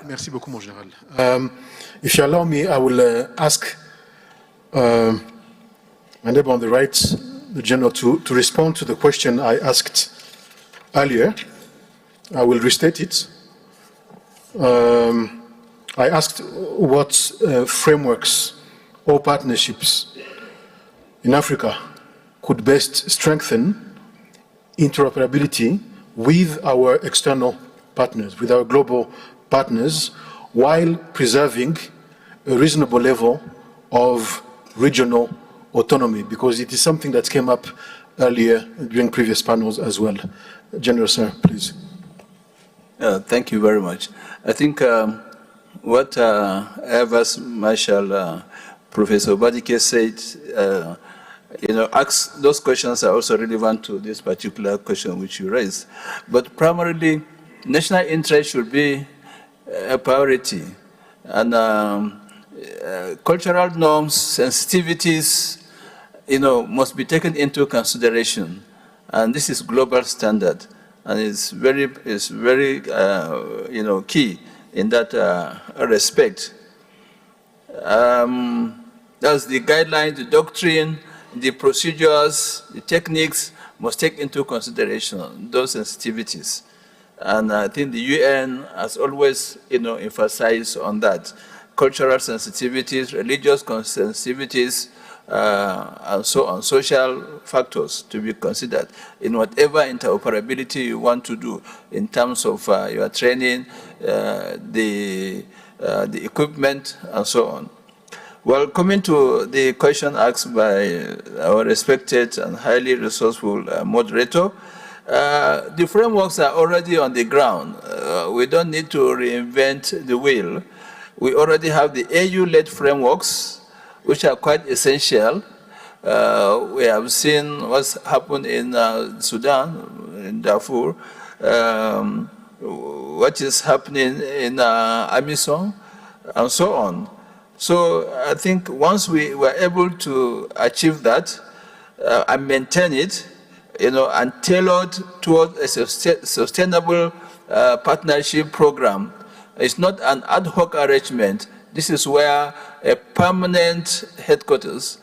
Merci beaucoup, mon général. If you allow me, I will ask my neighbor on the right, the general, to respond to the question I asked earlier. I will restate it. I asked what frameworks or partnerships in Africa could best strengthen interoperability with our external partners, with our global partners, while preserving a reasonable level of regional autonomy, because it is something that came up earlier during previous panels as well. General Sir, please. Thank you very much. I think what Air Vice Marshal Professor Obadike said, those questions are also relevant to this particular question which you raised. But primarily, national interest should be a priority. And cultural norms, sensitivities, must be taken into consideration. And this is global standard. And it's very key in that respect. That's the guidelines, the doctrine, the procedures, the techniques must take into consideration those sensitivities. And I think the UN has always, emphasized on that. Cultural sensitivities, religious sensitivities and so on, social factors to be considered in whatever interoperability you want to do in terms of your training, the equipment, and so on. Well, coming to the question asked by our respected and highly resourceful moderator, the frameworks are already on the ground. We don't need to reinvent the wheel. We already have the AU-led frameworks, which are quite essential. We have seen what's happened in Sudan, in Darfur, what is happening in Amisom, and so on. So I think once we were able to achieve that and maintain it, and tailored toward a sustainable partnership program, it's not an ad hoc arrangement. This is where a permanent headquarters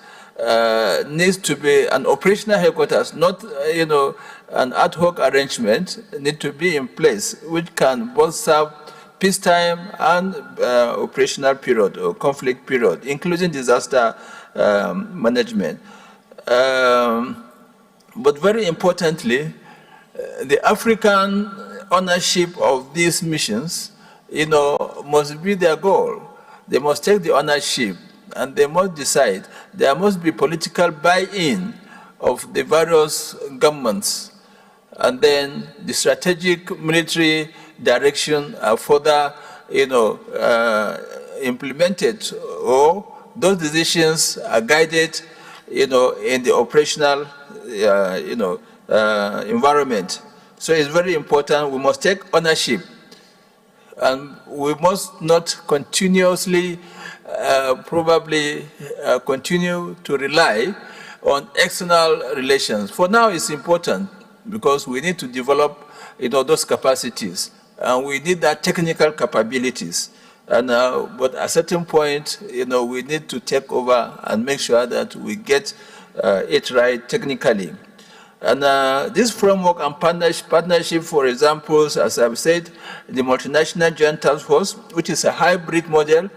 needs to be an operational headquarters, not an ad hoc arrangement, need to be in place, which can both serve peacetime and operational period or conflict period, including disaster management. But very importantly, the African ownership of these missions, must be their goal. They must take the ownership and they must decide. There must be political buy-in of the various governments, and then the strategic military direction are further, implemented, or those decisions are guided, in the operational, environment. So it's very important. We must take ownership, and we must not continuously, continue to rely on external relations. For now, it's important because we need to develop, those capacities, and we need that technical capabilities. And but at a certain point, we need to take over and make sure that we get it right technically. And this framework and partnership, for example, as I've said, the multinational joint task force, which is a hybrid model,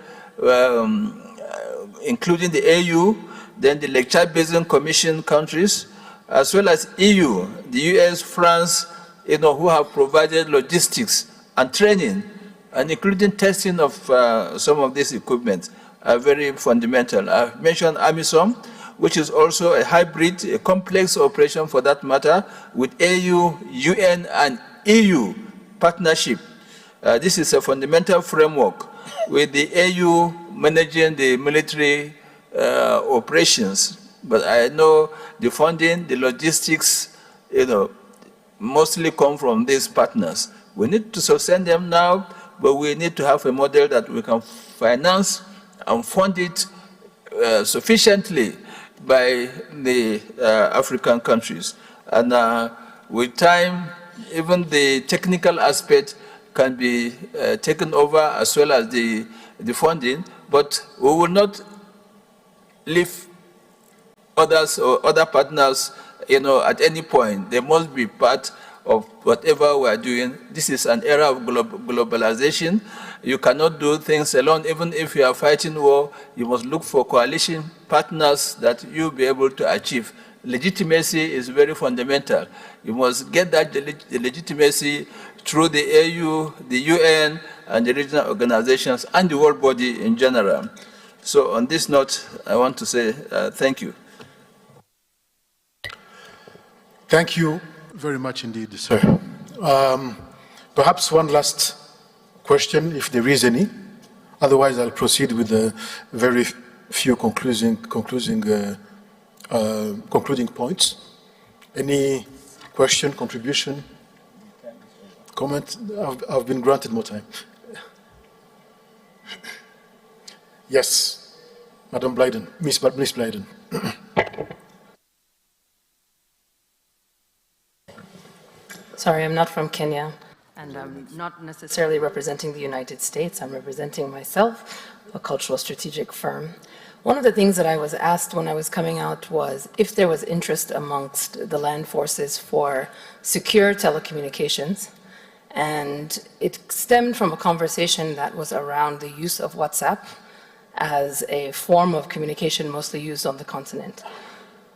including the AU, then the Lake Chad Basin Commission countries, as well as EU, the US, France, who have provided logistics and training, and including testing of some of this equipment, are very fundamental. I've mentioned Amisom, which is also a hybrid, a complex operation for that matter, with AU, UN, and EU partnership. This is a fundamental framework with the AU managing the military operations. But I know the funding, the logistics, mostly come from these partners. We need to sustain them now, but we need to have a model that we can finance and fund it sufficiently by the African countries. And with time, even the technical aspect can be taken over, as well as the funding, but we will not leave others or other partners, at any point. They must be part of whatever we are doing. This is an era of globalization. You cannot do things alone. Even if you are fighting war, you must look for coalition partners that you'll be able to achieve. Legitimacy is very fundamental. You must get that legitimacy through the AU, the UN, and the regional organizations, and the world body in general. So on this note, I want to say thank you. Thank you very much indeed, sir. Perhaps one last question, if there is any. Otherwise, I'll proceed with the very few concluding points. Any question, contribution, comment? I've been granted more time. Yes, Madam Blyden, Miss Blyden. Sorry, I'm not from Kenya, and I'm not necessarily representing the United States. I'm representing myself, a cultural strategic firm. One of the things that I was asked when I was coming out was if there was interest amongst the land forces for secure telecommunications, and it stemmed from a conversation that was around the use of WhatsApp as a form of communication mostly used on the continent.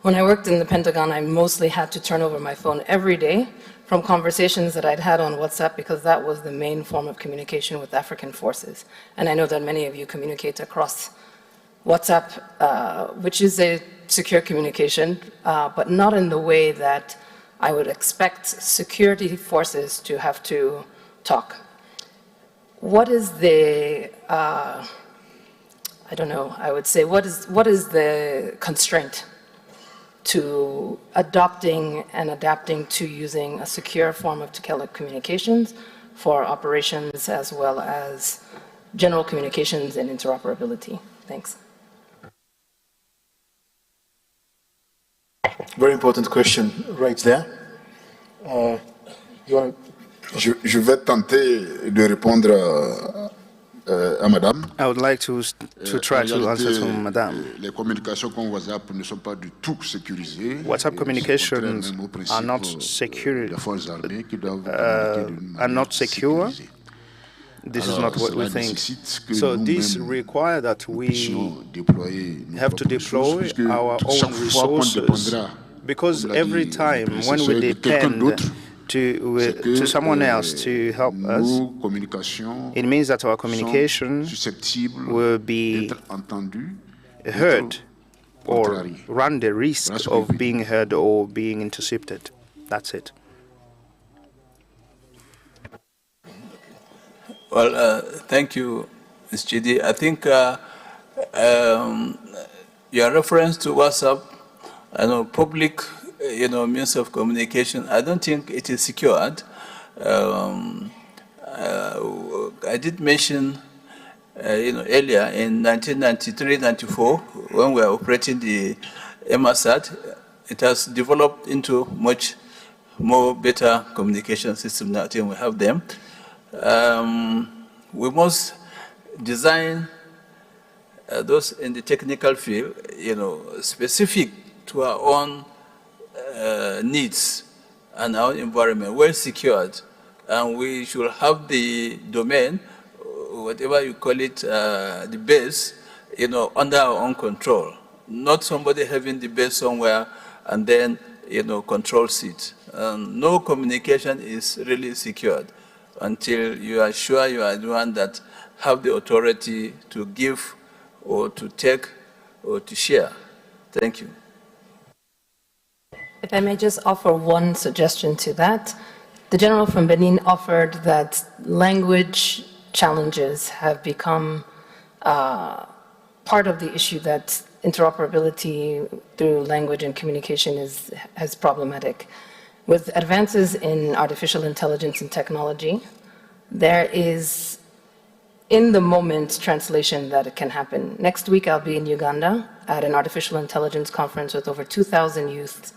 When I worked in the Pentagon, I mostly had to turn over my phone every day from conversations that I'd had on WhatsApp, because that was the main form of communication with African forces. And I know that many of you communicate across WhatsApp, which is a secure communication, but not in the way that I would expect security forces to have to talk. What is the, I don't know, I would say, what is the constraint to adopting and adapting to using a secure form of telecommunications for operations as well as general communications and interoperability? Thanks. Very important question right there. Je vais tenter de répondre à Madame. I would like to try to answer to Madame. Les communications comme WhatsApp ne sont pas du tout sécurisées. WhatsApp communications are not secure. This is not what we think. So this requires that we have to deploy our own resources, because every time when we depend to someone else to help us, it means that our communication will be heard or run the risk of being heard or being intercepted. That's it. Well, thank you, Ms. Chidi. I think your reference to WhatsApp, I know public, means of communication, I don't think it is secured. I did mention, earlier in 1993-94, when we were operating the MRSAT, it has developed into much more better communication system now. I think we have them. We must design those in the technical field, specific to our own needs and our environment, well secured, and we should have the domain, whatever you call it, the base, under our own control. Not somebody having the base somewhere and then, controls it. No communication is really secured until you are sure you are the one that have the authority to give or to take or to share. Thank you. If I may just offer one suggestion to that. The General from Benin offered that language challenges have become part of the issue, that interoperability through language and communication is problematic. With advances in artificial intelligence and technology, there is in-the-moment translation that can happen. Next week, I'll be in Uganda at an artificial intelligence conference with over 2,000 youths.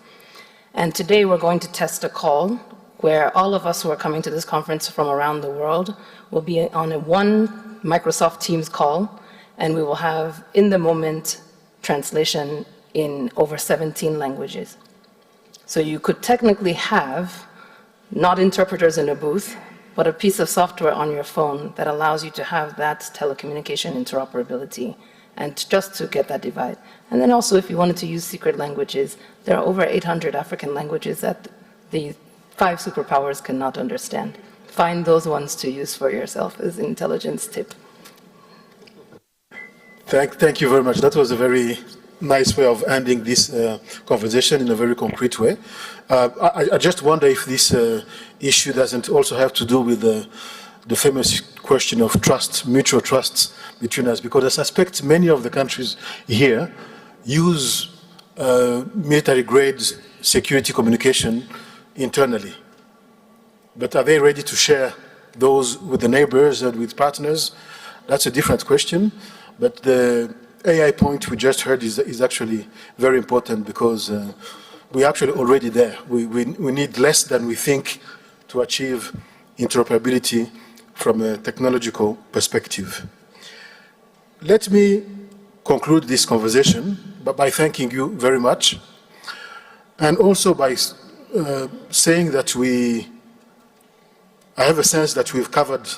And today, we're going to test a call where all of us who are coming to this conference from around the world will be on one Microsoft Teams call, and we will have in-the-moment translation in over 17 languages. So you could technically have not interpreters in a booth, but a piece of software on your phone that allows you to have that telecommunication interoperability, and just to get that divide. And then also, if you wanted to use secret languages, there are over 800 African languages that the 5 superpowers cannot understand. Find those ones to use for yourself as an intelligence tip. Thank you very much. That was a very nice way of ending this conversation in a very concrete way. I just wonder if this issue doesn't also have to do with the famous question of trust, mutual trust between us, because I suspect many of the countries here use military-grade security communication internally. But are they ready to share those with the neighbors and with partners? That's a different question. But the AI point we just heard is actually very important, because we're actually already there. We need less than we think to achieve interoperability from a technological perspective. Let me conclude this conversation by thanking you very much, and also by saying that I have a sense that we've covered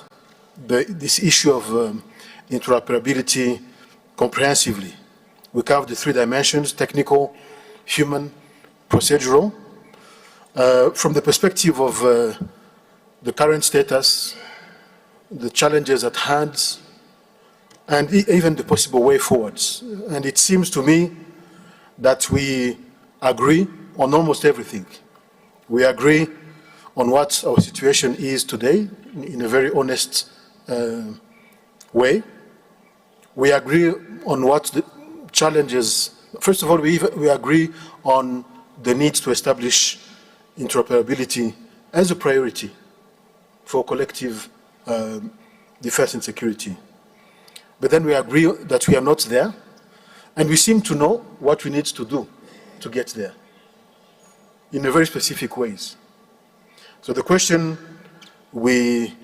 this issue of interoperability comprehensively. We covered the three dimensions: technical, human, procedural. From the perspective of the current status, the challenges at hand, and even the possible way forwards. And it seems to me that we agree on almost everything. We agree on what our situation is today in a very honest way. We agree on what the challenges. First of all, we agree on the need to establish interoperability as a priority for collective defense and security. But then we agree that we are not there, and we seem to know what we need to do to get there in a very specific ways. So the question we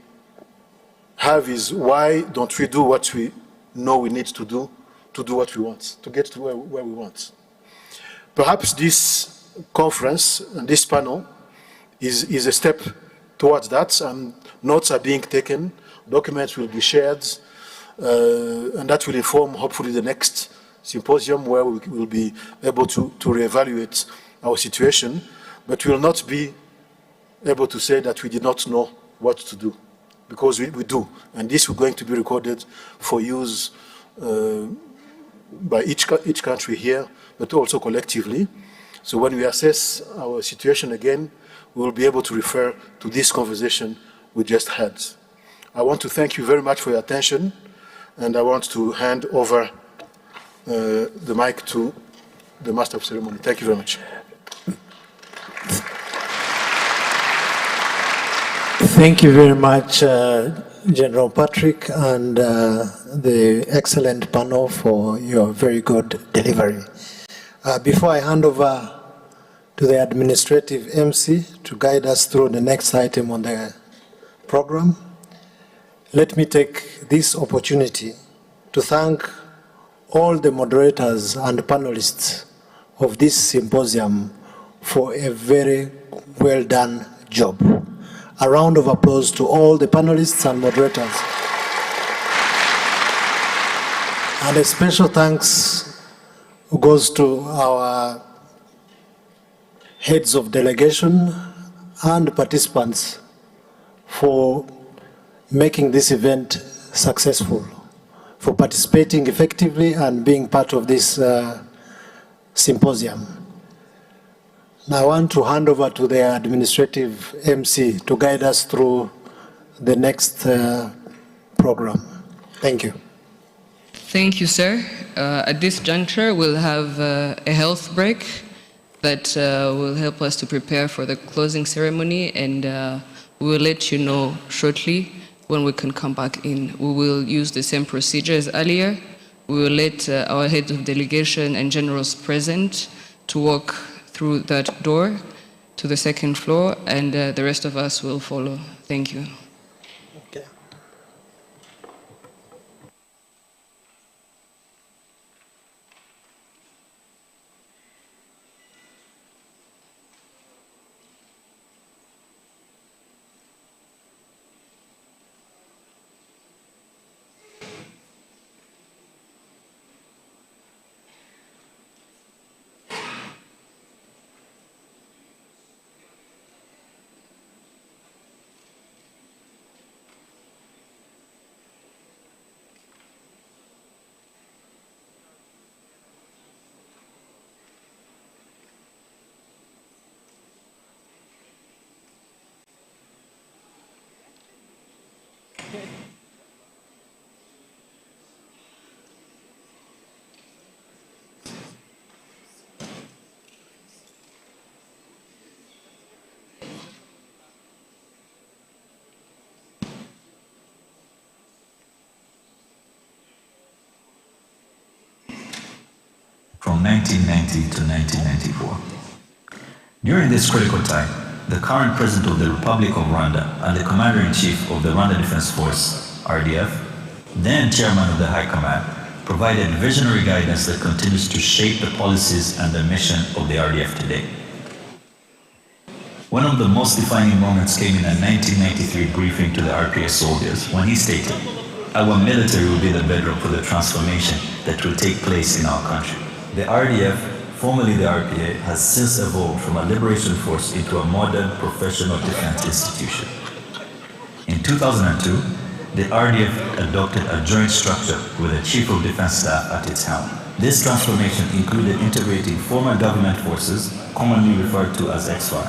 have is, why don't we do what we know we need to do what we want, to get to where we want? Perhaps this conference and this panel is a step towards that, and notes are being taken, documents will be shared, and that will inform hopefully the next symposium where we will be able to reevaluate our situation, but we will not be able to say that we did not know what to do, because we do, and this is going to be recorded for use by each country here, but also collectively. So when we assess our situation again, we will be able to refer to this conversation we just had. I want to thank you very much for your attention, and I want to hand over the mic to the Master of Ceremony. Thank you very much. Thank you very much, General Patrick, and the excellent panel for your very good delivery. Before I hand over to the administrative MC to guide us through the next item on the program, let me take this opportunity to thank all the moderators and panelists of this symposium for a very well done job. A round of applause to all the panelists and moderators. And a special thanks goes to our heads of delegation and participants for making this event successful, for participating effectively and being part of this symposium. Now I want to hand over to the administrative MC to guide us through the next program. Thank you. Thank you, sir. At this juncture, we'll have a health break that will help us to prepare for the closing ceremony, and we will let you know shortly when we can come back in. We will use the same procedure as earlier. We will let our heads of delegation and generals present to walk through that door to the second floor, and the rest of us will follow. Thank you. Okay. From 1990 to 1994. During this critical time, the current President of the Republic of Rwanda and the Commander-in-Chief of the Rwanda Defense Force, RDF, then Chairman of the High Command, provided visionary guidance that continues to shape the policies and the mission of the RDF today. One of the most defining moments came in a 1993 briefing to the RPS soldiers when he stated, Our military will be the bedrock for the transformation that will take place in our country. The RDF, formerly the RPA, has since evolved from a liberation force into a modern professional defense institution. In 2002, the RDF adopted a joint structure with a Chief of Defense Staff at its helm. This transformation included integrating former government forces, commonly referred to as XFAR,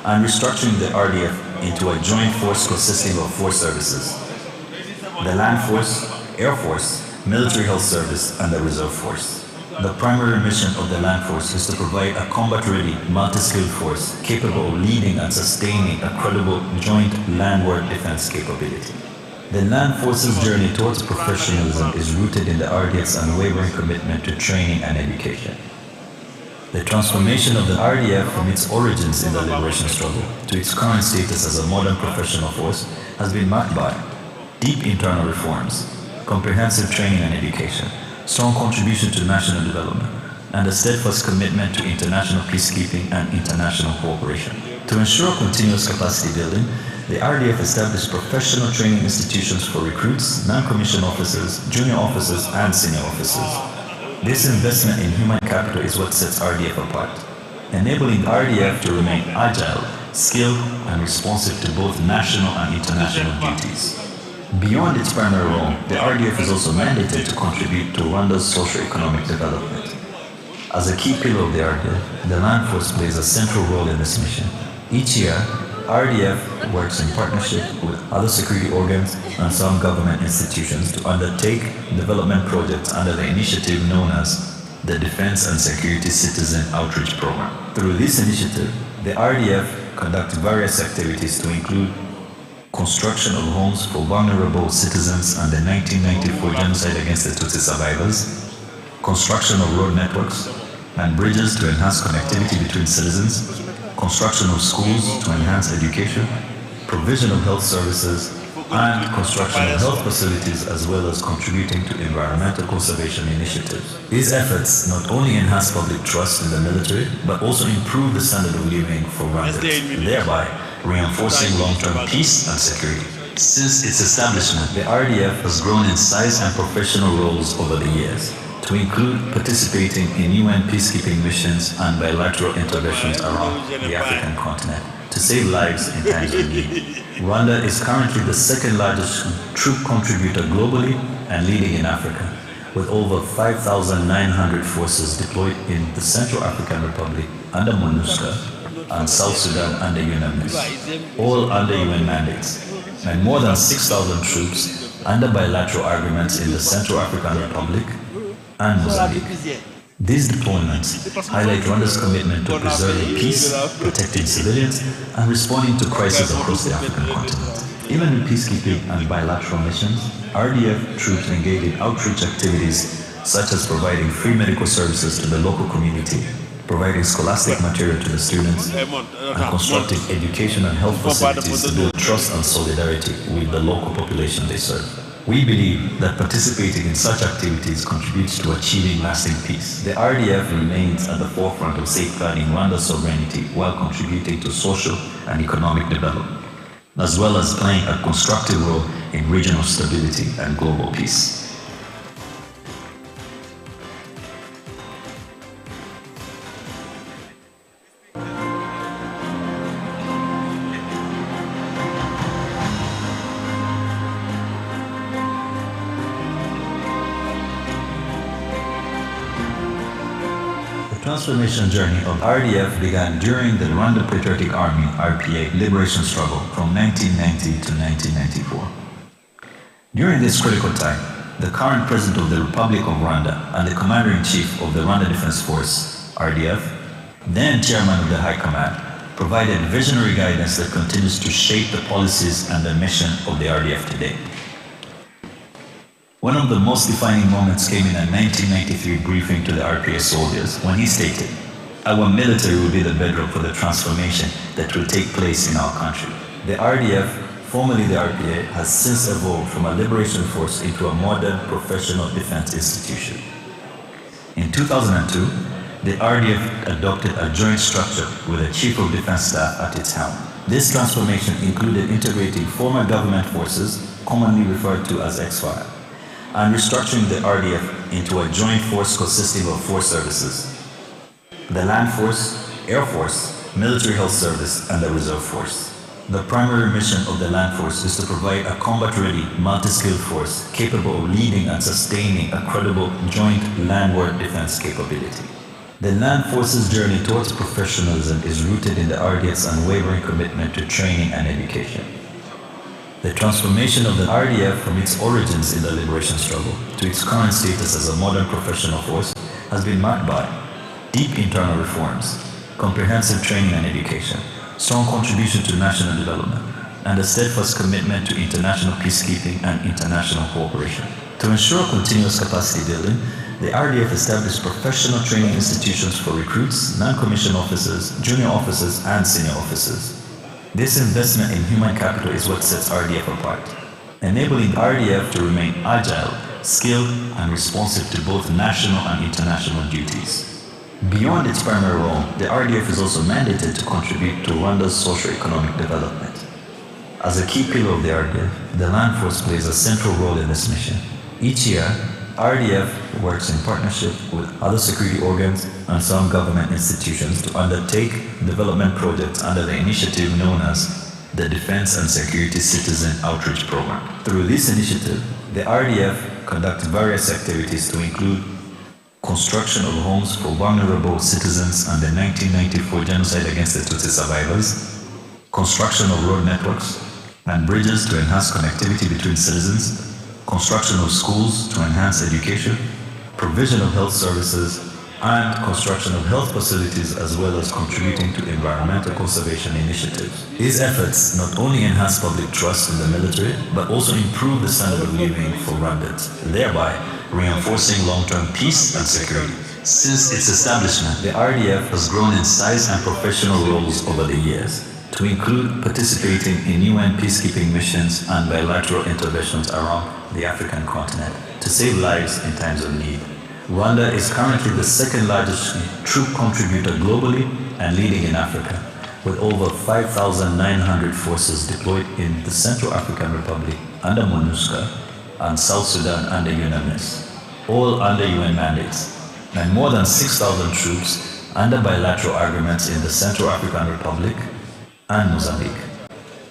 and restructuring the RDF into a joint force consisting of 4 services: the Land Force, Air Force, Military Health Service, and the Reserve Force. The primary mission of the Land Force is to provide a combat-ready, multi-skilled force capable of leading and sustaining a credible joint landward defense capability. The Land Force's journey towards professionalism is rooted in the RDF's unwavering commitment to training and education. The transformation of the RDF from its origins in the liberation struggle to its current status as a modern professional force has been marked by deep internal reforms, comprehensive training and education, strong contribution to national development, and a steadfast commitment to international peacekeeping and international cooperation. To ensure continuous capacity building, the RDF established professional training institutions for recruits, non-commissioned officers, junior officers, and senior officers. This investment in human capital is what sets RDF apart, enabling the RDF to remain agile, skilled, and responsive to both national and international duties. Beyond its primary role, the RDF is also mandated to contribute to Rwanda's socio-economic development. As a key pillar of the RDF, the Land Force plays a central role in this mission. Each year, RDF works in partnership with other security organs and some government institutions to undertake development projects under the initiative known as the Defense and Security Citizen Outreach Program. Through this initiative, the RDF conducts various activities to include construction of homes for vulnerable citizens and the 1994 genocide against the Tutsi survivors, construction of road networks and bridges to enhance connectivity between citizens, construction of schools to enhance education, provision of health services, and construction of health facilities, as well as contributing to environmental conservation initiatives. These efforts not only enhance public trust in the military, but also improve the standard of living for Rwandans, thereby reinforcing long-term peace and security. Since its establishment, the RDF has grown in size and professional roles over the years, to include participating in UN peacekeeping missions and bilateral interventions around the African continent to save lives in times of need. Rwanda is currently the second largest troop contributor globally and leading in Africa, with over 5,900 forces deployed in the Central African Republic under MONUSCO and South Sudan under UNAMIS, all under UN mandates, and more than 6,000 troops under bilateral agreements in the Central African Republic and Mozambique. These deployments highlight Rwanda's commitment to preserving peace, protecting civilians, and responding to crises across the African continent. Even in peacekeeping and bilateral missions, RDF troops engage in outreach activities such as providing free medical services to the local community, providing scholastic material to the students, and constructing education and health facilities to build trust and solidarity with the local population they serve. We believe that participating in such activities contributes to achieving lasting peace. The RDF remains at the forefront of safeguarding Rwanda's sovereignty while contributing to social and economic development, as well as playing a constructive role in regional stability and global peace. The transformation journey of RDF began during the Rwanda Patriotic Army (RPA) liberation struggle from 1990 to 1994. During this critical time, the current President of the Republic of Rwanda and the Commander-in-Chief of the Rwanda Defense Force (RDF), then Chairman of the High Command, provided visionary guidance that continues to shape the policies and the mission of the RDF today. One of the most defining moments came in a 1993 briefing to the RPA soldiers when he stated, "Our military will be the bedrock for the transformation that will take place in our country." The RDF, formerly the RPA, has since evolved from a liberation force into a modern professional defense institution. In 2002, the RDF adopted a joint structure with a Chief of Defense Staff at its helm. This transformation included integrating former government forces, commonly referred to as XFIRE, and restructuring the RDF into a joint force consisting of 4 services: the Land Force, Air Force, Military Health Service, and the Reserve Force. The primary mission of the Land Force is to provide a combat-ready, multi-skilled force capable of leading and sustaining a credible joint landward defense capability. The Land Force's journey towards professionalism is rooted in the RDF's unwavering commitment to training and education. The transformation of the RDF from its origins in the liberation struggle to its current status as a modern professional force has been marked by deep internal reforms, comprehensive training and education, strong contribution to national development, and a steadfast commitment to international peacekeeping and international cooperation. To ensure continuous capacity building, the RDF established professional training institutions for recruits, non-commissioned officers, junior officers, and senior officers. This investment in human capital is what sets RDF apart, enabling RDF to remain agile, skilled, and responsive to both national and international duties. Beyond its primary role, the RDF is also mandated to contribute to Rwanda's socio-economic development. As a key pillar of the RDF, the Land Force plays a central role in this mission. Each year, RDF works in partnership with other security organs and some government institutions to undertake development projects under the initiative known as the Defense and Security Citizen Outreach Program. Through this initiative, the RDF conducts various activities to include construction of homes for vulnerable citizens and the 1994 genocide against the Tutsi survivors, construction of road networks and bridges to enhance connectivity between citizens, construction of schools to enhance education, provision of health services, and construction of health facilities, as well as contributing to environmental conservation initiatives. These efforts not only enhance public trust in the military, but also improve the standard of living for Rwandans, thereby reinforcing long-term peace and security. Since its establishment, the RDF has grown in size and professional roles over the years, to include participating in UN peacekeeping missions and bilateral interventions around the African continent to save lives in times of need. Rwanda is currently the second largest troop contributor globally and leading in Africa, with over 5,900 forces deployed in the Central African Republic under MONUSCO and South Sudan under UNAMIS, all under UN mandates, and more than 6,000 troops under bilateral agreements in the Central African Republic and Mozambique.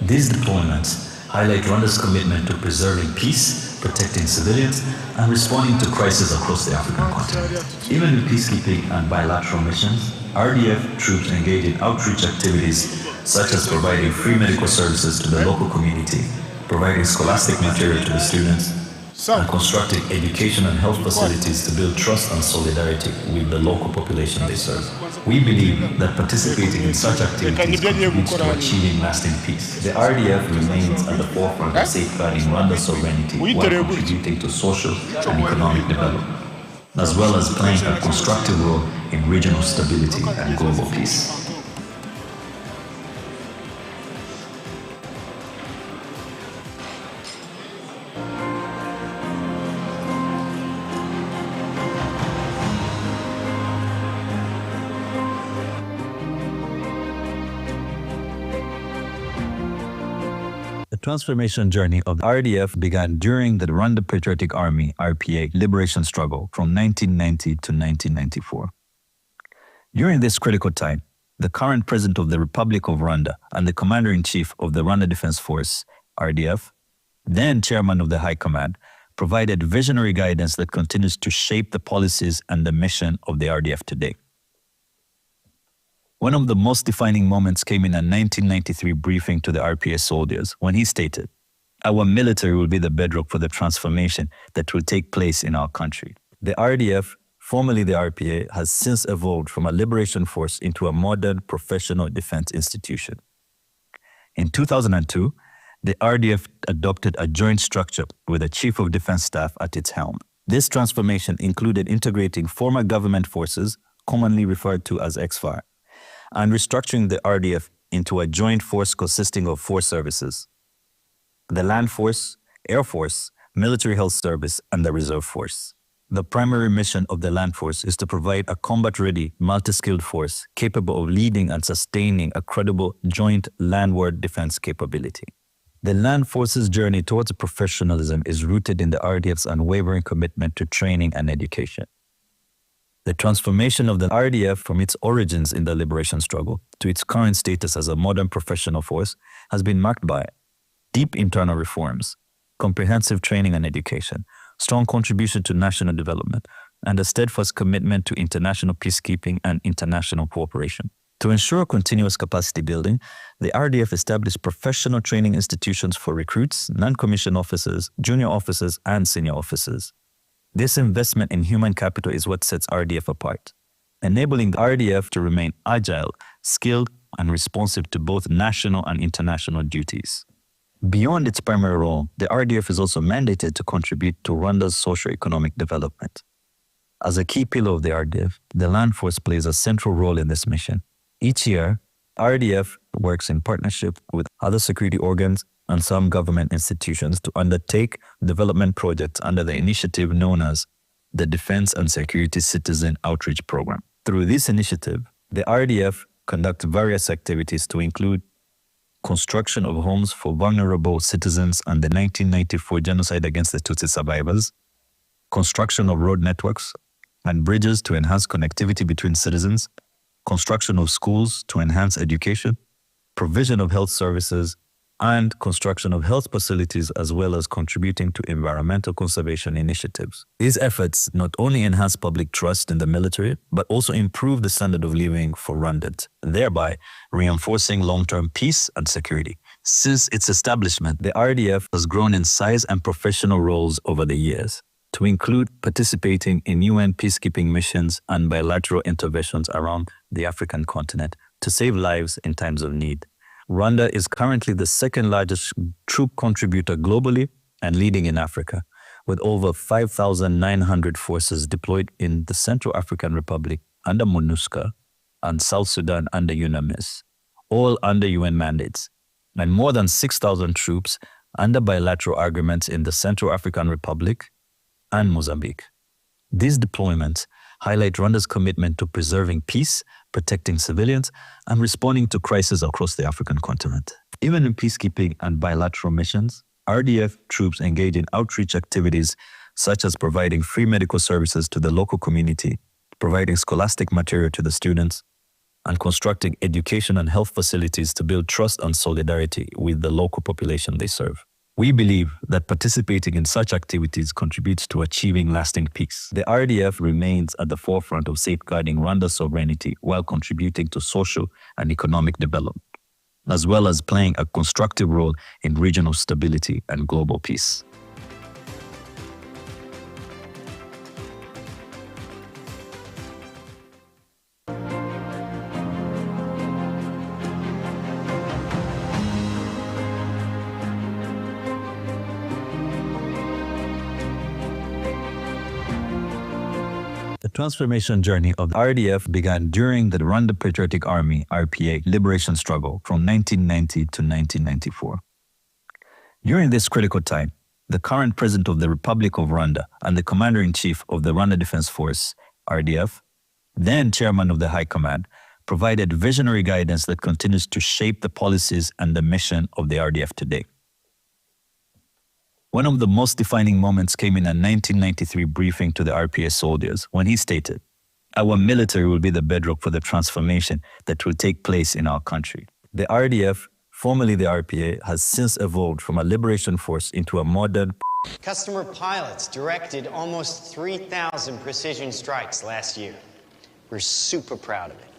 These deployments highlight Rwanda's commitment to preserving peace, protecting civilians, and responding to crises across the African continent. Even in peacekeeping and bilateral missions, RDF troops engage in outreach activities such as providing free medical services to the local community, providing scholastic material to the students, and constructing education and health facilities to build trust and solidarity with the local population they serve. We believe that participating in such activities contributes to achieving lasting peace. The RDF remains at the forefront of safeguarding Rwanda's sovereignty while contributing to social and economic development, as well as playing a constructive role in regional stability and global peace. The transformation journey of the RDF began during the Rwanda Patriotic Army (RPA) liberation struggle from 1990 to 1994. During this critical time, the current President of the Republic of Rwanda and the Commander-in-Chief of the Rwanda Defense Force (RDF), then Chairman of the High Command, provided visionary guidance that continues to shape the policies and the mission of the RDF today. One of the most defining moments came in a 1993 briefing to the RPA soldiers when he stated, "Our military will be the bedrock for the transformation that will take place in our country." The RDF, formerly the RPA, has since evolved from a liberation force into a modern professional defense institution. In 2002, the RDF adopted a joint structure with a Chief of Defense Staff at its helm. This transformation included integrating former government forces, commonly referred to as XFAR, and restructuring the RDF into a joint force consisting of 4 services: the Land Force, Air Force, Military Health Service, and the Reserve Force. The primary mission of the Land Force is to provide a combat-ready, multi-skilled force capable of leading and sustaining a credible joint landward defense capability. The land forces journey towards professionalism is rooted in the RDF's unwavering commitment to training and education. The transformation of the RDF from its origins in the liberation struggle to its current status as a modern professional force has been marked by deep internal reforms, comprehensive training and education, strong contribution to national development, and a steadfast commitment to international peacekeeping and international cooperation. To ensure continuous capacity building, the RDF established professional training institutions for recruits, non-commissioned officers, junior officers, and senior officers. This investment in human capital is what sets RDF apart, enabling the RDF to remain agile, skilled, and responsive to both national and international duties. Beyond its primary role, the RDF is also mandated to contribute to Rwanda's socio-economic development. As a key pillar of the RDF, the land force plays a central role in this mission. Each year, RDF works in partnership with other security organs and some government institutions to undertake development projects under the initiative known as the Defense and Security Citizen Outreach Program. Through this initiative, the RDF conducts various activities to include construction of homes for vulnerable citizens and the 1994 genocide against the Tutsi survivors, construction of road networks and bridges to enhance connectivity between citizens, construction of schools to enhance education, provision of health services, and construction of health facilities, as well as contributing to environmental conservation initiatives. These efforts not only enhance public trust in the military, but also improve the standard of living for Rwandans, thereby reinforcing long-term peace and security. Since its establishment, the RDF has grown in size and professional roles over the years, to include participating in UN peacekeeping missions and bilateral interventions around the African continent to save lives in times of need. Rwanda is currently the second largest troop contributor globally and leading in Africa, with over 5,900 forces deployed in the Central African Republic under MONUSCO and South Sudan under UNAMIS, all under UN mandates, and more than 6,000 troops under bilateral agreements in the Central African Republic and Mozambique. These deployments highlight Rwanda's commitment to preserving peace, protecting civilians, and responding to crises across the African continent. Even in peacekeeping and bilateral missions, RDF troops engage in outreach activities such as providing free medical services to the local community, providing scholastic material to the students, and constructing education and health facilities to build trust and solidarity with the local population they serve. We believe that participating in such activities contributes to achieving lasting peace. The RDF remains at the forefront of safeguarding Rwanda's sovereignty while contributing to social and economic development, as well as playing a constructive role in regional stability and global peace. The transformation journey of the RDF began during the Rwanda Patriotic Army (RPA) liberation struggle from 1990 to 1994. During this critical time, the current President of the Republic of Rwanda and the Commander-in-Chief of the Rwanda Defense Force (RDF), then Chairman of the High Command, provided visionary guidance that continues to shape the policies and the mission of the RDF today. One of the most defining moments came in a 1993 briefing to the RPA soldiers when he stated, "Our military will be the bedrock for the transformation that will take place in our country." The RDF, formerly the RPA, has since evolved from a liberation force into a modern Customer pilots directed almost 3,000 precision strikes last year. We're super proud of it.